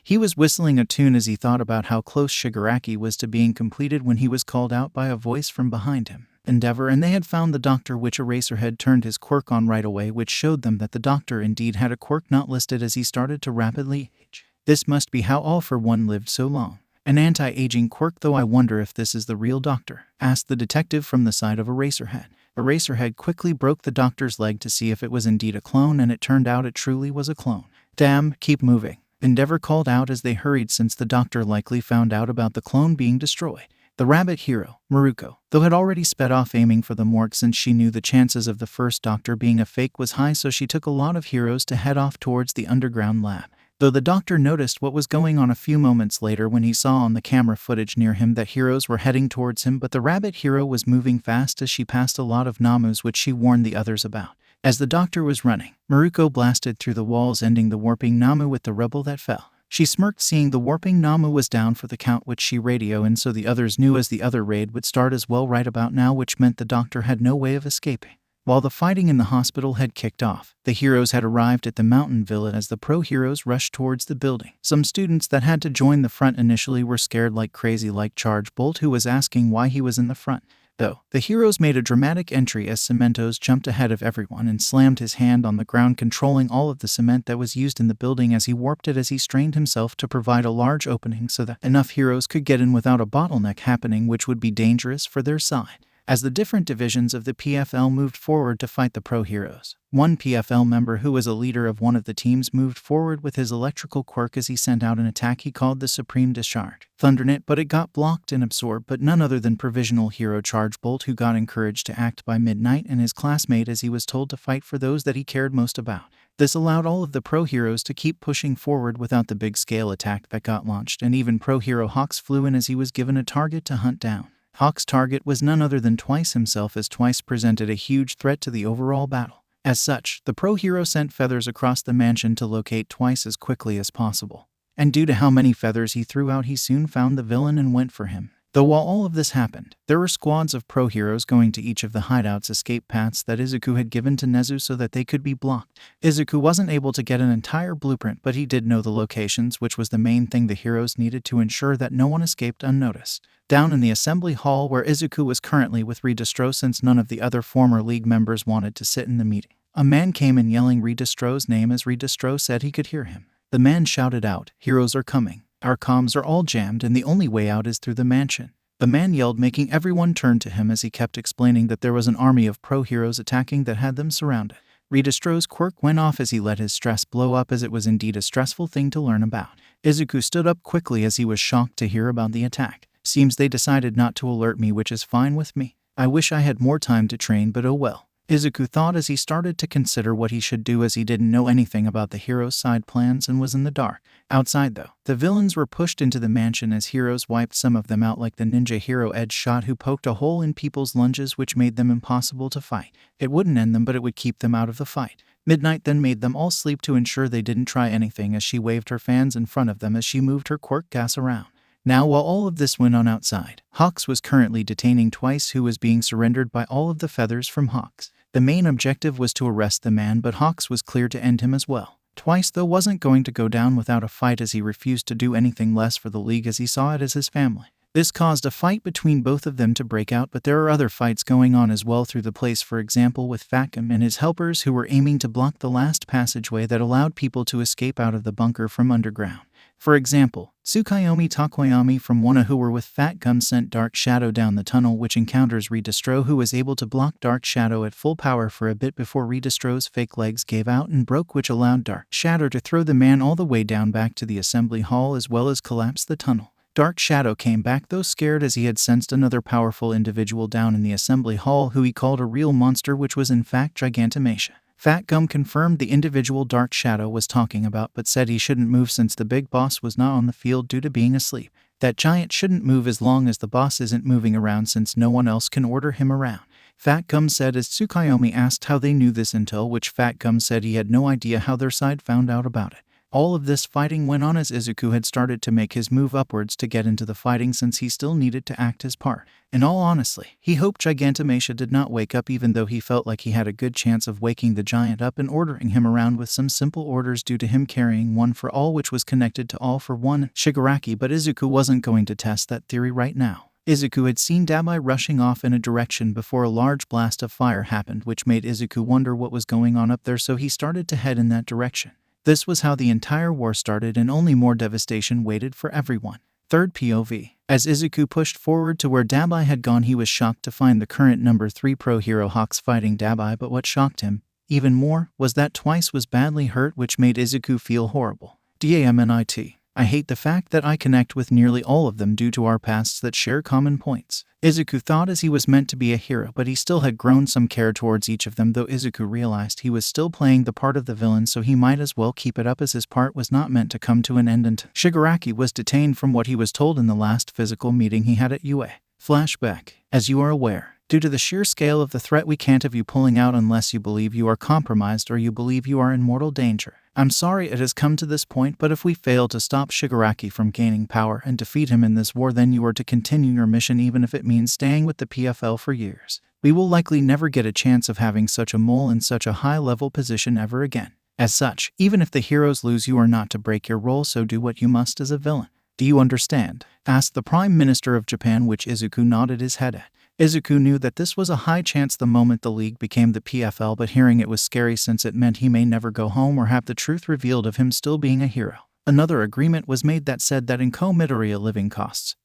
Speaker 1: he was whistling a tune as he thought about how close Shigaraki was to being completed when he was called out by a voice from behind him. Endeavor and they had found the doctor, which Eraserhead turned his quirk on right away, which showed them that the doctor indeed had a quirk not listed as he started to rapidly age. This must be how All for One lived so long. An anti-aging quirk, though. I wonder if this is the real doctor, asked the detective from the side of Eraserhead. Eraserhead quickly broke the doctor's leg to see if it was indeed a clone, and it turned out it truly was a clone. Damn, keep moving, Endeavor called out as they hurried, since the doctor likely found out about the clone being destroyed. The rabbit hero, Maruko, though had already sped off aiming for the morgue, since she knew the chances of the first doctor being a fake was high, so she took a lot of heroes to head off towards the underground lab. Though the doctor noticed what was going on a few moments later when he saw on the camera footage near him that heroes were heading towards him, but the rabbit hero was moving fast as she passed a lot of Namus, which she warned the others about. As the doctor was running, Maruko blasted through the walls, ending the warping Namu with the rubble that fell. She smirked seeing the warping Namu was down for the count, which she radioed in so the others knew, as the other raid would start as well right about now, which meant the doctor had no way of escaping. While the fighting in the hospital had kicked off, the heroes had arrived at the mountain villa as the pro-heroes rushed towards the building. Some students that had to join the front initially were scared like crazy, like Charge Bolt, who was asking why he was in the front. Though, the heroes made a dramatic entry as Cementos jumped ahead of everyone and slammed his hand on the ground, controlling all of the cement that was used in the building as he warped it, as he strained himself to provide a large opening so that enough heroes could get in without a bottleneck happening, which would be dangerous for their side. As the different divisions of the PFL moved forward to fight the pro-heroes, one PFL member who was a leader of one of the teams moved forward with his electrical quirk as he sent out an attack he called the Supreme Discharge Thundernet, but it got blocked and absorbed, but none other than provisional hero Charge Bolt, who got encouraged to act by Midnight and his classmate as he was told to fight for those that he cared most about. This allowed all of the pro-heroes to keep pushing forward without the big-scale attack that got launched, and even pro-hero Hawks flew in as he was given a target to hunt down. Hawk's target was none other than Twice himself, as Twice presented a huge threat to the overall battle. As such, the pro-hero sent feathers across the mansion to locate Twice as quickly as possible. And due to how many feathers he threw out, he soon found the villain and went for him. Though while all of this happened, there were squads of pro heroes going to each of the hideouts escape paths that Izuku had given to Nezu so that they could be blocked. Izuku wasn't able to get an entire blueprint, but he did know the locations, which was the main thing the heroes needed to ensure that no one escaped unnoticed. Down in the assembly hall where Izuku was currently with Redistro, since none of the other former league members wanted to sit in the meeting, a man came in yelling Redistro's name. As Redistro said he could hear him, the man shouted out, "Heroes are coming. Our comms are all jammed and the only way out is through the mansion." The man yelled, making everyone turn to him as he kept explaining that there was an army of pro heroes attacking that had them surrounded. Redistro's quirk went off as he let his stress blow up, as it was indeed a stressful thing to learn about. Izuku stood up quickly as he was shocked to hear about the attack. "Seems they decided not to alert me, which is fine with me. I wish I had more time to train, but oh well," Izuku thought as he started to consider what he should do, as he didn't know anything about the heroes' side plans and was in the dark. Outside though, the villains were pushed into the mansion as heroes wiped some of them out, like the ninja hero Edge Shot, who poked a hole in people's lunges which made them impossible to fight. It wouldn't end them, but it would keep them out of the fight. Midnight then made them all sleep to ensure they didn't try anything, as she waved her fans in front of them as she moved her quirk gas around. Now, while all of this went on outside, Hawks was currently detaining Twice, who was being surrendered by all of the feathers from Hawks. The main objective was to arrest the man, but Hawks was clear to end him as well. Twice though wasn't going to go down without a fight, as he refused to do anything less for the League, as he saw it as his family. This caused a fight between both of them to break out, but there are other fights going on as well through the place, for example with Fatgum and his helpers, who were aiming to block the last passageway that allowed people to escape out of the bunker from underground. For example, Tsukuyomi Takoyami from Wano, who were with Fatgum, sent Dark Shadow down the tunnel, which encounters Redistro, who was able to block Dark Shadow at full power for a bit before Redistro's fake legs gave out and broke, which allowed Dark Shadow to throw the man all the way down back to the assembly hall as well as collapse the tunnel. Dark Shadow came back though scared, as he had sensed another powerful individual down in the assembly hall who he called a real monster, which was in fact Gigantomachia. Fatgum confirmed the individual Dark Shadow was talking about, but said he shouldn't move since the big boss was not on the field due to being asleep. That giant shouldn't move as long as the boss isn't moving around, since no one else can order him around. Fatgum said, as Tsukuyomi asked how they knew this intel, which Fatgum said he had no idea how their side found out about it. All of this fighting went on as Izuku had started to make his move upwards to get into the fighting, since he still needed to act his part. In all honesty, he hoped Gigantomachia did not wake up, even though he felt like he had a good chance of waking the giant up and ordering him around with some simple orders due to him carrying one for all, which was connected to all for one Shigaraki, but Izuku wasn't going to test that theory right now. Izuku had seen Dabai rushing off in a direction before a large blast of fire happened, which made Izuku wonder what was going on up there, so he started to head in that direction. This was how the entire war started, and only more devastation waited for everyone. Third POV. As Izuku pushed forward to where Dabai had gone, he was shocked to find the current number 3 pro hero Hawks fighting Dabai, but what shocked him even more was that Twice was badly hurt, which made Izuku feel horrible. Damnit. I hate the fact that I connect with nearly all of them due to our pasts that share common points. Izuku thought, as he was meant to be a hero, but he still had grown some care towards each of them, though Izuku realized he was still playing the part of the villain, so he might as well keep it up, as his part was not meant to come to an end until Shigaraki was detained, from what he was told in the last physical meeting he had at UA. Flashback. As you are aware, due to the sheer scale of the threat, we can't have you pulling out unless you believe you are compromised or you believe you are in mortal danger. I'm sorry it has come to this point, but if we fail to stop Shigaraki from gaining power and defeat him in this war, then you are to continue your mission, even if it means staying with the PFL for years. We will likely never get a chance of having such a mole in such a high-level position ever again. As such, even if the heroes lose, you are not to break your role, so do what you must as a villain. Do you understand? Asked the Prime Minister of Japan, which Izuku nodded his head at. Izuku knew that this was a high chance the moment the league became the PFL, but hearing it was scary, since it meant he may never go home or have the truth revealed of him still being a hero. Another agreement was made that said that Izuku Midoriya living costs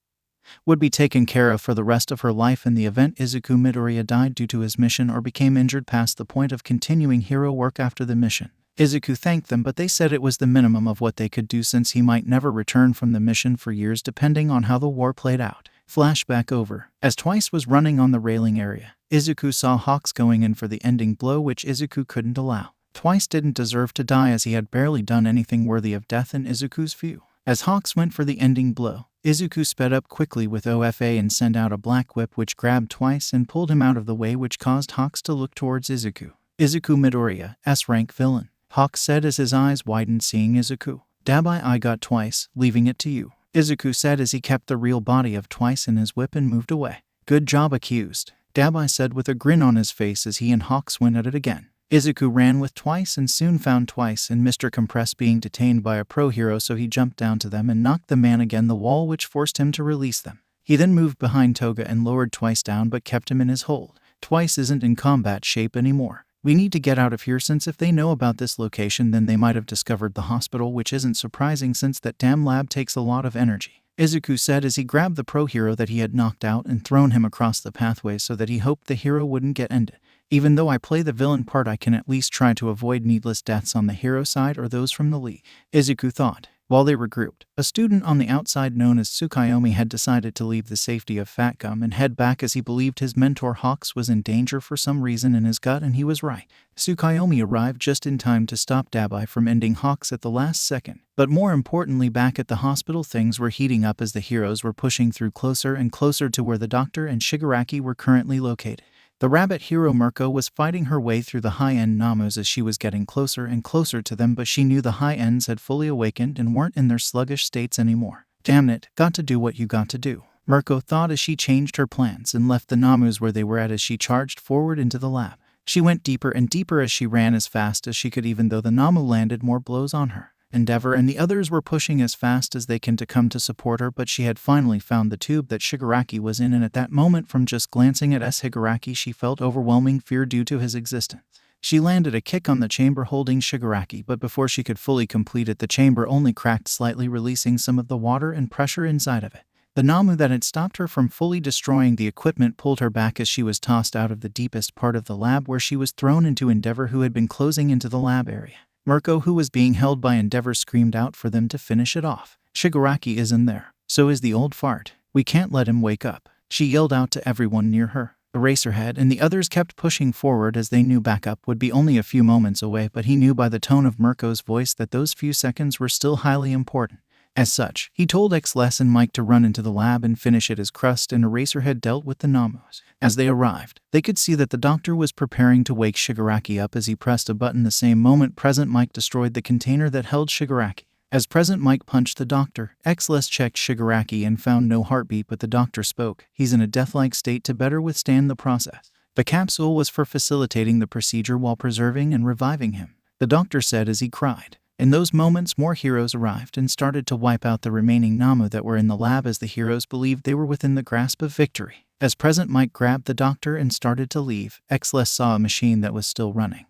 Speaker 1: would be taken care of for the rest of her life in the event Izuku Midoriya died due to his mission or became injured past the point of continuing hero work after the mission. Izuku thanked them, but they said it was the minimum of what they could do, since he might never return from the mission for years depending on how the war played out. Flashback over. As Twice was running on the railing area, Izuku saw Hawks going in for the ending blow, which Izuku couldn't allow. Twice didn't deserve to die, as he had barely done anything worthy of death in Izuku's view. As Hawks went for the ending blow, Izuku sped up quickly with OFA and sent out a black whip which grabbed Twice and pulled him out of the way, which caused Hawks to look towards Izuku. Izuku Midoriya, S-rank villain, Hawks said as his eyes widened seeing Izuku. Dabai, I got Twice, leaving it to you. Izuku said as he kept the real body of Twice in his whip and moved away. Good job, accused, Dabai said with a grin on his face as he and Hawks went at it again. Izuku ran with Twice and soon found Twice and Mr. Compress being detained by a pro hero, so he jumped down to them and knocked the man against the wall, which forced him to release them. He then moved behind Toga and lowered Twice down but kept him in his hold. Twice isn't in combat shape anymore. We need to get out of here, since if they know about this location then they might have discovered the hospital, which isn't surprising since that damn lab takes a lot of energy, Izuku said as he grabbed the pro hero that he had knocked out and thrown him across the pathway so that he hoped the hero wouldn't get ended. Even though I play the villain part, I can at least try to avoid needless deaths on the hero side or those from the league, Izuku thought. While they regrouped, a student on the outside known as Tsukuyomi had decided to leave the safety of Fat Gum and head back as he believed his mentor Hawks was in danger for some reason in his gut, and he was right. Tsukuyomi arrived just in time to stop Dabai from ending Hawks at the last second. But more importantly, back at the hospital things were heating up as the heroes were pushing through closer and closer to where the doctor and Shigaraki were currently located. The rabbit hero Mirko was fighting her way through the high-end Namus as she was getting closer and closer to them, but she knew the high-ends had fully awakened and weren't in their sluggish states anymore. Damn it, got to do what you got to do, Mirko thought as she changed her plans and left the Namus where they were at as she charged forward into the lab. She went deeper and deeper as she ran as fast as she could, even though the Namu landed more blows on her. Endeavor and the others were pushing as fast as they can to come to support her, but she had finally found the tube that Shigaraki was in, and at that moment, from just glancing at Shigaraki, she felt overwhelming fear due to his existence. She landed a kick on the chamber holding Shigaraki, but before she could fully complete it, the chamber only cracked slightly, releasing some of the water and pressure inside of it. The Namu that had stopped her from fully destroying the equipment pulled her back as she was tossed out of the deepest part of the lab, where she was thrown into Endeavor, who had been closing into the lab area. Mirko, who was being held by Endeavor, screamed out for them to finish it off. Shigaraki is in there. So is the old fart. We can't let him wake up, she yelled out to everyone near her. Eraserhead and the others kept pushing forward as they knew backup would be only a few moments away, but he knew by the tone of Mirko's voice that those few seconds were still highly important. As such, he told X-Les and Mike to run into the lab and finish it as Crust and Eraserhead dealt with the Namus. As they arrived, they could see that the doctor was preparing to wake Shigaraki up as he pressed a button. The same moment, Present Mike destroyed the container that held Shigaraki. As Present Mike punched the doctor, X-Les checked Shigaraki and found no heartbeat, but the doctor spoke. He's in a death-like state to better withstand the process. The capsule was for facilitating the procedure while preserving and reviving him, the doctor said as he cried. In those moments, more heroes arrived and started to wipe out the remaining Namu that were in the lab, as the heroes believed they were within the grasp of victory. As Present Mike grabbed the doctor and started to leave, X-Les saw a machine that was still running.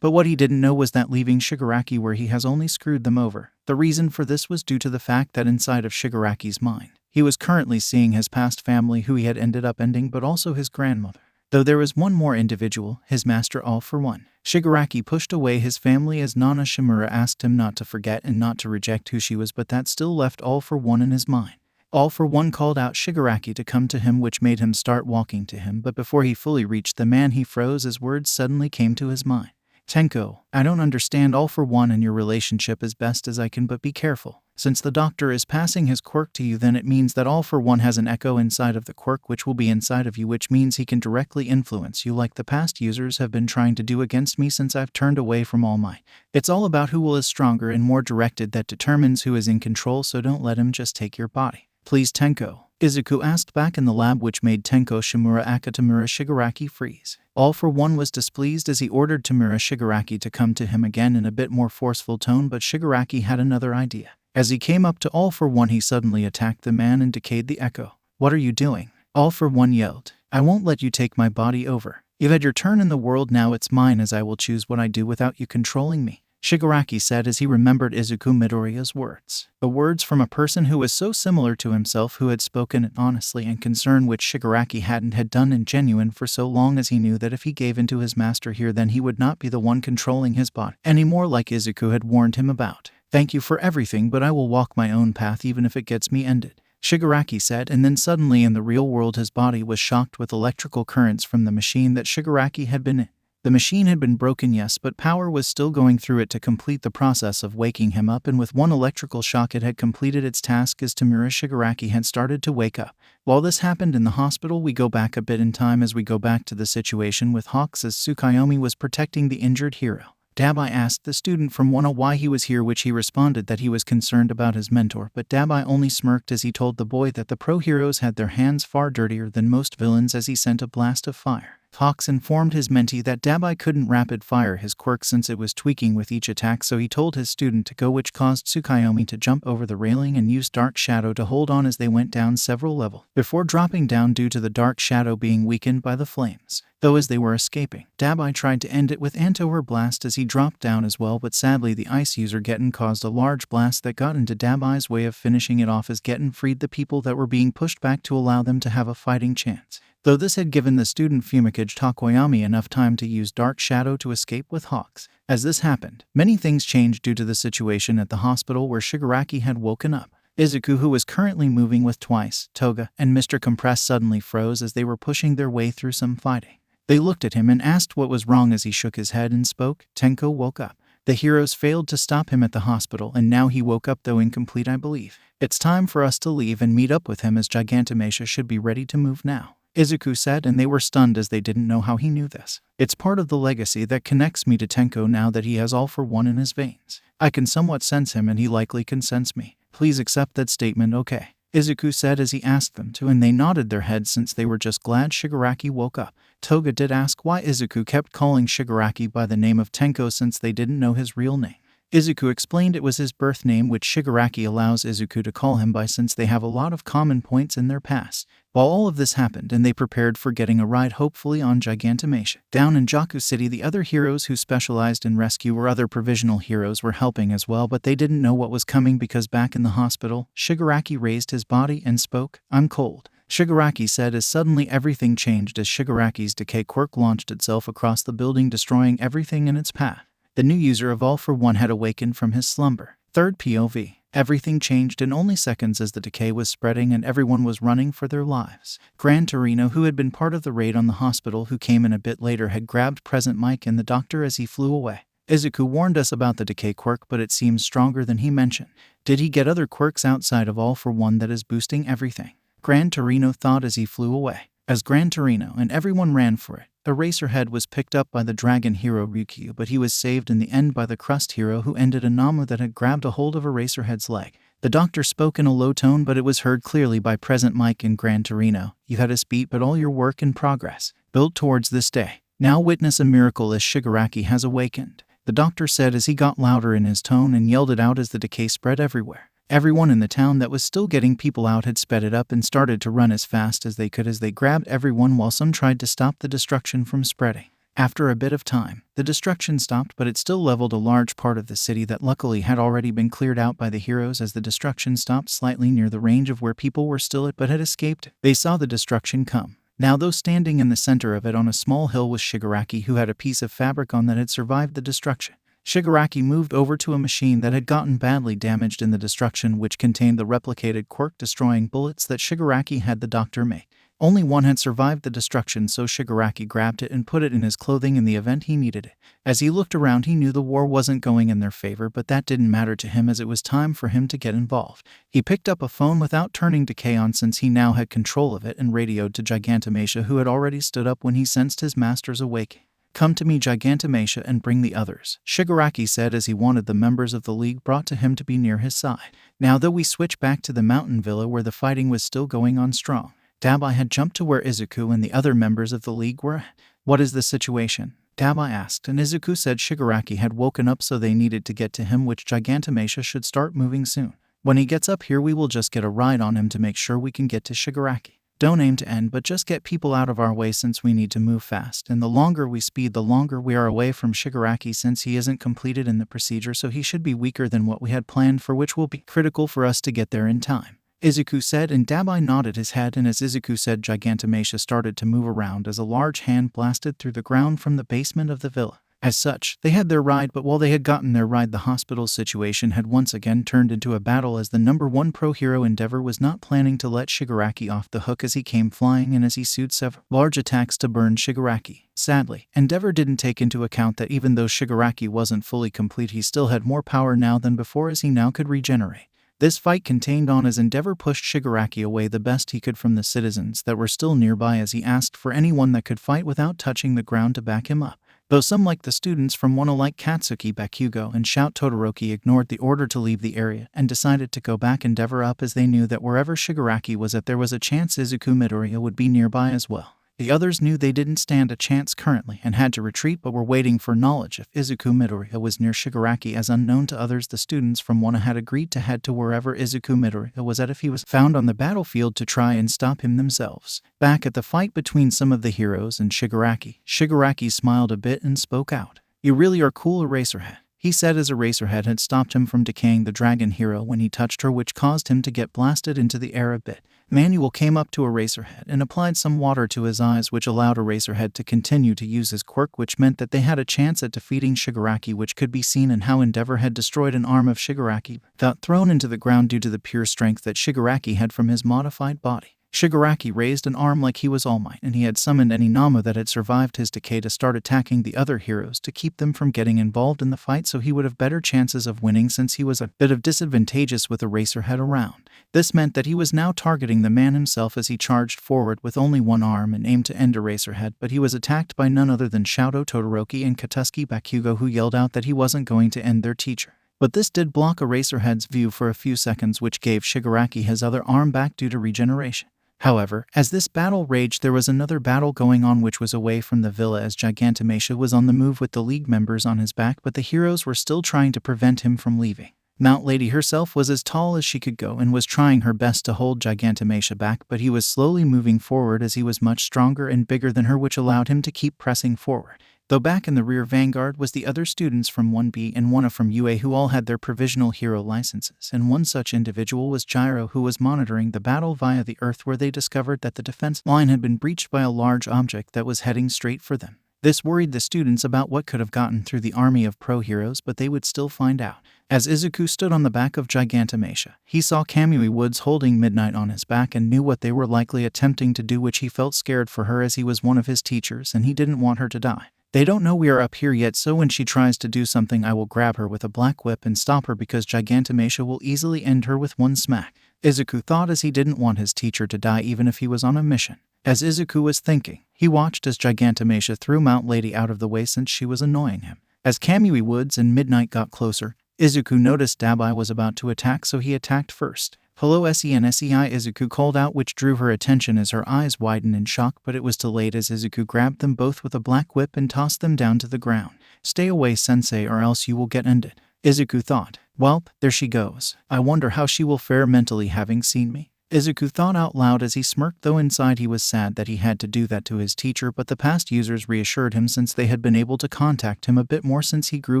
Speaker 1: But what he didn't know was that leaving Shigaraki where he has only screwed them over. The reason for this was due to the fact that inside of Shigaraki's mind, he was currently seeing his past family who he had ended up ending, but also his grandmother. Though there was one more individual, his master All For One. Shigaraki pushed away his family as Nana Shimura asked him not to forget and not to reject who she was, but that still left All For One in his mind. All For One called out Shigaraki to come to him, which made him start walking to him, but before he fully reached the man, he froze as words suddenly came to his mind. Tenko, I don't understand All For One and your relationship as best as I can, but be careful. Since the doctor is passing his quirk to you, then it means that All For One has an echo inside of the quirk, which will be inside of you, which means he can directly influence you like the past users have been trying to do against me since I've turned away from All Might. It's all about who will is stronger and more directed that determines who is in control, so don't let him just take your body. Please, Tenko, Izuku asked back in the lab, which made Tenko Shimura Akatamura Shigaraki freeze. All For One was displeased as he ordered Tamura Shigaraki to come to him again in a bit more forceful tone, but Shigaraki had another idea. As he came up to All For One, he suddenly attacked the man and decayed the echo. What are you doing? All For One yelled. I won't let you take my body over. You've had your turn in the world, now it's mine, as I will choose what I do without you controlling me, Shigaraki said as he remembered Izuku Midoriya's words. The words from a person who was so similar to himself, who had spoken it honestly and concern, which Shigaraki had done in genuine for so long, as he knew that if he gave in to his master here, then he would not be the one controlling his body anymore, like Izuku had warned him about. Thank you for everything, but I will walk my own path even if it gets me ended, Shigaraki said, and then suddenly in the real world his body was shocked with electrical currents from the machine that Shigaraki had been in. The machine had been broken, yes, but power was still going through it to complete the process of waking him up, and with one electrical shock it had completed its task as Tamura Shigaraki had started to wake up. While this happened in the hospital, we go back a bit in time as we go back to the situation with Hawks as Tsukuyomi was protecting the injured hero. Dabai asked the student from 1 why he was here, which he responded that he was concerned about his mentor, but Dabai only smirked as he told the boy that the pro heroes had their hands far dirtier than most villains as he sent a blast of fire. Hawks informed his mentee that Dabai couldn't rapid fire his quirk since it was tweaking with each attack, so he told his student to go, which caused Tsukuyomi to jump over the railing and use Dark Shadow to hold on as they went down several levels, before dropping down due to the Dark Shadow being weakened by the flames. Though as they were escaping, Dabai tried to end it with Antoher Blast as he dropped down as well, but sadly the Ice User Getten caused a large blast that got into Dabai's way of finishing it off as Getten freed the people that were being pushed back to allow them to have a fighting chance. Though this had given the student Fumikage Takoyami enough time to use Dark Shadow to escape with Hawks. As this happened, many things changed due to the situation at the hospital where Shigaraki had woken up. Izuku, who was currently moving with Twice, Toga, and Mr. Compress, suddenly froze as they were pushing their way through some fighting. They looked at him and asked what was wrong as he shook his head and spoke. Tenko woke up. The heroes failed to stop him at the hospital, and now he woke up, though incomplete, I believe. It's time for us to leave and meet up with him, as Gigantomachia should be ready to move now, Izuku said, and they were stunned as they didn't know how he knew this. It's part of the legacy that connects me to Tenko now that he has All for One in his veins. I can somewhat sense him, and he likely can sense me. Please accept that statement, okay? Izuku said as he asked them to, and they nodded their heads since they were just glad Shigaraki woke up. Toga did ask why Izuku kept calling Shigaraki by the name of Tenko since they didn't know his real name. Izuku explained it was his birth name, which Shigaraki allows Izuku to call him by since they have a lot of common points in their past. While all of this happened and they prepared for getting a ride hopefully on Gigantomachia. Down in Jaku City, the other heroes who specialized in rescue or other provisional heroes were helping as well, but they didn't know what was coming because back in the hospital, Shigaraki raised his body and spoke. I'm cold, Shigaraki said, as suddenly everything changed as Shigaraki's decay quirk launched itself across the building, destroying everything in its path. The new user of All for One had awakened from his slumber. Third POV. Everything changed in only seconds as the decay was spreading and everyone was running for their lives. Gran Torino, who had been part of the raid on the hospital, who came in a bit later, had grabbed Present Mike and the doctor as he flew away. Izuku warned us about the decay quirk, but it seems stronger than he mentioned. Did he get other quirks outside of All for One that is boosting everything? Gran Torino thought as he flew away. As Gran Torino and everyone ran for it, Eraserhead was picked up by the dragon hero Ryukyu, but he was saved in the end by the crust hero, who ended a Namu that had grabbed a hold of Eraserhead's leg. The doctor spoke in a low tone, but it was heard clearly by Present Mike and Gran Torino. You had us beat, but all your work in progress, built towards this day. Now witness a miracle as Shigaraki has awakened, the doctor said as he got louder in his tone and yelled it out as the decay spread everywhere. Everyone in the town that was still getting people out had sped it up and started to run as fast as they could as they grabbed everyone, while some tried to stop the destruction from spreading. After a bit of time, the destruction stopped, but it still leveled a large part of the city that luckily had already been cleared out by the heroes as the destruction stopped slightly near the range of where people were still at but had escaped. They saw the destruction come. Now, though, standing in the center of it on a small hill was Shigaraki, who had a piece of fabric on that had survived the destruction. Shigaraki moved over to a machine that had gotten badly damaged in the destruction, which contained the replicated quirk-destroying bullets that Shigaraki had the doctor make. Only one had survived the destruction, so Shigaraki grabbed it and put it in his clothing in the event he needed it. As he looked around, he knew the war wasn't going in their favor, but that didn't matter to him as it was time for him to get involved. He picked up a phone without turning decay on since he now had control of it and radioed to Gigantomachia, who had already stood up when he sensed his master's awakening. Come to me, Gigantomachia, and bring the others, Shigaraki said as he wanted the members of the League brought to him to be near his side. Now, though, we switch back to the mountain villa where the fighting was still going on strong. Dabai had jumped to where Izuku and the other members of the League were at. What is the situation? Dabai asked, and Izuku said Shigaraki had woken up, so they needed to get to him, which Gigantomachia should start moving soon. When he gets up here, we will just get a ride on him to make sure we can get to Shigaraki. Don't aim to end, but just get people out of our way since we need to move fast, and the longer we speed, the longer we are away from Shigaraki since he isn't completed in the procedure, so he should be weaker than what we had planned for, which will be critical for us to get there in time, Izuku said, and Dabai nodded his head, and as Izuku said, Gigantomachia started to move around as a large hand blasted through the ground from the basement of the villa. As such, they had their ride, but while they had gotten their ride, the hospital's situation had once again turned into a battle as the number one pro hero Endeavor was not planning to let Shigaraki off the hook as he came flying in as he sued several large attacks to burn Shigaraki. Sadly, Endeavor didn't take into account that even though Shigaraki wasn't fully complete, he still had more power now than before as he now could regenerate. This fight contained on as Endeavor pushed Shigaraki away the best he could from the citizens that were still nearby as he asked for anyone that could fight without touching the ground to back him up. Though some like the students from One like Katsuki Bakugo and Shout Todoroki ignored the order to leave the area and decided to go back Endeavor up as they knew that wherever Shigaraki was at there was a chance Izuku Midoriya would be nearby as well. The others knew they didn't stand a chance currently and had to retreat but were waiting for knowledge if Izuku Midoriya was near Shigaraki, as unknown to others the students from One had agreed to head to wherever Izuku Midoriya was at if he was found on the battlefield to try and stop him themselves. Back at the fight between some of the heroes and Shigaraki, Shigaraki smiled a bit and spoke out. "You really are cool, Eraserhead," he said as Eraserhead had stopped him from decaying the dragon hero when he touched her, which caused him to get blasted into the air a bit. Manuel came up to Eraserhead and applied some water to his eyes, which allowed Eraserhead to continue to use his quirk, which meant that they had a chance at defeating Shigaraki, which could be seen in how Endeavor had destroyed an arm of Shigaraki without thrown into the ground due to the pure strength that Shigaraki had from his modified body. Shigaraki raised an arm like he was All Might, and he had summoned any Nama that had survived his decay to start attacking the other heroes to keep them from getting involved in the fight, so he would have better chances of winning since he was a bit of disadvantageous with Eraserhead around. This meant that he was now targeting the man himself as he charged forward with only one arm and aimed to end Eraserhead, but he was attacked by none other than Shoto Todoroki and Katsuki Bakugo, who yelled out that he wasn't going to end their teacher. But this did block Eraserhead's view for a few seconds, which gave Shigaraki his other arm back due to regeneration. However, as this battle raged, there was another battle going on which was away from the villa, as Gigantomachia was on the move with the League members on his back, but the heroes were still trying to prevent him from leaving. Mount Lady herself was as tall as she could go and was trying her best to hold Gigantomachia back, but he was slowly moving forward as he was much stronger and bigger than her, which allowed him to keep pressing forward. Though back in the rear vanguard was the other students from 1B and 1A from UA, who all had their provisional hero licenses, and one such individual was Gyro, who was monitoring the battle via the earth, where they discovered that the defense line had been breached by a large object that was heading straight for them. This worried the students about what could have gotten through the army of pro heroes, but they would still find out. As Izuku stood on the back of Gigantomachia, he saw Kamui Woods holding Midnight on his back and knew what they were likely attempting to do, which he felt scared for her as he was one of his teachers and he didn't want her to die. "They don't know we are up here yet, so when she tries to do something I will grab her with a black whip and stop her, because Gigantomachia will easily end her with one smack," Izuku thought, as he didn't want his teacher to die even if he was on a mission. As Izuku was thinking, he watched as Gigantomachia threw Mount Lady out of the way since she was annoying him. As Kamui Woods and Midnight got closer, Izuku noticed Dabai was about to attack, so he attacked first. "Hello SENSEI," Izuku called out, which drew her attention as her eyes widened in shock, but it was too late as Izuku grabbed them both with a black whip and tossed them down to the ground. "Stay away, sensei, or else you will get ended," Izuku thought. "Welp, there she goes. I wonder how she will fare mentally having seen me," Izuku thought out loud as he smirked, though inside he was sad that he had to do that to his teacher, but the past users reassured him since they had been able to contact him a bit more since he grew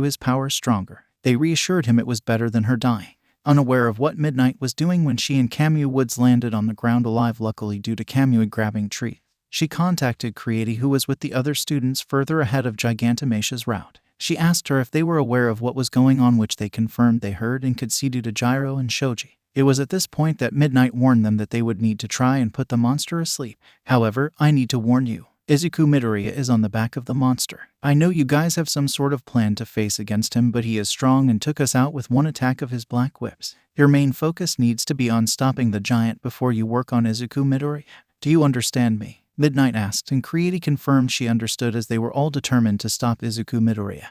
Speaker 1: his powers stronger. They reassured him it was better than her dying. Unaware of what Midnight was doing when she and Kamui Woods landed on the ground alive, luckily due to Kamui grabbing Tree, she contacted Creati, who was with the other students further ahead of Gigantomachia's route. She asked her if they were aware of what was going on, which they confirmed they heard and could see due to Gyro and Shoji. It was at this point that Midnight warned them that they would need to try and put the monster asleep. "However, I need to warn you. Izuku Midoriya is on the back of the monster. I know you guys have some sort of plan to face against him, but he is strong and took us out with one attack of his black whips. Your main focus needs to be on stopping the giant before you work on Izuku Midoriya. Do you understand me?" Midnight asked, and Creati confirmed she understood, as they were all determined to stop Izuku Midoriya.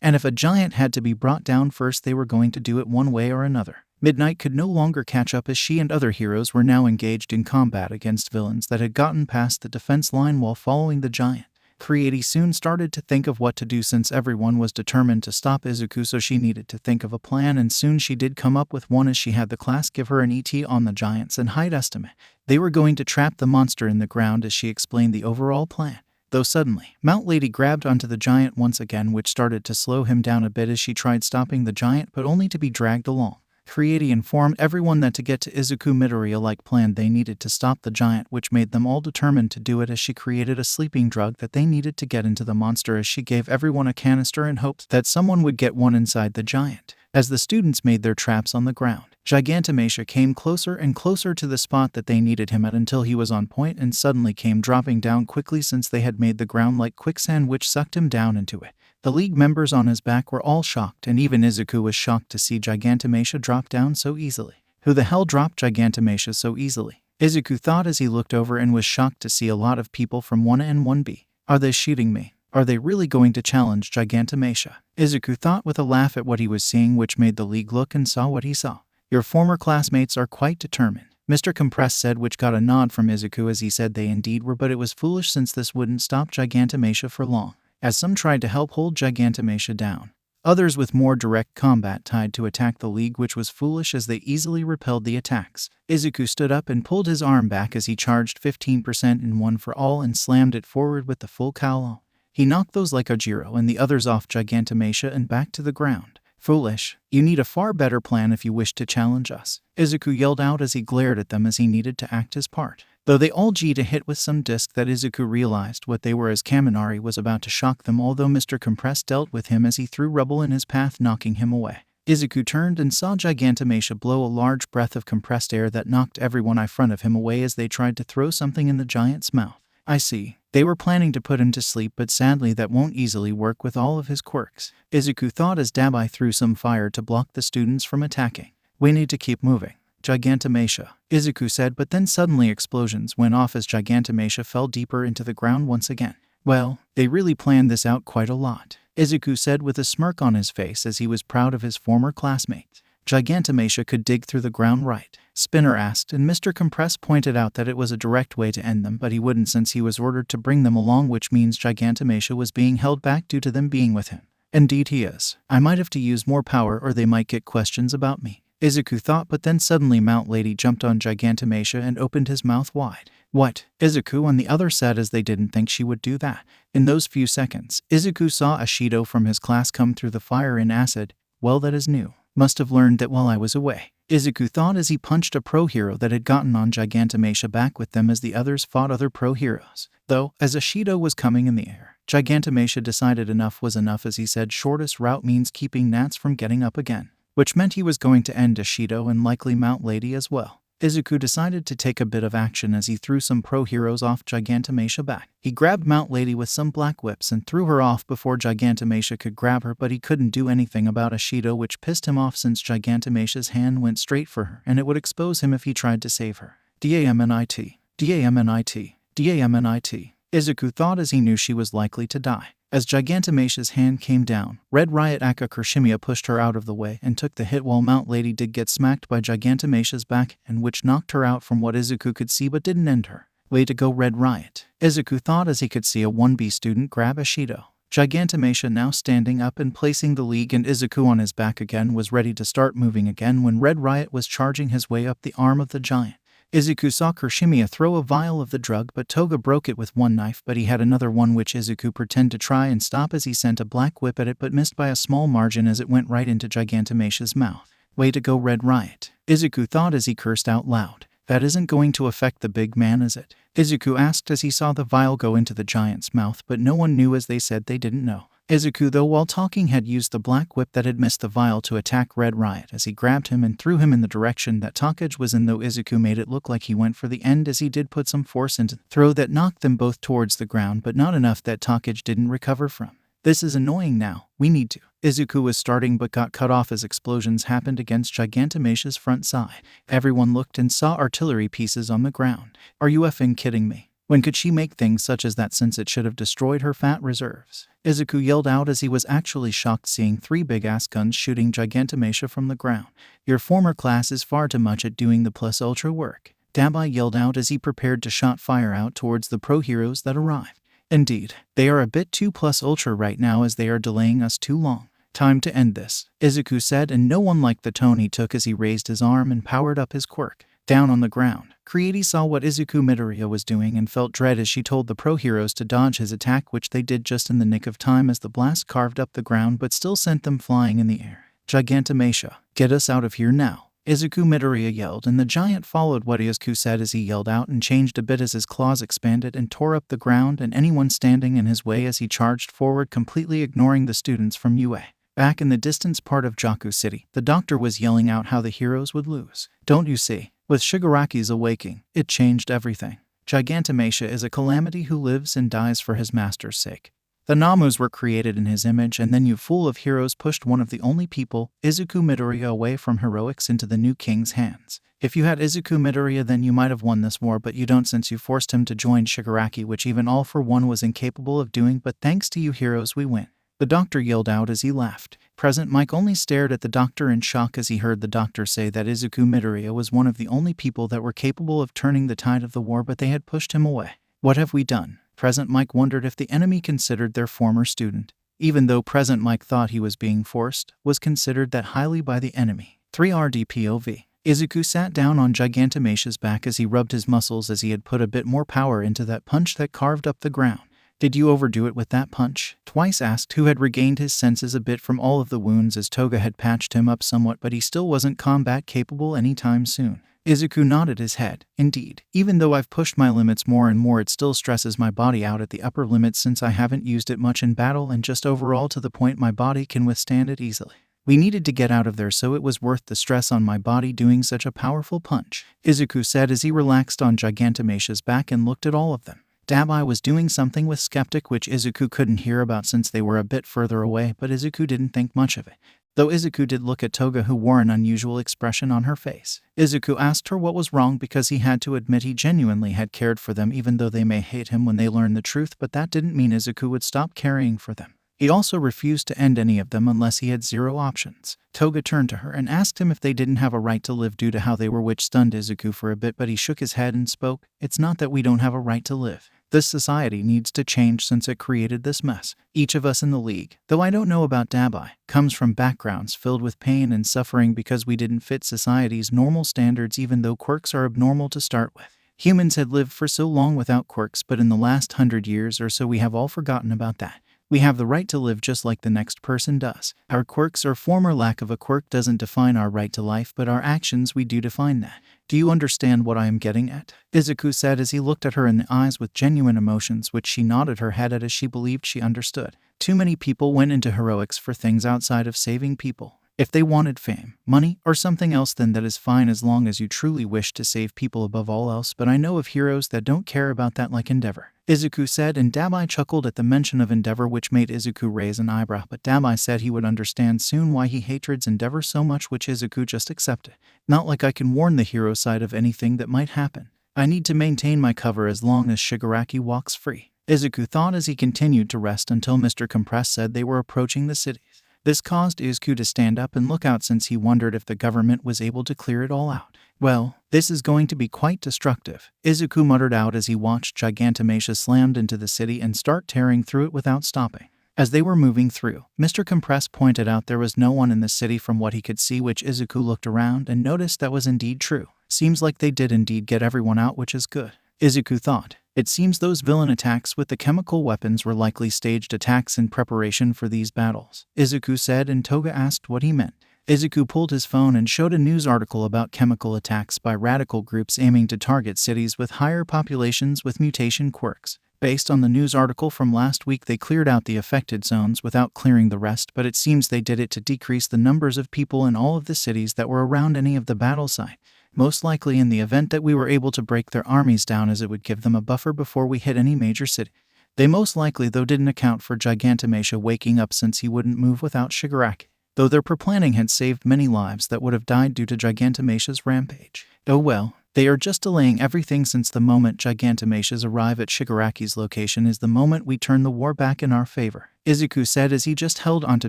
Speaker 1: And if a giant had to be brought down first, they were going to do it one way or another. Midnight could no longer catch up, as she and other heroes were now engaged in combat against villains that had gotten past the defense line while following the giant. Creati soon started to think of what to do since everyone was determined to stop Izuku, so she needed to think of a plan, and soon she did come up with one, as she had the class give her an ET on the giants and height estimate. They were going to trap the monster in the ground, as she explained the overall plan. Though suddenly, Mount Lady grabbed onto the giant once again, which started to slow him down a bit as she tried stopping the giant, but only to be dragged along. Creati informed everyone that to get to Izuku Midoriya like planned, they needed to stop the giant, which made them all determined to do it, as she created a sleeping drug that they needed to get into the monster, as she gave everyone a canister and hoped that someone would get one inside the giant. As the students made their traps on the ground, Gigantomachia came closer and closer to the spot that they needed him at until he was on point and suddenly came dropping down quickly, since they had made the ground like quicksand, which sucked him down into it. The League members on his back were all shocked, and even Izuku was shocked to see Gigantomachia drop down so easily. Who the hell dropped Gigantomachia so easily? Izuku thought as he looked over and was shocked to see a lot of people from 1A and 1B. Are they shooting me? Are they really going to challenge Gigantomachia? Izuku thought with a laugh at what he was seeing, which made the league look and saw what he saw. Your former classmates are quite determined, Mr. Compress said, which got a nod from Izuku as he said they indeed were, but it was foolish since this wouldn't stop Gigantomachia for long, as some tried to help hold Gigantomachia down. Others with more direct combat tried to attack the league, which was foolish as they easily repelled the attacks. Izuku stood up and pulled his arm back as he charged 15% in One for All and slammed it forward with the full Kaolo. He knocked those like Ojiro and the others off Gigantomachia and back to the ground. Foolish. You need a far better plan if you wish to challenge us, Izuku yelled out as he glared at them as he needed to act his part. Though they all G'd a hit with some disc that Izuku realized what they were as Kaminari was about to shock them, although Mr. Compress dealt with him as he threw rubble in his path, knocking him away. Izuku turned and saw Gigantomachia blow a large breath of compressed air that knocked everyone in front of him away as they tried to throw something in the giant's mouth. I see. They were planning to put him to sleep, but sadly that won't easily work with all of his quirks, Izuku thought as Dabai threw some fire to block the students from attacking. We need to keep moving, Gigantomachia, Izuku said, but then suddenly explosions went off as Gigantomachia fell deeper into the ground once again. Well, they really planned this out quite a lot, Izuku said with a smirk on his face as he was proud of his former classmates. Gigantomachia could dig through the ground, right? Spinner asked, and Mr. Compress pointed out that it was a direct way to end them, but he wouldn't since he was ordered to bring them along, which means Gigantomachia was being held back due to them being with him. Indeed he is. I might have to use more power or they might get questions about me, Izuku thought, but then suddenly Mount Lady jumped on Gigantomachia and opened his mouth wide. What? Izuku on the other said as they didn't think she would do that. In those few seconds, Izuku saw a Shido from his class come through the fire in acid. Well, that is new. Must have learned that while I was away, Izuku thought as he punched a pro hero that had gotten on Gigantomachia back with them as the others fought other pro heroes. Though, as a Shido was coming in the air, Gigantomachia decided enough was enough as he said shortest route means keeping Nats from getting up again, which meant he was going to end Ashido and likely Mount Lady as well. Izuku decided to take a bit of action as he threw some pro heroes off Gigantomachia back. He grabbed Mount Lady with some black whips and threw her off before Gigantomachia could grab her, but he couldn't do anything about Ashido, which pissed him off since Gigantomachia's hand went straight for her and it would expose him if he tried to save her. Damnit. Damnit. Damnit. Izuku thought as he knew she was likely to die. As Gigantomachia's hand came down, Red Riot Aka Kirishimiya pushed her out of the way and took the hit while Mount Lady did get smacked by Gigantomachia's back, and which knocked her out from what Izuku could see but didn't end her. Way to go, Red Riot, Izuku thought as he could see a 1B student grab Ashido. Gigantomachia now standing up and placing the league and Izuku on his back again was ready to start moving again when Red Riot was charging his way up the arm of the giant. Izuku saw Kirishimiya throw a vial of the drug, but Toga broke it with one knife, but he had another one which Izuku pretended to try and stop as he sent a black whip at it but missed by a small margin as it went right into Gigantomachia's mouth. Way to go, Red Riot, Izuku thought as he cursed out loud. That isn't going to affect the big man, is it? Izuku asked as he saw the vial go into the giant's mouth, but no one knew as they said they didn't know. Izuku, though, while talking, had used the black whip that had missed the vial to attack Red Riot as he grabbed him and threw him in the direction that Takage was in, though Izuku made it look like he went for the end as he did put some force into the throw that knocked them both towards the ground, but not enough that Takage didn't recover from. This is annoying now. We need to. Izuku was starting but got cut off as explosions happened against Gigantomachia's front side. Everyone looked and saw artillery pieces on the ground. Are you effing kidding me? When could she make things such as that since it should have destroyed her fat reserves? Izuku yelled out as he was actually shocked seeing 3 big-ass guns shooting Gigantomachia from the ground. Your former class is far too much at doing the plus ultra work, Dabai yelled out as he prepared to shot fire out towards the pro heroes that arrived. Indeed, they are a bit too plus ultra right now as they are delaying us too long. Time to end this, Izuku said, and no one liked the tone he took as he raised his arm and powered up his quirk. Down on the ground, Creati saw what Izuku Midoriya was doing and felt dread as she told the pro heroes to dodge his attack, which they did just in the nick of time as the blast carved up the ground but still sent them flying in the air. Gigantomachia, get us out of here now, Izuku Midoriya yelled, and the giant followed what Izuku said as he yelled out and changed a bit as his claws expanded and tore up the ground and anyone standing in his way as he charged forward, completely ignoring the students from UA. Back in the distance part of Jaku City, the doctor was yelling out how the heroes would lose. Don't you see? With Shigaraki's awakening, it changed everything. Gigantomachia is a calamity who lives and dies for his master's sake. The Namus were created in his image, and then you fool of heroes pushed one of the only people, Izuku Midoriya, away from heroics into the new king's hands. If you had Izuku Midoriya, then you might have won this war, but you don't since you forced him to join Shigaraki, which even All for One was incapable of doing, but thanks to you heroes we win." The doctor yelled out as he laughed. Present Mike only stared at the doctor in shock as he heard the doctor say that Izuku Midoriya was one of the only people that were capable of turning the tide of the war, but they had pushed him away. What have we done? Present Mike wondered if the enemy considered their former student, even though Present Mike thought he was being forced, was considered that highly by the enemy. 3RDPOV. Izuku sat down on Gigantomach's back as he rubbed his muscles as he had put a bit more power into that punch that carved up the ground. "Did you overdo it with that punch?" Twice asked, who had regained his senses a bit from all of the wounds as Toga had patched him up somewhat, but he still wasn't combat capable anytime soon. Izuku nodded his head. "Indeed. Even though I've pushed my limits more and more, it still stresses my body out at the upper limit since I haven't used it much in battle and just overall to the point my body can withstand it easily. We needed to get out of there, so it was worth the stress on my body doing such a powerful punch," Izuku said as he relaxed on Gigantomach's back and looked at all of them. Dabai was doing something with Skeptic which Izuku couldn't hear about since they were a bit further away, but Izuku didn't think much of it. Though Izuku did look at Toga, who wore an unusual expression on her face. Izuku asked her what was wrong because he had to admit he genuinely had cared for them, even though they may hate him when they learn the truth, but that didn't mean Izuku would stop caring for them. He also refused to end any of them unless he had zero options. Toga turned to her and asked him if they didn't have a right to live due to how they were, which stunned Izuku for a bit, but he shook his head and spoke. "It's not that we don't have a right to live. This society needs to change since it created this mess. Each of us in the league, though I don't know about Dabai, comes from backgrounds filled with pain and suffering because we didn't fit society's normal standards, even though quirks are abnormal to start with. Humans had lived for so long without quirks, but in the last 100 years or so we have all forgotten about that. We have the right to live just like the next person does. Our quirks or former lack of a quirk doesn't define our right to life, but our actions we do define that. Do you understand what I am getting at?" Izuku said as he looked at her in the eyes with genuine emotions, which she nodded her head at as she believed she understood. Too many people went into heroics for things outside of saving people. If they wanted fame, money, or something else, then that is fine as long as you truly wish to save people above all else, but I know of heroes that don't care about that, like Endeavor," Izuku said, and Dabai chuckled at the mention of Endeavor, which made Izuku raise an eyebrow, but Dabai said he would understand soon why he hates Endeavor so much, which Izuku just accepted. "Not like I can warn the hero side of anything that might happen. I need to maintain my cover as long as Shigaraki walks free," Izuku thought as he continued to rest until Mr. Compress said they were approaching the cities. This caused Izuku to stand up and look out since he wondered if the government was able to clear it all out. "Well, this is going to be quite destructive," Izuku muttered out as he watched Gigantomachia slammed into the city and start tearing through it without stopping. As they were moving through, Mr. Compress pointed out there was no one in the city from what he could see, which Izuku looked around and noticed that was indeed true. Seems like they did indeed get everyone out, which is good, Izuku thought. It seems those villain attacks with the chemical weapons were likely staged attacks in preparation for these battles, Izuku said, and Toga asked what he meant. Izuku pulled his phone and showed a news article about chemical attacks by radical groups aiming to target cities with higher populations with mutation quirks. Based on the news article from last week, they cleared out the affected zones without clearing the rest, but it seems they did it to decrease the numbers of people in all of the cities that were around any of the battle site. Most likely in the event that we were able to break their armies down, as it would give them a buffer before we hit any major city. They most likely, though, didn't account for Gigantomachia waking up since he wouldn't move without Shigaraki, though their planning had saved many lives that would have died due to Gigantomachia's rampage. Oh well, they are just delaying everything since the moment Gigantomachia's arrive at Shigaraki's location is the moment we turn the war back in our favor, Izuku said as he just held onto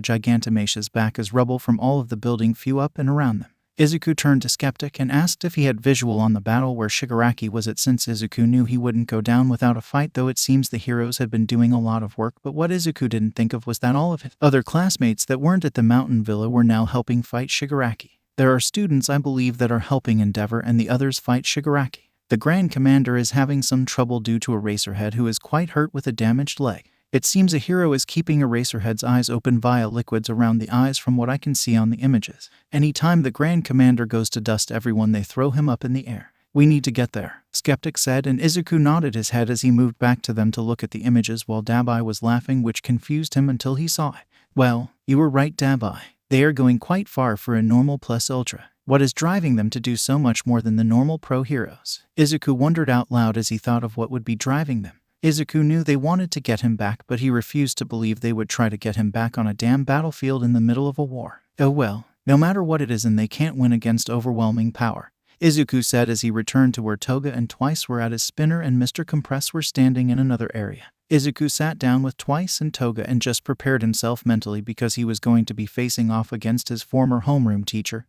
Speaker 1: Gigantomachia's back as rubble from all of the building flew up and around them. Izuku turned to Skeptic and asked if he had visual on the battle where Shigaraki was at, since Izuku knew he wouldn't go down without a fight, though it seems the heroes had been doing a lot of work. But what Izuku didn't think of was that all of his other classmates that weren't at the mountain villa were now helping fight Shigaraki. There are students, I believe, that are helping Endeavor and the others fight Shigaraki. The Grand Commander is having some trouble due to Eraserhead, who is quite hurt with a damaged leg. It seems a hero is keeping Eraserhead's eyes open via liquids around the eyes from what I can see on the images. Anytime the Grand Commander goes to dust everyone, they throw him up in the air. We need to get there, Skeptic said, and Izuku nodded his head as he moved back to them to look at the images while Dabai was laughing, which confused him until he saw it. Well, you were right, Dabai. They are going quite far for a normal plus ultra. What is driving them to do so much more than the normal pro heroes? Izuku wondered out loud as he thought of what would be driving them. Izuku knew they wanted to get him back, but he refused to believe they would try to get him back on a damn battlefield in the middle of a war. Oh well, no matter what it is, and they can't win against overwhelming power. Izuku said as he returned to where Toga and Twice were at his spinner and Mr. Compress were standing in another area. Izuku sat down with Twice and Toga and just prepared himself mentally because he was going to be facing off against his former homeroom teacher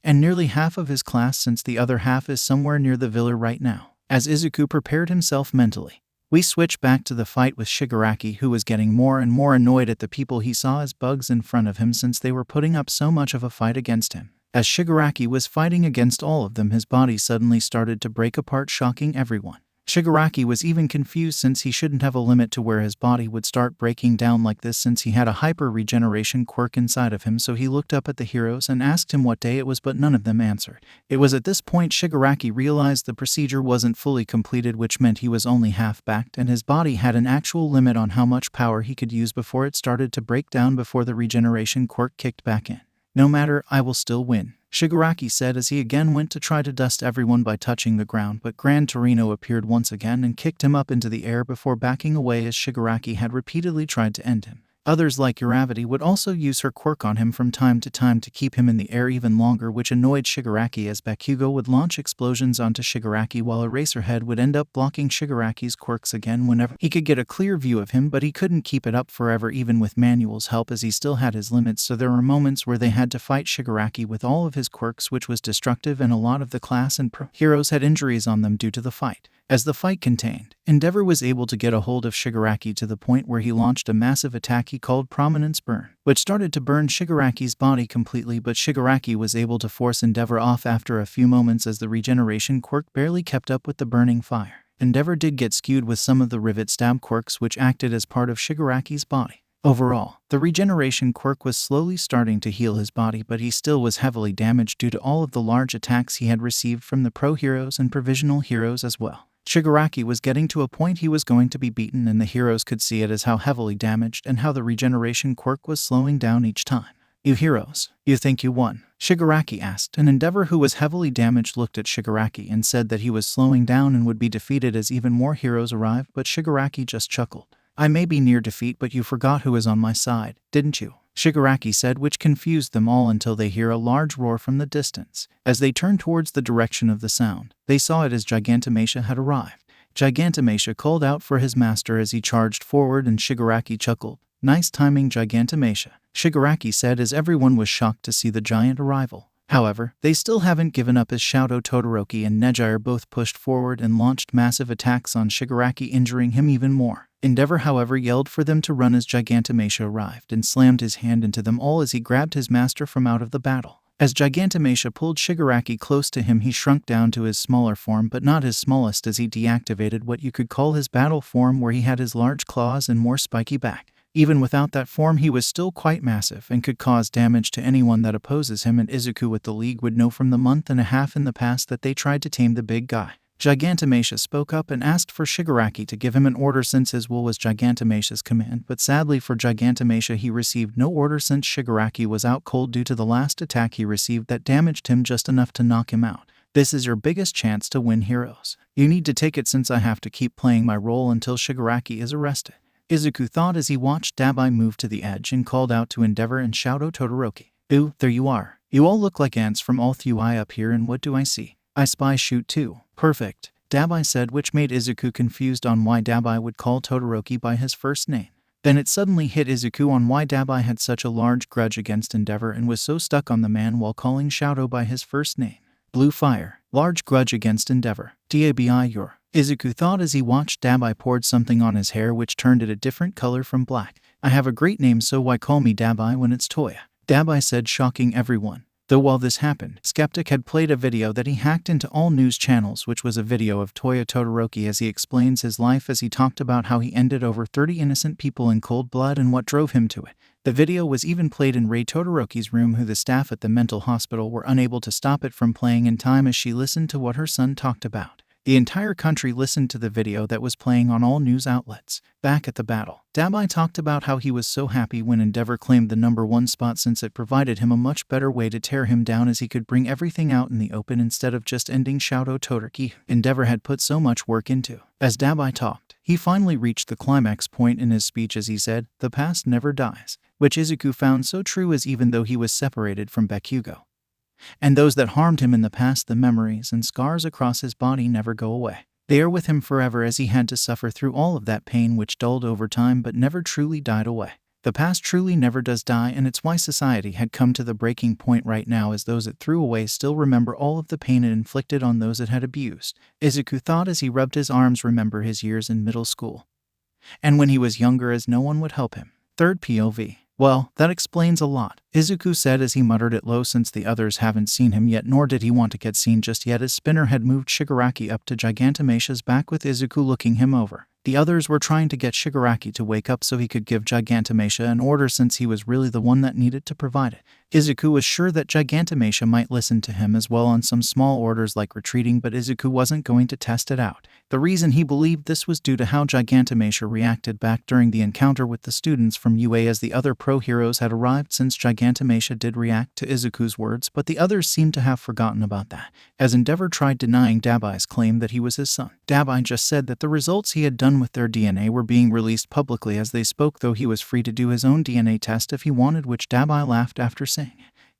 Speaker 1: and nearly half of his class, since the other half is somewhere near the villa right now. As Izuku prepared himself mentally, we switch back to the fight with Shigaraki, who was getting more and more annoyed at the people he saw as bugs in front of him since they were putting up so much of a fight against him. As Shigaraki was fighting against all of them, his body suddenly started to break apart, shocking everyone. Shigaraki was even confused since he shouldn't have a limit to where his body would start breaking down like this since he had a hyper-regeneration quirk inside of him, so he looked up at the heroes and asked him what day it was, but none of them answered. It was at this point Shigaraki realized the procedure wasn't fully completed, which meant he was only half-backed and his body had an actual limit on how much power he could use before it started to break down before the regeneration quirk kicked back in. "No matter, I will still win," Shigaraki said as he again went to try to dust everyone by touching the ground, but Gran Torino appeared once again and kicked him up into the air before backing away as Shigaraki had repeatedly tried to end him. Others like Uravity would also use her quirk on him from time to time to keep him in the air even longer, which annoyed Shigaraki as Bakugo would launch explosions onto Shigaraki while Eraserhead would end up blocking Shigaraki's quirks again whenever he could get a clear view of him, but he couldn't keep it up forever even with Manuel's help as he still had his limits, so there were moments where they had to fight Shigaraki with all of his quirks, which was destructive, and a lot of the class and pro heroes had injuries on them due to the fight. As the fight contained, Endeavor was able to get a hold of Shigaraki to the point where he launched a massive attack he called Prominence Burn, which started to burn Shigaraki's body completely, but Shigaraki was able to force Endeavor off after a few moments as the regeneration quirk barely kept up with the burning fire. Endeavor did get skewed with some of the rivet stab quirks, which acted as part of Shigaraki's body. Overall, the regeneration quirk was slowly starting to heal his body, but he still was heavily damaged due to all of the large attacks he had received from the pro heroes and provisional heroes as well. Shigaraki was getting to a point he was going to be beaten, and the heroes could see it as how heavily damaged and how the regeneration quirk was slowing down each time. "You heroes, you think you won?" Shigaraki asked, and Endeavor, who was heavily damaged, looked at Shigaraki and said that he was slowing down and would be defeated as even more heroes arrived, but Shigaraki just chuckled. "I may be near defeat, but you forgot who is on my side, didn't you?" Shigaraki said, which confused them all until they hear a large roar from the distance. As they turned towards the direction of the sound, they saw it as Gigantomachia had arrived. Gigantomachia called out for his master as he charged forward, and Shigaraki chuckled. "Nice timing, Gigantomachia," Shigaraki said as everyone was shocked to see the giant arrival. However, they still haven't given up as Shoto Todoroki and Neji both pushed forward and launched massive attacks on Shigaraki, injuring him even more. Endeavor, however, yelled for them to run as Gigantomachia arrived and slammed his hand into them all as he grabbed his master from out of the battle. As Gigantomachia pulled Shigaraki close to him, he shrunk down to his smaller form, but not his smallest, as he deactivated what you could call his battle form, where he had his large claws and more spiky back. Even without that form, he was still quite massive and could cause damage to anyone that opposes him, and Izuku with the League would know from the month and a half in the past that they tried to tame the big guy. Gigantomachia spoke up and asked for Shigaraki to give him an order since his will was Gigantomachia's command, but sadly for Gigantomachia he received no order since Shigaraki was out cold due to the last attack he received that damaged him just enough to knock him out. "This is your biggest chance to win, heroes. You need to take it since I have to keep playing my role until Shigaraki is arrested," Izuku thought as he watched Dabai move to the edge and called out to Endeavor and Shoto Todoroki. "Ooh, there you are. You all look like ants from all through eye up here, and what do I see? I spy shoot too." "Perfect," Dabai said, which made Izuku confused on why Dabai would call Todoroki by his first name. Then it suddenly hit Izuku on why Dabai had such a large grudge against Endeavor and was so stuck on the man while calling Shoto by his first name. Blue fire, large grudge against Endeavor. Dabi your. Izuku thought as he watched Dabai poured something on his hair which turned it a different color from black. "I have a great name, so why call me Dabai when it's Toya?" Dabai said, shocking everyone. Though while this happened, Skeptic had played a video that he hacked into all news channels, which was a video of Toya Todoroki as he explains his life, as he talked about how he ended over 30 innocent people in cold blood and what drove him to it. The video was even played in Rei Todoroki's room, who the staff at the mental hospital were unable to stop it from playing in time as she listened to what her son talked about. The entire country listened to the video that was playing on all news outlets. Back at the battle, Dabai talked about how he was so happy when Endeavor claimed the #1 spot since it provided him a much better way to tear him down, as he could bring everything out in the open instead of just ending Shoto Todoroki Endeavor had put so much work into. As Dabai talked, he finally reached the climax point in his speech as he said, "The past never dies," which Izuku found so true, as even though he was separated from Bakugo, And those that harmed him in the past, the memories and scars across his body never go away. They are with him forever as he had to suffer through all of that pain which dulled over time but never truly died away. The past truly never does die, and it's why society had come to the breaking point right now, as those it threw away still remember all of the pain it inflicted on those it had abused. Izuku thought as he rubbed his arms, remember his years in middle school. And when he was younger, as no one would help him. Third POV. Well, that explains a lot, Izuku said as he muttered it low, since the others haven't seen him yet, nor did he want to get seen just yet, as Spinner had moved Shigaraki up to Gigantomasia's back with Izuku looking him over. The others were trying to get Shigaraki to wake up so he could give Gigantomasia an order, since he was really the one that needed to provide it. Izuku was sure that Gigantomasia might listen to him as well on some small orders like retreating, but Izuku wasn't going to test it out. The reason he believed this was due to how Gigantomasia reacted back during the encounter with the students from UA, as the other pro heroes had arrived, since Gigantomasia did react to Izuku's words, but the others seemed to have forgotten about that, as Endeavor tried denying Dabai's claim that he was his son. Dabai just said that the results he had done with their DNA were being released publicly as they spoke, though he was free to do his own DNA test if he wanted, which Dabai laughed after saying.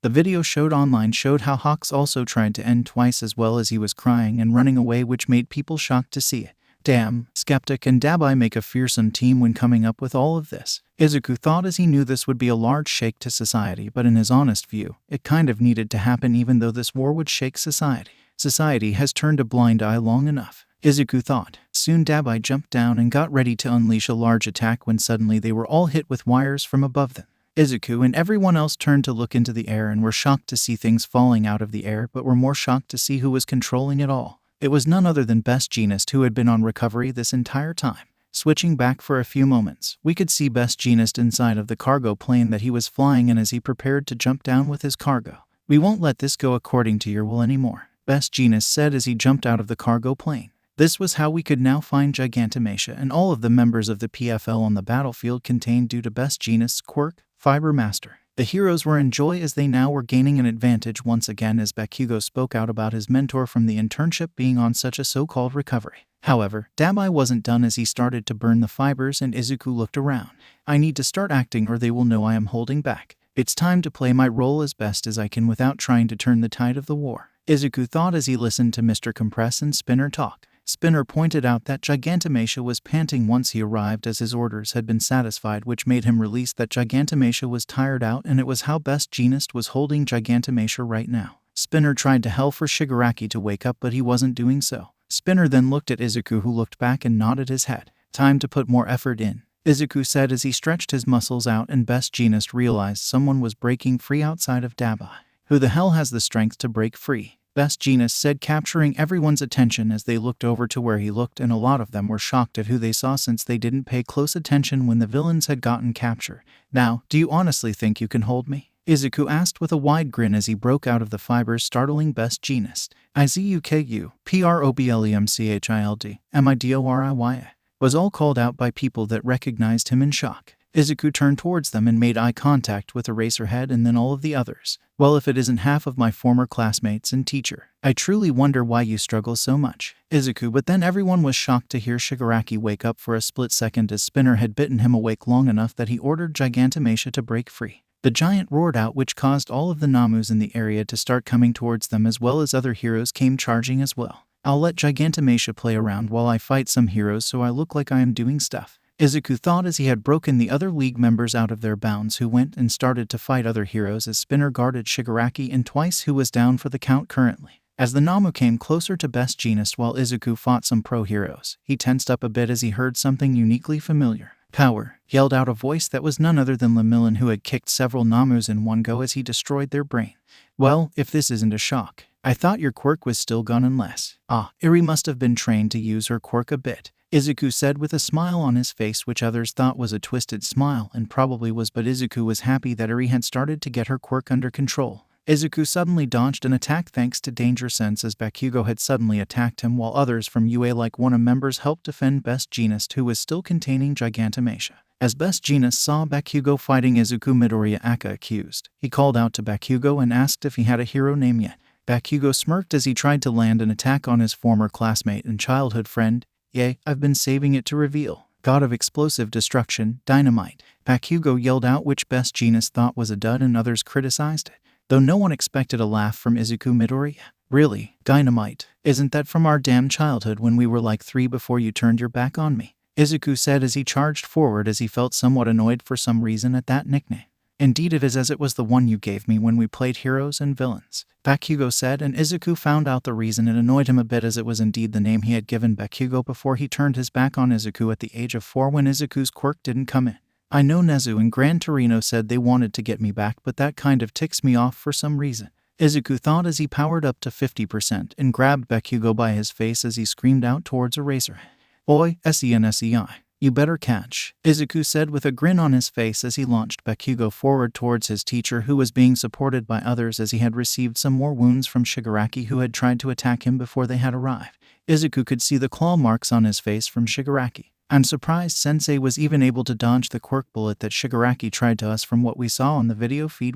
Speaker 1: The video showed online showed how Hawks also tried to end twice, as well as he was crying and running away, which made people shocked to see it. Damn, Skeptic and Dabai make a fearsome team when coming up with all of this. Izuku thought as he knew this would be a large shake to society, but in his honest view, it kind of needed to happen, even though this war would shake society. Society has turned a blind eye long enough, Izuku thought. Soon Dabai jumped down and got ready to unleash a large attack when suddenly they were all hit with wires from above them. Izuku and everyone else turned to look into the air and were shocked to see things falling out of the air, but were more shocked to see who was controlling it all. It was none other than Best Jeanist, who had been on recovery this entire time. Switching back for a few moments, we could see Best Jeanist inside of the cargo plane that he was flying in as he prepared to jump down with his cargo. "We won't let this go according to your will anymore," Best Jeanist said as he jumped out of the cargo plane. This was how we could now find Gigantomasia and all of the members of the PFL on the battlefield contained due to Best Jeanist's quirk, Fiber Master. The heroes were in joy as they now were gaining an advantage once again, as Bakugo spoke out about his mentor from the internship being on such a so-called recovery. However, Dabai wasn't done as he started to burn the fibers, and Izuku looked around. "I need to start acting or they will know I am holding back. It's time to play my role as best as I can without trying to turn the tide of the war," Izuku thought as he listened to Mr. Compress and Spinner talk. Spinner pointed out that Gigantomasia was panting once he arrived, as his orders had been satisfied, which made him release that Gigantomasia was tired out, and it was how Best Jeanist was holding Gigantomasia right now. Spinner tried to hell for Shigaraki to wake up, but he wasn't doing so. Spinner then looked at Izuku, who looked back and nodded his head. "Time to put more effort in," Izuku said as he stretched his muscles out, and Best Jeanist realized someone was breaking free outside of Dabai. "Who the hell has the strength to break free?" Best Jeanist said, capturing everyone's attention as they looked over to where he looked, and a lot of them were shocked at who they saw, since they didn't pay close attention when the villains had gotten captured. "Now, do you honestly think you can hold me?" Izuku asked with a wide grin as he broke out of the fibers, startling Best Jeanist. "Izuku Problemchild Midoriya was all called out by people that recognized him in shock. Izuku turned towards them and made eye contact with Eraserhead and then all of the others. "Well, if it isn't half of my former classmates and teacher, I truly wonder why you struggle so much, Izuku." But then everyone was shocked to hear Shigaraki wake up for a split second, as Spinner had bitten him awake long enough that he ordered Gigantomasia to break free. The giant roared out, which caused all of the Namus in the area to start coming towards them, as well as other heroes came charging as well. "I'll let Gigantomasia play around while I fight some heroes so I look like I am doing stuff," Izuku thought as he had broken the other league members out of their bounds, who went and started to fight other heroes, as Spinner guarded Shigaraki and Twice, who was down for the count currently. As the Namu came closer to Best Jeanist while Izuku fought some pro heroes, he tensed up a bit as he heard something uniquely familiar. "Power!" yelled out a voice that was none other than Lemillion, who had kicked several Namus in one go as he destroyed their brain. "Well, if this isn't a shock. I thought your quirk was still gone unless..." Eri must have been trained to use her quirk a bit, Izuku said with a smile on his face, which others thought was a twisted smile, and probably was, but Izuku was happy that Eri had started to get her quirk under control. Izuku suddenly dodged an attack thanks to Danger Sense, as Bakugo had suddenly attacked him, while others from UA like One members helped defend Best Jeanist, who was still containing Gigantomasia. As Best Jeanist saw Bakugo fighting Izuku Midoriya Aka accused, he called out to Bakugo and asked if he had a hero name yet. Bakugo smirked as he tried to land an attack on his former classmate and childhood friend. "Yay, I've been saving it to reveal. God of explosive destruction, dynamite," Bakugo yelled out, which Best Jeanist thought was a dud and others criticized it. though no one expected a laugh from Izuku Midoriya. Really? Dynamite? Isn't that from our damn childhood when we were like 3 before you turned your back on me? Izuku said as he charged forward as he felt somewhat annoyed for some reason at that nickname. Indeed it is, as it was the one you gave me when we played heroes and villains, Bakugo said, and Izuku found out the reason it annoyed him a bit, as it was indeed the name he had given Bakugo before he turned his back on Izuku at the age of 4 when Izuku's quirk didn't come in. I know Nezu and Gran Torino said they wanted to get me back, but that kind of ticks me off for some reason, Izuku thought as he powered up to 50% and grabbed Bakugo by his face as he screamed out towards Eraserhead. Oi, SENSEI. You better catch, Izuku said with a grin on his face as he launched Bakugo forward towards his teacher, who was being supported by others as he had received some more wounds from Shigaraki, who had tried to attack him before they had arrived. Izuku could see the claw marks on his face from Shigaraki. I'm surprised Sensei was even able to dodge the quirk bullet that Shigaraki tried to us from what we saw on the video feed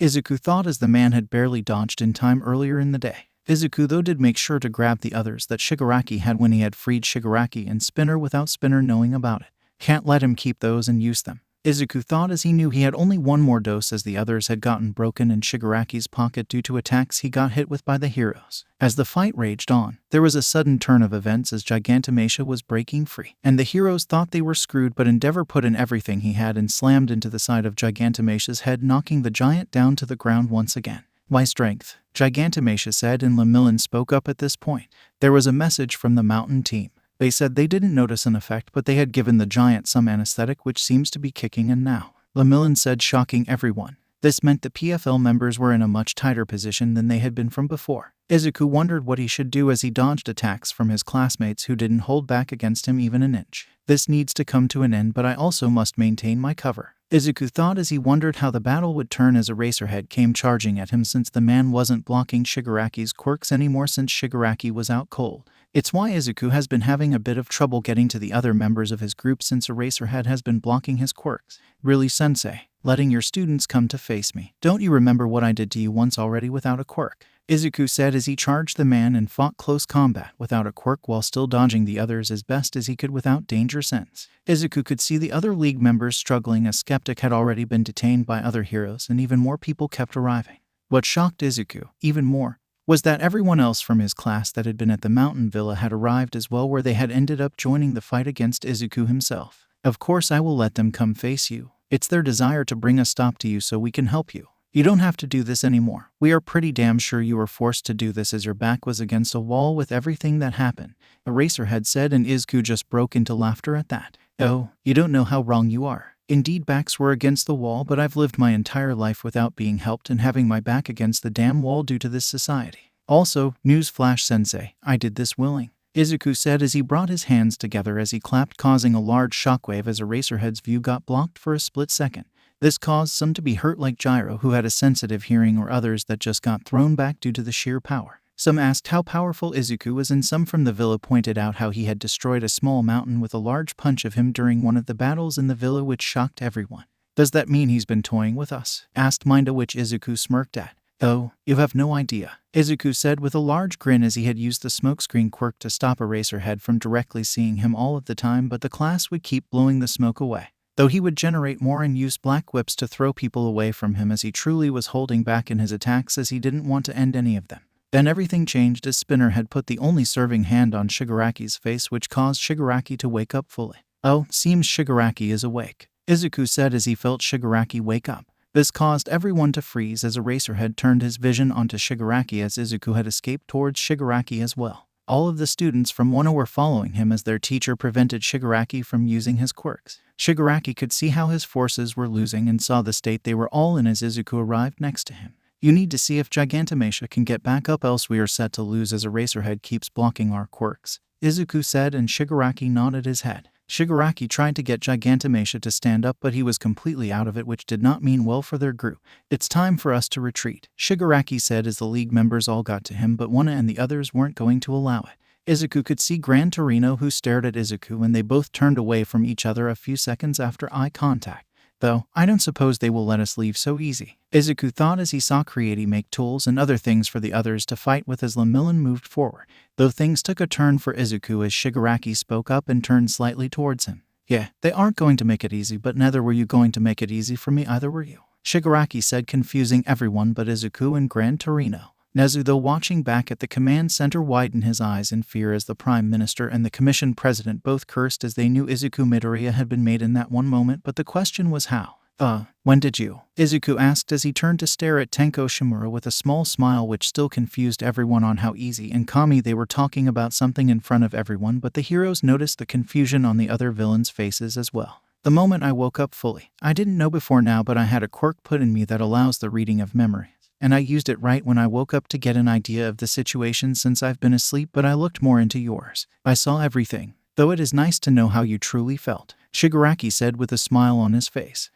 Speaker 1: Izuku thought, as the man had barely dodged in time earlier in the day. Izuku though did make sure to grab the others that Shigaraki had when he had freed Shigaraki and Spinner without Spinner knowing about it. Can't let him keep those and use them, Izuku thought, as he knew he had only one more dose, as the others had gotten broken in Shigaraki's pocket due to attacks he got hit with by the heroes. As the fight raged on, there was a sudden turn of events as Gigantomachia was breaking free, and the heroes thought they were screwed, but Endeavor put in everything he had and slammed into the side of Gigantomachia's head, knocking the giant down to the ground once again. My strength, Gigantomachia said, and Lemillion spoke up at this point. There was a message from the mountain team. They said they didn't notice an effect, but they had given the giant some anesthetic which seems to be kicking in now, Lemillion said, shocking everyone. This meant the PFL members were in a much tighter position than they had been from before. Izuku wondered what he should do as he dodged attacks from his classmates who didn't hold back against him even an inch. This needs to come to an end, but I also must maintain my cover, Izuku thought as he wondered how the battle would turn as Eraserhead came charging at him, since the man wasn't blocking Shigaraki's quirks anymore since Shigaraki was out cold. It's why Izuku has been having a bit of trouble getting to the other members of his group since Eraserhead has been blocking his quirks. Really, Sensei? Letting your students come to face me. Don't you remember what I did to you once already without a quirk? Izuku said as he charged the man and fought close combat without a quirk while still dodging the others as best as he could without danger sense. Izuku could see the other league members struggling as Skeptic had already been detained by other heroes and even more people kept arriving. What shocked Izuku even more was that everyone else from his class that had been at the mountain villa had arrived as well, where they had ended up joining the fight against Izuku himself. Of course I will let them come face you. It's their desire to bring a stop to you so we can help you. You don't have to do this anymore. We are pretty damn sure you were forced to do this as your back was against a wall with everything that happened, Eraserhead said, and Izuku just broke into laughter at that. Oh, you don't know how wrong you are. Indeed, backs were against the wall, but I've lived my entire life without being helped and having my back against the damn wall due to this society. Also, newsflash Sensei, I did this willing, Izuku said as he brought his hands together as he clapped, causing a large shockwave as Eraserhead's view got blocked for a split second. This caused some to be hurt like Gyro, who had a sensitive hearing, or others that just got thrown back due to the sheer power. Some asked how powerful Izuku was, and some from the villa pointed out how he had destroyed a small mountain with a large punch of him during one of the battles in the villa, which shocked everyone. Does that mean he's been toying with us? Asked Minda, which Izuku smirked at. Oh, you have no idea, Izuku said with a large grin as he had used the smokescreen quirk to stop Eraserhead from directly seeing him all of the time, but the class would keep blowing the smoke away. Though he would generate more and use black whips to throw people away from him, as he truly was holding back in his attacks as he didn't want to end any of them. Then everything changed as Spinner had put the only serving hand on Shigaraki's face, which caused Shigaraki to wake up fully. Oh, seems Shigaraki is awake, Izuku said as he felt Shigaraki wake up. This caused everyone to freeze as Eraserhead turned his vision onto Shigaraki, as Izuku had escaped towards Shigaraki as well. All of the students from Wano were following him as their teacher prevented Shigaraki from using his quirks. Shigaraki could see how his forces were losing and saw the state they were all in as Izuku arrived next to him. You need to see if Gigantomachia can get back up, else we are set to lose as Eraserhead keeps blocking our quirks, Izuku said, and Shigaraki nodded his head. Shigaraki tried to get Gigantomachia to stand up, but he was completely out of it, which did not mean well for their group. It's time for us to retreat, Shigaraki said as the league members all got to him, but Wana and the others weren't going to allow it. Izuku could see Gran Torino, who stared at Izuku, and they both turned away from each other a few seconds after eye contact. Though, I don't suppose they will let us leave so easy, Izuku thought as he saw Creati make tools and other things for the others to fight with as Lemillion moved forward. Though things took a turn for Izuku as Shigaraki spoke up and turned slightly towards him. Yeah, they aren't going to make it easy, but neither were you going to make it easy for me either, were you? Shigaraki said, confusing everyone but Izuku and Gran Torino. Nezu, though watching back at the command center, widened his eyes in fear as the Prime Minister and the Commission President both cursed as they knew Izuku Midoriya had been made in that one moment, but the question was how. When did you? Izuku asked as he turned to stare at Tenko Shimura with a small smile which still confused everyone on how easy and calmly they were talking about something in front of everyone, but the heroes noticed the confusion on the other villains' faces as well. The moment I woke up fully. I didn't know before now, but I had a quirk put in me that allows the reading of memories. And I used it right when I woke up to get an idea of the situation since I've been asleep, but I looked more into yours. I saw everything. Though it is nice to know how you truly felt, Shigaraki said with a smile on his face.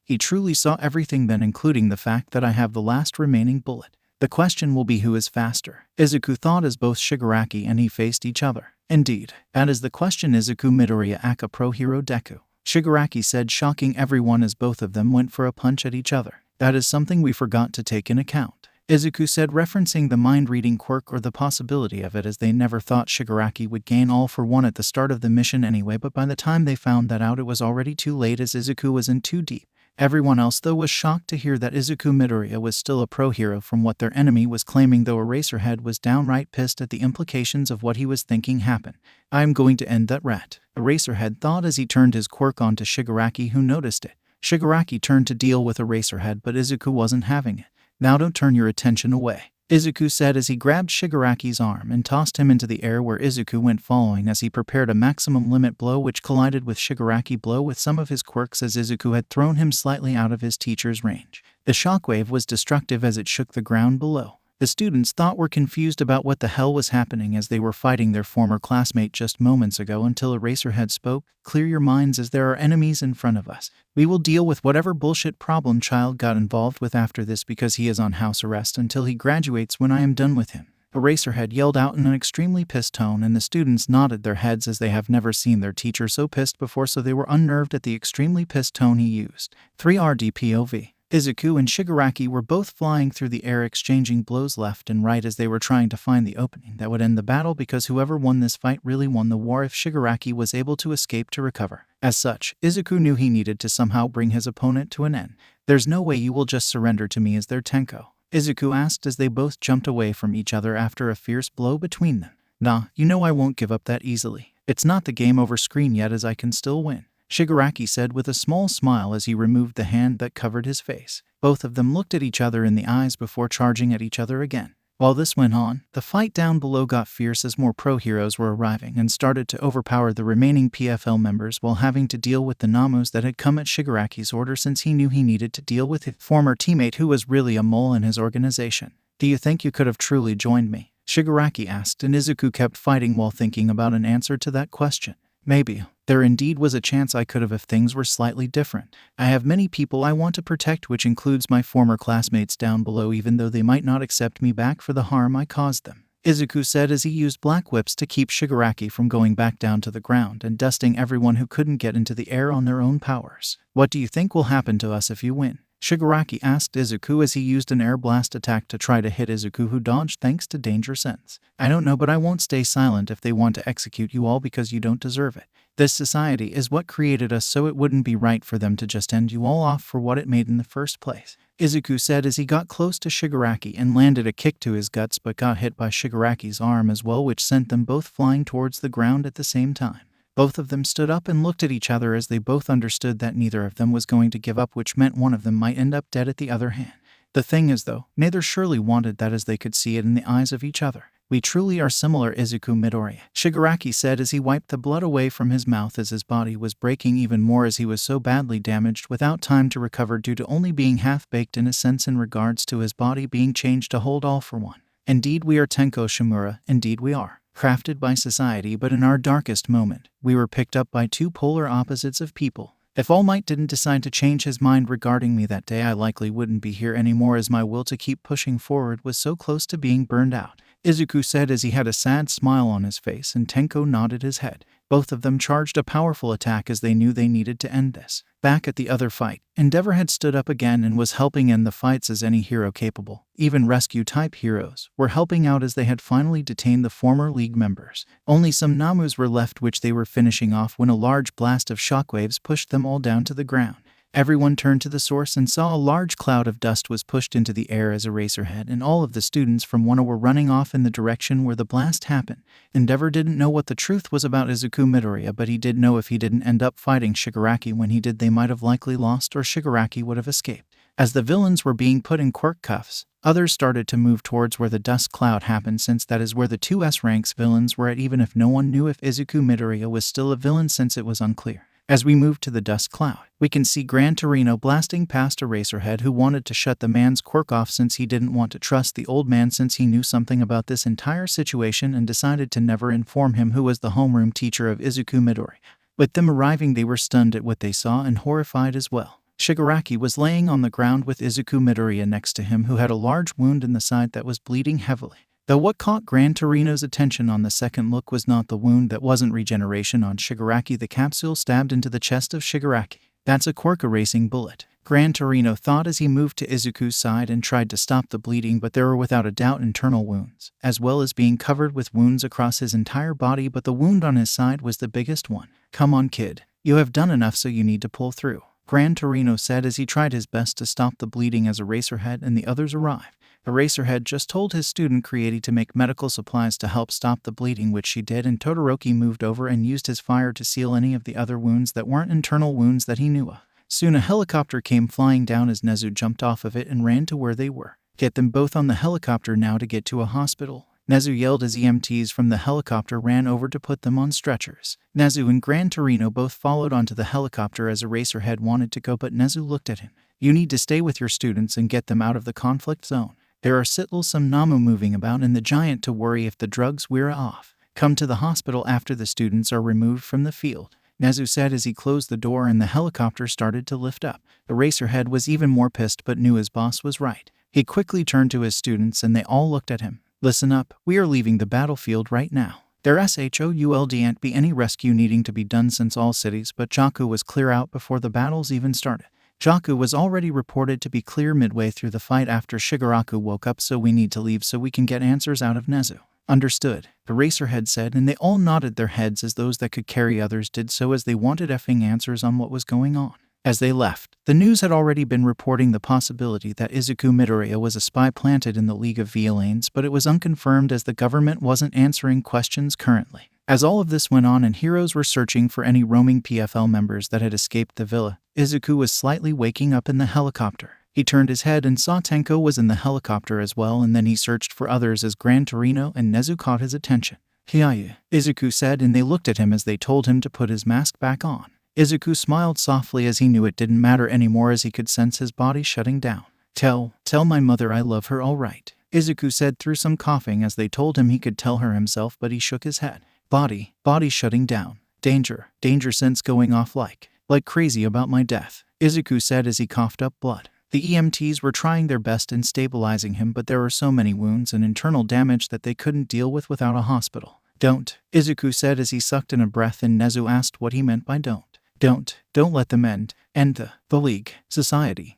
Speaker 1: He truly saw everything then, including the fact that I have the last remaining bullet. The question will be who is faster, Izuku thought as both Shigaraki and he faced each other. Indeed, that is the question. Izuku Midoriya aka Pro Hero Deku, Shigaraki said, shocking everyone as both of them went for a punch at each other. That is something we forgot to take in account, Izuku said, referencing the mind-reading quirk or the possibility of it, as they never thought Shigaraki would gain all for one at the start of the mission anyway, but by the time they found that out it was already too late as Izuku was in too deep. Everyone else though was shocked to hear that Izuku Midoriya was still a pro hero from what their enemy was claiming, though Eraserhead was downright pissed at the implications of what he was thinking happened. I am going to end that rat, Eraserhead thought as he turned his quirk onto Shigaraki, who noticed it. Shigaraki turned to deal with Eraserhead, but Izuku wasn't having it. Now don't turn your attention away, Izuku said as he grabbed Shigaraki's arm and tossed him into the air, where Izuku went following as he prepared a maximum limit blow which collided with Shigaraki blow with some of his quirks as Izuku had thrown him slightly out of his teacher's range. The shockwave was destructive as it shook the ground below. The students were confused about what the hell was happening as they were fighting their former classmate just moments ago until Eraserhead spoke. Clear your minds as there are enemies in front of us. We will deal with whatever bullshit problem child got involved with after this because he is on house arrest until he graduates when I am done with him, Eraserhead yelled out in an extremely pissed tone, and the students nodded their heads as they have never seen their teacher so pissed before, so they were unnerved at the extremely pissed tone he used. 3RDPOV. Izuku and Shigaraki were both flying through the air, exchanging blows left and right as they were trying to find the opening that would end the battle, because whoever won this fight really won the war if Shigaraki was able to escape to recover. As such, Izuku knew he needed to somehow bring his opponent to an end. There's no way you will just surrender to me as their Tenko? Izuku asked as they both jumped away from each other after a fierce blow between them. Nah, you know I won't give up that easily. It's not the game over screen yet, as I can still win, Shigaraki said with a small smile as he removed the hand that covered his face. Both of them looked at each other in the eyes before charging at each other again. While this went on, the fight down below got fierce as more pro heroes were arriving and started to overpower the remaining PFL members while having to deal with the Namus that had come at Shigaraki's order, since he knew he needed to deal with his former teammate who was really a mole in his organization. Do you think you could have truly joined me? Shigaraki asked, and Izuku kept fighting while thinking about an answer to that question. Maybe. There indeed was a chance I could have if things were slightly different. I have many people I want to protect, which includes my former classmates down below, even though they might not accept me back for the harm I caused them, Izuku said as he used black whips to keep Shigaraki from going back down to the ground and dusting everyone who couldn't get into the air on their own powers. What do you think will happen to us if you win? Shigaraki asked Izuku as he used an air blast attack to try to hit Izuku, who dodged thanks to danger sense. I don't know, but I won't stay silent if they want to execute you all because you don't deserve it. This society is what created us, so it wouldn't be right for them to just end you all off for what it made in the first place, Izuku said as he got close to Shigaraki and landed a kick to his guts, but got hit by Shigaraki's arm as well, which sent them both flying towards the ground at the same time. Both of them stood up and looked at each other as they both understood that neither of them was going to give up, which meant one of them might end up dead at the other hand. The thing is, though, neither surely wanted that, as they could see it in the eyes of each other. We truly are similar, Izuku Midoriya, Shigaraki said as he wiped the blood away from his mouth as his body was breaking even more as he was so badly damaged without time to recover due to only being half-baked in a sense in regards to his body being changed to hold all for one. Indeed we are Tenko Shimura, indeed we are. Crafted by society, but in our darkest moment, we were picked up by two polar opposites of people. If All Might didn't decide to change his mind regarding me that day, I likely wouldn't be here anymore, as my will to keep pushing forward was so close to being burned out, Izuku said as he had a sad smile on his face, and Tenko nodded his head. Both of them charged a powerful attack as they knew they needed to end this. Back at the other fight, Endeavor had stood up again and was helping end the fights as any hero capable, even rescue-type heroes, were helping out as they had finally detained the former League members. Only some Namus were left, which they were finishing off when a large blast of shockwaves pushed them all down to the ground. Everyone turned to the source and saw a large cloud of dust was pushed into the air as Eraserhead and all of the students from Wano were running off in the direction where the blast happened. Endeavor didn't know what the truth was about Izuku Midoriya, but he did know if he didn't end up fighting Shigaraki when he did, they might have likely lost or Shigaraki would have escaped. As the villains were being put in quirk cuffs, others started to move towards where the dust cloud happened, since that is where the two S-ranks villains were at, even if no one knew if Izuku Midoriya was still a villain since it was unclear. As we move to the dust cloud, we can see Gran Torino blasting past Eraserhead, who wanted to shut the man's quirk off since he didn't want to trust the old man since he knew something about this entire situation and decided to never inform him, who was the homeroom teacher of Izuku Midoriya. With them arriving, they were stunned at what they saw and horrified as well. Shigaraki was laying on the ground with Izuku Midoriya next to him, who had a large wound in the side that was bleeding heavily. Though what caught Gran Torino's attention on the second look was not the wound that wasn't regeneration on Shigaraki, the capsule stabbed into the chest of Shigaraki. That's a quirk erasing bullet, Gran Torino thought as he moved to Izuku's side and tried to stop the bleeding, but there were without a doubt internal wounds, as well as being covered with wounds across his entire body, but the wound on his side was the biggest one. Come on, kid. You have done enough, so you need to pull through, Gran Torino said as he tried his best to stop the bleeding as Eraserhead and the others arrived. Eraserhead just told his student Creati to make medical supplies to help stop the bleeding, which she did, and Todoroki moved over and used his fire to seal any of the other wounds that weren't internal wounds that he knew of. Soon a helicopter came flying down as Nezu jumped off of it and ran to where they were. Get them both on the helicopter now to get to a hospital, Nezu yelled as EMTs from the helicopter ran over to put them on stretchers. Nezu and Gran Torino both followed onto the helicopter as Eraserhead wanted to go, but Nezu looked at him. You need to stay with your students and get them out of the conflict zone. There are still some Namu moving about in the giant to worry if the drugs wear off. Come to the hospital after the students are removed from the field, Nezu said as he closed the door and the helicopter started to lift up. Eraserhead was even more pissed but knew his boss was right. He quickly turned to his students and they all looked at him. Listen up, we are leaving the battlefield right now. There should be any rescue needing to be done since all cities but Jaku was clear out before the battles even started. Jaku was already reported to be clear midway through the fight after Shigaraki woke up, so we need to leave so we can get answers out of Nezu. Understood, Eraserhead said, and they all nodded their heads as those that could carry others did so, as they wanted effing answers on what was going on. As they left, the news had already been reporting the possibility that Izuku Midoriya was a spy planted in the League of Villains, but it was unconfirmed as the government wasn't answering questions currently. As all of this went on and heroes were searching for any roaming PFL members that had escaped the villa, Izuku was slightly waking up in the helicopter. He turned his head and saw Tenko was in the helicopter as well, and then he searched for others as Gran Torino and Nezu caught his attention. Hiya, Izuku said, and they looked at him as they told him to put his mask back on. Izuku smiled softly as he knew it didn't matter anymore as he could sense his body shutting down. Tell my mother I love her, all right, Izuku said through some coughing as they told him he could tell her himself, but he shook his head. Body shutting down. Danger sense going off like crazy about my death, Izuku said as he coughed up blood. The EMTs were trying their best in stabilizing him, but there were so many wounds and internal damage that they couldn't deal with without a hospital. Don't, Izuku said as he sucked in a breath, and Nezu asked what he meant by don't. Don't let them end the League. Society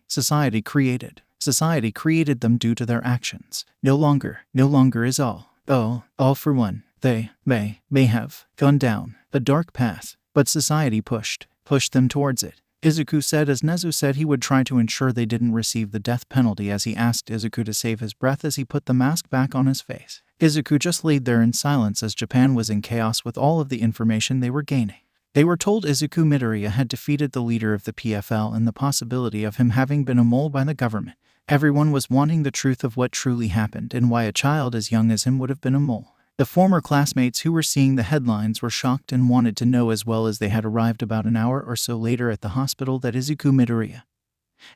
Speaker 1: created them due to their actions. No longer is all for one. They may have gone down a dark path, but society pushed them towards it, Izuku said as Nezu said he would try to ensure they didn't receive the death penalty as he asked Izuku to save his breath as he put the mask back on his face. Izuku just laid there in silence as Japan was in chaos with all of the information they were gaining. They were told Izuku Midoriya had defeated the leader of the PFL and the possibility of him having been a mole by the government. Everyone was wanting the truth of what truly happened and why a child as young as him would have been a mole. The former classmates who were seeing the headlines were shocked and wanted to know, as well as they had arrived about an hour or so later at the hospital that Izuku Midoriya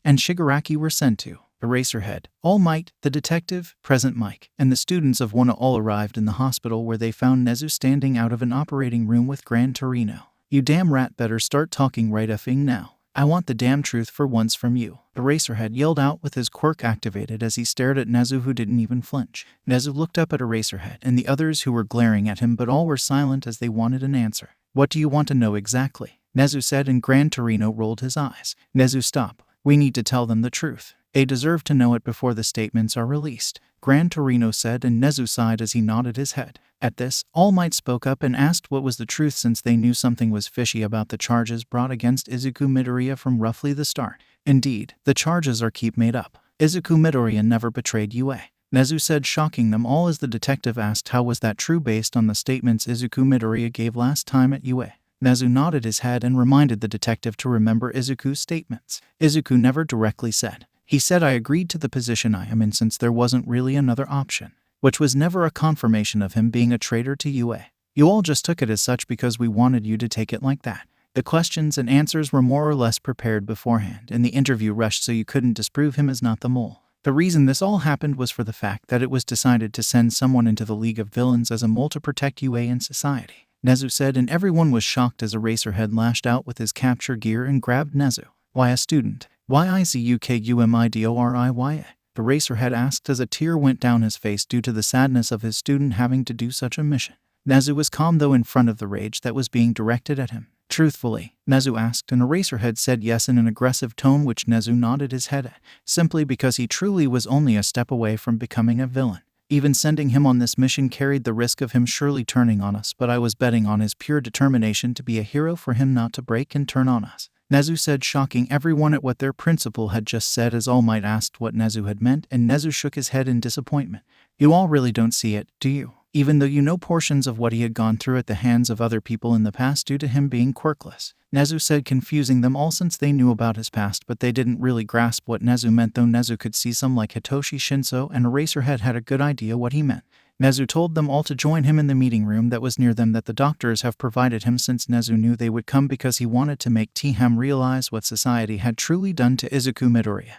Speaker 1: and Shigaraki were sent to. Eraserhead, All Might, the detective, Present Mike, and the students of Wano all arrived in the hospital where they found Nezu standing out of an operating room with Gran Torino. You damn rat better start talking right effing now. I want the damn truth for once from you, Eraserhead yelled out with his quirk activated as he stared at Nezu, who didn't even flinch. Nezu looked up at Eraserhead and the others who were glaring at him, but all were silent as they wanted an answer. What do you want to know exactly? Nezu said, and Gran Torino rolled his eyes. Nezu, stop. We need to tell them the truth. They deserve to know it before the statements are released. Gran Torino said, and Nezu sighed as he nodded his head. At this, All Might spoke up and asked what was the truth, since they knew something was fishy about the charges brought against Izuku Midoriya from roughly the start. Indeed, the charges are keep made up. Izuku Midoriya never betrayed Yue. Nezu said, shocking them all as the detective asked how was that true based on the statements Izuku Midoriya gave last time at Yue. Nezu nodded his head and reminded the detective to remember Izuku's statements. Izuku never directly said. He said, I agreed to the position I am in since there wasn't really another option, which was never a confirmation of him being a traitor to Yue. You all just took it as such because we wanted you to take it like that. The questions and answers were more or less prepared beforehand, and the interview rushed so you couldn't disprove him as not the mole. The reason this all happened was for the fact that it was decided to send someone into the League of Villains as a mole to protect Yue and society. Nezu said, and everyone was shocked as Eraserhead lashed out with his capture gear and grabbed Nezu. Why a student? Why Izukumidoriya? Eraserhead asked as a tear went down his face due to the sadness of his student having to do such a mission. Nezu was calm though in front of the rage that was being directed at him. Truthfully, Nezu asked, and Eraserhead said yes in an aggressive tone, which Nezu nodded his head at, simply because he truly was only a step away from becoming a villain. Even sending him on this mission carried the risk of him surely turning on us, but I was betting on his pure determination to be a hero for him not to break and turn on us. Nezu said, shocking everyone at what their principal had just said, as All Might asked what Nezu had meant, and Nezu shook his head in disappointment. You all really don't see it, do you? Even though you know portions of what he had gone through at the hands of other people in the past due to him being quirkless. Nezu said, confusing them all since they knew about his past, but they didn't really grasp what Nezu meant, though Nezu could see some like Hitoshi Shinso, and Eraserhead had a good idea what he meant. Nezu told them all to join him in the meeting room that was near them that the doctors have provided him, since Nezu knew they would come because he wanted to make T-Ham realize what society had truly done to Izuku Midoriya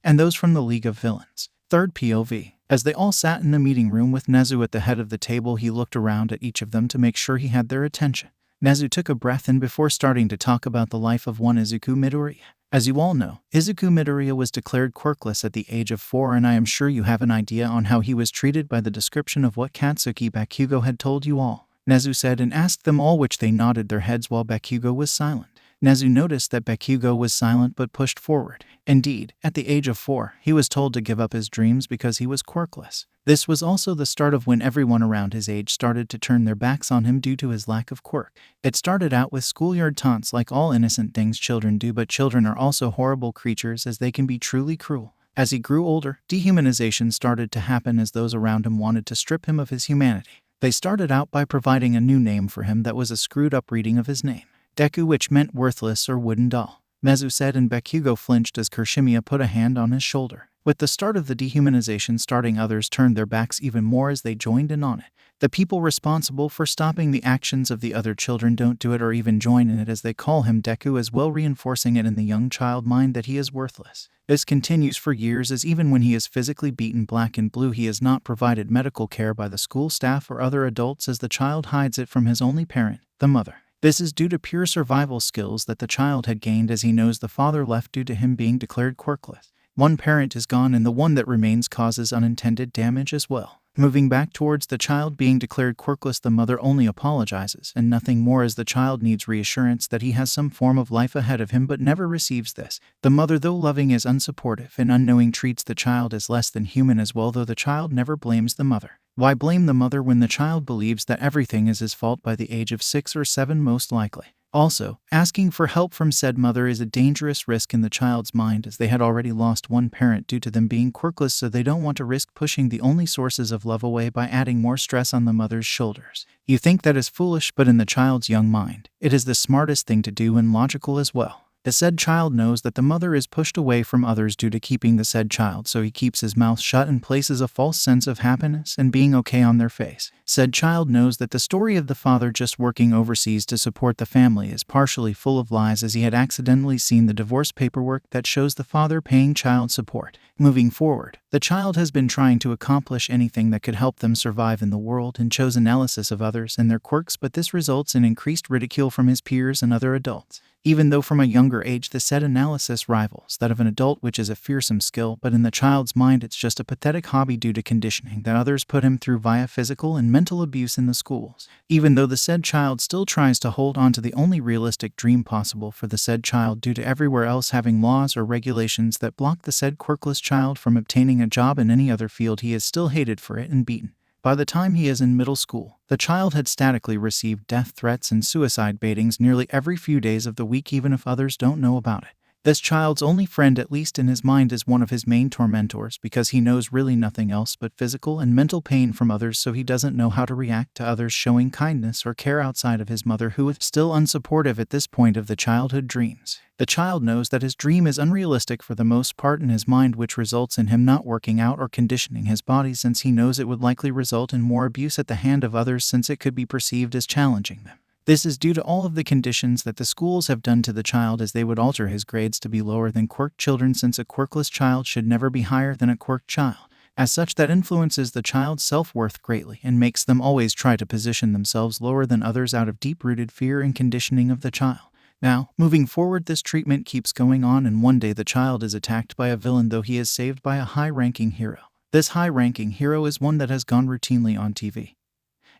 Speaker 1: and those from the League of Villains. Third POV. As they all sat in the meeting room with Nezu at the head of the table, he looked around at each of them to make sure he had their attention. Nezu took a breath in before starting to talk about the life of one Izuku Midoriya. As you all know, Izuku Midoriya was declared quirkless at the age of 4, and I am sure you have an idea on how he was treated by the description of what Katsuki Bakugo had told you all. Nezu said and asked them all, which they nodded their heads while Bakugo was silent. Nezu noticed that Bakugo was silent but pushed forward. Indeed, at the age of 4, he was told to give up his dreams because he was quirkless. This was also the start of when everyone around his age started to turn their backs on him due to his lack of quirk. It started out with schoolyard taunts like all innocent things children do, but children are also horrible creatures as they can be truly cruel. As he grew older, dehumanization started to happen as those around him wanted to strip him of his humanity. They started out by providing a new name for him that was a screwed-up reading of his name, Deku, which meant worthless or wooden doll. Nezu said, and Bakugo flinched as Kirishimiya put a hand on his shoulder. With the start of the dehumanization starting, others turned their backs even more as they joined in on it. The people responsible for stopping the actions of the other children don't do it or even join in it, as they call him Deku, as well reinforcing it in the young child mind that he is worthless. This continues for years, as even when he is physically beaten black and blue, he is not provided medical care by the school staff or other adults, as the child hides it from his only parent, the mother. This is due to pure survival skills that the child had gained, as he knows the father left due to him being declared quirkless. One parent is gone, and the one that remains causes unintended damage as well. Moving back towards the child being declared quirkless, the mother only apologizes and nothing more, as the child needs reassurance that he has some form of life ahead of him but never receives this. The mother, though loving, is unsupportive and unknowing, treats the child as less than human as well, though the child never blames the mother. Why blame the mother when the child believes that everything is his fault by the age of 6 or 7 most likely? Also, asking for help from said mother is a dangerous risk in the child's mind, as they had already lost one parent due to them being quirkless, so they don't want to risk pushing the only sources of love away by adding more stress on the mother's shoulders. You think that is foolish, but in the child's young mind, it is the smartest thing to do and logical as well. The said child knows that the mother is pushed away from others due to keeping the said child, so he keeps his mouth shut and places a false sense of happiness and being okay on their face. Said child knows that the story of the father just working overseas to support the family is partially full of lies, as he had accidentally seen the divorce paperwork that shows the father paying child support. Moving forward, the child has been trying to accomplish anything that could help them survive in the world and chose analysis of others and their quirks, but this results in increased ridicule from his peers and other adults. even though from a younger age the said analysis rivals that of an adult, which is a fearsome skill, but in the child's mind it's just a pathetic hobby due to conditioning that others put him through via physical and mental abuse in the schools. Even though the said child still tries to hold on to the only realistic dream possible for the said child due to everywhere else having laws or regulations that block the said quirkless child from obtaining a job in any other field, he is still hated for it and beaten. By the time he is in middle school, the child had statically received death threats and suicide baitings nearly every few days of the week, even if others don't know about it. This child's only friend, at least in his mind, is one of his main tormentors because he knows really nothing else but physical and mental pain from others, so he doesn't know how to react to others showing kindness or care outside of his mother, who is still unsupportive at this point of the childhood dreams. The child knows that his dream is unrealistic for the most part in his mind, which results in him not working out or conditioning his body, since he knows it would likely result in more abuse at the hand of others, since it could be perceived as challenging them. This is due to all of the conditions that the schools have done to the child, as they would alter his grades to be lower than quirked children, since a quirkless child should never be higher than a quirked child. As such, that influences the child's self-worth greatly and makes them always try to position themselves lower than others out of deep-rooted fear and conditioning of the child. Now, moving forward, this treatment keeps going on, and one day the child is attacked by a villain, though he is saved by a high-ranking hero. This high-ranking hero is one that has gone routinely on TV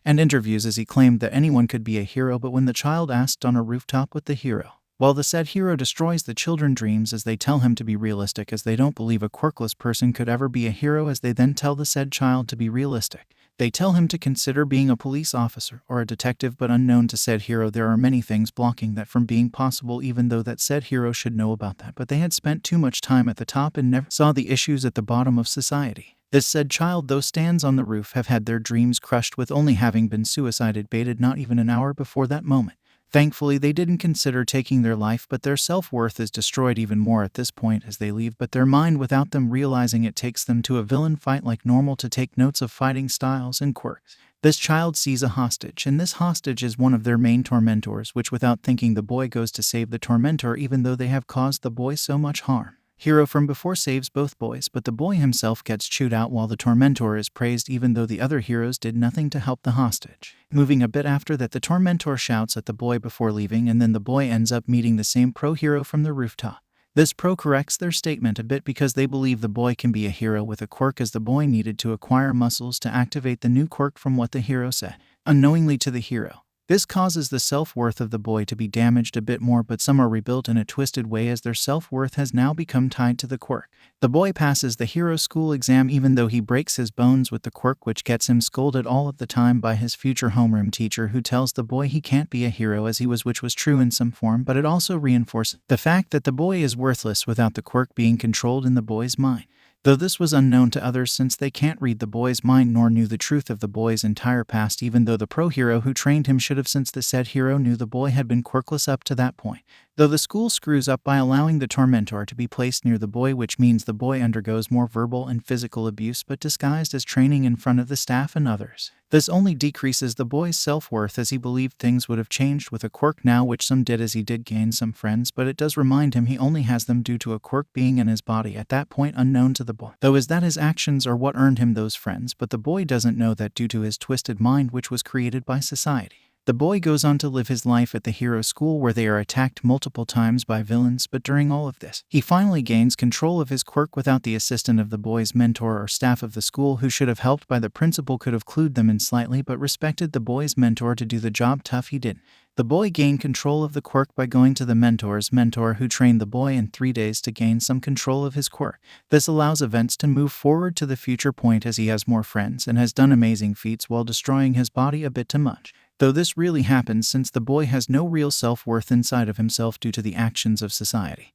Speaker 1: and interviews, as he claimed that anyone could be a hero, but when the child asked on a rooftop with the hero, well, the said hero destroys the children's dreams as they tell him to be realistic, as they don't believe a quirkless person could ever be a hero, as they then tell the said child to be realistic. They tell him to consider being a police officer or a detective, but unknown to said hero there are many things blocking that from being possible, even though that said hero should know about that, but they had spent too much time at the top and never saw the issues at the bottom of society. This said child, though stands on the roof, have had their dreams crushed with only having been suicided baited not even an hour before that moment. Thankfully, they didn't consider taking their life, but their self-worth is destroyed even more at this point as they leave, but their mind, without them realizing it, takes them to a villain fight like normal to take notes of fighting styles and quirks. This child sees a hostage, and this hostage is one of their main tormentors, which without thinking the boy goes to save the tormentor, even though they have caused the boy so much harm. Hero from before saves both boys, but the boy himself gets chewed out while the tormentor is praised, even though the other heroes did nothing to help the hostage. Moving a bit after that, the tormentor shouts at the boy before leaving, and then the boy ends up meeting the same pro hero from the rooftop. This pro corrects their statement a bit because they believe the boy can be a hero with a quirk, as the boy needed to acquire muscles to activate the new quirk from what the hero said, unknowingly to the hero. This causes the self-worth of the boy to be damaged a bit more, but some are rebuilt in a twisted way as their self-worth has now become tied to the quirk. The boy passes the hero school exam even though he breaks his bones with the quirk, which gets him scolded all of the time by his future homeroom teacher, who tells the boy he can't be a hero as he was, which was true in some form, but it also reinforces the fact that the boy is worthless without the quirk being controlled in the boy's mind. Though this was unknown to others since they can't read the boy's mind nor knew the truth of the boy's entire past, even though the pro-hero who trained him should have, since the said hero knew the boy had been quirkless up to that point. Though the school screws up by allowing the tormentor to be placed near the boy, which means the boy undergoes more verbal and physical abuse but disguised as training in front of the staff and others. This only decreases the boy's self-worth as he believed things would have changed with a quirk now, which some did, as he did gain some friends, but it does remind him he only has them due to a quirk being in his body at that point, unknown to the boy. Though is that his actions are what earned him those friends, but the boy doesn't know that due to his twisted mind, which was created by society. The boy goes on to live his life at the hero school, where they are attacked multiple times by villains, but during all of this, he finally gains control of his quirk without the assistance of the boy's mentor or staff of the school, who should have helped by the principal could have clued them in slightly, but respected the boy's mentor to do the job tough he didn't. The boy gained control of the quirk by going to the mentor's mentor, who trained the boy in 3 days to gain some control of his quirk. This allows events to move forward to the future point as he has more friends and has done amazing feats while destroying his body a bit too much. Though this really happens since the boy has no real self-worth inside of himself due to the actions of society.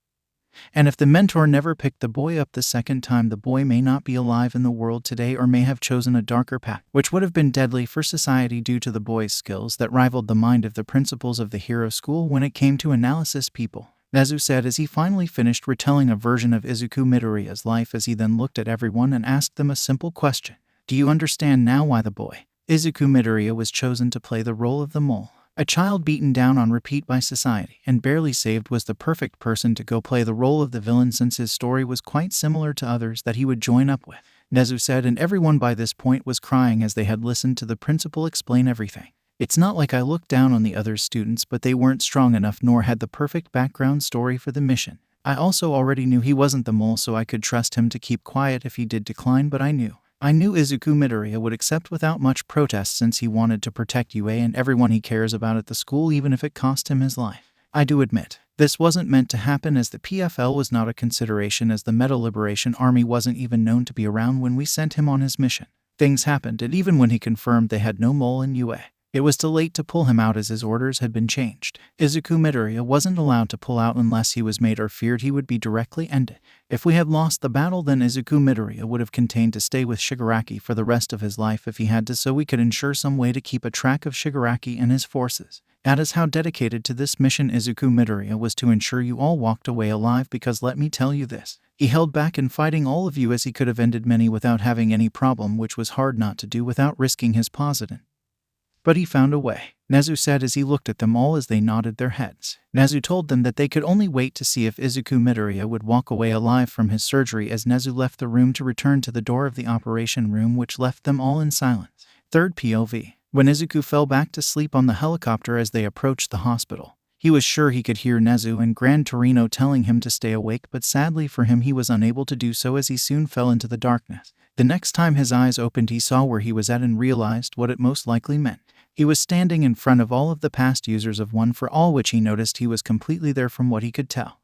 Speaker 1: And if the mentor never picked the boy up the second time, the boy may not be alive in the world today, or may have chosen a darker path, which would have been deadly for society due to the boy's skills that rivaled the mind of the principals of the hero school when it came to analysis people. Nezu said as he finally finished retelling a version of Izuku Midoriya's life, as he then looked at everyone and asked them a simple question. Do you understand now why the boy Izuku Midoriya was chosen to play the role of the mole? A child beaten down on repeat by society and barely saved was the perfect person to go play the role of the villain, since his story was quite similar to others that he would join up with. Nezu said, and everyone by this point was crying as they had listened to the principal explain everything. It's not like I looked down on the other students, but they weren't strong enough nor had the perfect background story for the mission. I also already knew he wasn't the mole, so I could trust him to keep quiet if he did decline, but I knew Izuku Midoriya would accept without much protest since he wanted to protect UA and everyone he cares about at the school, even if it cost him his life. I do admit, this wasn't meant to happen, as the PFL was not a consideration, as the Meta Liberation Army wasn't even known to be around when we sent him on his mission. Things happened, and even when he confirmed they had no mole in UA, it was too late to pull him out as his orders had been changed. Izuku Midoriya wasn't allowed to pull out unless he was made or feared he would be directly ended. If we had lost the battle, then Izuku Midoriya would have continued to stay with Shigaraki for the rest of his life if he had to, so we could ensure some way to keep a track of Shigaraki and his forces. That is how dedicated to this mission Izuku Midoriya was, to ensure you all walked away alive, because let me tell you this, he held back in fighting all of you, as he could have ended many without having any problem, which was hard not to do without risking his position. But he found a way, Nezu said as he looked at them all as they nodded their heads. Nezu told them that they could only wait to see if Izuku Midoriya would walk away alive from his surgery, as Nezu left the room to return to the door of the operation room, which left them all in silence. Third POV. When Izuku fell back to sleep on the helicopter as they approached the hospital, he was sure he could hear Nezu and Gran Torino telling him to stay awake, but sadly for him he was unable to do so, as he soon fell into the darkness. The next time his eyes opened, he saw where he was at and realized what it most likely meant. He was standing in front of all of the past users of One for All, which he noticed he was completely there from what he could tell.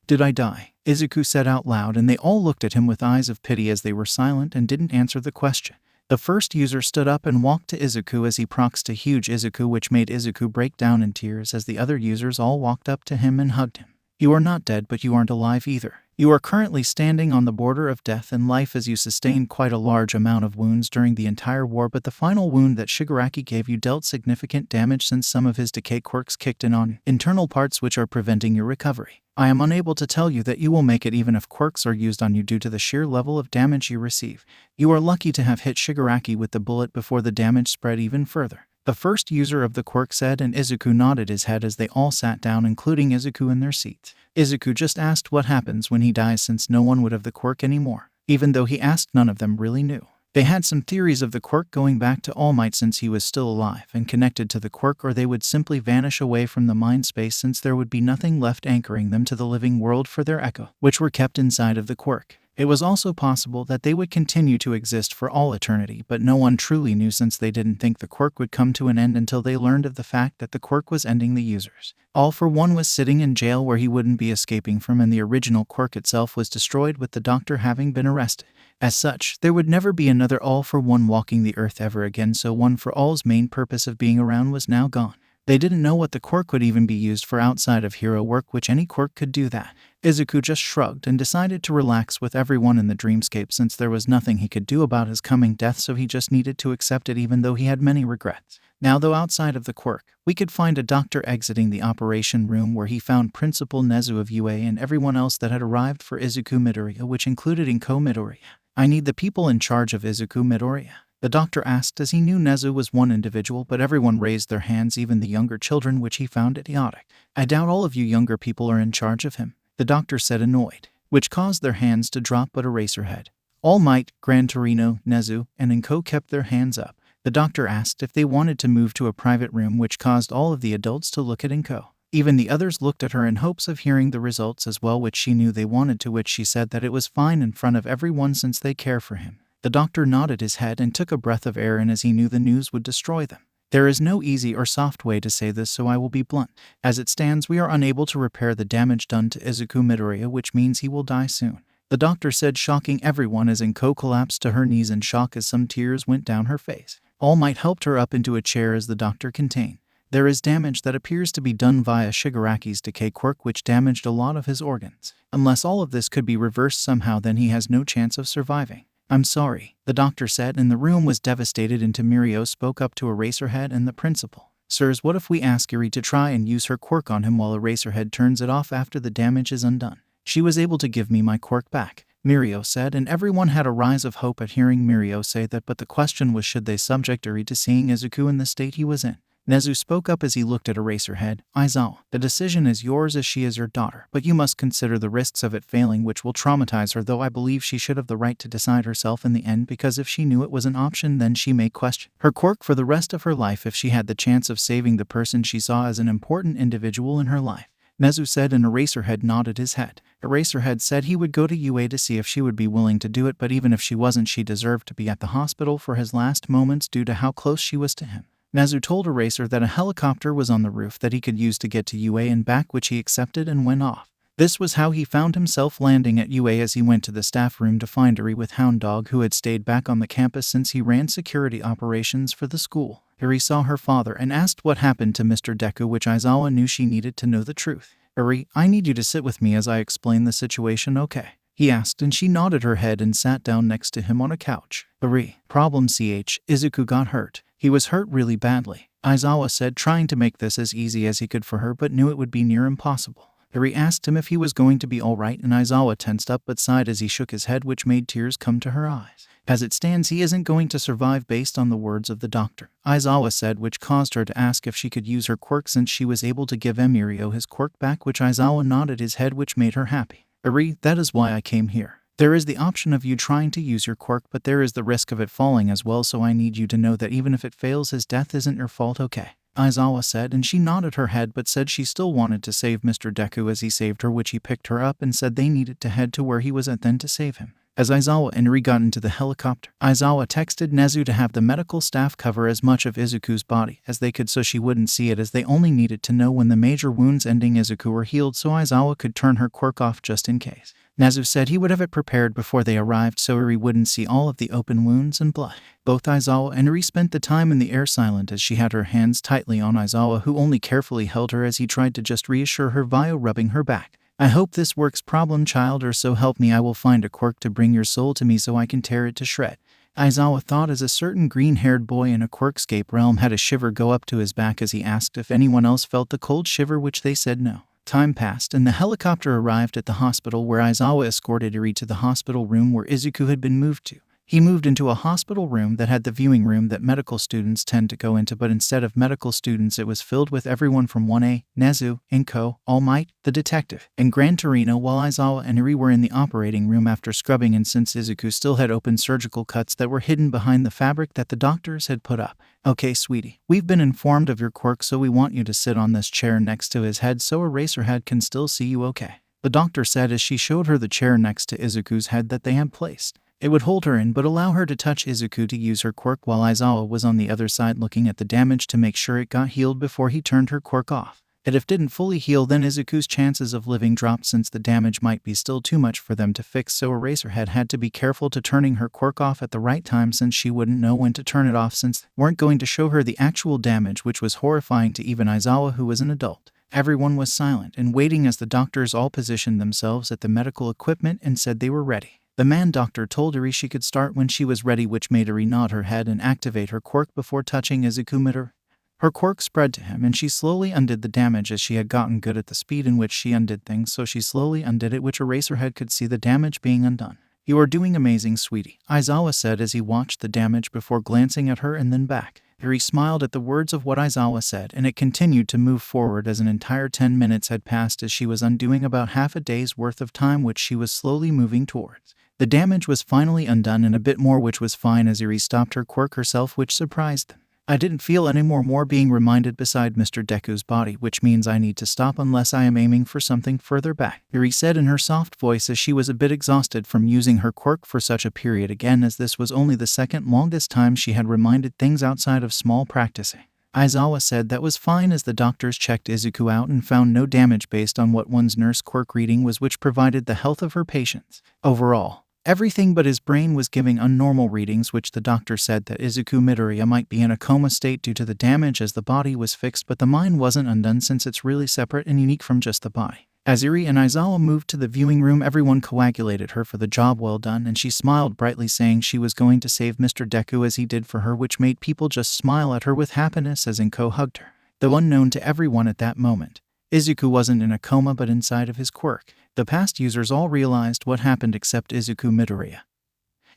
Speaker 1: Did I die?" Izuku said out loud, and they all looked at him with eyes of pity as they were silent and didn't answer the question. The first user stood up and walked to Izuku as he proxed a huge Izuku, which made Izuku break down in tears as the other users all walked up to him and hugged him. "You are not dead, but you aren't alive either. You are currently standing on the border of death and life, as you sustained quite a large amount of wounds during the entire war, but the final wound that Shigaraki gave you dealt significant damage since some of his decay quirks kicked in on internal parts, which are preventing your recovery. I am unable to tell you that you will make it even if quirks are used on you due to the sheer level of damage you receive. You are lucky to have hit Shigaraki with the bullet before the damage spread even further," the first user of the quirk said, and Izuku nodded his head as they all sat down, including Izuku, in their seats. Izuku just asked what happens when he dies, since no one would have the quirk anymore. Even though he asked, none of them really knew. They had some theories of the quirk going back to All Might since he was still alive and connected to the quirk, or they would simply vanish away from the mind space since there would be nothing left anchoring them to the living world for their echo, which were kept inside of the quirk. It was also possible that they would continue to exist for all eternity, but no one truly knew since they didn't think the quirk would come to an end until they learned of the fact that the quirk was ending the users. All for One was sitting in jail where he wouldn't be escaping from, and the original quirk itself was destroyed with the doctor having been arrested. As such, there would never be another All for One walking the earth ever again, so One for All's main purpose of being around was now gone. They didn't know what the quirk would even be used for outside of hero work, which any quirk could do that. Izuku just shrugged and decided to relax with everyone in the dreamscape since there was nothing he could do about his coming death, so he just needed to accept it, even though he had many regrets. Now, though, outside of the quirk, we could find a doctor exiting the operation room where he found Principal Nezu of UA and everyone else that had arrived for Izuku Midoriya, which included Inko Midoriya. "I need the people in charge of Izuku Midoriya," the doctor asked, as he knew Nezu was one individual, but everyone raised their hands, even the younger children, which he found idiotic. "I doubt all of you younger people are in charge of him," the doctor said, annoyed, which caused their hands to drop but Eraserhead, All Might, Gran Torino, Nezu, and Inko kept their hands up. The doctor asked if they wanted to move to a private room, which caused all of the adults to look at Inko. Even the others looked at her in hopes of hearing the results as well, which she knew they wanted to, which she said that it was fine in front of everyone since they care for him. The doctor nodded his head and took a breath of air in, as he knew the news would destroy them. "There is no easy or soft way to say this, so I will be blunt. As it stands, we are unable to repair the damage done to Izuku Midoriya, which means he will die soon," the doctor said, shocking everyone as Inko collapsed to her knees in shock as some tears went down her face. All Might helped her up into a chair as the doctor contained. "There is damage that appears to be done via Shigaraki's decay quirk, which damaged a lot of his organs. Unless all of this could be reversed somehow, then he has no chance of surviving." "I'm sorry," the doctor said, and the room was devastated. Into Mirio spoke up to Eraserhead and the principal. "Sirs, what if we ask Eri to try and use her quirk on him while Eraserhead turns it off after the damage is undone? She was able to give me my quirk back," Mirio said, and everyone had a rise of hope at hearing Mirio say that, but the question was, should they subject Eri to seeing Izuku in the state he was in? Nezu spoke up as he looked at Eraserhead. Aizawa, the decision is yours as she is your daughter, but you must consider the risks of it failing, which will traumatize her, though I believe she should have the right to decide herself in the end, because if she knew it was an option, then she may question her quirk for the rest of her life if she had the chance of saving the person she saw as an important individual in her life. Nezu said, and Eraserhead nodded his head. Eraserhead said he would go to UA to see if she would be willing to do it, but even if she wasn't, she deserved to be at the hospital for his last moments due to how close she was to him. Nezu told Eraser that a helicopter was on the roof that he could use to get to UA and back, which he accepted and went off. This was how he found himself landing at UA as he went to the staff room to find Eri with Hound Dog, who had stayed back on the campus since he ran security operations for the school. Eri saw her father and asked what happened to Mr. Deku, which Aizawa knew she needed to know the truth. Eri, I need you to sit with me as I explain the situation, okay? He asked, and she nodded her head and sat down next to him on a couch. Eri, problem Izuku got hurt. He was hurt really badly, Aizawa said, trying to make this as easy as he could for her, but knew it would be near impossible. Eri asked him if he was going to be alright, and Aizawa tensed up but sighed as he shook his head, which made tears come to her eyes. As it stands, he isn't going to survive based on the words of the doctor, Aizawa said, which caused her to ask if she could use her quirk since she was able to give Emirio his quirk back, which Aizawa nodded his head, which made her happy. Eri, that is why I came here. There is the option of you trying to use your quirk, but there is the risk of it falling as well, so I need you to know that even if it fails, his death isn't your fault, okay? Aizawa said, and she nodded her head but said she still wanted to save Mr. Deku as he saved her, which he picked her up and said they needed to head to where he was at then to save him. As Aizawa and Eri got into the helicopter, Aizawa texted Nezu to have the medical staff cover as much of Izuku's body as they could so she wouldn't see it, as they only needed to know when the major wounds ending Izuku were healed so Aizawa could turn her quirk off just in case. Nezu said he would have it prepared before they arrived so Eri wouldn't see all of the open wounds and blood. Both Aizawa and Eri spent the time in the air silent as she had her hands tightly on Aizawa, who only carefully held her as he tried to just reassure her via rubbing her back. I hope this works, problem child, or so help me I will find a quirk to bring your soul to me so I can tear it to shred. Aizawa thought as a certain green-haired boy in a quirkscape realm had a shiver go up to his back as he asked if anyone else felt the cold shiver, which they said no. Time passed and the helicopter arrived at the hospital, where Aizawa escorted Eri to the hospital room where Izuku had been moved to. He moved into a hospital room that had the viewing room that medical students tend to go into, but instead of medical students it was filled with everyone from 1A, Nezu, Inko, All Might, the detective, and Gran Torino, while Aizawa and Eri were in the operating room after scrubbing, and since Izuku still had open surgical cuts that were hidden behind the fabric that the doctors had put up. Okay, sweetie, we've been informed of your quirk, so we want you to sit on this chair next to his head so Eraserhead can still see you, okay? The doctor said as she showed her the chair next to Izuku's head that they had placed. It would hold her in but allow her to touch Izuku to use her quirk, while Aizawa was on the other side looking at the damage to make sure it got healed before he turned her quirk off. And if it didn't fully heal, then Izuku's chances of living dropped since the damage might be still too much for them to fix, so Eraserhead had to be careful to turning her quirk off at the right time since she wouldn't know when to turn it off since they weren't going to show her the actual damage, which was horrifying to even Aizawa, who was an adult. Everyone was silent and waiting as the doctors all positioned themselves at the medical equipment and said they were ready. The man doctor told Eri she could start when she was ready, which made Eri nod her head and activate her quirk before touching Izuku Midoriya. Her quirk spread to him and she slowly undid the damage as she had gotten good at the speed in which she undid things, so she slowly undid it, which Eraserhead could see the damage being undone. You are doing amazing, sweetie, Aizawa said as he watched the damage before glancing at her and then back. Eri smiled at the words of what Aizawa said, and it continued to move forward as an entire 10 minutes had passed as she was undoing about half a day's worth of time, which she was slowly moving towards. The damage was finally undone and a bit more, which was fine as Eri stopped her quirk herself, which surprised them. I didn't feel any more being reminded beside Mr. Deku's body, which means I need to stop unless I am aiming for something further back, Eri said in her soft voice as she was a bit exhausted from using her quirk for such a period again, as this was only the second longest time she had reminded things outside of small practicing. Aizawa said that was fine as the doctors checked Izuku out and found no damage based on what one's nurse quirk reading was, which provided the health of her patients. Overall, everything but his brain was giving unnormal readings, which the doctor said that Izuku Midoriya might be in a coma state due to the damage, as the body was fixed but the mind wasn't undone since it's really separate and unique from just the body. As Eri and Aizawa moved to the viewing room, everyone congratulated her for the job well done, and she smiled brightly, saying she was going to save Mr. Deku as he did for her, which made people just smile at her with happiness as Inko hugged her. Though unknown to everyone at that moment, Izuku wasn't in a coma but inside of his quirk. The past users all realized what happened except Izuku Midoriya.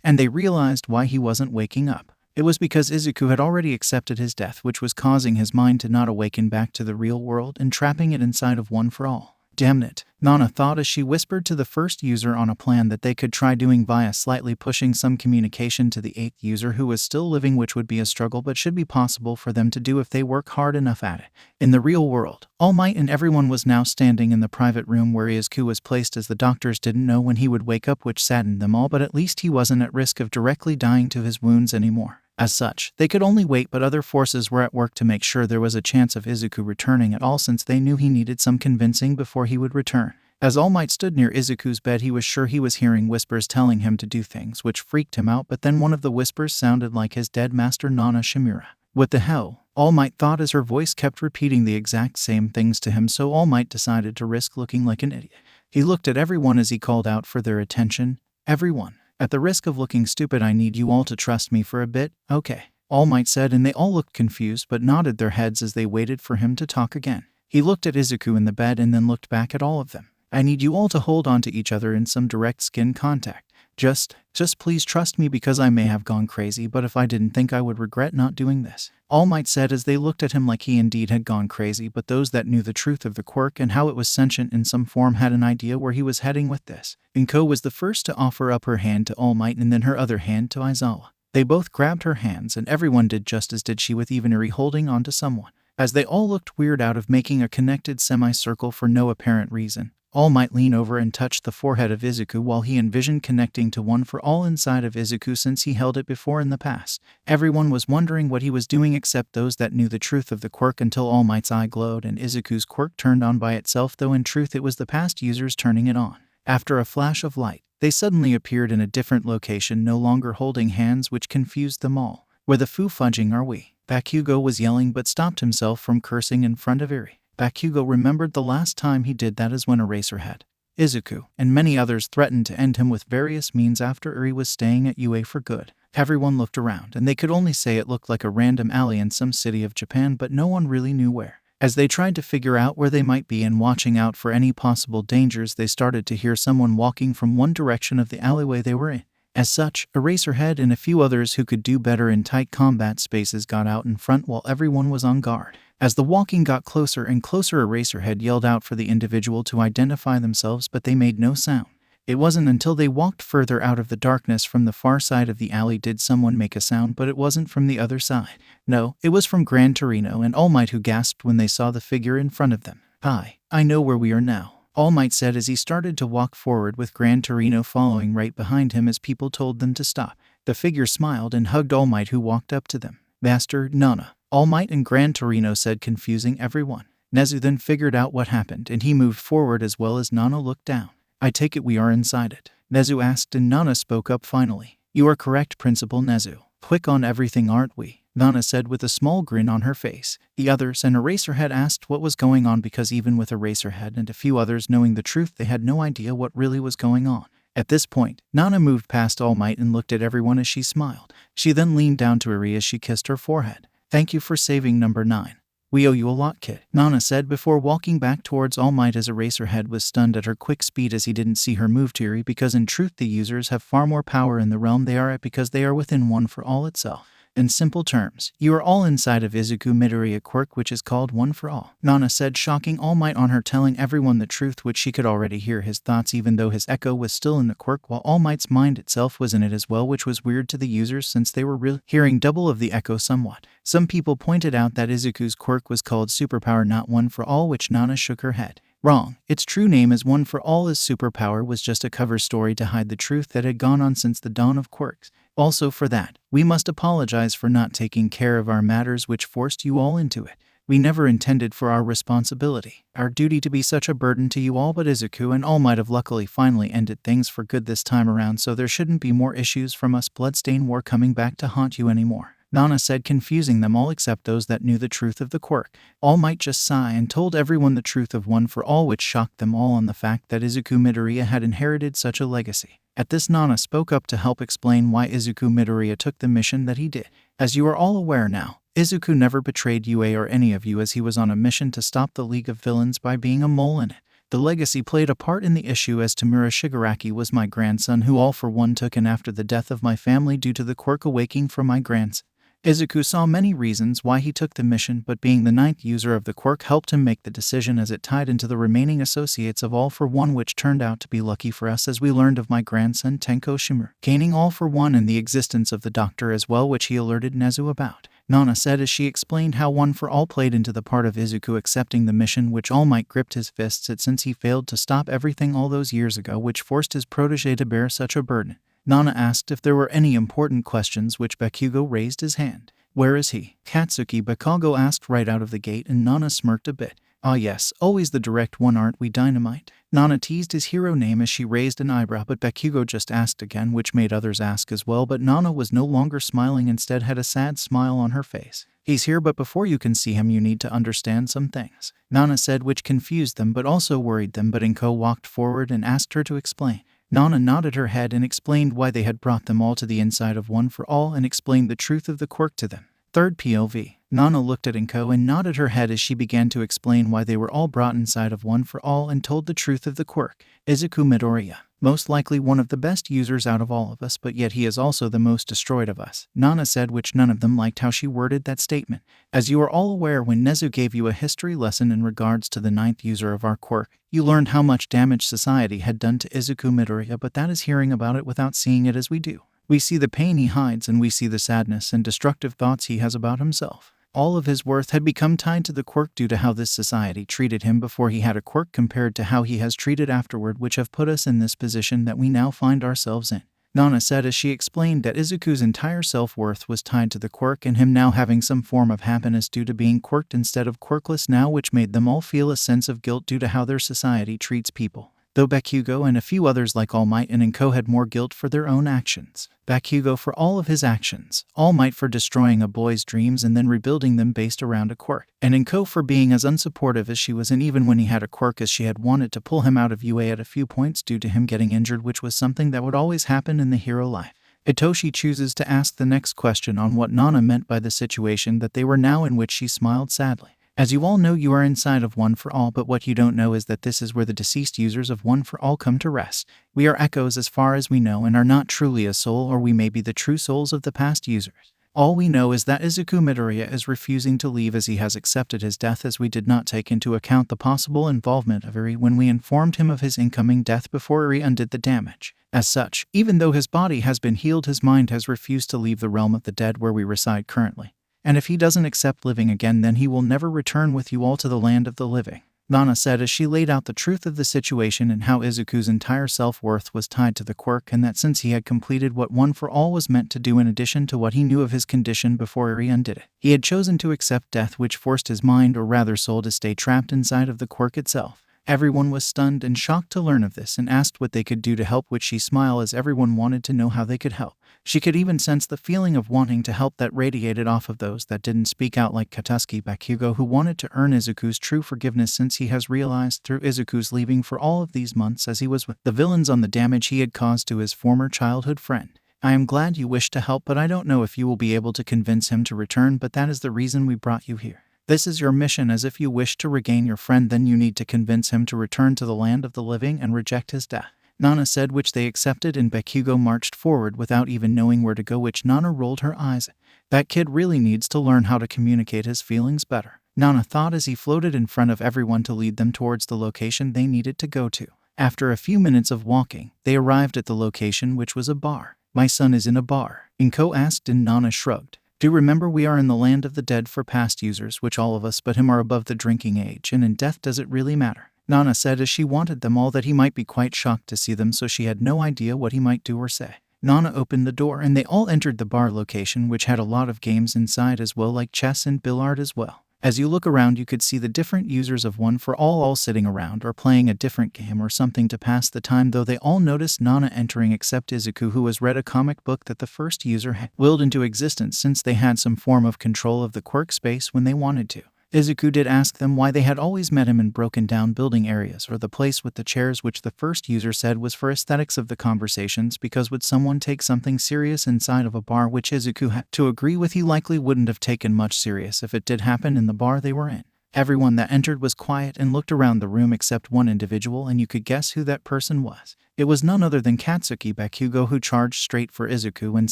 Speaker 1: And they realized why he wasn't waking up. It was because Izuku had already accepted his death, which was causing his mind to not awaken back to the real world and trapping it inside of One for All. Damn it, Nana thought as she whispered to the first user on a plan that they could try doing via slightly pushing some communication to the 8th user who was still living, which would be a struggle but should be possible for them to do if they work hard enough at it. In the real world, All Might and everyone was now standing in the private room where Izuku was placed, as the doctors didn't know when he would wake up, which saddened them all, but at least he wasn't at risk of directly dying to his wounds anymore. As such, they could only wait, but other forces were at work to make sure there was a chance of Izuku returning at all, since they knew he needed some convincing before he would return. As All Might stood near Izuku's bed, he was sure he was hearing whispers telling him to do things, which freaked him out, but then one of the whispers sounded like his dead master Nana Shimura. What the hell? All Might thought as her voice kept repeating the exact same things to him, so All Might decided to risk looking like an idiot. He looked at everyone as he called out for their attention. Everyone. At the risk of looking stupid, I need you all to trust me for a bit, okay? All Might said, and they all looked confused but nodded their heads as they waited for him to talk again. He looked at Izuku in the bed and then looked back at all of them. I need you all to hold on to each other in some direct skin contact. Just please trust me, because I may have gone crazy, but if I didn't think I would regret not doing this. All Might said as they looked at him like he indeed had gone crazy, but those that knew the truth of the quirk and how it was sentient in some form had an idea where he was heading with this. Inko was the first to offer up her hand to All Might and then her other hand to Aizawa. They both grabbed her hands and everyone did just as did she, with even Eri holding on to someone. As they all looked weird out of making a connected semicircle for no apparent reason, All Might lean over and touched the forehead of Izuku while he envisioned connecting to One for All inside of Izuku, since he held it before in the past. Everyone was wondering what he was doing except those that knew the truth of the quirk, until All Might's eye glowed and Izuku's quirk turned on by itself, though in truth it was the past users turning it on. After a flash of light, they suddenly appeared in a different location, no longer holding hands, which confused them all. Where the foo fudging are we? Bakugo was yelling but stopped himself from cursing in front of Eri. Bakugo remembered the last time he did that is when Eraserhead, Izuku, and many others threatened to end him with various means after Eri was staying at UA for good. Everyone looked around and they could only say it looked like a random alley in some city of Japan, but no one really knew where. As they tried to figure out where they might be and watching out for any possible dangers, they started to hear someone walking from one direction of the alleyway they were in. As such, Eraserhead and a few others who could do better in tight combat spaces got out in front while everyone was on guard. As the walking got closer and closer, Eraserhead yelled out for the individual to identify themselves, but they made no sound. It wasn't until they walked further out of the darkness from the far side of the alley did someone make a sound, but it wasn't from the other side. No, it was from Gran Torino and All Might, who gasped when they saw the figure in front of them. Hi, I know where we are now, All Might said as he started to walk forward, with Gran Torino following right behind him as people told them to stop. The figure smiled and hugged All Might, who walked up to them. Master, Nana, All Might and Gran Torino said, confusing everyone. Nezu then figured out what happened and he moved forward as well as Nana looked down. I take it we are inside it? Nezu asked, and Nana spoke up finally. You are correct, Principal Nezu. Quick on everything, aren't we? Nana said with a small grin on her face. The others and Eraserhead asked what was going on, because even with Eraserhead and a few others knowing the truth, they had no idea what really was going on. At this point, Nana moved past All Might and looked at everyone as she smiled. She then leaned down to Eri as she kissed her forehead. Thank you for saving number 9. We owe you a lot, kid, Nana said before walking back towards All Might, as Eraserhead was stunned at her quick speed as he didn't see her move to Eri, because in truth the users have far more power in the realm they are at, because they are within One for All itself. In simple terms, you are all inside of Izuku Midoriya quirk, which is called One for All, Nana said, shocking All Might on her telling everyone the truth, which she could already hear his thoughts even though his echo was still in the quirk, while All Might's mind itself was in it as well, which was weird to the users since they were really hearing double of the echo somewhat. Some people pointed out that Izuku's quirk was called Superpower, not One for All, which Nana shook her head. Wrong. Its true name is One for All. His superpower was just a cover story to hide the truth that had gone on since the dawn of quirks. Also for that, we must apologize for not taking care of our matters, which forced you all into it. We never intended for our responsibility, our duty, to be such a burden to you all, but Izuku and All Might have luckily finally ended things for good this time around, so there shouldn't be more issues from us Bloodstained War coming back to haunt you anymore, Nana said, confusing them all except those that knew the truth of the quirk. All Might just sighed and told everyone the truth of One for All, which shocked them all on the fact that Izuku Midoriya had inherited such a legacy. At this, Nana spoke up to help explain why Izuku Midoriya took the mission that he did. As you are all aware now, Izuku never betrayed UA or any of you, as he was on a mission to stop the League of Villains by being a mole in it. The legacy played a part in the issue, as Tamura Shigaraki was my grandson who all for one took in after the death of my family due to the quirk awaking from my grandson. Izuku saw many reasons why he took the mission, but being the 9th user of the quirk helped him make the decision, as it tied into the remaining associates of All for One, which turned out to be lucky for us, as we learned of my grandson Tenko Shimura gaining All for One and the existence of the doctor as well, which he alerted Nezu about. Nana said as she explained how One for All played into the part of Izuku accepting the mission, which All Might gripped his fists at since he failed to stop everything all those years ago, which forced his protege to bear such a burden. Nana asked if there were any important questions, which Bakugo raised his hand. "Where is he?" Katsuki Bakugo asked right out of the gate, and Nana smirked a bit. "Ah yes, always the direct one, aren't we, Dynamite?" Nana teased his hero name as she raised an eyebrow, but Bakugo just asked again, which made others ask as well, but Nana was no longer smiling, instead had a sad smile on her face. "He's here, but before you can see him you need to understand some things," Nana said, which confused them but also worried them, but Inko walked forward and asked her to explain. Nana nodded her head and explained why they had brought them all to the inside of One for All and explained the truth of the quirk to them. Third POV. Nana looked at Inko and nodded her head as she began to explain why they were all brought inside of One for All and told the truth of the quirk. Izuku Midoriya, most likely one of the best users out of all of us, but yet he is also the most destroyed of us, Nana said, which none of them liked how she worded that statement. As you are all aware, when Nezu gave you a history lesson in regards to the 9th user of our quirk, you learned how much damage society had done to Izuku Midoriya, but that is hearing about it without seeing it as we do. We see the pain he hides and we see the sadness and destructive thoughts he has about himself. All of his worth had become tied to the quirk due to how this society treated him before he had a quirk compared to how he has treated afterward, which have put us in this position that we now find ourselves in. Nana said as she explained that Izuku's entire self-worth was tied to the quirk and him now having some form of happiness due to being quirked instead of quirkless now, which made them all feel a sense of guilt due to how their society treats people. Though Bakugo and a few others like All Might and Inko had more guilt for their own actions. Bakugo for all of his actions, All Might for destroying a boy's dreams and then rebuilding them based around a quirk, and Inko for being as unsupportive as she was, and even when he had a quirk, as she had wanted to pull him out of UA at a few points due to him getting injured, which was something that would always happen in the hero life. Itoshi chooses to ask the next question on what Nana meant by the situation that they were now in, which she smiled sadly. As you all know, you are inside of One for All, but what you don't know is that this is where the deceased users of One for All come to rest. We are echoes as far as we know and are not truly a soul, or we may be the true souls of the past users. All we know is that Izuku Midoriya is refusing to leave as he has accepted his death, as we did not take into account the possible involvement of Eri when we informed him of his incoming death before Eri undid the damage. As such, even though his body has been healed, his mind has refused to leave the realm of the dead where we reside currently. And if he doesn't accept living again, then he will never return with you all to the land of the living, Nana said as she laid out the truth of the situation and how Izuku's entire self-worth was tied to the quirk, and that since he had completed what One for All was meant to do in addition to what he knew of his condition before Eri undid it, he had chosen to accept death, which forced his mind, or rather soul, to stay trapped inside of the quirk itself. Everyone was stunned and shocked to learn of this and asked what they could do to help, which she smiled as everyone wanted to know how they could help. She could even sense the feeling of wanting to help that radiated off of those that didn't speak out, like Katsuki Bakugo, who wanted to earn Izuku's true forgiveness since he has realized through Izuku's leaving for all of these months as he was with the villains on the damage he had caused to his former childhood friend. I am glad you wish to help, but I don't know if you will be able to convince him to return, but that is the reason we brought you here. This is your mission, as if you wish to regain your friend, then you need to convince him to return to the land of the living and reject his death, Nana said, which they accepted, and Bakugo marched forward without even knowing where to go, which Nana rolled her eyes at. That kid really needs to learn how to communicate his feelings better, Nana thought as he floated in front of everyone to lead them towards the location they needed to go to. After a few minutes of walking, they arrived at the location, which was a bar. My son is in a bar, Inko asked, and Nana shrugged. Do remember, we are in the land of the dead for past users, which all of us but him are above the drinking age, and in death does it really matter, Nana said as she wanted them all that he might be quite shocked to see them, so she had no idea what he might do or say. Nana opened the door and they all entered the bar location, which had a lot of games inside as well, like chess and billiard as well. As you look around, you could see the different users of One for All sitting around or playing a different game or something to pass the time, though they all noticed Nana entering except Izuku, who has read a comic book that the first user had willed into existence since they had some form of control of the quirk space when they wanted to. Izuku did ask them why they had always met him in broken down building areas or the place with the chairs, which the first user said was for aesthetics of the conversations, because would someone take something serious inside of a bar, which Izuku had to agree with. He likely wouldn't have taken much serious if it did happen in the bar they were in. Everyone that entered was quiet and looked around the room except one individual, and you could guess who that person was. It was none other than Katsuki Bakugo, who charged straight for Izuku and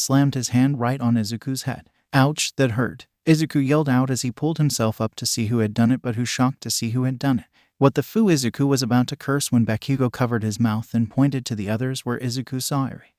Speaker 1: slammed his hand right on Izuku's head. Ouch, that hurt. Izuku yelled out as he pulled himself up to see who had done it, but who shocked to see who had done it. What the foo? Izuku was about to curse when Bakugo covered his mouth and pointed to the others, where Izuku saw Eri.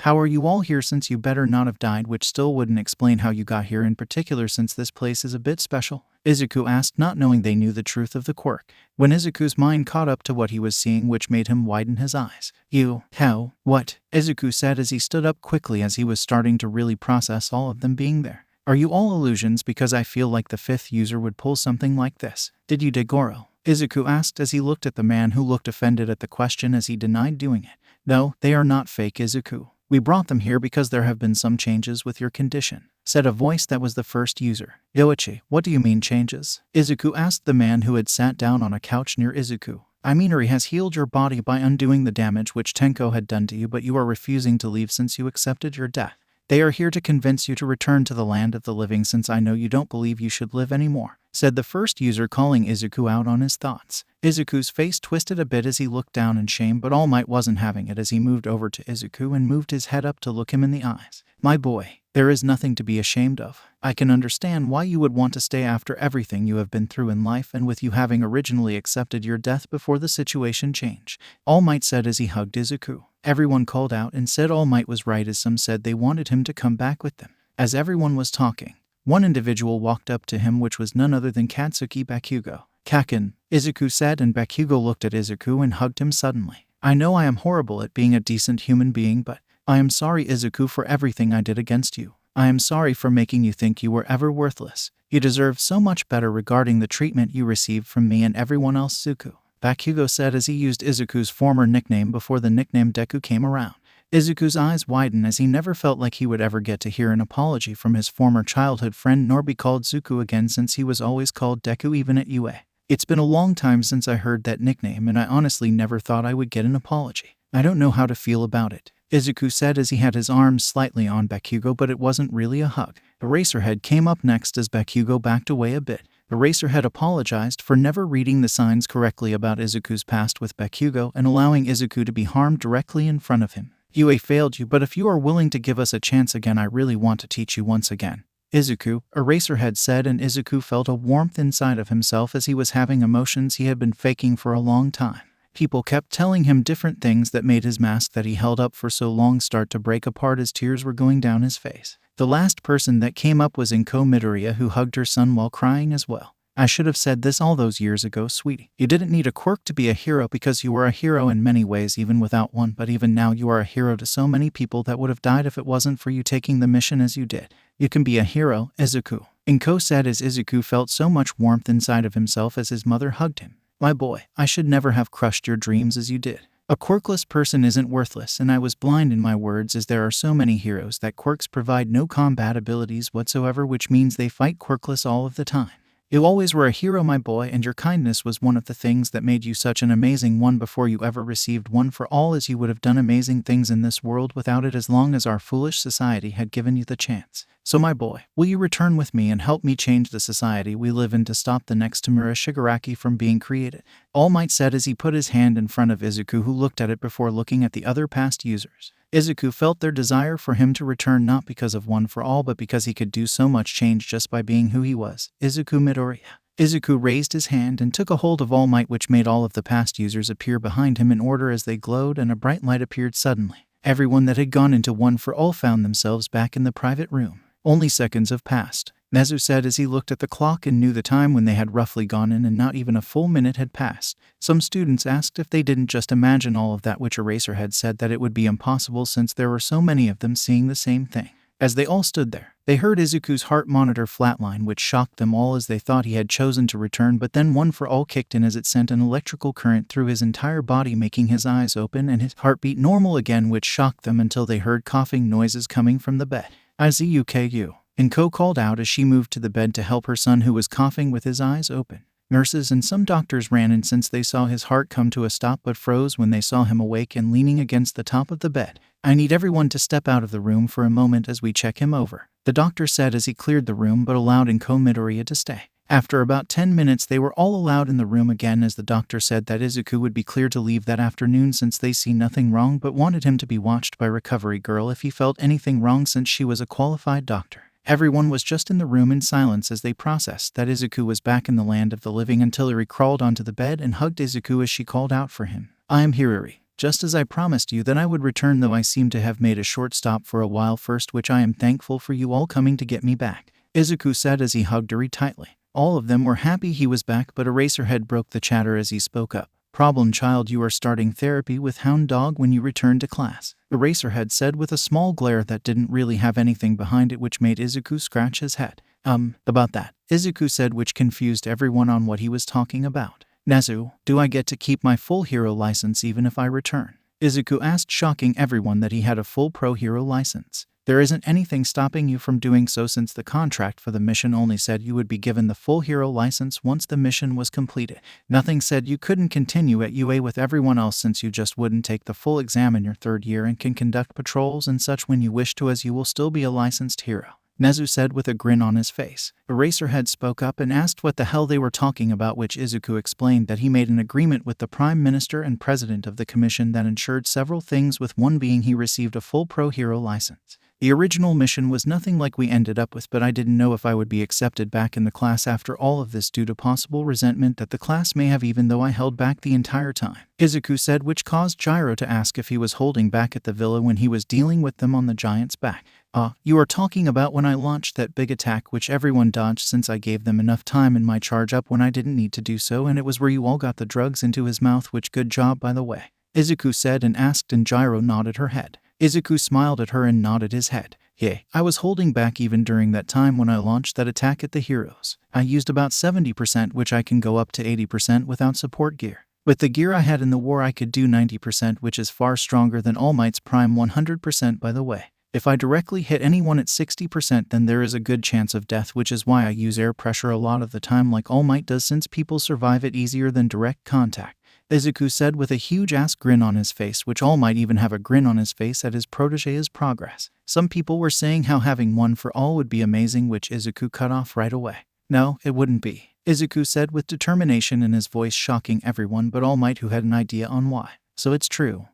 Speaker 1: How are you all here, since you better not have died?" Which still wouldn't explain how you got here in particular, since this place is a bit special, Izuku asked, not knowing they knew the truth of the quirk. When Izuku's mind caught up to what he was seeing, which made him widen his eyes. "You, how, what?" Izuku said as he stood up quickly, as he was starting to really process all of them being there. "Are you all illusions? Because I feel like the fifth user would pull something like this." "Did you dig Goro?" Izuku asked as he looked at the man, who looked offended at the question as he denied doing it. "No, they are not fake, Izuku. We brought them here because there have been some changes with your condition," said a voice that was the first user. "Yoichi, what do you mean changes?" Izuku asked the man who had sat down on a couch near Izuku. "I mean, Eri has healed your body by undoing the damage which Tenko had done to you, but you are refusing to leave since you accepted your death. They are here to convince you to return to the land of the living, since I know you don't believe you should live anymore," said the first user, calling Izuku out on his thoughts. Izuku's face twisted a bit as he looked down in shame, but All Might wasn't having it as he moved over to Izuku and moved his head up to look him in the eyes. "My boy, there is nothing to be ashamed of. I can understand why you would want to stay after everything you have been through in life, and with you having originally accepted your death before the situation changed," All Might said as he hugged Izuku. Everyone called out and said All Might was right, as some said they wanted him to come back with them. As everyone was talking, one individual walked up to him, which was none other than Katsuki Bakugo. "Kaken," Izuku said, and Bakugo looked at Izuku and hugged him suddenly. "I know I am horrible at being a decent human being, but I am sorry, Izuku, for everything I did against you. I am sorry for making you think you were ever worthless. You deserve so much better regarding the treatment you received from me and everyone else, Zuko," Bakugo said as he used Izuku's former nickname before the nickname Deku came around. Izuku's eyes widened as he never felt like he would ever get to hear an apology from his former childhood friend, nor be called Zuko again, since he was always called Deku even at UA. "It's been a long time since I heard that nickname, and I honestly never thought I would get an apology. I don't know how to feel about it," Izuku said as he had his arms slightly on Bakugo, but it wasn't really a hug. Eraserhead came up next as Bakugo backed away a bit. Eraserhead apologized for never reading the signs correctly about Izuku's past with Bakugo and allowing Izuku to be harmed directly in front of him. "UA failed you, but if you are willing to give us a chance again, I really want to teach you once again, Izuku," Eraserhead said, and Izuku felt a warmth inside of himself as he was having emotions he had been faking for a long time. People kept telling him different things that made his mask that he held up for so long start to break apart as tears were going down his face. The last person that came up was Izuku Midoriya, who hugged her son while crying as well. "I should have said this all those years ago, sweetie. You didn't need a quirk to be a hero, because you were a hero in many ways even without one, but even now you are a hero to so many people that would have died if it wasn't for you taking the mission as you did. You can be a hero, Izuku," Inko said as Izuku felt so much warmth inside of himself as his mother hugged him. "My boy, I should never have crushed your dreams as you did. A quirkless person isn't worthless, and I was blind in my words, as there are so many heroes that quirks provide no combat abilities whatsoever, which means they fight quirkless all of the time. You always were a hero, my boy, and your kindness was one of the things that made you such an amazing one before you ever received one for all, as you would have done amazing things in this world without it, as long as our foolish society had given you the chance. So my boy, will you return with me and help me change the society we live in to stop the next Tamura Shigaraki from being created?" All Might said as he put his hand in front of Izuku, who looked at it before looking at the other past users. Izuku felt their desire for him to return, not because of One for All, but because he could do so much change just by being who he was, Izuku Midoriya. Izuku raised his hand and took a hold of All Might, which made all of the past users appear behind him in order as they glowed, and a bright light appeared suddenly. Everyone that had gone into One for All found themselves back in the private room. "Only seconds have passed," Nezu said as he looked at the clock and knew the time when they had roughly gone in, and not even a full minute had passed. Some students asked if they didn't just imagine all of that, which Eraserhead said that it would be impossible since there were so many of them seeing the same thing. As they all stood there, they heard Izuku's heart monitor flatline, which shocked them all as they thought he had chosen to return, but then One for All kicked in as it sent an electrical current through his entire body, making his eyes open and his heartbeat normal again, which shocked them until they heard coughing noises coming from the bed. "Izuku," Inko called out as she moved to the bed to help her son, who was coughing with his eyes open. Nurses and some doctors ran in since they saw his heart come to a stop, but froze when they saw him awake and leaning against the top of the bed. "I need everyone to step out of the room for a moment as we check him over," the doctor said as he cleared the room but allowed Izuku Midoriya to stay. After about 10 minutes they were all allowed in the room again, as the doctor said that Izuku would be cleared to leave that afternoon since they see nothing wrong, but wanted him to be watched by Recovery Girl if he felt anything wrong since she was a qualified doctor. Everyone was just in the room in silence as they processed that Izuku was back in the land of the living until Iri crawled onto the bed and hugged Izuku as she called out for him. "I am here, Iri. Just as I promised you that I would return, though I seem to have made a short stop for a while first, which I am thankful for you all coming to get me back," Izuku said as he hugged Iri tightly. All of them were happy he was back, but Eraserhead broke the chatter as he spoke up. "Problem child, you are starting therapy with Hound Dog when you return to class," Eraserhead said with a small glare that didn't really have anything behind it, which made Izuku scratch his head. About that," Izuku said, which confused everyone on what he was talking about. "Nezu, do I get to keep my full hero license even if I return?" Izuku asked, shocking everyone that he had a full pro hero license. "There isn't anything stopping you from doing so, since the contract for the mission only said you would be given the full hero license once the mission was completed. Nothing said you couldn't continue at UA with everyone else, since you just wouldn't take the full exam in your third year and can conduct patrols and such when you wish to, as you will still be a licensed hero," Nezu said with a grin on his face. Eraserhead spoke up and asked what the hell they were talking about, which Izuku explained that he made an agreement with the Prime Minister and President of the Commission that ensured several things, with one being he received a full pro hero license. "The original mission was nothing like we ended up with, but I didn't know if I would be accepted back in the class after all of this due to possible resentment that the class may have, even though I held back the entire time," Izuku said, which caused Gyro to ask if he was holding back at the villa when he was dealing with them on the giant's back. You are talking about when I launched that big attack which everyone dodged since I gave them enough time in my charge up when I didn't need to do so, and it was where you all got the drugs into his mouth, which good job by the way," Izuku said and asked, and Gyro nodded her head. Izuku smiled at her and nodded his head. "Yeah, I was holding back even during that time when I launched that attack at the heroes. I used about 70%, which I can go up to 80% without support gear. With the gear I had in the war I could do 90%, which is far stronger than All Might's prime 100% by the way. If I directly hit anyone at 60%, then there is a good chance of death, which is why I use air pressure a lot of the time like All Might does, since people survive it easier than direct contact," Izuku said with a huge-ass grin on his face, which All Might even have a grin on his face at his protege's progress. Some people were saying how having one for all would be amazing, which Izuku cut off right away. "No, it wouldn't be," Izuku said with determination in his voice, shocking everyone but All Might, who had an idea on why. "So it's true,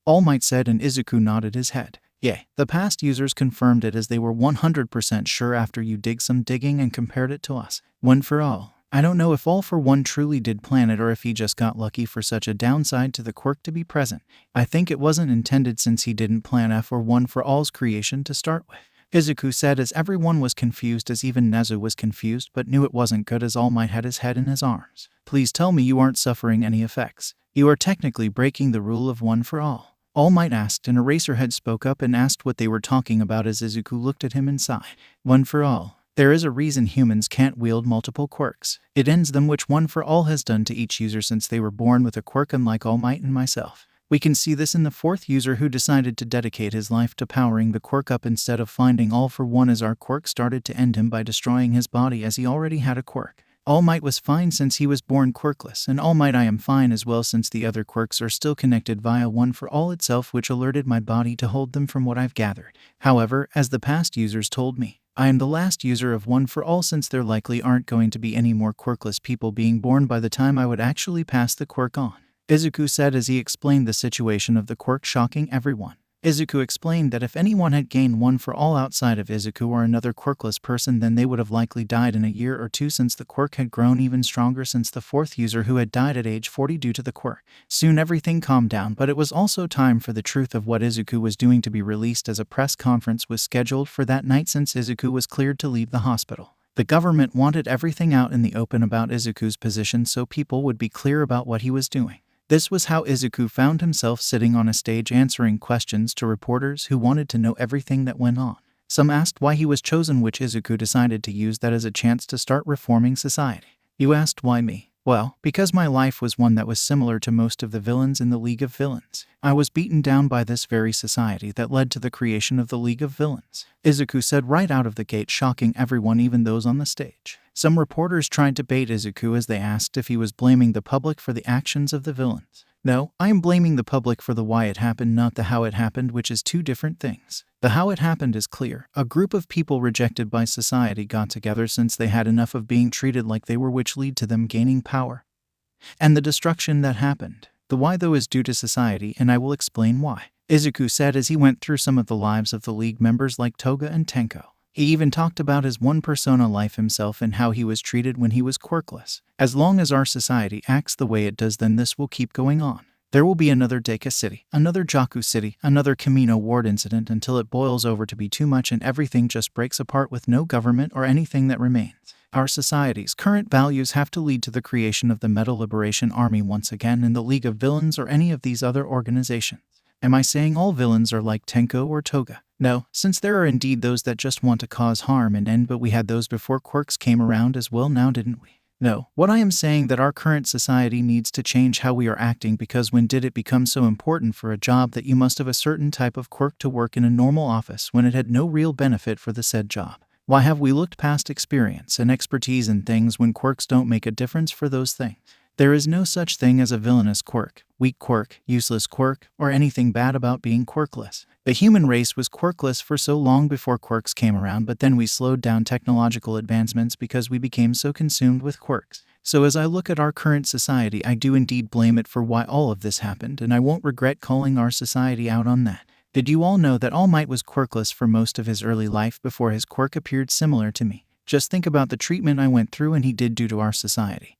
Speaker 1: All Might said, and Izuku nodded his head. "Yeah, the past users confirmed it, as they were 100% sure after you did some digging and compared it to us. One for all. I don't know if All for One truly did plan it or if he just got lucky for such a downside to the quirk to be present. I think it wasn't intended, since he didn't plan F or One for All's creation to start with," Izuku said, as everyone was confused, as even Nezu was confused but knew it wasn't good, as All Might had his head in his arms. "Please tell me you aren't suffering any effects. You are technically breaking the rule of One for All," All Might asked, and Eraserhead spoke up and asked what they were talking about, as Izuku looked at him and sighed. "One for All. There is a reason humans can't wield multiple quirks. It ends them, which One for All has done to each user since they were born with a quirk, unlike All Might and myself. We can see this in the fourth user who decided to dedicate his life to powering the quirk up instead of finding All for One, as our quirk started to end him by destroying his body, as he already had a quirk. All Might was fine since he was born quirkless, and All Might I am fine as well, since the other quirks are still connected via One for All itself, which alerted my body to hold them from what I've gathered. However, as the past users told me, I am the last user of One for All, since there likely aren't going to be any more quirkless people being born by the time I would actually pass the quirk on," Izuku said as he explained the situation of the quirk, shocking everyone. Izuku explained that if anyone had gained One for All outside of Izuku or another quirkless person, then they would have likely died in a year or two, since the quirk had grown even stronger since the fourth user, who had died at age 40 due to the quirk. Soon everything calmed down, but it was also time for the truth of what Izuku was doing to be released, as a press conference was scheduled for that night since Izuku was cleared to leave the hospital. The government wanted everything out in the open about Izuku's position so people would be clear about what he was doing. This was how Izuku found himself sitting on a stage answering questions to reporters who wanted to know everything that went on. Some asked why he was chosen, which Izuku decided to use that as a chance to start reforming society. "You asked why me? Well, because my life was one that was similar to most of the villains in the League of Villains. I was beaten down by this very society that led to the creation of the League of Villains," Izuku said right out of the gate, shocking everyone, even those on the stage. Some reporters tried to bait Izuku as they asked if he was blaming the public for the actions of the villains. No, I am blaming the public for the why it happened, not the how it happened, which is two different things. The how it happened is clear. A group of people rejected by society got together since they had enough of being treated like they were, which lead to them gaining power. And the destruction that happened. The why, though, is due to society, and I will explain why. Izuku said as he went through some of the lives of the League members like Toga and Tenko. He even talked about his one persona life himself and how he was treated when he was quirkless. As long as our society acts the way it does, then this will keep going on. There will be another Deka City, another Jaku City, another Kamino Ward incident until it boils over to be too much and everything just breaks apart with no government or anything that remains. Our society's current values have to lead to the creation of the Metal Liberation Army once again, in the League of Villains or any of these other organizations. Am I saying all villains are like Tenko or Toga? No, since there are indeed those that just want to cause harm and end, but we had those before quirks came around as well now, didn't we? No, what I am saying that our current society needs to change how we are acting, because when did it become so important for a job that you must have a certain type of quirk to work in a normal office when it had no real benefit for the said job? Why have we looked past experience and expertise in things when quirks don't make a difference for those things? There is no such thing as a villainous quirk, weak quirk, useless quirk, or anything bad about being quirkless. The human race was quirkless for so long before quirks came around, but then we slowed down technological advancements because we became so consumed with quirks. So as I look at our current society, I do indeed blame it for why all of this happened, and I won't regret calling our society out on that. Did you all know that All Might was quirkless for most of his early life before his quirk appeared similar to me? Just think about the treatment I went through and he did due to our society.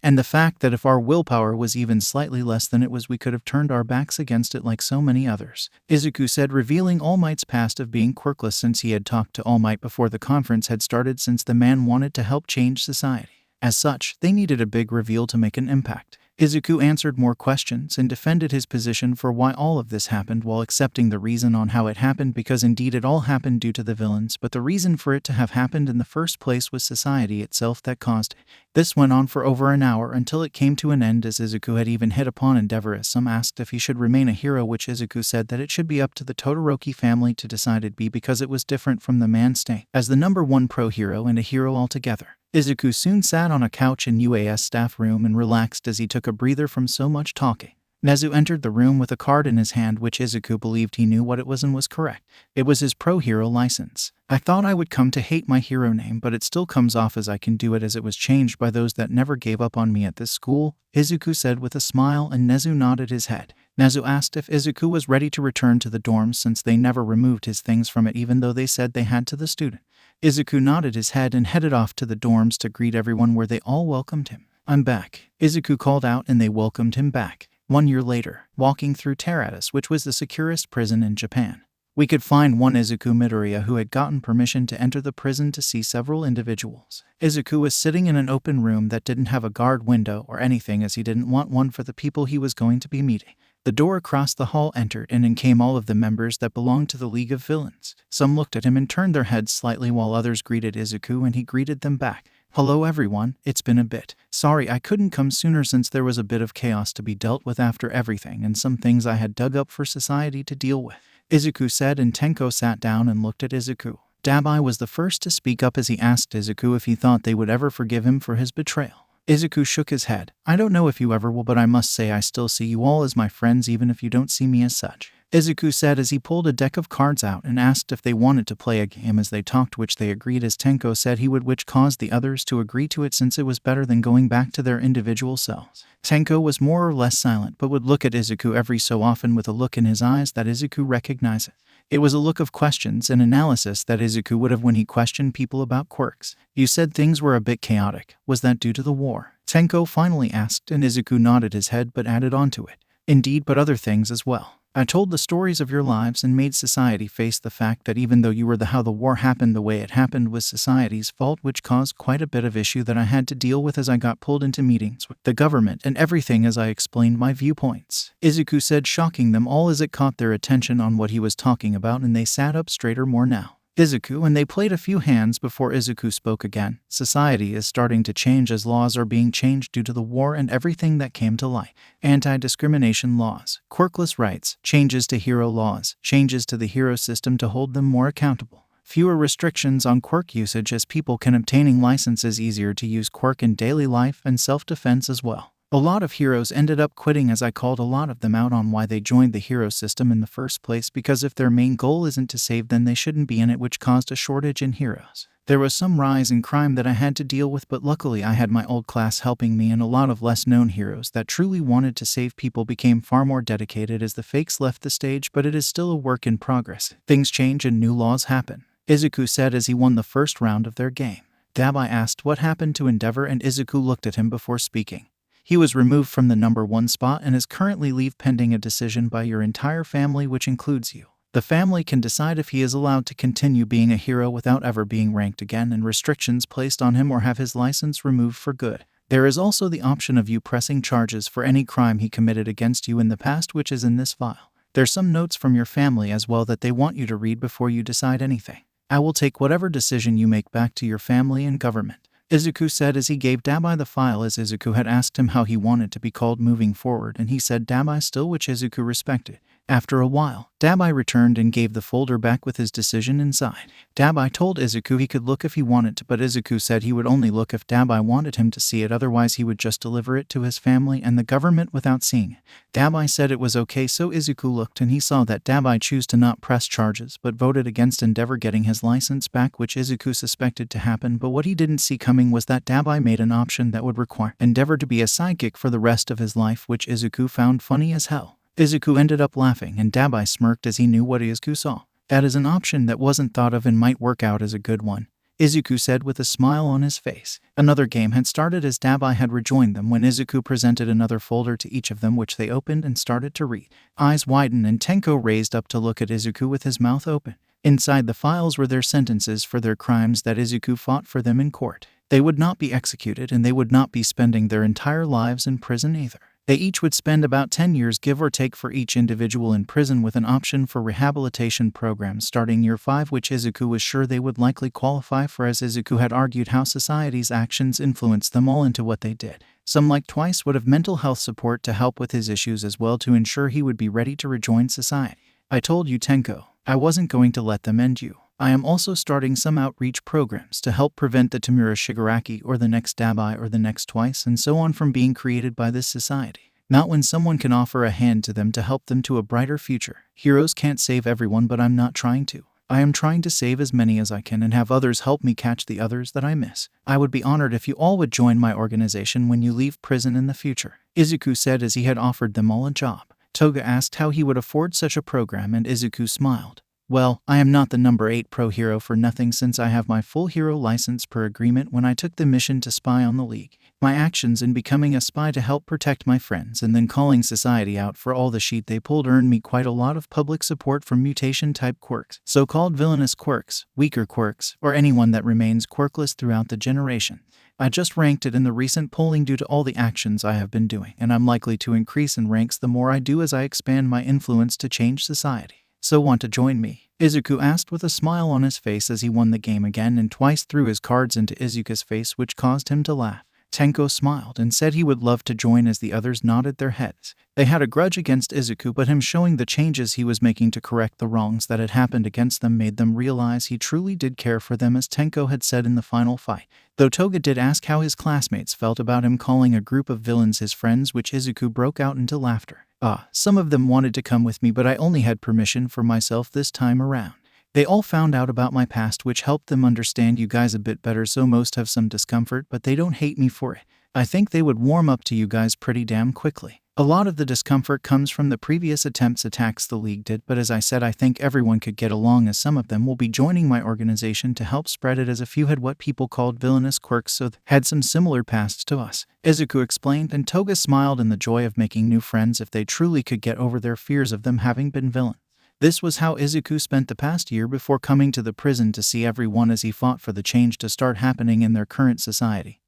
Speaker 1: And the fact that if our willpower was even slightly less than it was, we could have turned our backs against it like so many others. Izuku said, revealing All Might's past of being quirkless, since he had talked to All Might before the conference had started, since the man wanted to help change society. As such, they needed a big reveal to make an impact. Izuku answered more questions and defended his position for why all of this happened while accepting the reason on how it happened, because indeed it all happened due to the villains, but the reason for it to have happened in the first place was society itself that caused it. This went on for over an hour until it came to an end, as Izuku had even hit upon endeavor, as some asked if he should remain a hero, which Izuku said that it should be up to the Todoroki family to decide it be, because it was different from the man staying as the number one pro hero and a hero altogether. Izuku soon sat on a couch in UAS staff room and relaxed as he took a breather from so much talking. Nezu entered the room with a card in his hand, which Izuku believed he knew what it was and was correct. It was his pro hero license. I thought I would come to hate my hero name, but it still comes off as I can do it, as it was changed by those that never gave up on me at this school, Izuku said with a smile, and Nezu nodded his head. Nezu asked if Izuku was ready to return to the dorms, since they never removed his things from it even though they said they had to the student. Izuku nodded his head and headed off to the dorms to greet everyone, where they all welcomed him. I'm back, Izuku called out, and they welcomed him back. 1 year later, walking through Terratus, which was the securest prison in Japan, we could find one Izuku Midoriya, who had gotten permission to enter the prison to see several individuals. Izuku was sitting in an open room that didn't have a guard window or anything, as he didn't want one for the people he was going to be meeting. The door across the hall entered, and in came all of the members that belonged to the League of Villains. Some looked at him and turned their heads slightly, while others greeted Izuku, and he greeted them back. Hello everyone, it's been a bit. Sorry I couldn't come sooner, since there was a bit of chaos to be dealt with after everything, and some things I had dug up for society to deal with, Izuku said, and Tenko sat down and looked at Izuku. Dabai was the first to speak up as he asked Izuku if he thought they would ever forgive him for his betrayal. Izuku shook his head. I don't know if you ever will, but I must say I still see you all as my friends, even if you don't see me as such, Izuku said as he pulled a deck of cards out and asked if they wanted to play a game as they talked, which they agreed, as Tenko said he would, which caused the others to agree to it, since it was better than going back to their individual selves. Tenko was more or less silent, but would look at Izuku every so often with a look in his eyes that Izuku recognized. It was a look of questions and analysis that Izuku would have when he questioned people about quirks. You said things were a bit chaotic. Was that due to the war? Tenko finally asked, and Izuku nodded his head but added on to it. Indeed, but other things as well. I told the stories of your lives and made society face the fact that even though you were how the war happened, the way it happened was society's fault, which caused quite a bit of issue that I had to deal with as I got pulled into meetings with the government and everything as I explained my viewpoints, Izuku said, shocking them all as it caught their attention on what he was talking about, and they sat up straighter more now. Izuku, and they played a few hands before Izuku spoke again. Society is starting to change as laws are being changed due to the war and everything that came to light. Anti-discrimination laws, quirkless rights, changes to hero laws, changes to the hero system to hold them more accountable. Fewer restrictions on quirk usage as people can obtaining licenses easier to use quirk in daily life and self-defense as well. A lot of heroes ended up quitting as I called a lot of them out on why they joined the hero system in the first place, because if their main goal isn't to save, then they shouldn't be in it, which caused a shortage in heroes. There was some rise in crime that I had to deal with, but luckily I had my old class helping me, and a lot of less known heroes that truly wanted to save people became far more dedicated as the fakes left the stage, but it is still a work in progress. Things change and new laws happen, Izuku said as he won the first round of their game. Dabai asked what happened to Endeavor, and Izuku looked at him before speaking. He was removed from the number 1 spot and is currently leave pending a decision by your entire family, which includes you. The family can decide if he is allowed to continue being a hero without ever being ranked again, and restrictions placed on him, or have his license removed for good. There is also the option of you pressing charges for any crime he committed against you in the past, which is in this file. There's some notes from your family as well that they want you to read before you decide anything. I will take whatever decision you make back to your family and government, Izuku said as he gave Dabai the file, as Izuku had asked him how he wanted to be called moving forward, and he said Dabai still, which Izuku respected. After a while, Dabai returned and gave the folder back with his decision inside. Dabai told Izuku he could look if he wanted to, but Izuku said he would only look if Dabai wanted him to see it, otherwise he would just deliver it to his family and the government without seeing it. Dabai said it was okay, so Izuku looked and he saw that Dabai chose to not press charges but voted against Endeavor getting his license back, which Izuku suspected to happen, but what he didn't see coming was that Dabai made an option that would require Endeavor to be a sidekick for the rest of his life, which Izuku found funny as hell. Izuku ended up laughing, and Dabai smirked as he knew what Izuku saw. That is an option that wasn't thought of and might work out as a good one, Izuku said with a smile on his face. Another game had started as Dabai had rejoined them when Izuku presented another folder to each of them, which they opened and started to read. Eyes widened and Tenko raised up to look at Izuku with his mouth open. Inside the files were their sentences for their crimes that Izuku fought for them in court. They would not be executed, and they would not be spending their entire lives in prison either. They each would spend about 10 years give or take for each individual in prison, with an option for rehabilitation programs starting year 5, which Izuku was sure they would likely qualify for, as Izuku had argued how society's actions influenced them all into what they did. Some, like Twice, would have mental health support to help with his issues as well, to ensure he would be ready to rejoin society. I told you, Tenko, I wasn't going to let them end you. I am also starting some outreach programs to help prevent the Tamura Shigaraki or the next Dabai or the next Twice and so on from being created by this society. Not when someone can offer a hand to them to help them to a brighter future. Heroes can't save everyone, but I'm not trying to. I am trying to save as many as I can and have others help me catch the others that I miss. I would be honored if you all would join my organization when you leave prison in the future, Izuku said as he had offered them all a job. Toga asked how he would afford such a program, and Izuku smiled. Well, I am not the number 8 pro hero for nothing, since I have my full hero license per agreement when I took the mission to spy on the League. My actions in becoming a spy to help protect my friends and then calling society out for all the shit they pulled earned me quite a lot of public support from mutation-type quirks, so-called villainous quirks, weaker quirks, or anyone that remains quirkless throughout the generation. I just ranked it in the recent polling due to all the actions I have been doing, and I'm likely to increase in ranks the more I do as I expand my influence to change society. So want to join me? Izuku asked with a smile on his face as he won the game again and Twice threw his cards into Izuku's face, which caused him to laugh. Tenko smiled and said he would love to join as the others nodded their heads. They had a grudge against Izuku, but him showing the changes he was making to correct the wrongs that had happened against them made them realize he truly did care for them, as Tenko had said in the final fight. Though Toga did ask how his classmates felt about him calling a group of villains his friends, which Izuku broke out into laughter. Some of them wanted to come with me, but I only had permission for myself this time around. They all found out about my past, which helped them understand you guys a bit better, so most have some discomfort, but they don't hate me for it. I think they would warm up to you guys pretty damn quickly. A lot of the discomfort comes from the previous attacks the League did, but as I said, I think everyone could get along, as some of them will be joining my organization to help spread it, as a few had what people called villainous quirks, so had some similar pasts to us, Izuku explained, and Toga smiled in the joy of making new friends if they truly could get over their fears of them having been villains. This was how Izuku spent the past year before coming to the prison to see everyone as he fought for the change to start happening in their current society,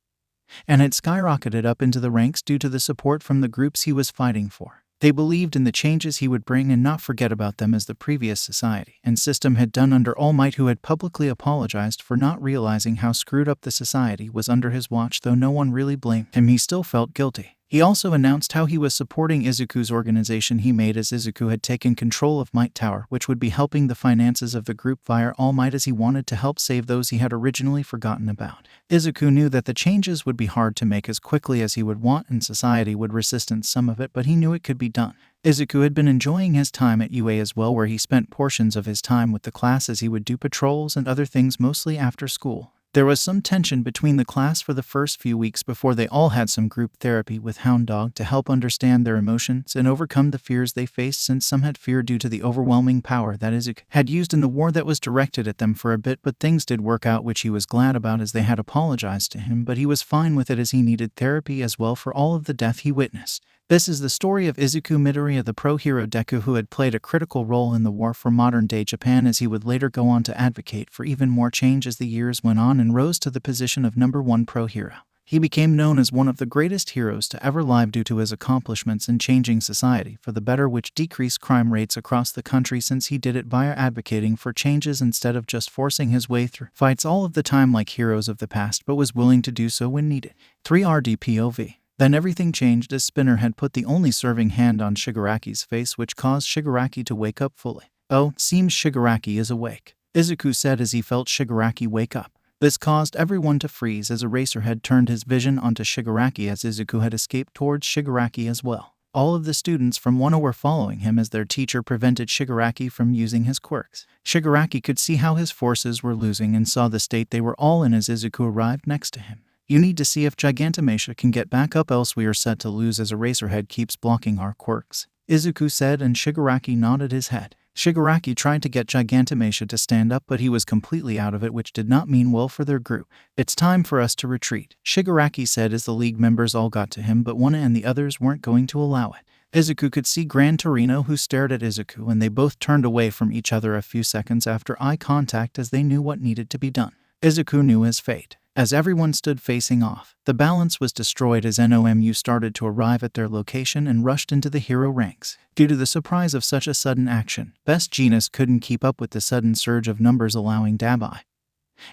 Speaker 1: and had skyrocketed up into the ranks due to the support from the groups he was fighting for. They believed in the changes he would bring and not forget about them, as the previous society and system had done under All Might, who had publicly apologized for not realizing how screwed up the society was under his watch. Though no one really blamed him, he still felt guilty. He also announced how he was supporting Izuku's organization he made, as Izuku had taken control of Might Tower, which would be helping the finances of the group via All Might, as he wanted to help save those he had originally forgotten about. Izuku knew that the changes would be hard to make as quickly as he would want, and society would resist some of it, but he knew it could be done. Izuku had been enjoying his time at UA as well, where he spent portions of his time with the class as he would do patrols and other things mostly after school. There was some tension between the class for the first few weeks before they all had some group therapy with Hound Dog to help understand their emotions and overcome the fears they faced, since some had fear due to the overwhelming power that Izuku had used in the war that was directed at them for a bit, but things did work out, which he was glad about, as they had apologized to him, but he was fine with it as he needed therapy as well for all of the death he witnessed. This is the story of Izuku Midoriya, the pro-hero Deku, who had played a critical role in the war for modern-day Japan, as he would later go on to advocate for even more change as the years went on and rose to the position of #1 pro-hero. He became known as one of the greatest heroes to ever live due to his accomplishments in changing society for the better, which decreased crime rates across the country, since he did it via advocating for changes instead of just forcing his way through fights all of the time like heroes of the past, but was willing to do so when needed. 3rd POV. Then everything changed as Spinner had put the only serving hand on Shigaraki's face, which caused Shigaraki to wake up fully. "Oh, seems Shigaraki is awake," Izuku said as he felt Shigaraki wake up. This caused everyone to freeze as Eraserhead turned his vision onto Shigaraki, as Izuku had escaped towards Shigaraki as well. All of the students from Wano were following him as their teacher prevented Shigaraki from using his quirks. Shigaraki could see how his forces were losing and saw the state they were all in as Izuku arrived next to him. "You need to see if Gigantomachia can get back up, else we are set to lose, as Eraserhead keeps blocking our quirks," Izuku said, and Shigaraki nodded his head. Shigaraki tried to get Gigantomachia to stand up, but he was completely out of it, which did not mean well for their group. "It's time for us to retreat," Shigaraki said as the league members all got to him, but Wana and the others weren't going to allow it. Izuku could see Gran Torino, who stared at Izuku, and they both turned away from each other a few seconds after eye contact, as they knew what needed to be done. Izuku knew his fate. As everyone stood facing off, the balance was destroyed as NOMU started to arrive at their location and rushed into the hero ranks. Due to the surprise of such a sudden action, Best Jeanist couldn't keep up with the sudden surge of numbers, allowing Dabai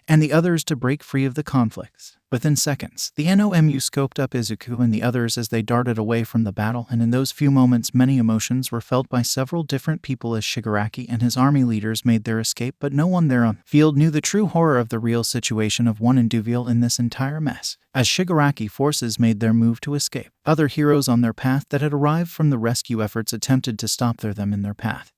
Speaker 1: and the others to break free of the conflicts. Within seconds, the NOMU scoped up Izuku and the others as they darted away from the battle, and in those few moments many emotions were felt by several different people as Shigaraki and his army leaders made their escape, but no one there on field knew the true horror of the real situation of One and Duville in this entire mess. As Shigaraki forces made their move to escape, other heroes on their path that had arrived from the rescue efforts attempted to stop them in their path.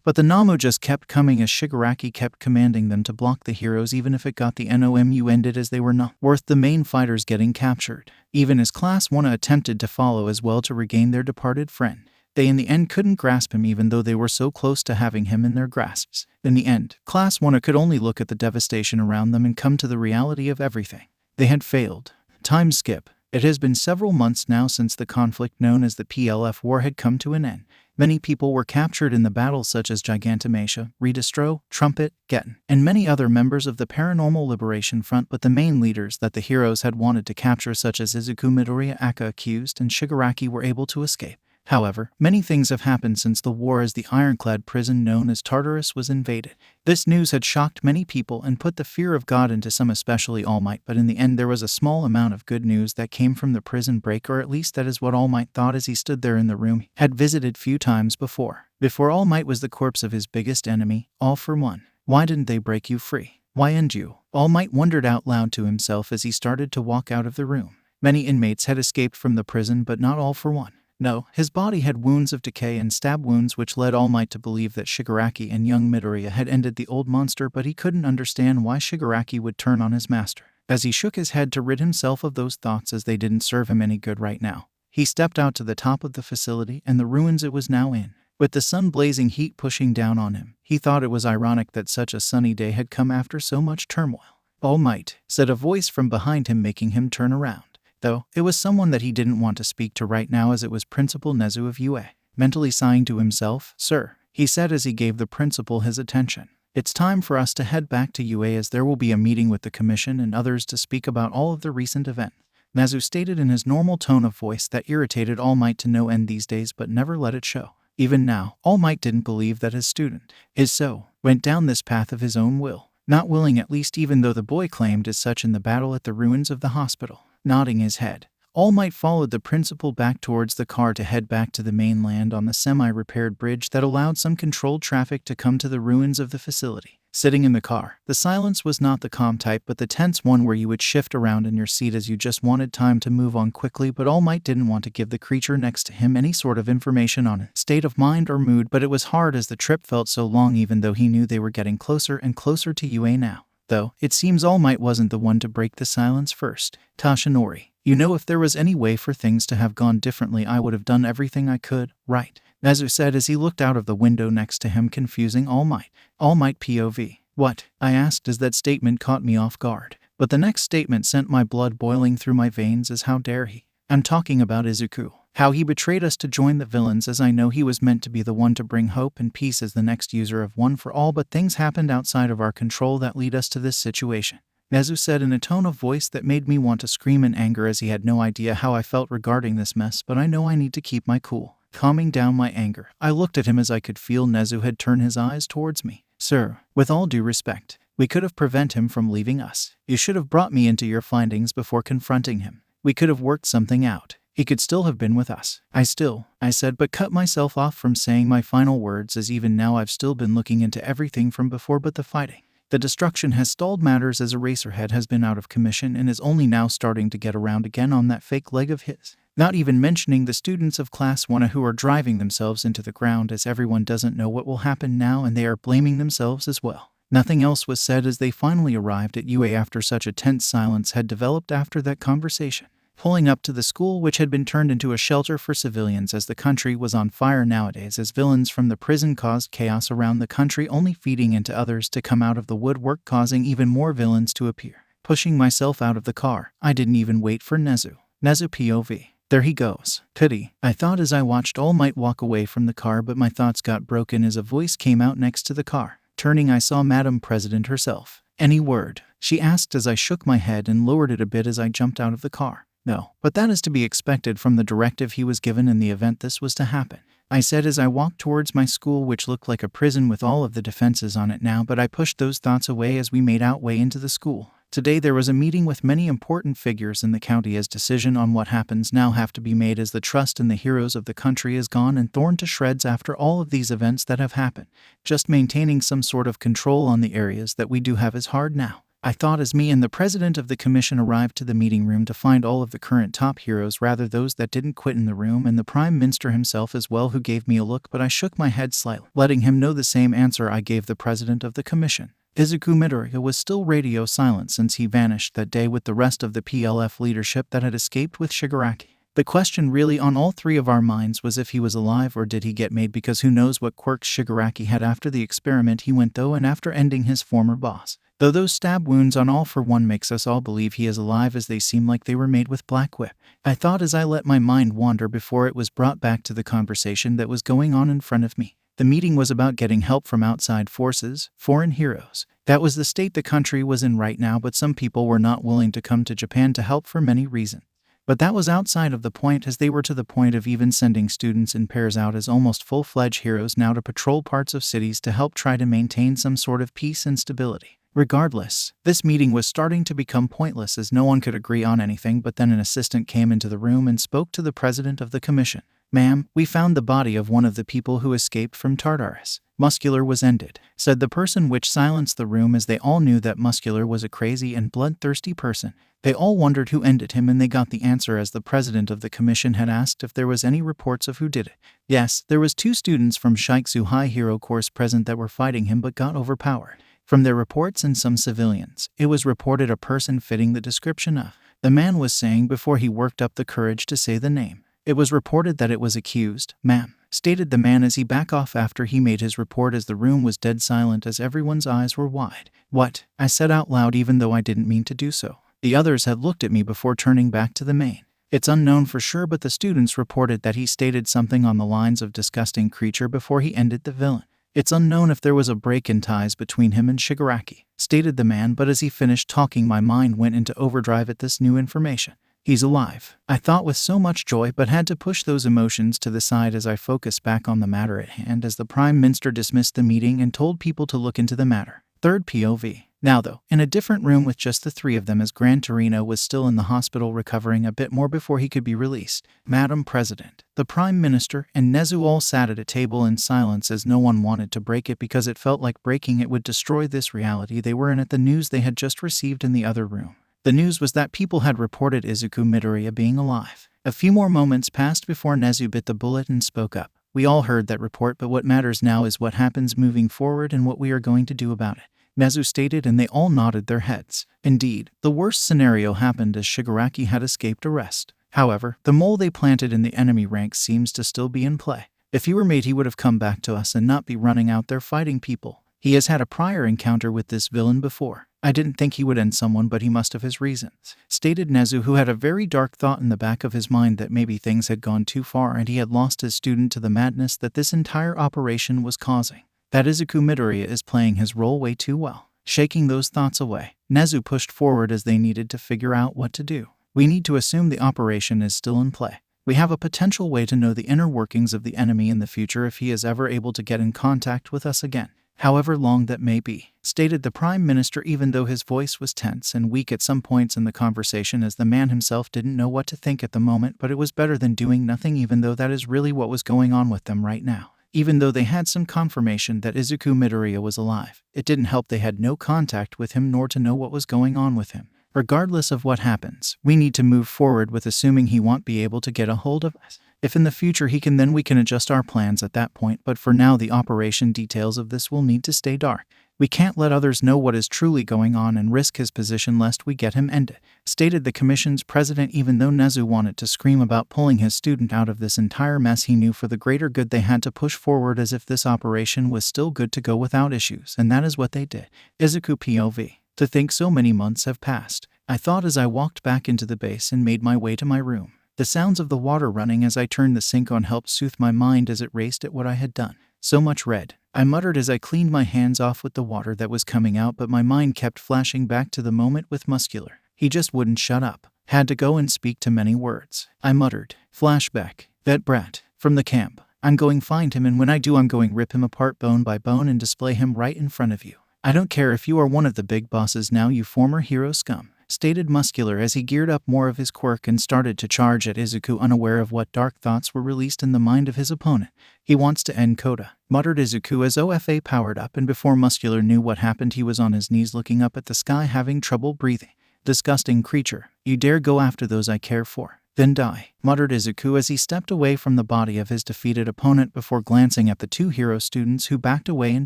Speaker 1: But the Namu just kept coming as Shigaraki kept commanding them to block the heroes, even if it got the NOMU ended, as they were not worth the main fighters getting captured. Even as Class 1 attempted to follow as well to regain their departed friend, they in the end couldn't grasp him, even though they were so close to having him in their grasps. In the end, Class 1 could only look at the devastation around them and come to the reality of everything. They had failed. Time skip. It has been several months now since the conflict known as the PLF War had come to an end. Many people were captured in the battle, such as Gigantomachia, Redistro, Trumpet, Getten, and many other members of the Paranormal Liberation Front, but the main leaders that the heroes had wanted to capture, such as Izuku Midoriya, Aka accused, and Shigaraki, were able to escape. However, many things have happened since the war, as the ironclad prison known as Tartarus was invaded. This news had shocked many people and put the fear of God into some, especially All Might, but in the end there was a small amount of good news that came from the prison break, or at least that is what All Might thought as he stood there in the room he had visited few times before. Before All Might was the corpse of his biggest enemy, All for One. Why didn't they break you free? Why end you? All Might wondered out loud to himself as he started to walk out of the room. Many inmates had escaped from the prison, but not All for One. No, his body had wounds of decay and stab wounds, which led All Might to believe that Shigaraki and young Midoriya had ended the old monster, but he couldn't understand why Shigaraki would turn on his master. As he shook his head to rid himself of those thoughts, as they didn't serve him any good right now, he stepped out to the top of the facility and the ruins it was now in. With the sun blazing heat pushing down on him, he thought it was ironic that such a sunny day had come after so much turmoil. "All Might," said a voice from behind him, making him turn around. Though it was someone that he didn't want to speak to right now, as it was Principal Nezu of UA. Mentally sighing to himself, "Sir," he said as he gave the principal his attention. "It's time for us to head back to UA, as there will be a meeting with the commission and others to speak about all of the recent events," Nezu stated in his normal tone of voice that irritated All Might to no end these days, but never let it show. Even now, All Might didn't believe that his student, Iso, went down this path of his own will. Not willing, at least, even though the boy claimed as such in the battle at the ruins of the hospital. Nodding his head, All Might followed the principal back towards the car to head back to the mainland on the semi-repaired bridge that allowed some controlled traffic to come to the ruins of the facility. Sitting in the car, the silence was not the calm type but the tense one where you would shift around in your seat as you just wanted time to move on quickly, but All Might didn't want to give the creature next to him any sort of information on his state of mind or mood, but it was hard as the trip felt so long even though he knew they were getting closer and closer to UA now. Though, it seems All Might wasn't the one to break the silence first. Tashinori, you know, if there was any way for things to have gone differently I would have done everything I could, right? Nezu said as he looked out of the window next to him, confusing All Might. All Might POV. What? I asked as that statement caught me off guard. But the next statement sent my blood boiling through my veins as how dare he? I'm talking about Izuku. How he betrayed us to join the villains, as I know he was meant to be the one to bring hope and peace as the next user of One for All, but things happened outside of our control that lead us to this situation. Nezu said in a tone of voice that made me want to scream in anger as he had no idea how I felt regarding this mess, but I know I need to keep my cool. Calming down my anger, I looked at him as I could feel Nezu had turned his eyes towards me. Sir, with all due respect, we could have prevented him from leaving us. You should have brought me into your findings before confronting him. We could have worked something out. He could still have been with us. I said, but cut myself off from saying my final words as even now I've still been looking into everything from before but the fighting. The destruction has stalled matters as Eraserhead has been out of commission and is only now starting to get around again on that fake leg of his. Not even mentioning the students of Class 1 who are driving themselves into the ground as everyone doesn't know what will happen now and they are blaming themselves as well. Nothing else was said as they finally arrived at UA after such a tense silence had developed after that conversation. Pulling up to the school, which had been turned into a shelter for civilians as the country was on fire nowadays as villains from the prison caused chaos around the country, only feeding into others to come out of the woodwork, causing even more villains to appear. Pushing myself out of the car, I didn't even wait for Nezu. Nezu POV. There he goes. Pity, I thought as I watched All Might walk away from the car, but my thoughts got broken as a voice came out next to the car. Turning, I saw Madam President herself. Any word? She asked as I shook my head and lowered it a bit as I jumped out of the car. No, but that is to be expected from the directive he was given in the event this was to happen. I said as I walked towards my school, which looked like a prison with all of the defenses on it now, but I pushed those thoughts away as we made our way into the school. Today there was a meeting with many important figures in the county as decision on what happens now have to be made as the trust in the heroes of the country is gone and torn to shreds after all of these events that have happened. Just maintaining some sort of control on the areas that we do have is hard now. I thought as me and the president of the commission arrived to the meeting room to find all of the current top heroes, rather those that didn't quit in the room, and the prime minister himself as well, who gave me a look, but I shook my head slightly, letting him know the same answer I gave the president of the commission. Izuku Midoriya was still radio silent since he vanished that day with the rest of the PLF leadership that had escaped with Shigaraki. The question really on all three of our minds was if he was alive or did he get made, because who knows what quirks Shigaraki had after the experiment he went through and after ending his former boss. Though those stab wounds on All for One makes us all believe he is alive as they seem like they were made with Black Whip. I thought as I let my mind wander before it was brought back to the conversation that was going on in front of me. The meeting was about getting help from outside forces, foreign heroes. That was the state the country was in right now, but some people were not willing to come to Japan to help for many reasons. But that was outside of the point, as they were to the point of even sending students in pairs out as almost full-fledged heroes now to patrol parts of cities to help try to maintain some sort of peace and stability. Regardless, this meeting was starting to become pointless as no one could agree on anything, but then an assistant came into the room and spoke to the president of the commission. Ma'am, we found the body of one of the people who escaped from Tartarus. Muscular was ended, said the person, which silenced the room as they all knew that Muscular was a crazy and bloodthirsty person. They all wondered who ended him, and they got the answer as the president of the commission had asked if there was any reports of who did it. Yes, there was 2 students from Shiksu High Hero Course present that were fighting him but got overpowered. From their reports and some civilians, it was reported a person fitting the description of the man was saying before he worked up the courage to say the name. It was reported that it was accused, ma'am, stated the man as he backed off after he made his report, as the room was dead silent as everyone's eyes were wide. What? I said out loud even though I didn't mean to do so. The others had looked at me before turning back to the main. It's unknown for sure, but the students reported that he stated something on the lines of disgusting creature before he ended the villain. It's unknown if there was a break in ties between him and Shigaraki, stated the man, but as he finished talking my mind went into overdrive at this new information. He's alive, I thought with so much joy, but had to push those emotions to the side as I focused back on the matter at hand as the Prime Minister dismissed the meeting and told people to look into the matter. Third POV. Now though, in a different room with just the three of them as Gran Torino was still in the hospital recovering a bit more before he could be released, Madam President, the Prime Minister, and Nezu all sat at a table in silence as no one wanted to break it because it felt like breaking it would destroy this reality they were in at the news they had just received in the other room. The news was that people had reported Izuku Midoriya being alive. A few more moments passed before Nezu bit the bullet and spoke up. We all heard that report, but what matters now is what happens moving forward and what we are going to do about it, Nezu stated, and they all nodded their heads. Indeed, the worst scenario happened as Shigaraki had escaped arrest. However, the mole they planted in the enemy ranks seems to still be in play. If he were made, he would have come back to us and not be running out there fighting people. He has had a prior encounter with this villain before. I didn't think he would end someone, but he must have his reasons, stated Nezu, who had a very dark thought in the back of his mind that maybe things had gone too far and he had lost his student to the madness that this entire operation was causing. That Izuku Midoriya is playing his role way too well. Shaking those thoughts away, Nezu pushed forward as they needed to figure out what to do. We need to assume the operation is still in play. We have a potential way to know the inner workings of the enemy in the future if he is ever able to get in contact with us again, however long that may be, stated the Prime Minister, even though his voice was tense and weak at some points in the conversation as the man himself didn't know what to think at the moment, but it was better than doing nothing, even though that is really what was going on with them right now. Even though they had some confirmation that Izuku Midoriya was alive, it didn't help they had no contact with him nor to know what was going on with him. Regardless of what happens, we need to move forward with assuming he won't be able to get a hold of us. If in the future he can, then we can adjust our plans at that point, but for now the operation details of this will need to stay dark. We can't let others know what is truly going on and risk his position lest we get him ended, stated the commission's president. Even though Nezu wanted to scream about pulling his student out of this entire mess, he knew for the greater good they had to push forward as if this operation was still good to go without issues, and that is what they did. Izuku POV. To think so many months have passed, I thought as I walked back into the base and made my way to my room. The sounds of the water running as I turned the sink on helped soothe my mind as it raced at what I had done. So much red, I muttered as I cleaned my hands off with the water that was coming out, but my mind kept flashing back to the moment with Muscular. He just wouldn't shut up. Had to go and speak to many words. I muttered. Flashback. That brat. From the camp. I'm going find him, and when I do I'm going rip him apart bone by bone and display him right in front of you. I don't care if you are one of the big bosses now, you former hero scum, stated Muscular as he geared up more of his quirk and started to charge at Izuku, unaware of what dark thoughts were released in the mind of his opponent. He wants to end Koda, muttered Izuku as OFA powered up, and before Muscular knew what happened he was on his knees looking up at the sky having trouble breathing. Disgusting creature, you dare go after those I care for, then die, muttered Izuku as he stepped away from the body of his defeated opponent before glancing at the two hero students who backed away in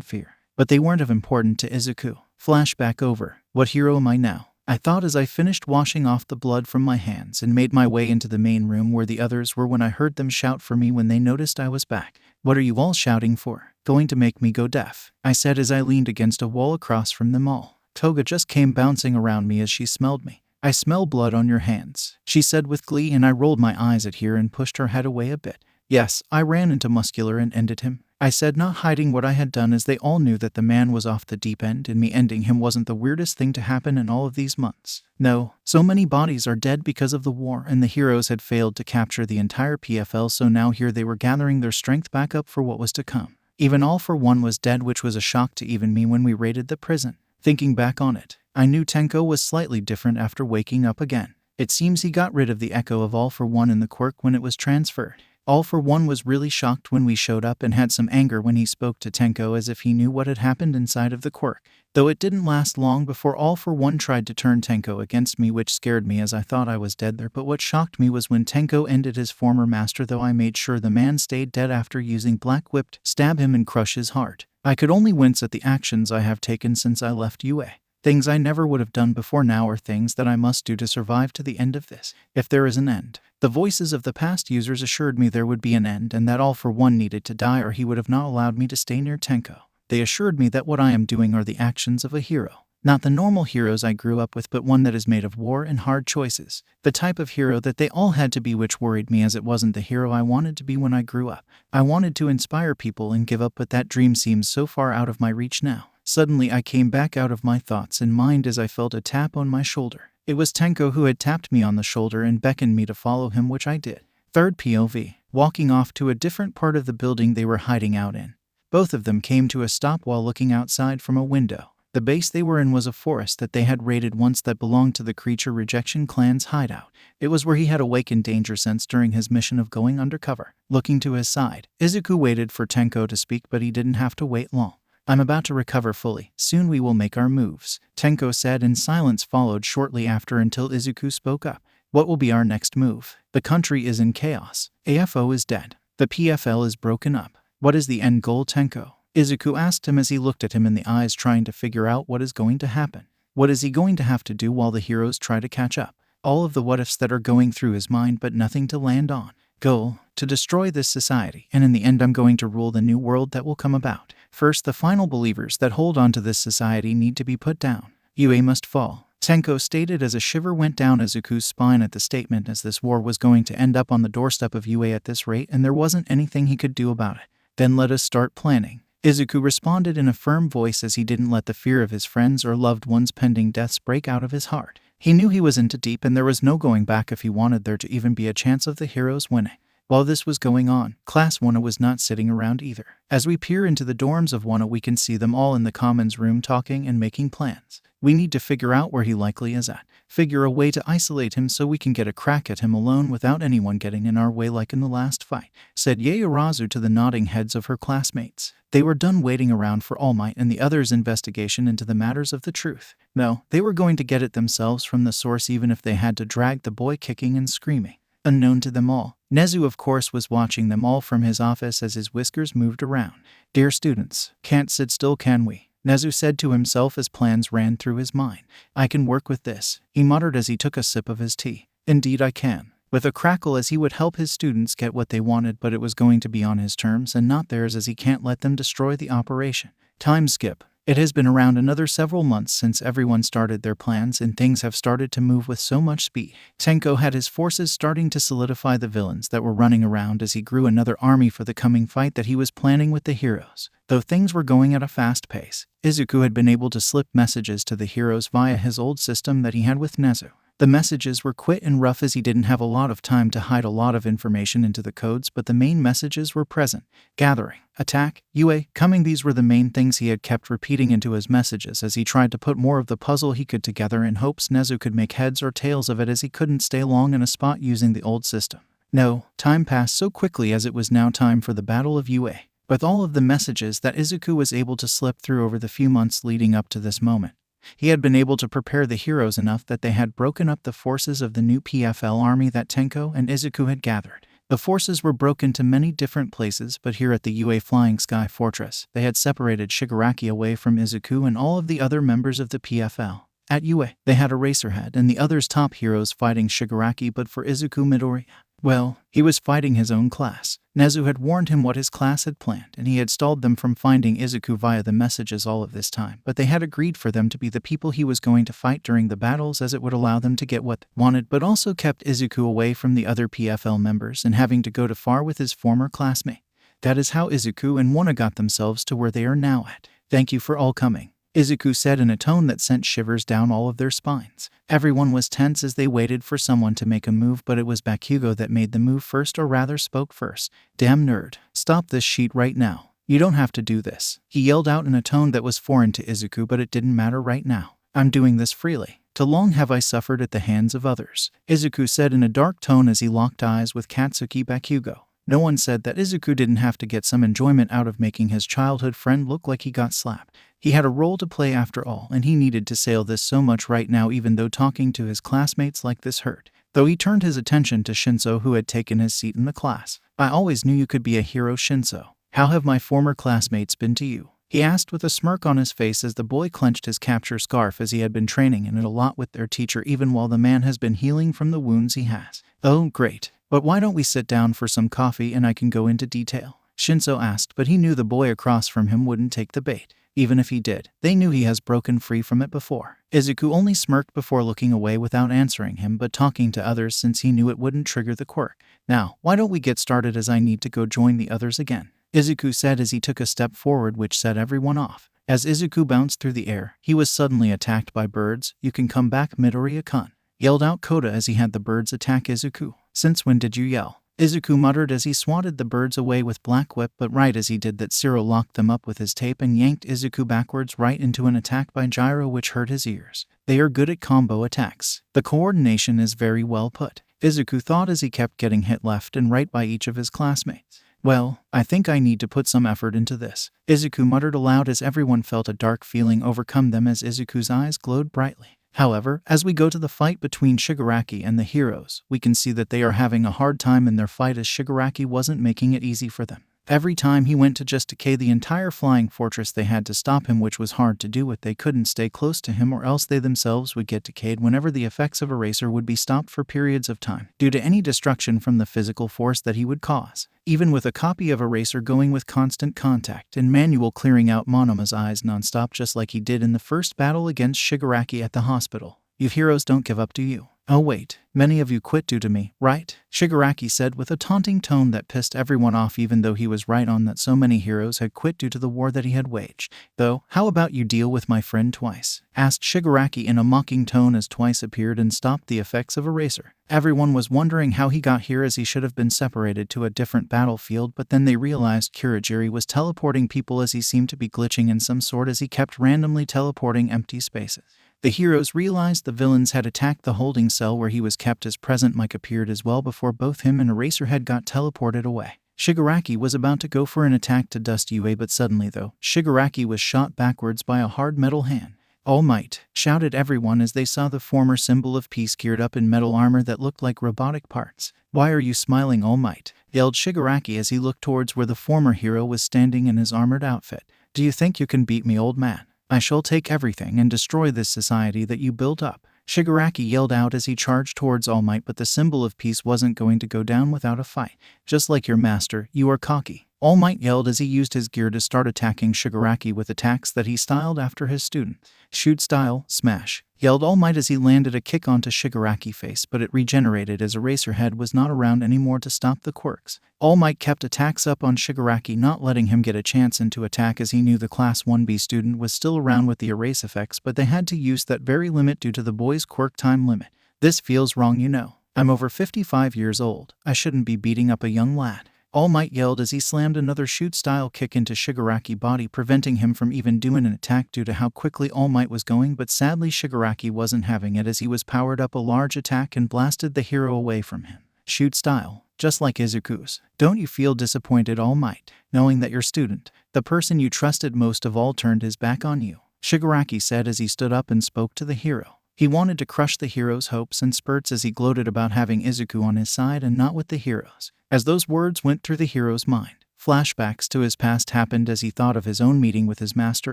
Speaker 1: fear. But they weren't of importance to Izuku. Flashback over. What hero am I now? I thought as I finished washing off the blood from my hands and made my way into the main room where the others were when I heard them shout for me when they noticed I was back. What are you all shouting for? Going to make me go deaf, I said as I leaned against a wall across from them all. Toga just came bouncing around me as she smelled me. I smell blood on your hands, she said with glee, and I rolled my eyes at her and pushed her head away a bit. Yes, I ran into Muscular and ended him, I said, not hiding what I had done, as they all knew that the man was off the deep end and me ending him wasn't the weirdest thing to happen in all of these months. No, so many bodies are dead because of the war, and the heroes had failed to capture the entire PFL, so now here they were gathering their strength back up for what was to come. Even All For One was dead, which was a shock to even me when we raided the prison. Thinking back on it, I knew Tenko was slightly different after waking up again. It seems he got rid of the echo of All For One in the quirk when it was transferred. All For One was really shocked when we showed up and had some anger when he spoke to Tenko as if he knew what had happened inside of the quirk. Though it didn't last long before All For One tried to turn Tenko against me, which scared me as I thought I was dead there, but what shocked me was when Tenko ended his former master, though I made sure the man stayed dead after using Black Whip to stab him and crush his heart. I could only wince at the actions I have taken since I left UA. Things I never would have done before now are things that I must do to survive to the end of this, if there is an end. The voices of the past users assured me there would be an end and that All For One needed to die or he would have not allowed me to stay near Tenko. They assured me that what I am doing are the actions of a hero. Not the normal heroes I grew up with, but one that is made of war and hard choices. The type of hero that they all had to be, which worried me as it wasn't the hero I wanted to be when I grew up. I wanted to inspire people and give up, but that dream seems so far out of my reach now. Suddenly I came back out of my thoughts and mind as I felt a tap on my shoulder. It was Tenko who had tapped me on the shoulder and beckoned me to follow him, which I did. Third POV. Walking off to a different part of the building they were hiding out in. Both of them came to a stop while looking outside from a window. The base they were in was a forest that they had raided once that belonged to the Creature Rejection Clan's hideout. It was where he had awakened danger sense during his mission of going undercover. Looking to his side, Izuku waited for Tenko to speak, but he didn't have to wait long. I'm about to recover fully. Soon we will make our moves, Tenko said, and silence followed shortly after until Izuku spoke up. What will be our next move? The country is in chaos. AFO is dead. The PFL is broken up. What is the end goal, Tenko? Izuku asked him as he looked at him in the eyes, trying to figure out what is going to happen. What is he going to have to do while the heroes try to catch up? All of the what-ifs that are going through his mind, but nothing to land on. Goal: to destroy this society, and in the end I'm going to rule the new world that will come about. First, the final believers that hold on to this society need to be put down. Yue must fall, Tenko stated as a shiver went down Izuku's spine at the statement, as this war was going to end up on the doorstep of Yue at this rate, and there wasn't anything he could do about it. Then let us start planning, Izuku responded in a firm voice, as he didn't let the fear of his friends or loved ones' pending deaths break out of his heart. He knew he was into deep, and there was no going back if he wanted there to even be a chance of the heroes winning. While this was going on, Class 1A was not sitting around either. As we peer into the dorms of 1A, we can see them all in the commons room talking and making plans. We need to figure out where he likely is at. Figure a way to isolate him so we can get a crack at him alone without anyone getting in our way like in the last fight, said Yaoyorozu to the nodding heads of her classmates. They were done waiting around for All Might and the others' investigation into the matters of the truth. No, they were going to get it themselves from the source, even if they had to drag the boy kicking and screaming. Unknown to them all, Nezu of course was watching them all from his office as his whiskers moved around. Dear students, can't sit still, can we? Nezu said to himself as plans ran through his mind. I can work with this, he muttered as he took a sip of his tea. Indeed I can. With a crackle, as he would help his students get what they wanted, but it was going to be on his terms and not theirs, as he can't let them destroy the operation. Time skip. It has been around another several months since everyone started their plans, and things have started to move with so much speed. Tenko had his forces starting to solidify the villains that were running around as he grew another army for the coming fight that he was planning with the heroes. Though things were going at a fast pace, Izuku had been able to slip messages to the heroes via his old system that he had with Nezu. The messages were quick and rough, as he didn't have a lot of time to hide a lot of information into the codes, but the main messages were present. Gathering, attack, Yue, coming. These were the main things he had kept repeating into his messages as he tried to put more of the puzzle he could together in hopes Nezu could make heads or tails of it, as he couldn't stay long in a spot using the old system. No, time passed so quickly as it was now time for the Battle of Yue. With all of the messages that Izuku was able to slip through over the few months leading up to this moment, he had been able to prepare the heroes enough that they had broken up the forces of the new PFL army that Tenko and Izuku had gathered. The forces were broken to many different places, but here at the Yue Flying Sky Fortress, they had separated Shigaraki away from Izuku and all of the other members of the PFL. At Yue, they had Eraserhead and the others' top heroes fighting Shigaraki, but for Izuku Midoriya, well, he was fighting his own class. Nezu had warned him what his class had planned, and he had stalled them from finding Izuku via the messages all of this time, but they had agreed for them to be the people he was going to fight during the battles, as it would allow them to get what they wanted, but also kept Izuku away from the other PFL members and having to go too far with his former classmate. That is how Izuku and 1A got themselves to where they are now at. Thank you for all coming, Izuku said in a tone that sent shivers down all of their spines. Everyone was tense as they waited for someone to make a move, but it was Bakugo that made the move first, or rather spoke first. Damn nerd. Stop this sheet right now. You don't have to do this, he yelled out in a tone that was foreign to Izuku, but it didn't matter right now. I'm doing this freely. Too long have I suffered at the hands of others, Izuku said in a dark tone as he locked eyes with Katsuki Bakugo. No one said that Izuku didn't have to get some enjoyment out of making his childhood friend look like he got slapped. He had a role to play after all, and he needed to sail this so much right now, even though talking to his classmates like this hurt. Though he turned his attention to Shinso, who had taken his seat in the class. I always knew you could be a hero, Shinso. How have my former classmates been to you? He asked with a smirk on his face as the boy clenched his capture scarf, as he had been training in it a lot with their teacher, even while the man has been healing from the wounds he has. Oh, great. But why don't we sit down for some coffee and I can go into detail? Shinso asked, but he knew the boy across from him wouldn't take the bait. Even if he did, they knew he has broken free from it before. Izuku only smirked before looking away without answering him, but talking to others, since he knew it wouldn't trigger the quirk. Now, why don't we get started, as I need to go join the others again, Izuku said as he took a step forward, which set everyone off. As Izuku bounced through the air, he was suddenly attacked by birds. You can come back, Midoriya-kun, yelled out Koda as he had the birds attack Izuku. Since when did you yell? Izuku muttered as he swatted the birds away with Black Whip, but right as he did that, Zero locked them up with his tape and yanked Izuku backwards right into an attack by Gyro which hurt his ears. They are good at combo attacks. The coordination is very well put, Izuku thought as he kept getting hit left and right by each of his classmates. Well, I think I need to put some effort into this, Izuku muttered aloud as everyone felt a dark feeling overcome them as Izuku's eyes glowed brightly. However, as we go to the fight between Shigaraki and the heroes, we can see that they are having a hard time in their fight as Shigaraki wasn't making it easy for them. Every time he went to just decay the entire flying fortress, they had to stop him, which was hard to do with. They couldn't stay close to him or else they themselves would get decayed whenever the effects of Eraser would be stopped for periods of time due to any destruction from the physical force that he would cause. Even with a copy of Eraser going with constant contact and manual clearing out Monoma's eyes nonstop just like he did in the first battle against Shigaraki at the hospital. You heroes don't give up, do you? Oh wait, many of you quit due to me, right? Shigaraki said with a taunting tone that pissed everyone off, even though he was right on that so many heroes had quit due to the war that he had waged. Though, how about you deal with my friend Twice? Asked Shigaraki in a mocking tone as Twice appeared and stopped the effects of Eraser. Everyone was wondering how he got here as he should have been separated to a different battlefield, but then they realized Kurogiri was teleporting people as he seemed to be glitching in some sort as he kept randomly teleporting empty spaces. The heroes realized the villains had attacked the holding cell where he was kept as Present Mike appeared as well before both him and Eraserhead got teleported away. Shigaraki was about to go for an attack to dust Yue, but suddenly though, Shigaraki was shot backwards by a hard metal hand. All Might, shouted everyone as they saw the former symbol of peace geared up in metal armor that looked like robotic parts. Why are you smiling, All Might? Yelled Shigaraki as he looked towards where the former hero was standing in his armored outfit. Do you think you can beat me, old man? I shall take everything and destroy this society that you built up. Shigaraki yelled out as he charged towards All Might, but the symbol of peace wasn't going to go down without a fight. Just like your master, you are cocky. All Might yelled as he used his gear to start attacking Shigaraki with attacks that he styled after his student. Shoot style, smash, yelled All Might as he landed a kick onto Shigaraki's face, but it regenerated as Eraserhead was not around anymore to stop the quirks. All Might kept attacks up on Shigaraki, not letting him get a chance into attack as he knew the Class 1B student was still around with the erase effects, but they had to use that very limit due to the boy's quirk time limit. This feels wrong, you know. I'm over 55 years old. I shouldn't be beating up a young lad. All Might yelled as he slammed another shoot-style kick into Shigaraki's body, preventing him from even doing an attack due to how quickly All Might was going, but sadly Shigaraki wasn't having it as he was powered up a large attack and blasted the hero away from him. Shoot-style, just like Izuku's. Don't you feel disappointed, All Might, knowing that your student, the person you trusted most of all, turned his back on you? Shigaraki said as he stood up and spoke to the hero. He wanted to crush the hero's hopes and spurts as he gloated about having Izuku on his side and not with the heroes. As those words went through the hero's mind, flashbacks to his past happened as he thought of his own meeting with his master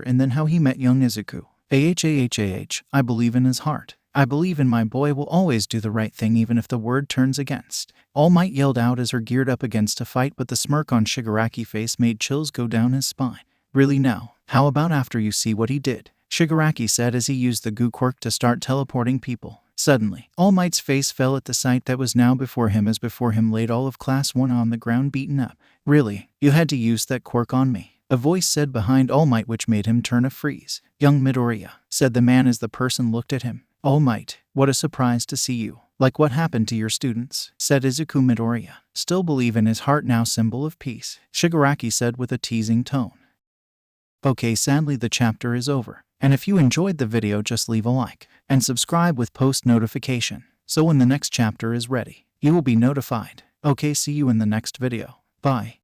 Speaker 1: and then how he met young Izuku. I believe in his heart. I believe in my boy will always do the right thing even if the word turns against. All Might yelled out as her geared up against a fight, but the smirk on Shigaraki's face made chills go down his spine. Really now? How about after you see what he did? Shigaraki said as he used the goo quirk to start teleporting people. Suddenly, All Might's face fell at the sight that was now before him as before him laid all of Class 1 on the ground beaten up. Really? You had to use that quirk on me? A voice said behind All Might which made him turn a freeze. Young Midoriya, said the man as the person looked at him. All Might, what a surprise to see you. Like what happened to your students, said Izuku Midoriya. Still believe in his heart now, symbol of peace, Shigaraki said with a teasing tone. Okay, sadly the chapter is over. And if you enjoyed the video, just leave a like and subscribe with post notification, so when the next chapter is ready, you will be notified. Okay, see you in the next video. Bye.